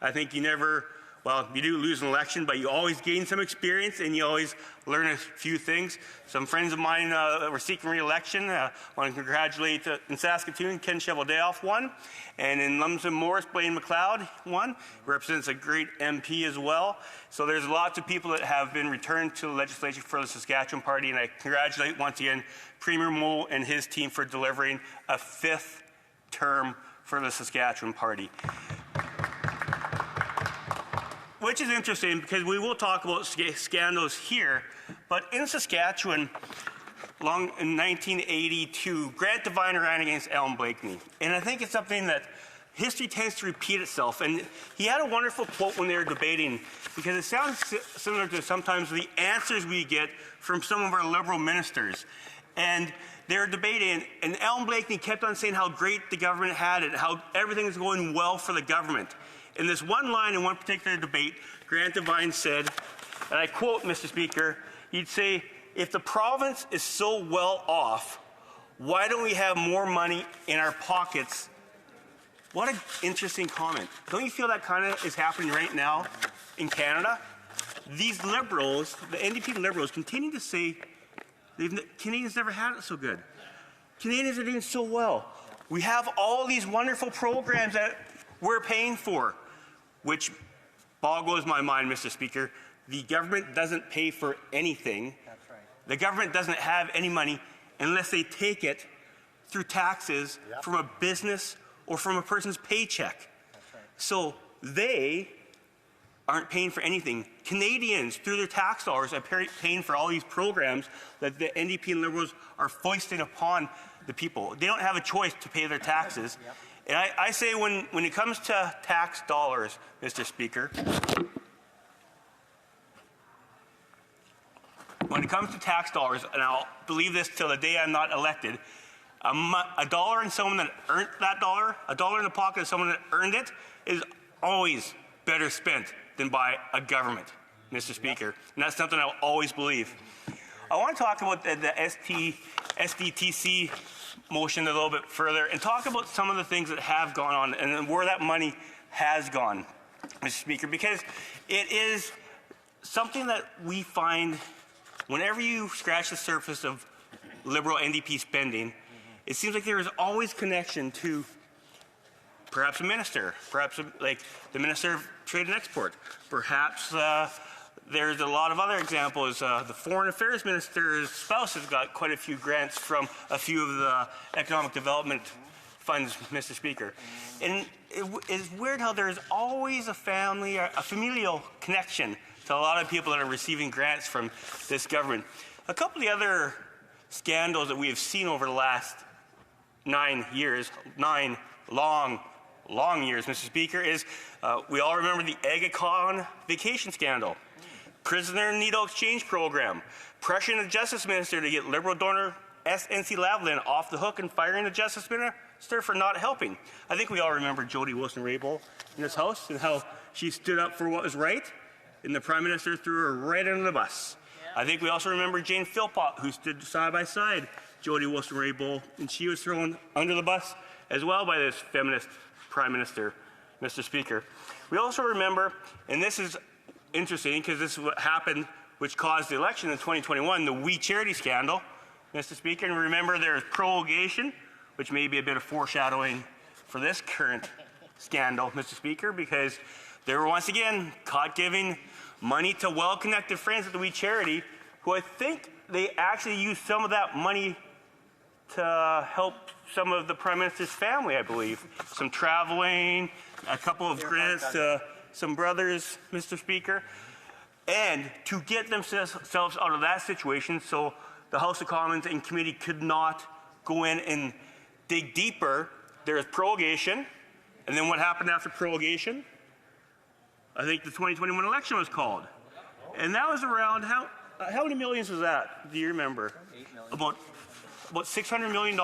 I think you never, well, you do lose an election, but you always gain some experience and you always learn a few things. Some friends of mine that were seeking re-election, want to congratulate in Saskatoon, Ken Cheveldayoff won. And in Lumsden Morris, Blaine McLeod won. Represents a great MP as well. So there's lots of people that have been returned to the legislature for the Saskatchewan Party, and I congratulate once again Premier Moe and his team for delivering a 5th term for the Saskatchewan Party. Which is interesting because we will talk about scandals here, but in Saskatchewan, in 1982, Grant Devine ran against Ellen Blakeney. And I think it's something that history tends to repeat itself. And he had a wonderful quote when they were debating, because it sounds similar to sometimes the answers we get from some of our Liberal ministers. And they were debating, and Ellen Blakeney kept on saying how great the government had it, how everything is going well for the government. In this one line in one particular debate, Grant Devine said, and I quote, Mr. Speaker, he'd say, if the province is so well off, why don't we have more money in our pockets? What an interesting comment. Don't you feel that kind of is happening right now in Canada? These Liberals, the NDP Liberals, continue to say Canadians never had it so good. Canadians are doing so well. We have all these wonderful programs that we're paying for, which boggles my mind, Mr. Speaker. The government doesn't pay for anything. That's right. The government doesn't have any money unless they take it through taxes from a business or from a person's paycheck. That's right. So they aren't paying for anything. Canadians, through their tax dollars, are paying for all these programs that the NDP and Liberals are foisting upon the people. They don't have a choice to pay their taxes. And I say when it comes to tax dollars, Mr. Speaker, when it comes to tax dollars, and I'll believe this till the day I'm not elected, a dollar in someone that earned that dollar, a dollar in the pocket of someone that earned it, is always better spent than by a government, Mr. Speaker. And that's something I'll always believe. I want to talk about the SDTC motion a little bit further and talk about some of the things that have gone on and where that money has gone, Mr. Speaker, because it is something that we find whenever you scratch the surface of Liberal NDP spending, it seems like there is always connection to perhaps a minister, perhaps like the Minister of Trade and Export. Perhaps there's a lot of other examples. The Foreign Affairs Minister's spouse has got quite a few grants from a few of the economic development funds, Mr. Speaker. And it's weird how there's always a familial connection to a lot of people that are receiving grants from this government. A couple of the other scandals that we have seen over the last 9 years, 9 long years, Mr. Speaker, is we all remember the Egacon vacation scandal, prisoner needle exchange program, pressuring the Justice Minister to get Liberal donor SNC Lavalin off the hook and firing the Justice Minister for not helping. I think we all remember Jody Wilson-Raybould in this House and how she stood up for what was right, and the Prime Minister threw her right under the bus. I think we also remember Jane Philpott, who stood side by side Jody Wilson-Raybould, and she was thrown under the bus as well by this feminist Prime Minister, Mr. Speaker. We also remember, and this is interesting because this is what happened which caused the election in 2021, the We Charity scandal, Mr. Speaker. And remember there's prolongation, which may be a bit of foreshadowing for this current scandal, Mr. Speaker, because they were once again caught giving money to well-connected friends at the We Charity, who I think they actually used some of that money to help some of the Prime Minister's family, I believe. Some traveling, a couple of grants to some brothers, Mr. Speaker. And to get themselves out of that situation so the House of Commons and committee could not go in and dig deeper, there is prorogation. And then what happened after prorogation? I think the 2021 election was called. And that was around, how many millions was that? Do you remember? 8 million. About $600 million?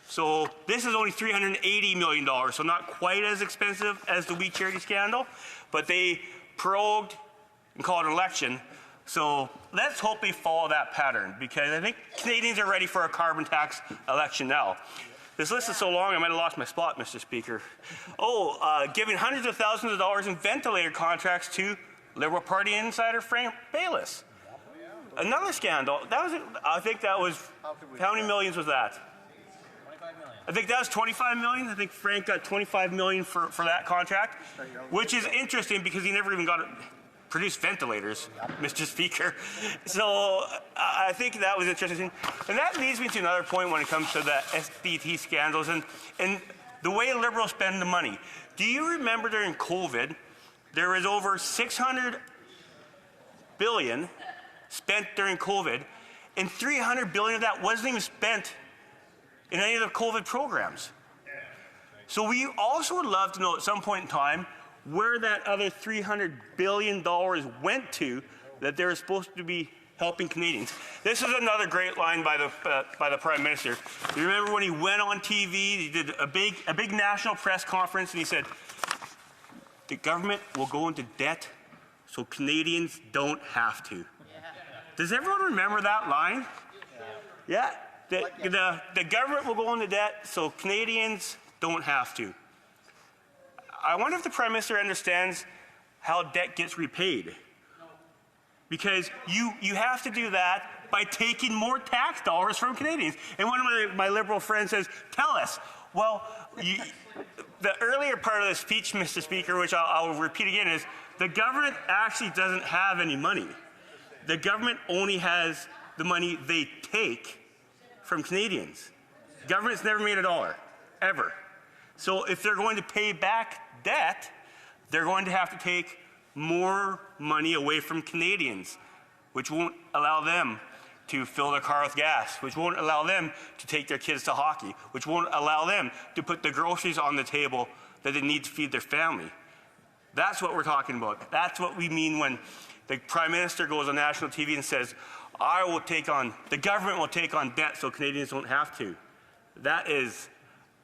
So this is only $380 million, so not quite as expensive as the We Charity scandal, but they prorogued and called an election. So let's hope they follow that pattern, because I think Canadians are ready for a carbon tax election now. This list is so long, I might have lost my spot, Mr. Speaker. Giving hundreds of thousands of dollars in ventilator contracts to Liberal Party insider Frank Baylis. Another scandal. I think that was, how many millions was that? 25 million. I think that was 25 million. I think Frank got 25 million for that contract, which is interesting because he never even got produced ventilators, Mr. Speaker. So I think that was interesting. And that leads me to another point when it comes to the SDT scandals and the way Liberals spend the money. Do you remember during COVID, there was over $600 billion spent during COVID, and $300 billion of that wasn't even spent in any of the COVID programs. So we also would love to know at some point in time where that other $300 billion went to that they're supposed to be helping Canadians. This is another great line by the Prime Minister. You remember when he went on TV, he did a big national press conference, and he said, the government will go into debt so Canadians don't have to. Does everyone remember that line? Yeah. The government will go into debt so Canadians don't have to. I wonder if the Prime Minister understands how debt gets repaid. Because you have to do that by taking more tax dollars from Canadians. And one of my Liberal friends says, tell us. Well, the earlier part of the speech, Mr. Speaker, which I'll repeat again, is the government actually doesn't have any money. The government only has the money they take from Canadians. Government's never made a dollar, ever. So if they're going to pay back debt, they're going to have to take more money away from Canadians, which won't allow them to fill their car with gas, which won't allow them to take their kids to hockey, which won't allow them to put the groceries on the table that they need to feed their family. That's what we're talking about. That's what we mean when the Prime Minister goes on national TV and says, the government will take on debt so Canadians don't have to. That is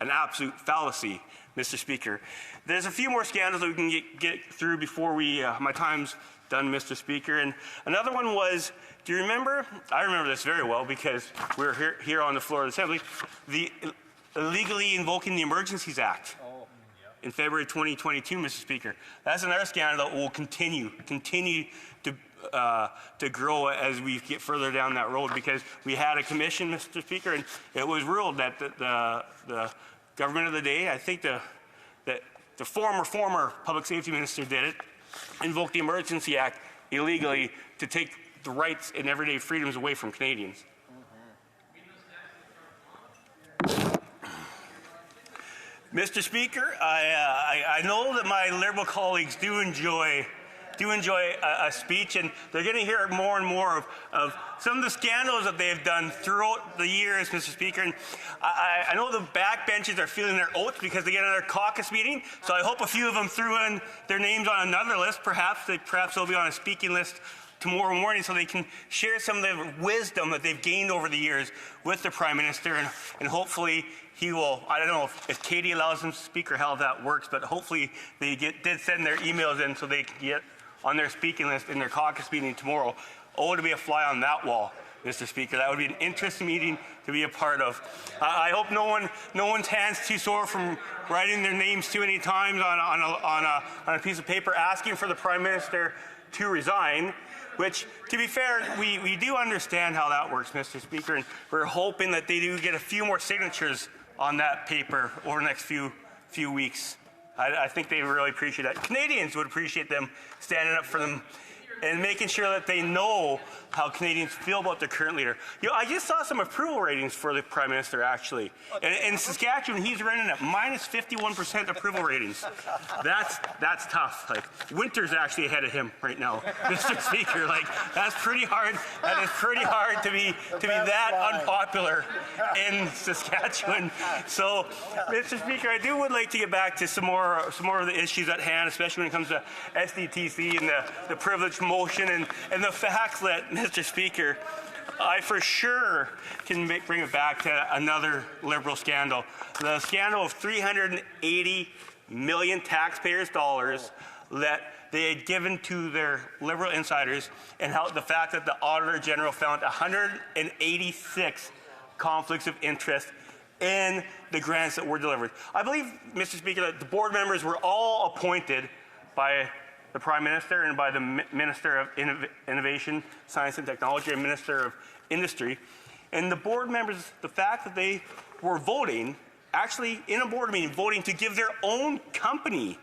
an absolute fallacy, Mr. Speaker. There's a few more scandals that we can get through before my time's done, Mr. Speaker. And another one was, do you remember? I remember this very well because we were here on the floor of the Assembly, the illegally invoking the Emergencies Act in February 2022, Mr. Speaker. That's another scandal that will continue to grow as we get further down that road, because we had a commission, Mr. Speaker, and it was ruled that the government of the day, I think that the former public safety minister did it, invoked the Emergency Act illegally to take the rights and everyday freedoms away from Canadians. Mr. Speaker, I know that my Liberal colleagues do enjoy a speech, and they're going to hear more and more of some of the scandals that they've done throughout the years, Mr. Speaker. And I know the backbenches are feeling their oats because they get another caucus meeting, so I hope a few of them threw in their names on another list. Perhaps they'll be on a speaking list tomorrow morning so they can share some of the wisdom that they've gained over the years with the Prime Minister, and hopefully he will, I don't know if Katie allows him to speak or how that works, but hopefully they did send their emails in so they can get on their speaking list in their caucus meeting tomorrow. To be a fly on that wall, Mr. Speaker. That would be an interesting meeting to be a part of. I hope no one's hands too sore from writing their names too many times on a piece of paper asking for the Prime Minister to resign, which, to be fair, we do understand how that works, Mr. Speaker, and we're hoping that they do get a few more signatures on that paper over the next few weeks. I think they really appreciate that. Canadians would appreciate them standing up for them and making sure that they know how Canadians feel about their current leader. I just saw some approval ratings for the Prime Minister, actually. In Saskatchewan, he's running at minus 51% approval ratings. That's tough. Winter's actually ahead of him right now, Mr. Speaker. That's pretty hard. That is pretty hard to be that unpopular in Saskatchewan. So, Mr. Speaker, I would like to get back to some more of the issues at hand, especially when it comes to SDTC and the privilege motion and the fact that, Mr. Speaker, I for sure can bring it back to another Liberal scandal. The scandal of $380 million taxpayers' dollars that they had given to their Liberal insiders, and how the fact that the Auditor General found 186 conflicts of interest in the grants that were delivered. I believe, Mr. Speaker, that the board members were all appointed by the Prime Minister and by the Minister of Innovation, Science and Technology, and Minister of Industry. And the board members, the fact that they were voting, actually in a board meeting, voting to give their own company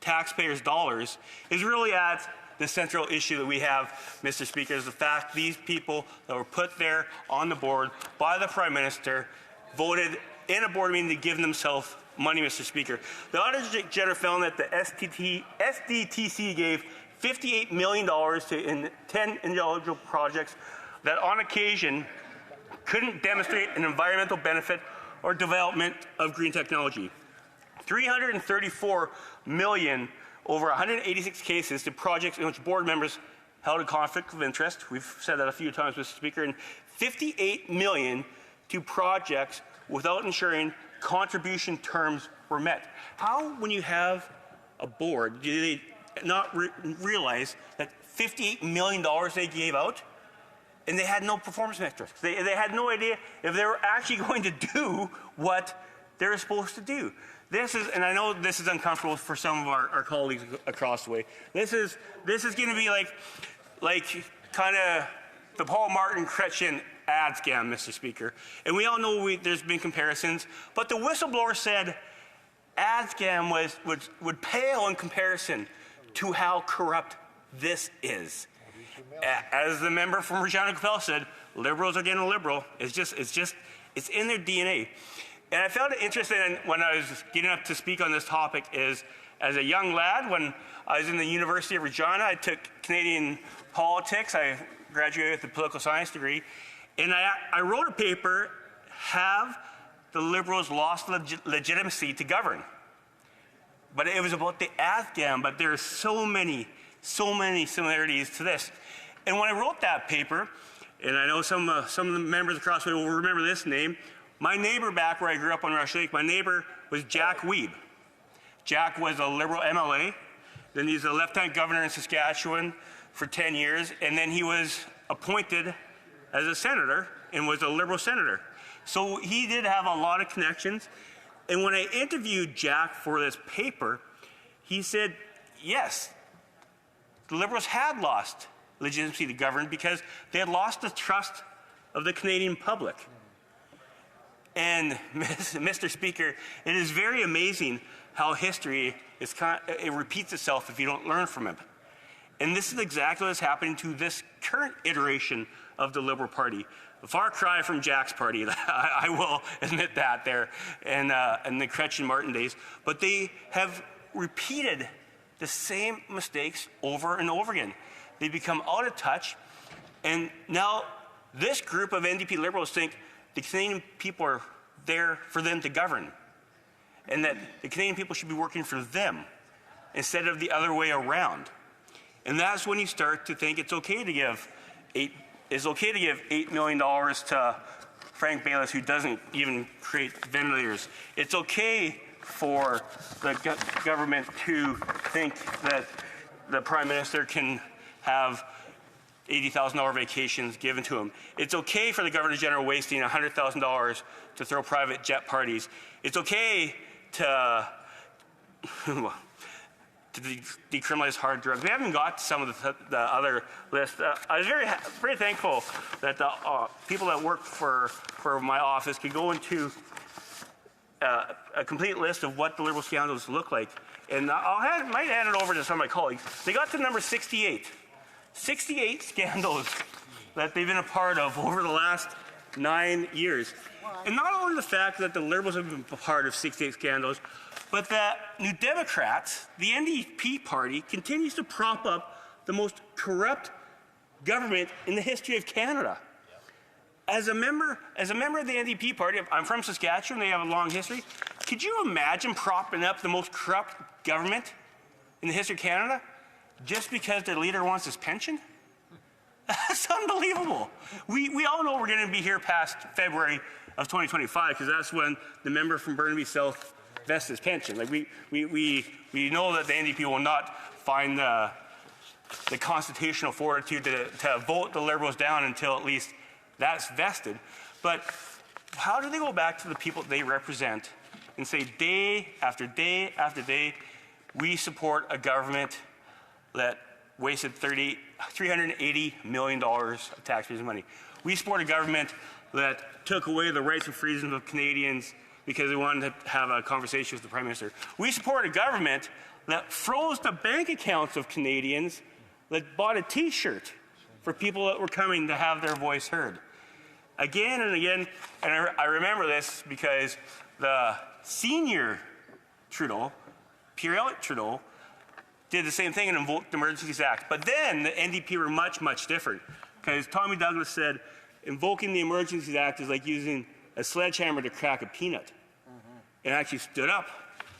taxpayers' dollars, is really at the central issue that we have, Mr. Speaker, is the fact these people that were put there on the board by the Prime Minister voted in a board meeting to give themselves money, Mr. Speaker. The Auditor General found that the SDTC gave $58 million to 10 ineligible projects that on occasion couldn't demonstrate an environmental benefit or development of green technology. $334 million over 186 cases to projects in which board members held a conflict of interest. We've said that a few times, Mr. Speaker. And $58 million to projects without ensuring contribution terms were met. How, when you have a board, do they not realize that $58 million they gave out and they had no performance metrics? They had no idea if they were actually going to do what they were supposed to do. This is, and I know this is uncomfortable for some of our colleagues across the way. This is going to be like kind of the Paul Martin Chrétien ad scam, Mr. Speaker. And we all know there's been comparisons, but the whistleblower said ad scam would pale in comparison to how corrupt this is. As the member from Regina-Capel said, Liberals are getting liberal. It's in their DNA. And I found it interesting when I was getting up to speak on this topic is As a young lad, when I was in the University of Regina, I took Canadian politics. I graduated with a political science degree. And I wrote a paper, Have the Liberals Lost Legitimacy to Govern? But it was about the Afghan, but there are so many similarities to this. And when I wrote that paper, and I know some of the members across the way will remember this name, my neighbor back where I grew up on Rush Lake, my neighbor was Jack Wiebe. Jack was a Liberal MLA, then he's a Lieutenant Governor in Saskatchewan for 10 years, and then he was appointed as a senator and was a Liberal senator. So he did have a lot of connections. And when I interviewed Jack for this paper, he said, yes, the Liberals had lost legitimacy to govern because they had lost the trust of the Canadian public. And Mr. Speaker, it is very amazing how history it repeats itself if you don't learn from it. And this is exactly what's happening to this current iteration of the Liberal Party. A far cry from Jack's party, I will admit that there, and the Gretchen Martin days. But they have repeated the same mistakes over and over again. They become out of touch, and now this group of NDP Liberals think the Canadian people are there for them to govern, and that the Canadian people should be working for them instead of the other way around. And that's when you start to think it's okay to give $8 million to Frank Baylis, who doesn't even create ventilators. It's okay for the government to think that the Prime Minister can have $80,000 vacations given to him. It's okay for the Governor General wasting $100,000 to throw private jet parties. It's okay to decriminalize hard drugs. We haven't got to some of the other lists. I was very thankful that the people that work for my office could go into a complete list of what the Liberal scandals look like. And might hand it over to some of my colleagues. They got to number 68. 68 scandals that they've been a part of over the last 9 years. And not only the fact that the Liberals have been a part of 68 scandals, but that New Democrats, the NDP party, continues to prop up the most corrupt government in the history of Canada. As a member of the NDP party, I'm from Saskatchewan, they have a long history. Could you imagine propping up the most corrupt government in the history of Canada just because their leader wants his pension? That's unbelievable. We all know we're going to be here past February of 2025 because that's when the member from Burnaby South vests his pension. Like we know that the NDP will not find the constitutional fortitude to vote the Liberals down until at least that's vested. But how do they go back to the people they represent and say day after day after day, we support a government that wasted $380 million of taxpayers' money. We support a government that took away the rights and freedoms of Canadians because they wanted to have a conversation with the Prime Minister. We support a government that froze the bank accounts of Canadians that bought a T-shirt for people that were coming to have their voice heard. Again and again, and I remember this because the senior Trudeau, Pierre-Elliott Trudeau, did the same thing and invoked the Emergencies Act. But then the NDP were much, much different. Because Tommy Douglas said, invoking the Emergencies Act is like using a sledgehammer to crack a peanut. And actually stood up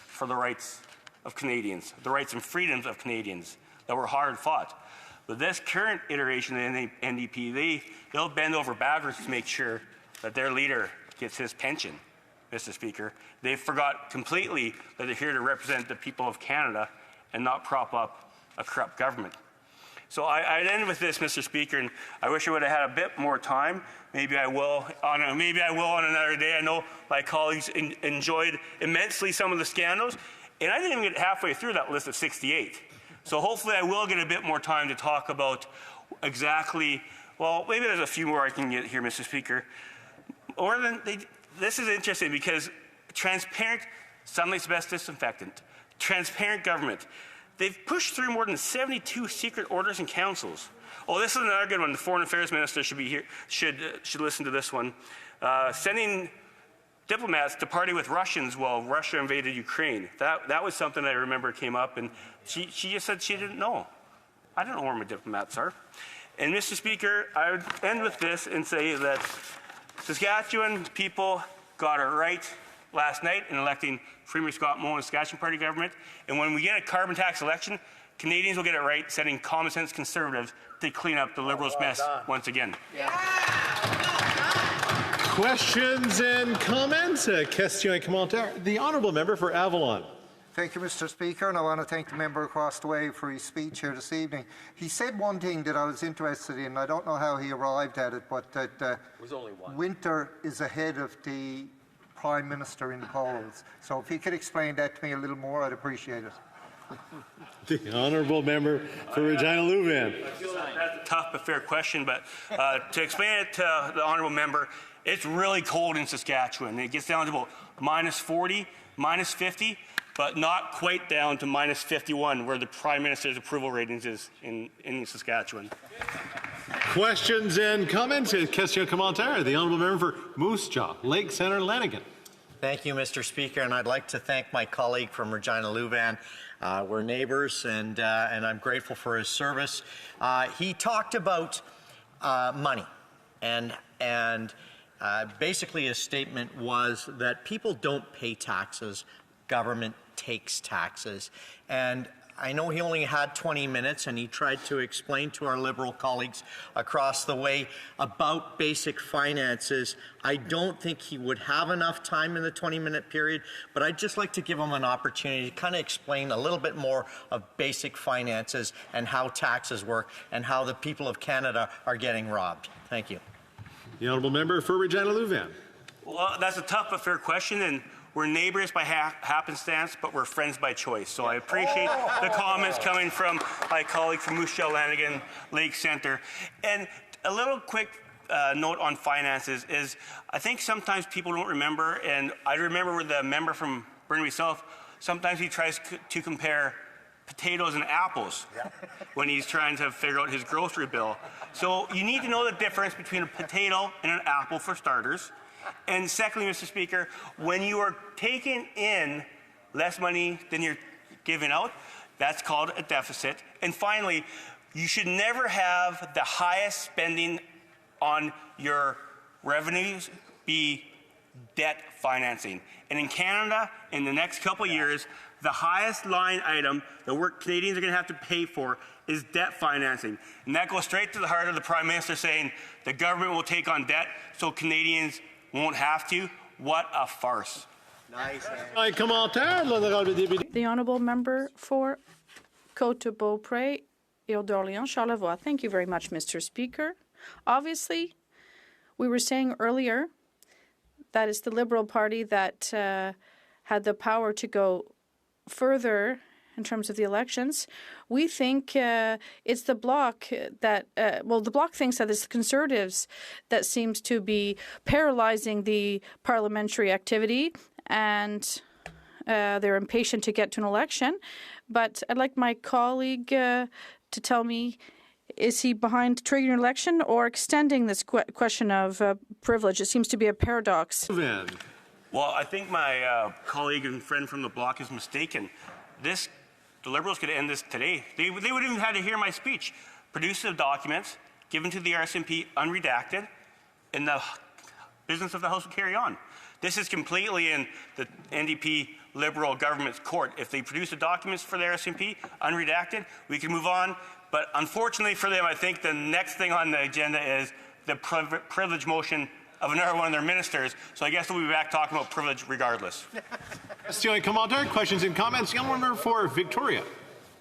for the rights of Canadians, the rights and freedoms of Canadians that were hard fought. But this current iteration of the NDP, they'll bend over backwards to make sure that their leader gets his pension, Mr. Speaker. They forgot completely that they're here to represent the people of Canada and not prop up a corrupt government. So I'd end with this, Mr. Speaker, and I wish I would have had a bit more time. Maybe I will on another day. I know my colleagues enjoyed immensely some of the scandals, and I didn't even get halfway through that list of 68. So hopefully I will get a bit more time to talk about exactly, well, maybe there's a few more I can get here, Mr. Speaker. This is interesting because transparent, Sunlight's best disinfectant, transparent government. They've pushed through more than 72 secret orders and councils. Oh, this is another good one. The Foreign Affairs Minister should be here. Should listen to this one. Sending diplomats to party with Russians while Russia invaded Ukraine. That was something I remember came up, and she just said she didn't know. I don't know where my diplomats are. And Mr. Speaker, I would end with this and say that Saskatchewan people got it right last night in electing Premier Scott Moe and the Saskatchewan Party government. And when we get a carbon tax election, Canadians will get it right, sending common sense Conservatives to clean up the Liberals' mess once again. Questions and comments? Question et commentaire. The honourable member for Avalon. Thank you, Mr. Speaker, and I want to thank the member across the way for his speech here this evening. He said one thing that I was interested in. I don't know how he arrived at it, but that winter is ahead of the Prime Minister in polls. So if he could explain that to me a little more, I'd appreciate it. The honourable member for Regina Louvain. I feel like that's a tough but fair question, but to explain it to the honourable member, it's really cold in Saskatchewan. It gets down to about -40, -50, but not quite down to -51, where the Prime Minister's approval ratings is in Saskatchewan. Questions and comments? Question et commentaire. The honourable member for Moose Jaw, Lake Centre, Lanigan. Thank you, Mr. Speaker, and I'd like to thank my colleague from Regina Louvain. We're neighbours, and I'm grateful for his service. He talked about money, and basically his statement was that people don't pay taxes, government takes taxes. And I know he only had 20 minutes, and he tried to explain to our Liberal colleagues across the way about basic finances. I don't think he would have enough time in the 20-minute period, but I'd just like to give him an opportunity to kind of explain a little bit more of basic finances and how taxes work and how the people of Canada are getting robbed. Thank you. The honourable member for Regina Louvain. Well, that's a tough but fair question, and we're neighbours by happenstance, but we're friends by choice. So I appreciate the comments coming from my colleague from Moose Jaw, Lanigan, Lake Centre. And a little quick note on finances is I think sometimes people don't remember, and I remember with the member from Burnaby South, sometimes he tries to compare potatoes and apples when he's trying to figure out his grocery bill. So you need to know the difference between a potato and an apple for starters. And secondly, Mr. Speaker, when you are taking in less money than you're giving out, that's called a deficit. And finally, you should never have the highest spending on your revenues be debt financing. And in Canada, in the next couple of years, the highest line item that Canadians are going to have to pay for is debt financing. And that goes straight to the heart of the Prime Minister saying the government will take on debt so Canadians won't have to. What a farce. Nice. The honourable member for Côte-de-Beaupré, Ile d'Orléans, Charlevoix. Thank you very much, Mr. Speaker. Obviously, we were saying earlier that it's the Liberal Party that had the power to go further in terms of the elections. We think it's the Bloc that, the Bloc thinks that it's the Conservatives that seems to be paralyzing the parliamentary activity, and they're impatient to get to an election. But I'd like my colleague to tell me, is he behind triggering an election or extending this question of privilege? It seems to be a paradox. Well, I think my colleague and friend from the Bloc is mistaken. The Liberals could end this today. They wouldn't even have to hear my speech. Produce the documents, given to the RSMP unredacted, and the business of the House will carry on. This is completely in the NDP Liberal government's court. If they produce the documents for the RSMP unredacted, we can move on. But unfortunately for them, I think the next thing on the agenda is the privilege motion of another one of their ministers. So I guess we'll be back talking about privilege regardless. Questions and comments. Young member for Victoria.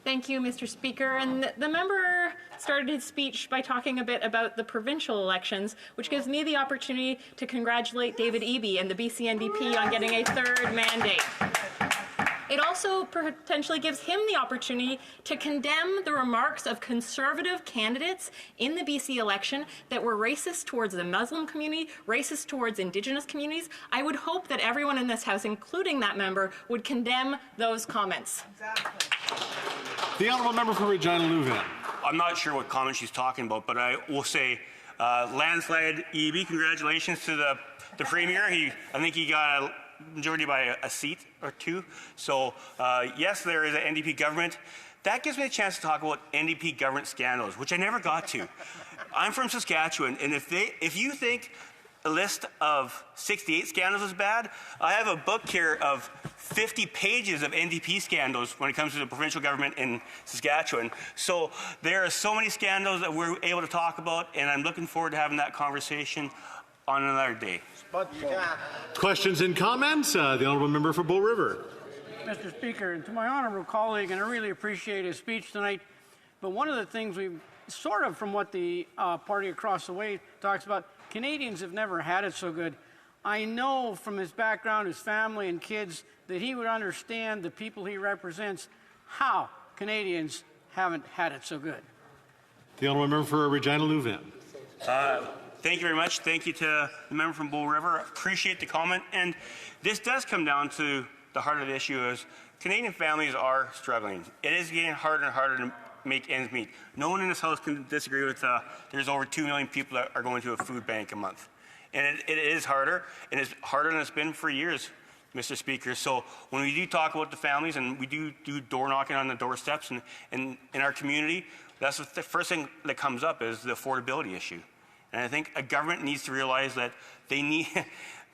Thank you, Mr. Speaker. And the member started his speech by talking a bit about the provincial elections, which gives me the opportunity to congratulate David Eby and the BC NDP on getting a third mandate. It also potentially gives him the opportunity to condemn the remarks of Conservative candidates in the BC election that were racist towards the Muslim community, racist towards Indigenous communities. I would hope that everyone in this House, including that member, would condemn those comments. The honourable member for Regina Louvain. I'm not sure what comment she's talking about, but I will say landslide Eby, congratulations to the the Premier. I think he got a majority by a seat or two. So yes, there is an NDP government. That gives me a chance to talk about NDP government scandals, which I never got to. I'm from Saskatchewan, and if you think a list of 68 scandals is bad, I have a book here of 50 pages of NDP scandals when it comes to the provincial government in Saskatchewan. So there are so many scandals that we're able to talk about, and I'm looking forward to having that conversation on another day. Questions and comments? The Honourable Member for Bow River. Mr. Speaker, and to my honourable colleague, and I really appreciate his speech tonight, but one of the things we've sort of from what the party across the way talks about, Canadians have never had it so good. I know from his background, his family and kids, that he would understand the people he represents, how Canadians haven't had it so good. The Honourable Member for Regina Louvain. Thank you very much. Thank you to the member from Bow River. Appreciate the comment. And this does come down to the heart of the issue is Canadian families are struggling. It is getting harder and harder to make ends meet. No one in this House can disagree with there's over 2 million people that are going to a food bank a month. And it is harder, and it's harder than it's been for years, Mr. Speaker. So when we do talk about the families and we do door knocking on the doorsteps and in our community, that's the first thing that comes up is the affordability issue. And I think a government needs to realize that they need,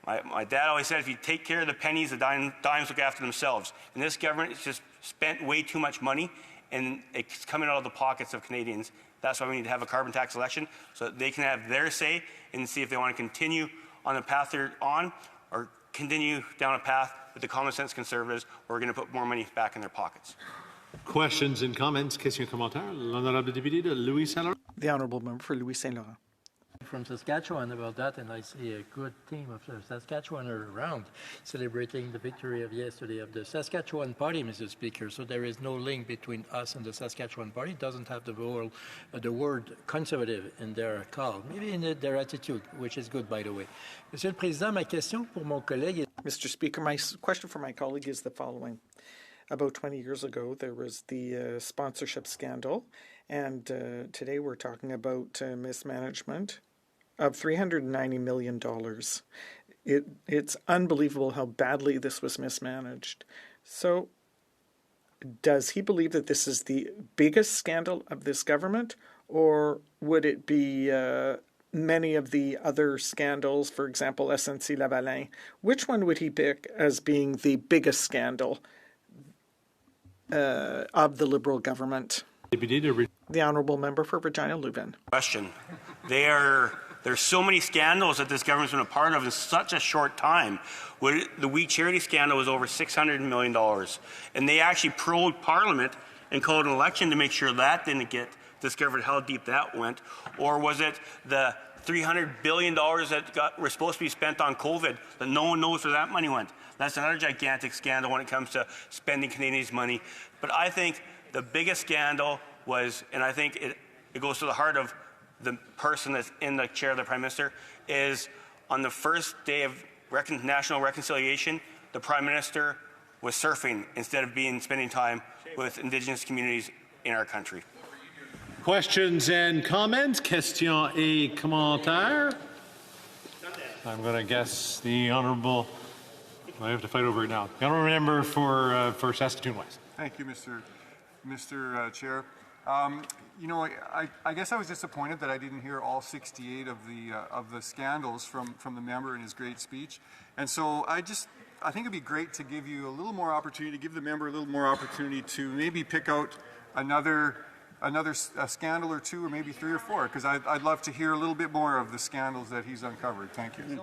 my dad always said, if you take care of the pennies, the dimes look after themselves. And this government has just spent way too much money, and it's coming out of the pockets of Canadians. That's why we need to have a carbon tax election, so that they can have their say and see if they want to continue on the path they're on or continue down a path with the common sense Conservatives where we're going to put more money back in their pockets. Questions and comments? Questions et commentaires? L'honorable député de Louis Saint-Laurent. The honourable member for Louis Saint-Laurent. From Saskatchewan about that, and I see a good team of Saskatchewaners around celebrating the victory of yesterday of the Saskatchewan Party, Mr. Speaker. So there is no link between us and the Saskatchewan Party. It doesn't have the word conservative in their call, maybe in their attitude, which is good, by the way. Monsieur le Président, ma question pour mon collègue. Mr. Speaker, my question for my colleague is the following. About 20 years ago, there was the sponsorship scandal, and today we're talking about mismanagement of $390 million. It's unbelievable how badly this was mismanaged. So does he believe that this is the biggest scandal of this government, or would it be many of the other scandals, for example, SNC-Lavalin? Which one would he pick as being the biggest scandal of the Liberal government? The honourable member for Regina Louvain. Question. There's so many scandals that this government's been a part of in such a short time. The We Charity scandal was over $600 million. And they actually probed Parliament and called an election to make sure that didn't get discovered, how deep that went. Or was it the $300 billion that were supposed to be spent on COVID that no one knows where that money went? That's another gigantic scandal when it comes to spending Canadians' money. But I think the biggest scandal was, and I think it goes to the heart of the person that's in the chair of the Prime Minister, is on the first day of national reconciliation, the Prime Minister was surfing instead of spending time with Indigenous communities in our country. Questions and comments? Questions et commentaires? I'm going to guess the Honourable, I have to fight over it now. The Honourable Member for Saskatoon West. Thank you, Mr. Chair. You know, I guess I was disappointed that I didn't hear all 68 of the scandals from the member in his great speech, and so I think it'd be great to give you a little more opportunity, to give the member a little more opportunity to maybe pick out another scandal or two, or maybe 3 or 4, because I'd love to hear a little bit more of the scandals that he's uncovered. Thank you.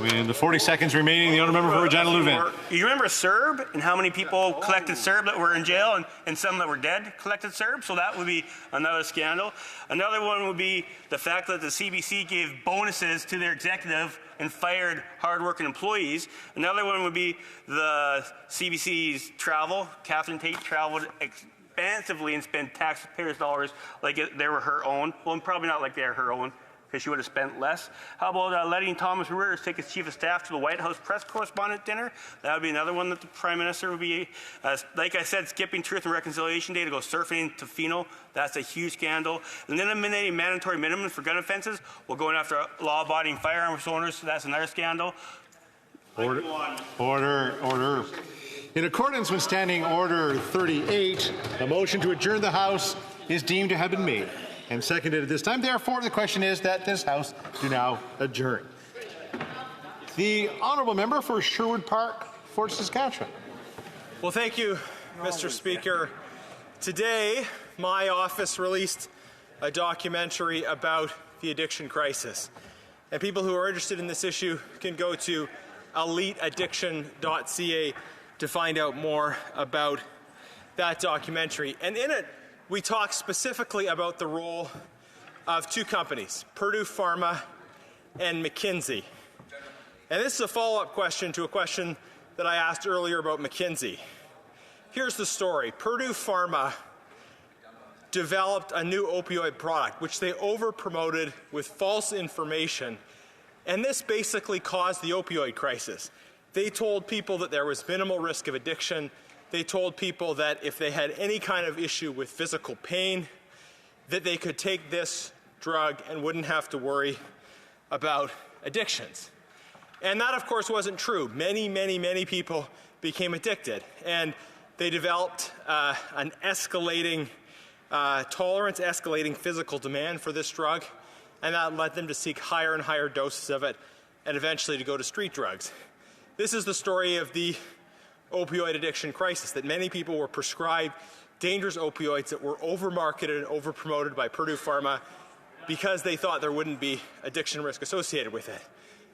In the 40 seconds remaining, the Honourable Member for Regina Louvain. You remember CERB and how many people collected CERB that were in jail and some that were dead collected CERB? So that would be another scandal. Another one would be the fact that the CBC gave bonuses to their executive and fired hardworking employees. Another one would be the CBC's travel. Catherine Tate traveled expansively and spent taxpayers' dollars like they were her own. Well, probably not like they're her own. because she would have spent less. How about letting Thomas Reuters take his chief of staff to the White House press correspondent dinner? That would be another one that the Prime Minister would be, like I said, skipping Truth and Reconciliation Day to go surfing to Fino. That's a huge scandal. And then eliminating mandatory minimums for gun offenses while going after law-abiding firearms owners. So that's another scandal. Order. Order. In accordance with Standing Order 38, a motion to adjourn the House is deemed to have been made and seconded at this time. Therefore, the question is that this House do now adjourn. The honourable member for Sherwood Park, Fort Saskatchewan. Well, thank you, Mr. Speaker. Today, my office released a documentary about the addiction crisis. And people who are interested in this issue can go to eliteaddiction.ca to find out more about that documentary. And in it, we talk specifically about the role of two companies, Purdue Pharma and McKinsey. And this is a follow-up question to a question that I asked earlier about McKinsey. Here's the story. Purdue Pharma developed a new opioid product, which they over-promoted with false information, and this basically caused the opioid crisis. They told people that there was minimal risk of addiction. They told people that if they had any kind of issue with physical pain, that they could take this drug and wouldn't have to worry about addictions. And that, of course, wasn't true. Many people became addicted, and they developed an escalating tolerance, escalating physical demand for this drug, and that led them to seek higher and higher doses of it, and eventually to go to street drugs. This is the story of the opioid addiction crisis, that many people were prescribed dangerous opioids that were over-marketed and over-promoted by Purdue Pharma because they thought there wouldn't be addiction risk associated with it.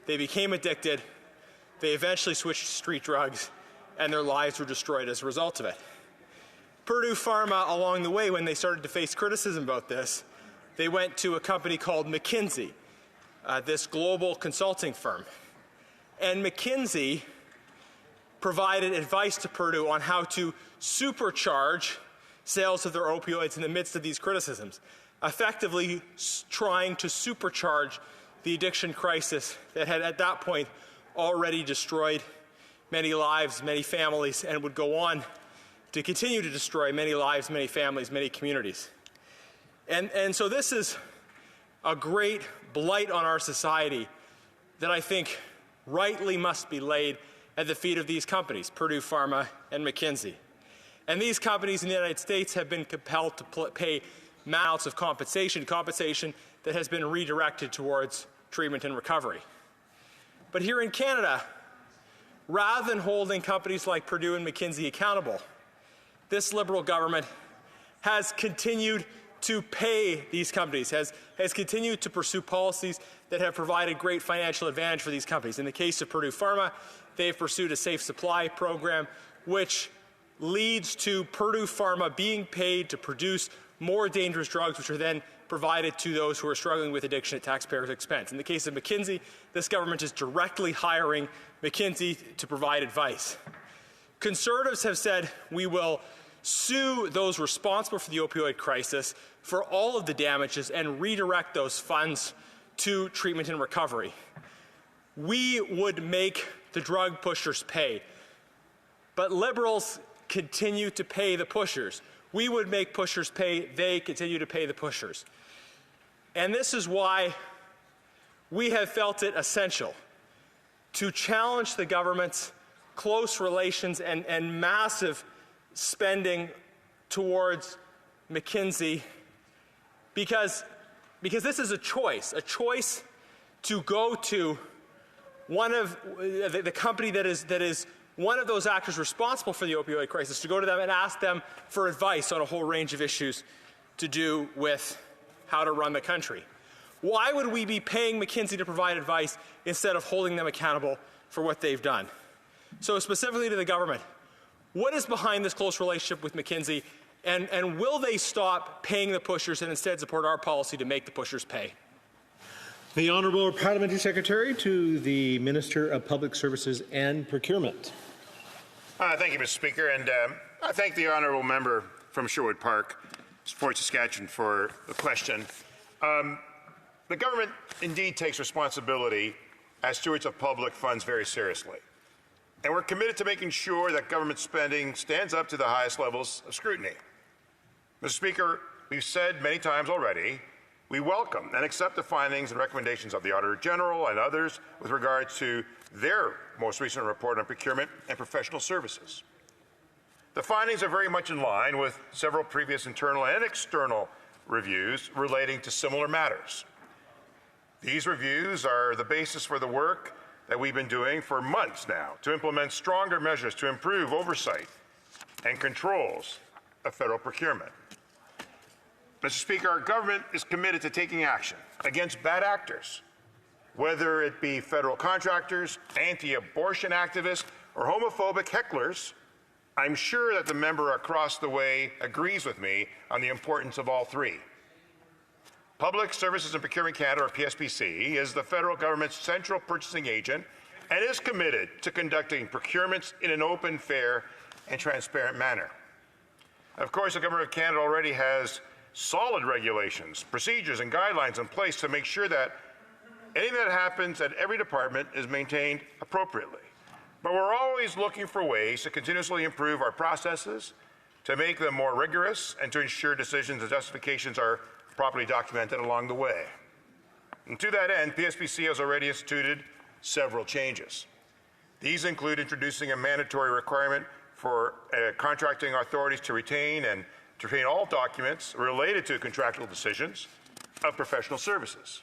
They became addicted, they eventually switched to street drugs, and their lives were destroyed as a result of it. Purdue Pharma, along the way, when they started to face criticism about this, they went to a company called McKinsey, this global consulting firm. And McKinsey provided advice to Purdue on how to supercharge sales of their opioids in the midst of these criticisms, effectively trying to supercharge the addiction crisis that had at that point already destroyed many lives, many families, and would go on to continue to destroy many lives, many families, many communities. And so this is a great blight on our society that I think rightly must be laid at the feet of these companies, Purdue Pharma and McKinsey. And these companies in the United States have been compelled to pay amounts of compensation that has been redirected towards treatment and recovery. But here in Canada, rather than holding companies like Purdue and McKinsey accountable, this Liberal government has continued to pay these companies, has continued to pursue policies that have provided great financial advantage for these companies. In the case of Purdue Pharma, they've pursued a safe supply program, which leads to Purdue Pharma being paid to produce more dangerous drugs, which are then provided to those who are struggling with addiction at taxpayers' expense. In the case of McKinsey, this government is directly hiring McKinsey to provide advice. Conservatives have said we will sue those responsible for the opioid crisis for all of the damages and redirect those funds to treatment and recovery. We would make the drug pushers pay, but Liberals continue to pay the pushers. We would make pushers pay, they continue to pay the pushers. And this is why we have felt it essential to challenge the government's close relations and massive spending towards McKinsey because this is a choice to go to one of the company that is one of those actors responsible for the opioid crisis, to go to them and ask them for advice on a whole range of issues to do with how to run the country. Why would we be paying McKinsey to provide advice instead of holding them accountable for what they've done? So specifically to the government, what is behind this close relationship with McKinsey, and will they stop paying the pushers and instead support our policy to make the pushers pay? The Honourable Parliamentary Secretary to the Minister of Public Services and Procurement. Thank you, Mr. Speaker, and I thank the Honourable Member from Sherwood Park, Fort Saskatchewan, for the question. The The government indeed takes responsibility as stewards of public funds very seriously. And we're committed to making sure that government spending stands up to the highest levels of scrutiny. Mr. Speaker, we've said many times already, we welcome and accept the findings and recommendations of the Auditor General and others with regard to their most recent report on procurement and professional services. The findings are very much in line with several previous internal and external reviews relating to similar matters. These reviews are the basis for the work that we've been doing for months now to implement stronger measures to improve oversight and controls of federal procurement. Mr. Speaker, our government is committed to taking action against bad actors, whether it be federal contractors, anti-abortion activists, or homophobic hecklers. I'm sure that the member across the way agrees with me on the importance of all three. Public Services and Procurement Canada, or PSPC, is the federal government's central purchasing agent and is committed to conducting procurements in an open, fair, and transparent manner. Of course, the Government of Canada already has solid regulations, procedures, and guidelines in place to make sure that anything that happens at every department is maintained appropriately. But we're always looking for ways to continuously improve our processes, to make them more rigorous, and to ensure decisions and justifications are properly documented along the way. And to that end, PSPC has already instituted several changes. These include introducing a mandatory requirement for contracting authorities to retain all documents related to contractual decisions of professional services.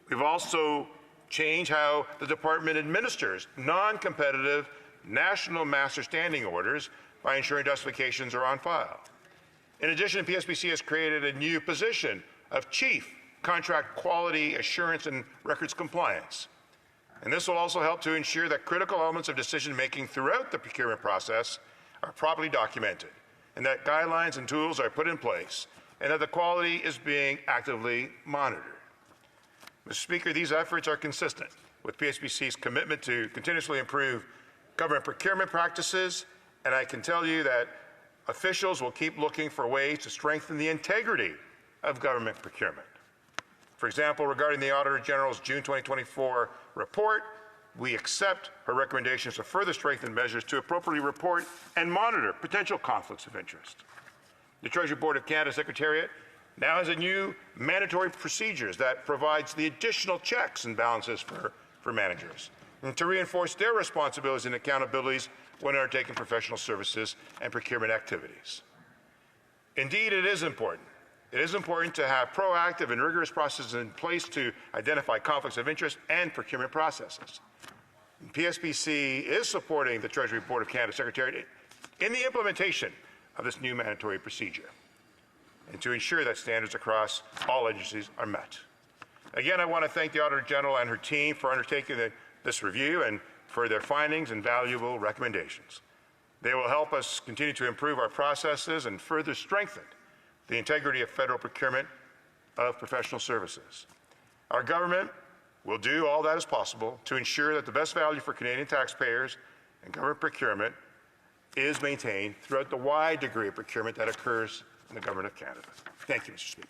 We've also changed how the department administers non-competitive national master standing orders by ensuring justifications are on file. In addition, PSPC has created a new position of Chief Contract Quality Assurance and Records Compliance. And this will also help to ensure that critical elements of decision-making throughout the procurement process are properly documented, and that guidelines and tools are put in place, and that the quality is being actively monitored. Mr. Speaker, these efforts are consistent with PSPC's commitment to continuously improve government procurement practices, and I can tell you that officials will keep looking for ways to strengthen the integrity of government procurement. For example, regarding the Auditor General's June 2024 report, we accept her recommendations to further strengthen measures to appropriately report and monitor potential conflicts of interest. The Treasury Board of Canada Secretariat now has a new mandatory procedures that provides the additional checks and balances for managers, and to reinforce their responsibilities and accountabilities when undertaking professional services and procurement activities. Indeed, it is important. It is important to have proactive and rigorous processes in place to identify conflicts of interest and procurement processes. And PSPC is supporting the Treasury Board of Canada Secretariat in the implementation of this new mandatory procedure, and to ensure that standards across all agencies are met. Again, I want to thank the Auditor General and her team for undertaking this review and for their findings and valuable recommendations. They will help us continue to improve our processes and further strengthen the integrity of federal procurement of professional services. Our government will do all that is possible to ensure that the best value for Canadian taxpayers and government procurement is maintained throughout the wide degree of procurement that occurs in the Government of Canada. Thank you, Mr. Speaker.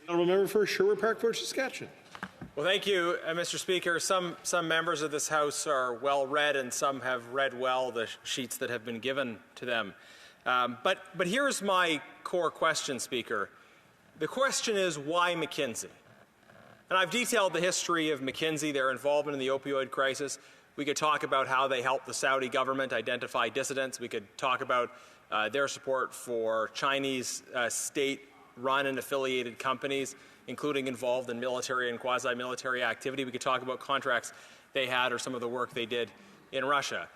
Honourable Member for Sherwood Park, Fort Saskatchewan. Well, thank you, Mr. Speaker. Some members of this House are well read, and some have read well the sheets that have been given to them. But here's my core question, Speaker. The question is, why McKinsey? And I've detailed the history of McKinsey, their involvement in the opioid crisis. We could talk about how they helped the Saudi government identify dissidents. We could talk about their support for Chinese state-run and affiliated companies, including involved in military and quasi-military activity. We could talk about contracts they had or some of the work they did in Russia.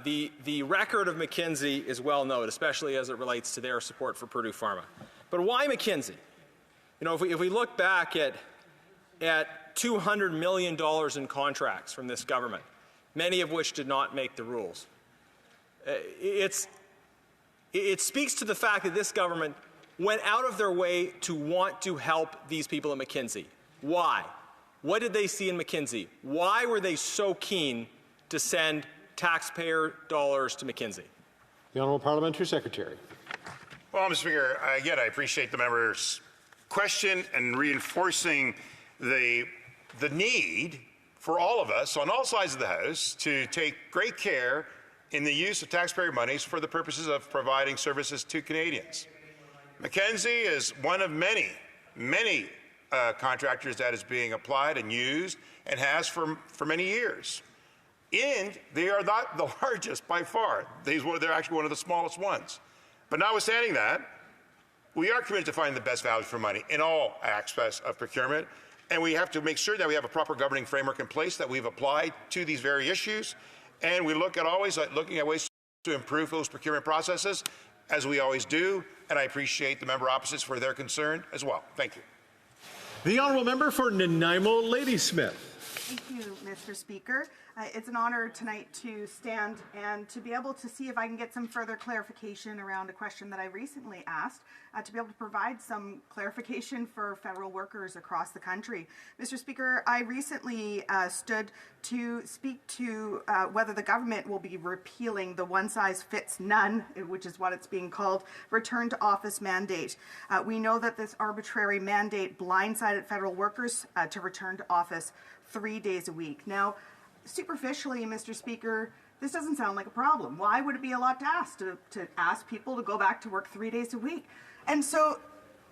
The record of McKinsey is well known, especially as it relates to their support for Purdue Pharma. But why McKinsey? You know, if we look back at $200 million in contracts from this government, many of which did not make the rules, it speaks to the fact that this government went out of their way to want to help these people at McKinsey. Why? What did they see in McKinsey? Why were they so keen to send taxpayer dollars to McKinsey? The Honourable Parliamentary Secretary. Well, Mr. Speaker, again, I appreciate the member's question and reinforcing the need for all of us on all sides of the House to take great care in the use of taxpayer monies for the purposes of providing services to Canadians. Mackenzie is one of many contractors that is being applied and used and has for many years. And they are not the largest by far. They're actually one of the smallest ones. But notwithstanding that, we are committed to finding the best value for money in all aspects of procurement, and we have to make sure that we have a proper governing framework in place that we've applied to these very issues, and we always looking at ways to improve those procurement processes, as we always do, and I appreciate the member opposites for their concern as well. Thank you. The honourable member for Nanaimo Ladysmith. Thank you, Mr. Speaker. It's an honor tonight to stand and to be able to see if I can get some further clarification around a question that I recently asked, to be able to provide some clarification for federal workers across the country. Mr. Speaker, I recently stood to speak to whether the government will be repealing the one-size-fits-none, which is what it's being called, return to office mandate. We know that this arbitrary mandate blindsided federal workers to return to office 3 days a week. Now, superficially, Mr. Speaker, this doesn't sound like a problem. Why would it be a lot to ask, to ask people to go back to work 3 days a week? And so,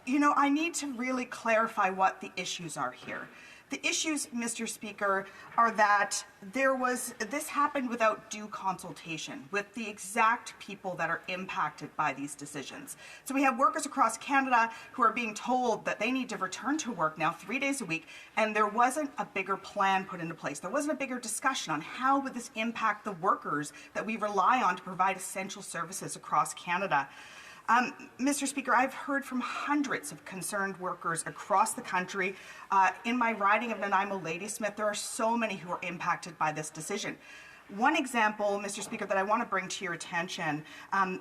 you know, I need to really clarify what the issues are here. The issues, Mr. Speaker, are that this happened without due consultation with the exact people that are impacted by these decisions. So we have workers across Canada who are being told that they need to return to work now 3 days a week, and there wasn't a bigger plan put into place. There wasn't a bigger discussion on how would this impact the workers that we rely on to provide essential services across Canada. Mr. Speaker, I've heard from hundreds of concerned workers across the country. In my riding of Nanaimo Ladysmith, there are so many who are impacted by this decision. One example, Mr. Speaker, that I want to bring to your attention,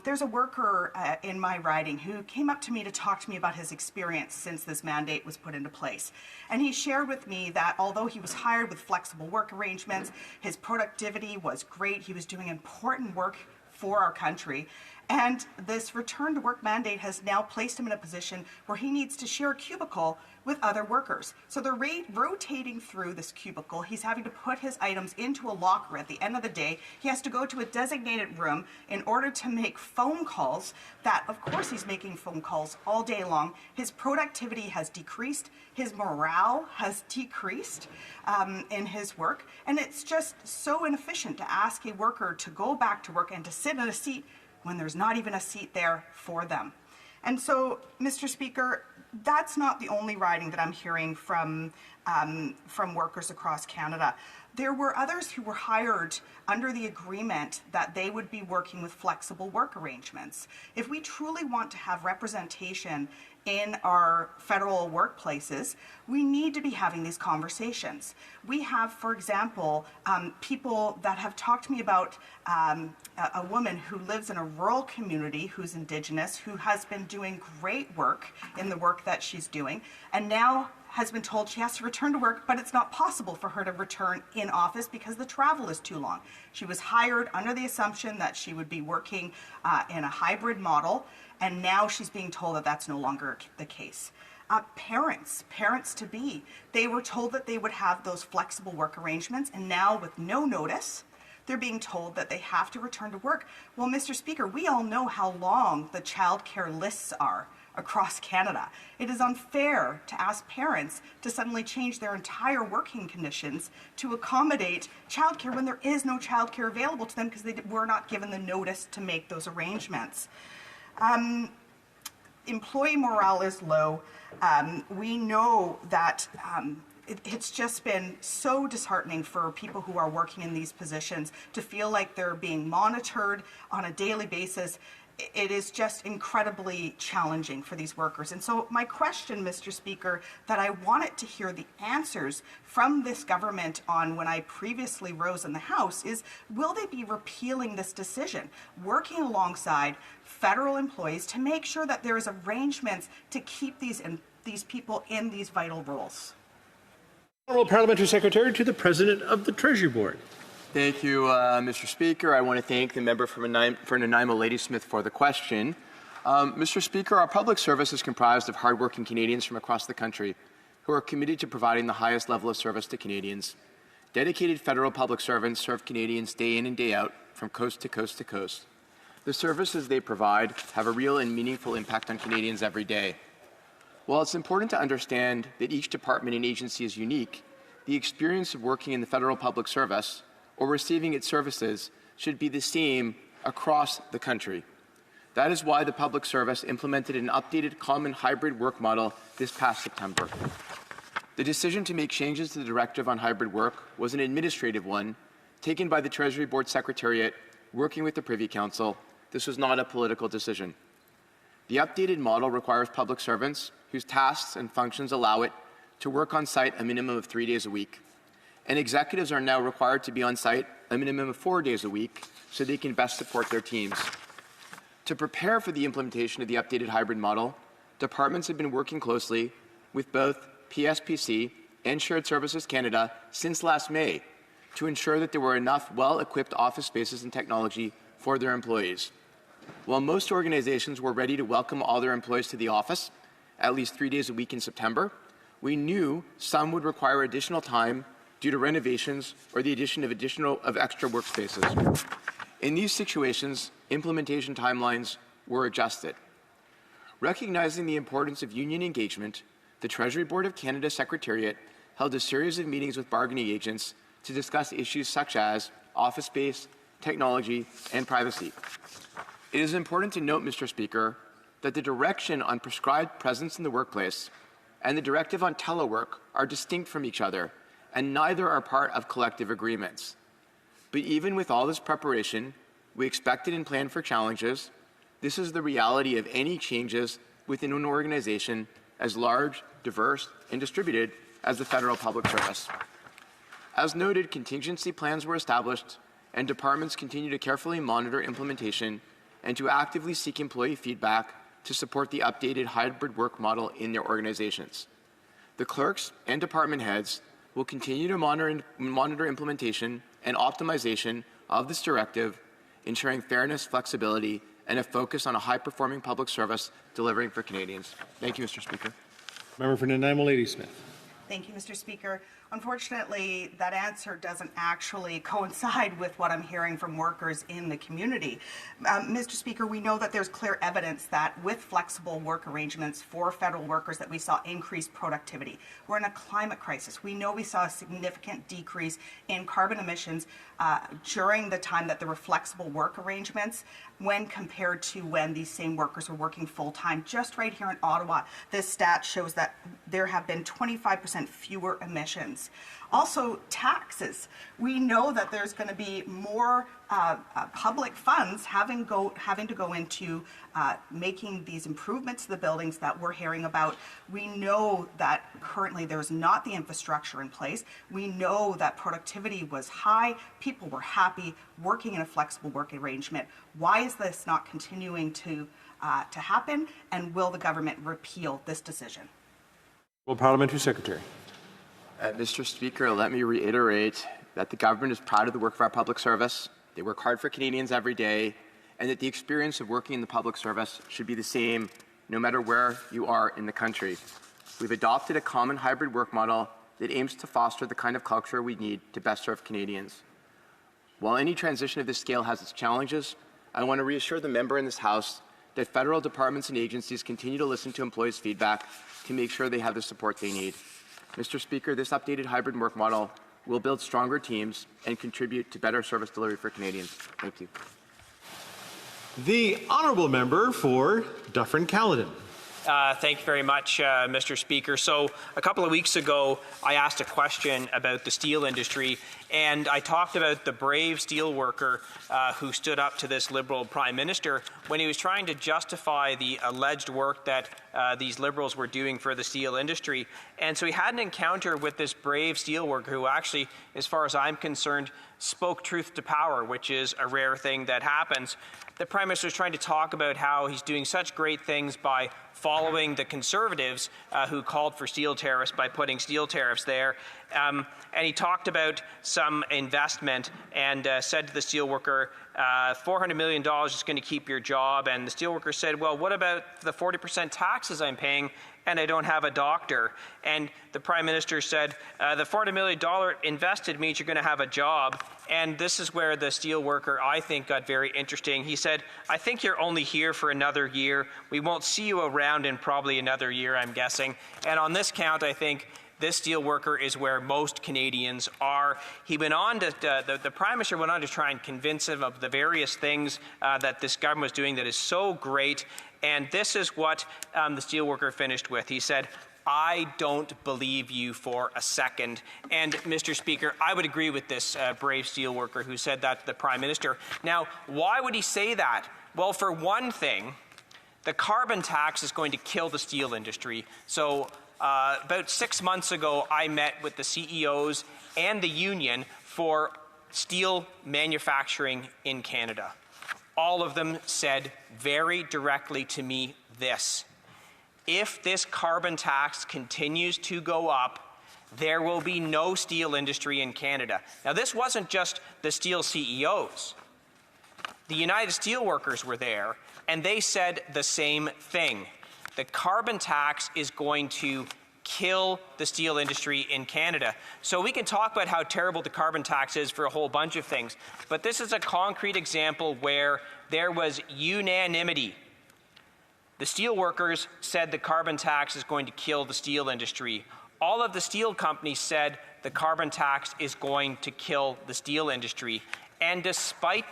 there's a worker in my riding who came up to me to talk to me about his experience since this mandate was put into place. And he shared with me that although he was hired with flexible work arrangements, his productivity was great, he was doing important work for our country. And this return to work mandate has now placed him in a position where he needs to share a cubicle with other workers. So they're rotating through this cubicle. He's having to put his items into a locker at the end of the day. He has to go to a designated room in order to make phone calls that, of course, he's making phone calls all day long. His productivity has decreased. His morale has decreased in his work. And it's just so inefficient to ask a worker to go back to work and to sit in a seat when there's not even a seat there for them. And so, Mr. Speaker, that's not the only riding that I'm hearing from workers across Canada. There were others who were hired under the agreement that they would be working with flexible work arrangements. If we truly want to have representation in our federal workplaces, we need to be having these conversations. We have, for example, people that have talked to me about a woman who lives in a rural community who's Indigenous, who has been doing great work in the work that she's doing, and now has been told she has to return to work, but it's not possible for her to return in office because the travel is too long. She was hired under the assumption that she would be working in a hybrid model, and now she's being told that that's no longer the case. Parents-to-be, they were told that they would have those flexible work arrangements, and now with no notice, they're being told that they have to return to work. Well, Mr. Speaker, we all know how long the childcare lists are across Canada. It is unfair to ask parents to suddenly change their entire working conditions to accommodate childcare when there is no childcare available to them because they were not given the notice to make those arrangements. Employee morale is low. We know that it's just been so disheartening for people who are working in these positions to feel like they're being monitored on a daily basis. It is just incredibly challenging for these workers. And so my question, Mr. Speaker, that I wanted to hear the answers from this government on when I previously rose in the House is, will they be repealing this decision, working alongside federal employees to make sure that there is arrangements to keep these people in these vital roles? Honourable Parliamentary Secretary to the President of the Treasury Board. Thank you, Mr. Speaker. I want to thank the member for Nanaimo Ladysmith for the question. Mr. Speaker, our public service is comprised of hardworking Canadians from across the country. who are committed to providing the highest level of service to Canadians. Dedicated federal public servants serve Canadians day in and day out, from coast to coast to coast. The services they provide have a real and meaningful impact on Canadians every day. While it's important to understand that each department and agency is unique, the experience of working in the federal public service or receiving its services should be the same across the country. That is why the public service implemented an updated common hybrid work model this past September. The decision to make changes to the directive on hybrid work was an administrative one, taken by the Treasury Board Secretariat, working with the Privy Council. This was not a political decision. The updated model requires public servants whose tasks and functions allow it to work on site a minimum of 3 days a week. And executives are now required to be on site a minimum of 4 days a week so they can best support their teams. To prepare for the implementation of the updated hybrid model, departments have been working closely with both PSPC and Shared Services Canada since last May to ensure that there were enough well-equipped office spaces and technology for their employees. While most organizations were ready to welcome all their employees to the office at least 3 days a week in September, we knew some would require additional time due to renovations or the addition of extra workspaces. In these situations, implementation timelines were adjusted. Recognizing the importance of union engagement, the Treasury Board of Canada Secretariat held a series of meetings with bargaining agents to discuss issues such as office space, technology, and privacy. It is important to note, Mr. Speaker, that the direction on prescribed presence in the workplace and the directive on telework are distinct from each other, and neither are part of collective agreements. But even with all this preparation, we expected and planned for challenges. This is the reality of any changes within an organization as large, diverse, and distributed as the federal public service. As noted, contingency plans were established, and departments continue to carefully monitor implementation and to actively seek employee feedback to support the updated hybrid work model in their organizations. The clerks and department heads will continue to monitor implementation and optimization of this directive, ensuring fairness, flexibility, and a focus on a high-performing public service delivering for Canadians. Thank you, Mr. Speaker. Member for Nanaimo Ladysmith. Thank you, Mr. Speaker. Unfortunately, that answer doesn't actually coincide with what I'm hearing from workers in the community. Mr. Speaker, we know that there's clear evidence that with flexible work arrangements for federal workers that we saw increased productivity. We're in a climate crisis. We know we saw a significant decrease in carbon emissions during the time that there were flexible work arrangements when compared to when these same workers were working full-time. Just right here in Ottawa, this stat shows that there have been 25% fewer emissions. Also, taxes. We know that there's going to be more public funds having to go into making these improvements to the buildings that we're hearing about. We know that currently there's not the infrastructure in place. We know that productivity was high. People were happy working in a flexible work arrangement. Why is this not continuing to happen? And will the government repeal this decision? Well, Parliamentary Secretary. Mr. Speaker, let me reiterate that the government is proud of the work of our public service. They work hard for Canadians every day, and that the experience of working in the public service should be the same no matter where you are in the country. We've adopted a common hybrid work model that aims to foster the kind of culture we need to best serve Canadians. While any transition of this scale has its challenges, I want to reassure the member in this House that federal departments and agencies continue to listen to employees' feedback to make sure they have the support they need. Mr. Speaker, this updated hybrid work model will build stronger teams and contribute to better service delivery for Canadians. Thank you. The honourable member for Dufferin-Caledon. Thank you very much, Mr. Speaker. So a couple of weeks ago, I asked a question about the steel industry, and I talked about the brave steel worker who stood up to this Liberal Prime Minister when he was trying to justify the alleged work that these Liberals were doing for the steel industry. And so he had an encounter with this brave steel worker who actually, as far as I'm concerned, spoke truth to power, which is a rare thing that happens. The Prime Minister is trying to talk about how he's doing such great things by following the Conservatives who called for steel tariffs by putting steel tariffs there. And he talked about some investment and said to the steelworker, $400 million is going to keep your job. And the steelworker said, well, what about the 40% taxes I'm paying? and I don't have a doctor. And the Prime Minister said, the $400 million invested means you're going to have a job. And this is where the steel worker, I think, got very interesting. He said, I think you're only here for another year. We won't see you around in probably another year, I'm guessing. And on this count, I think this steel worker is where most Canadians are. He went on to, the Prime Minister went on to try and convince him of the various things that this government was doing that is so great. And this is what the steel worker finished with. He said, I don't believe you for a second. And, Mr. Speaker, I would agree with this brave steel worker who said that to the Prime Minister. Now, why would he say that? Well, for one thing, the carbon tax is going to kill the steel industry. So about 6 months ago, I met with the CEOs and the union for steel manufacturing in Canada. All of them said very directly to me this: if this carbon tax continues to go up, there will be no steel industry in Canada. Now, this wasn't just the steel CEOs. The United Steelworkers were there, and they said the same thing. The carbon tax is going to kill the steel industry in Canada. So we can talk about how terrible the carbon tax is for a whole bunch of things, but this is a concrete example where there was unanimity. The steel workers said the carbon tax is going to kill the steel industry. All of the steel companies said the carbon tax is going to kill the steel industry. And despite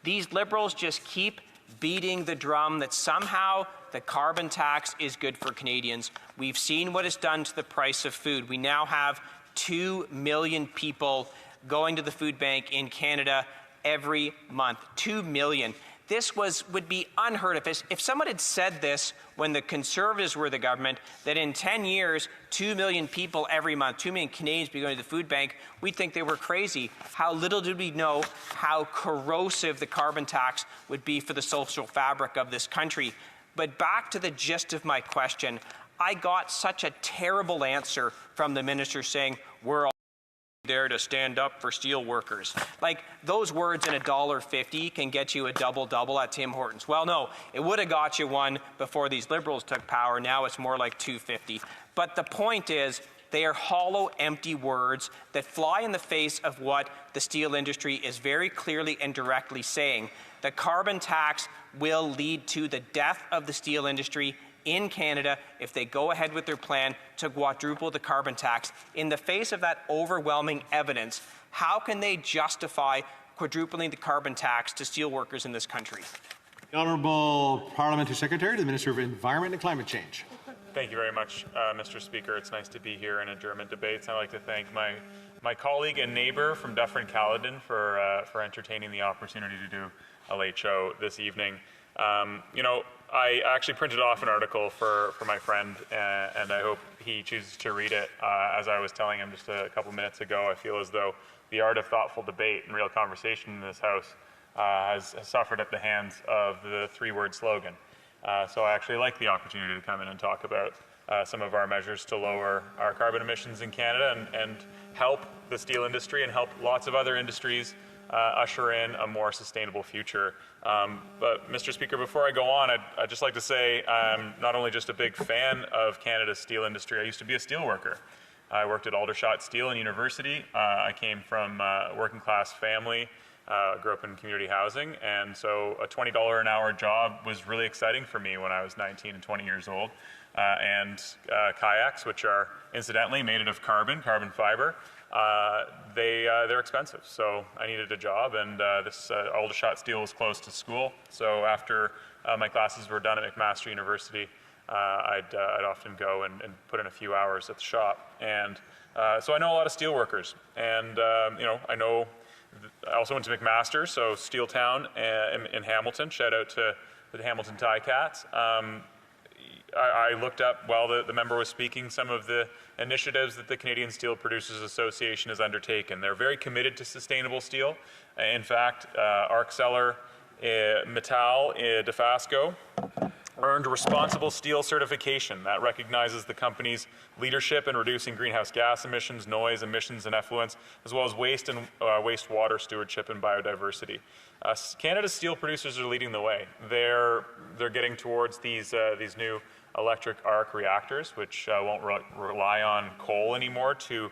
these Liberals just keep beating the drum that somehow the carbon tax is good for Canadians. We've seen what it's done to the price of food. We now have 2 million people going to the food bank in Canada every month. 2 million. This would be unheard of. If someone had said this when the Conservatives were the government, that in 10 years, 2 million people every month, 2 million Canadians be going to the food bank, we'd think they were crazy. How little did we know how corrosive the carbon tax would be for the social fabric of this country. But back to the gist of my question, I got such a terrible answer from the minister saying, we're all there to stand up for steel workers. Like, those words in $1.50 can get you a double-double at Tim Hortons. Well, no, it would have got you one before these Liberals took power. Now it's more like $2.50. But the point is, they are hollow, empty words that fly in the face of what the steel industry is very clearly and directly saying. The carbon tax will lead to the death of the steel industry in Canada if they go ahead with their plan to quadruple the carbon tax. In the face of that overwhelming evidence, how can they justify quadrupling the carbon tax to steel workers in this country? The Honourable Parliamentary Secretary to the Minister of Environment and Climate Change. Thank you very much, Mr. Speaker. It's nice to be here in adjournment debates. I'd like to thank my colleague and neighbour from Dufferin-Caledon for entertaining the opportunity to do a late show this evening. You know, I actually printed off an article for my friend, and I hope he chooses to read it. As I was telling him just a couple minutes ago, I feel as though the art of thoughtful debate and real conversation in this House has suffered at the hands of the three-word slogan. So I actually like the opportunity to come in and talk about some of our measures to lower our carbon emissions in Canada and help the steel industry and help lots of other industries usher in a more sustainable future. But, Mr. Speaker, before I go on, I'd just like to say I'm not only just a big fan of Canada's steel industry, I used to be a steel worker. I worked at Aldershot Steel in university. I came from a working-class family, grew up in community housing, and so a $20 an hour job was really exciting for me when I was 19 and 20 years old. And kayaks, which are incidentally made out of carbon fiber, they're expensive. So I needed a job, and this Aldershot Steel was close to school. So after my classes were done at McMaster University, I'd often go and put in a few hours at the shop. And so I know a lot of steel workers, and you know, I also went to McMaster, so Steel Town in Hamilton. Shout out to the Hamilton Ticats. I looked up while the member was speaking some of the initiatives that the Canadian Steel Producers Association has undertaken. They're very committed to sustainable steel. In fact, ArcSeller Mittal Dofasco earned Responsible Steel certification that recognizes the company's leadership in reducing greenhouse gas emissions, noise, emissions, and effluents, as well as waste and wastewater stewardship and biodiversity. Canada's steel producers are leading the way. They're getting towards these new electric arc reactors, which won't rely on coal anymore to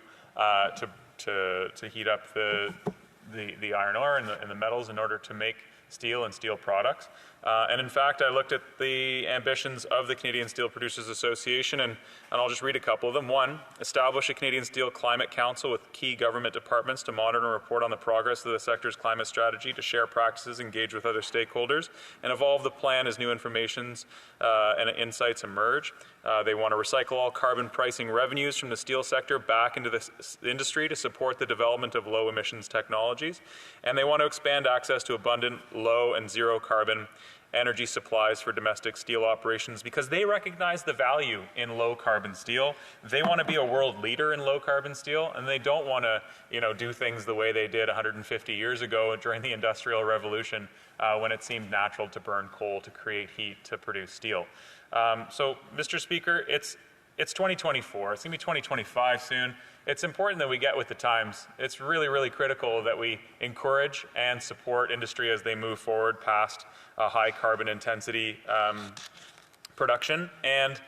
heat up the iron ore and the metals in order to make steel and steel products. And in fact, I looked at the ambitions of the Canadian Steel Producers Association, and I'll just read a couple of them. One, establish a Canadian Steel Climate Council with key government departments to monitor and report on the progress of the sector's climate strategy, to share practices, engage with other stakeholders, and evolve the plan as new informations and insights emerge. They want to recycle all carbon pricing revenues from the steel sector back into the industry to support the development of low emissions technologies. And they want to expand access to abundant, low and zero carbon energy supplies for domestic steel operations, because they recognize the value in low carbon steel. They want to be a world leader in low carbon steel, and they don't want to, do things the way they did 150 years ago during the Industrial Revolution, when it seemed natural to burn coal to create heat to produce steel. So, Mr. Speaker, it's 2024. It's going to be 2025 soon. It's important that we get with the times. It's really, really critical that we encourage and support industry as they move forward past high carbon intensity production. And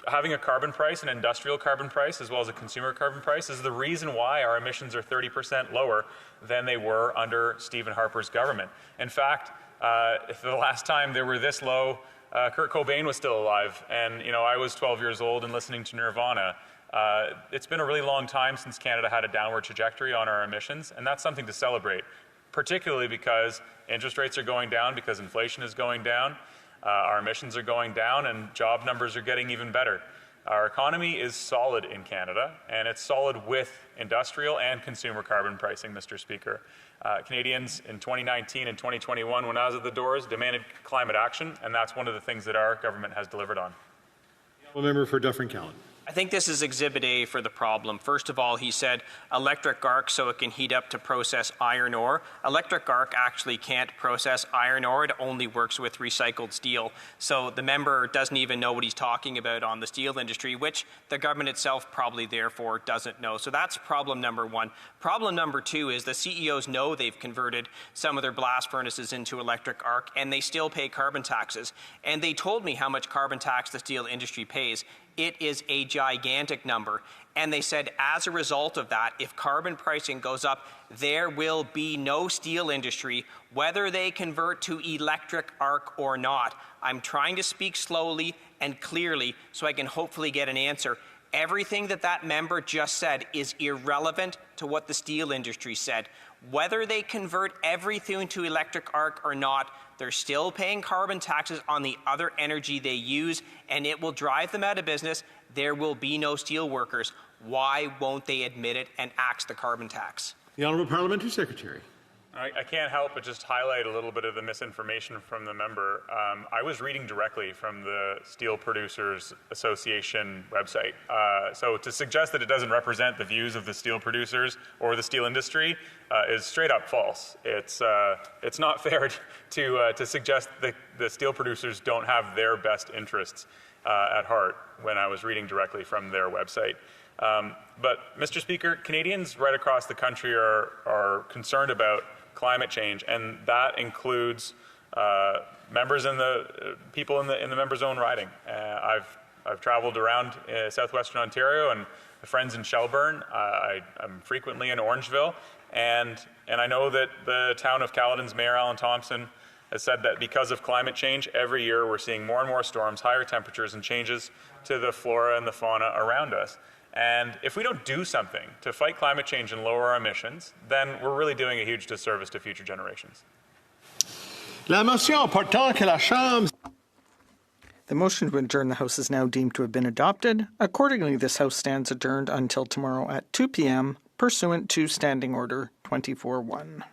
having a carbon price, an industrial carbon price, as well as a consumer carbon price, is the reason why our emissions are 30% lower than they were under Stephen Harper's government. In fact, the last time they were this low, Kurt Cobain was still alive, and I was 12 years old and listening to Nirvana. It's been a really long time since Canada had a downward trajectory on our emissions, and that's something to celebrate, particularly because interest rates are going down, because inflation is going down, our emissions are going down, and job numbers are getting even better. Our economy is solid in Canada, and it's solid with industrial and consumer carbon pricing, Mr. Speaker. Canadians in 2019 and 2021, when I was at the doors, demanded climate action, and that's one of the things that our government has delivered on. Member for Dufferin-Caledon. I think this is Exhibit A for the problem. First of all, he said electric arc so it can heat up to process iron ore. Electric arc actually can't process iron ore. It only works with recycled steel. So the member doesn't even know what he's talking about on the steel industry, which the government itself probably therefore doesn't know. So that's problem number one. Problem number two is the CEOs know they've converted some of their blast furnaces into electric arc, and they still pay carbon taxes. And they told me how much carbon tax the steel industry pays. It is a gigantic number. And they said as a result of that, if carbon pricing goes up, there will be no steel industry, whether they convert to electric arc or not. I'm trying to speak slowly and clearly so I can hopefully get an answer. Everything that member just said is irrelevant to what the steel industry said. Whether they convert everything to electric arc or not, they're still paying carbon taxes on the other energy they use, and it will drive them out of business. There will be no steel workers. Why won't they admit it and axe the carbon tax? The Honourable Parliamentary Secretary. I can't help but just highlight a little bit of the misinformation from the member. I was reading directly from the Steel Producers Association website. So to suggest that it doesn't represent the views of the steel producers or the steel industry is straight up false. It's not fair to suggest that the steel producers don't have their best interests at heart when I was reading directly from their website. But, Mr. Speaker, Canadians right across the country are concerned about climate change, and that includes members in the people in the member's own riding. I've traveled around southwestern Ontario and friends in Shelburne. I'm frequently in Orangeville, and I know that the town of Caledon's Mayor Alan Thompson has said that because of climate change, every year we're seeing more and more storms, higher temperatures, and changes to the flora and the fauna around us. And if we don't do something to fight climate change and lower our emissions, then we're really doing a huge disservice to future generations. La motion portant que la Chambre. The motion to adjourn the House is now deemed to have been adopted. Accordingly, this House stands adjourned until tomorrow at 2 p.m. pursuant to Standing Order 24-1.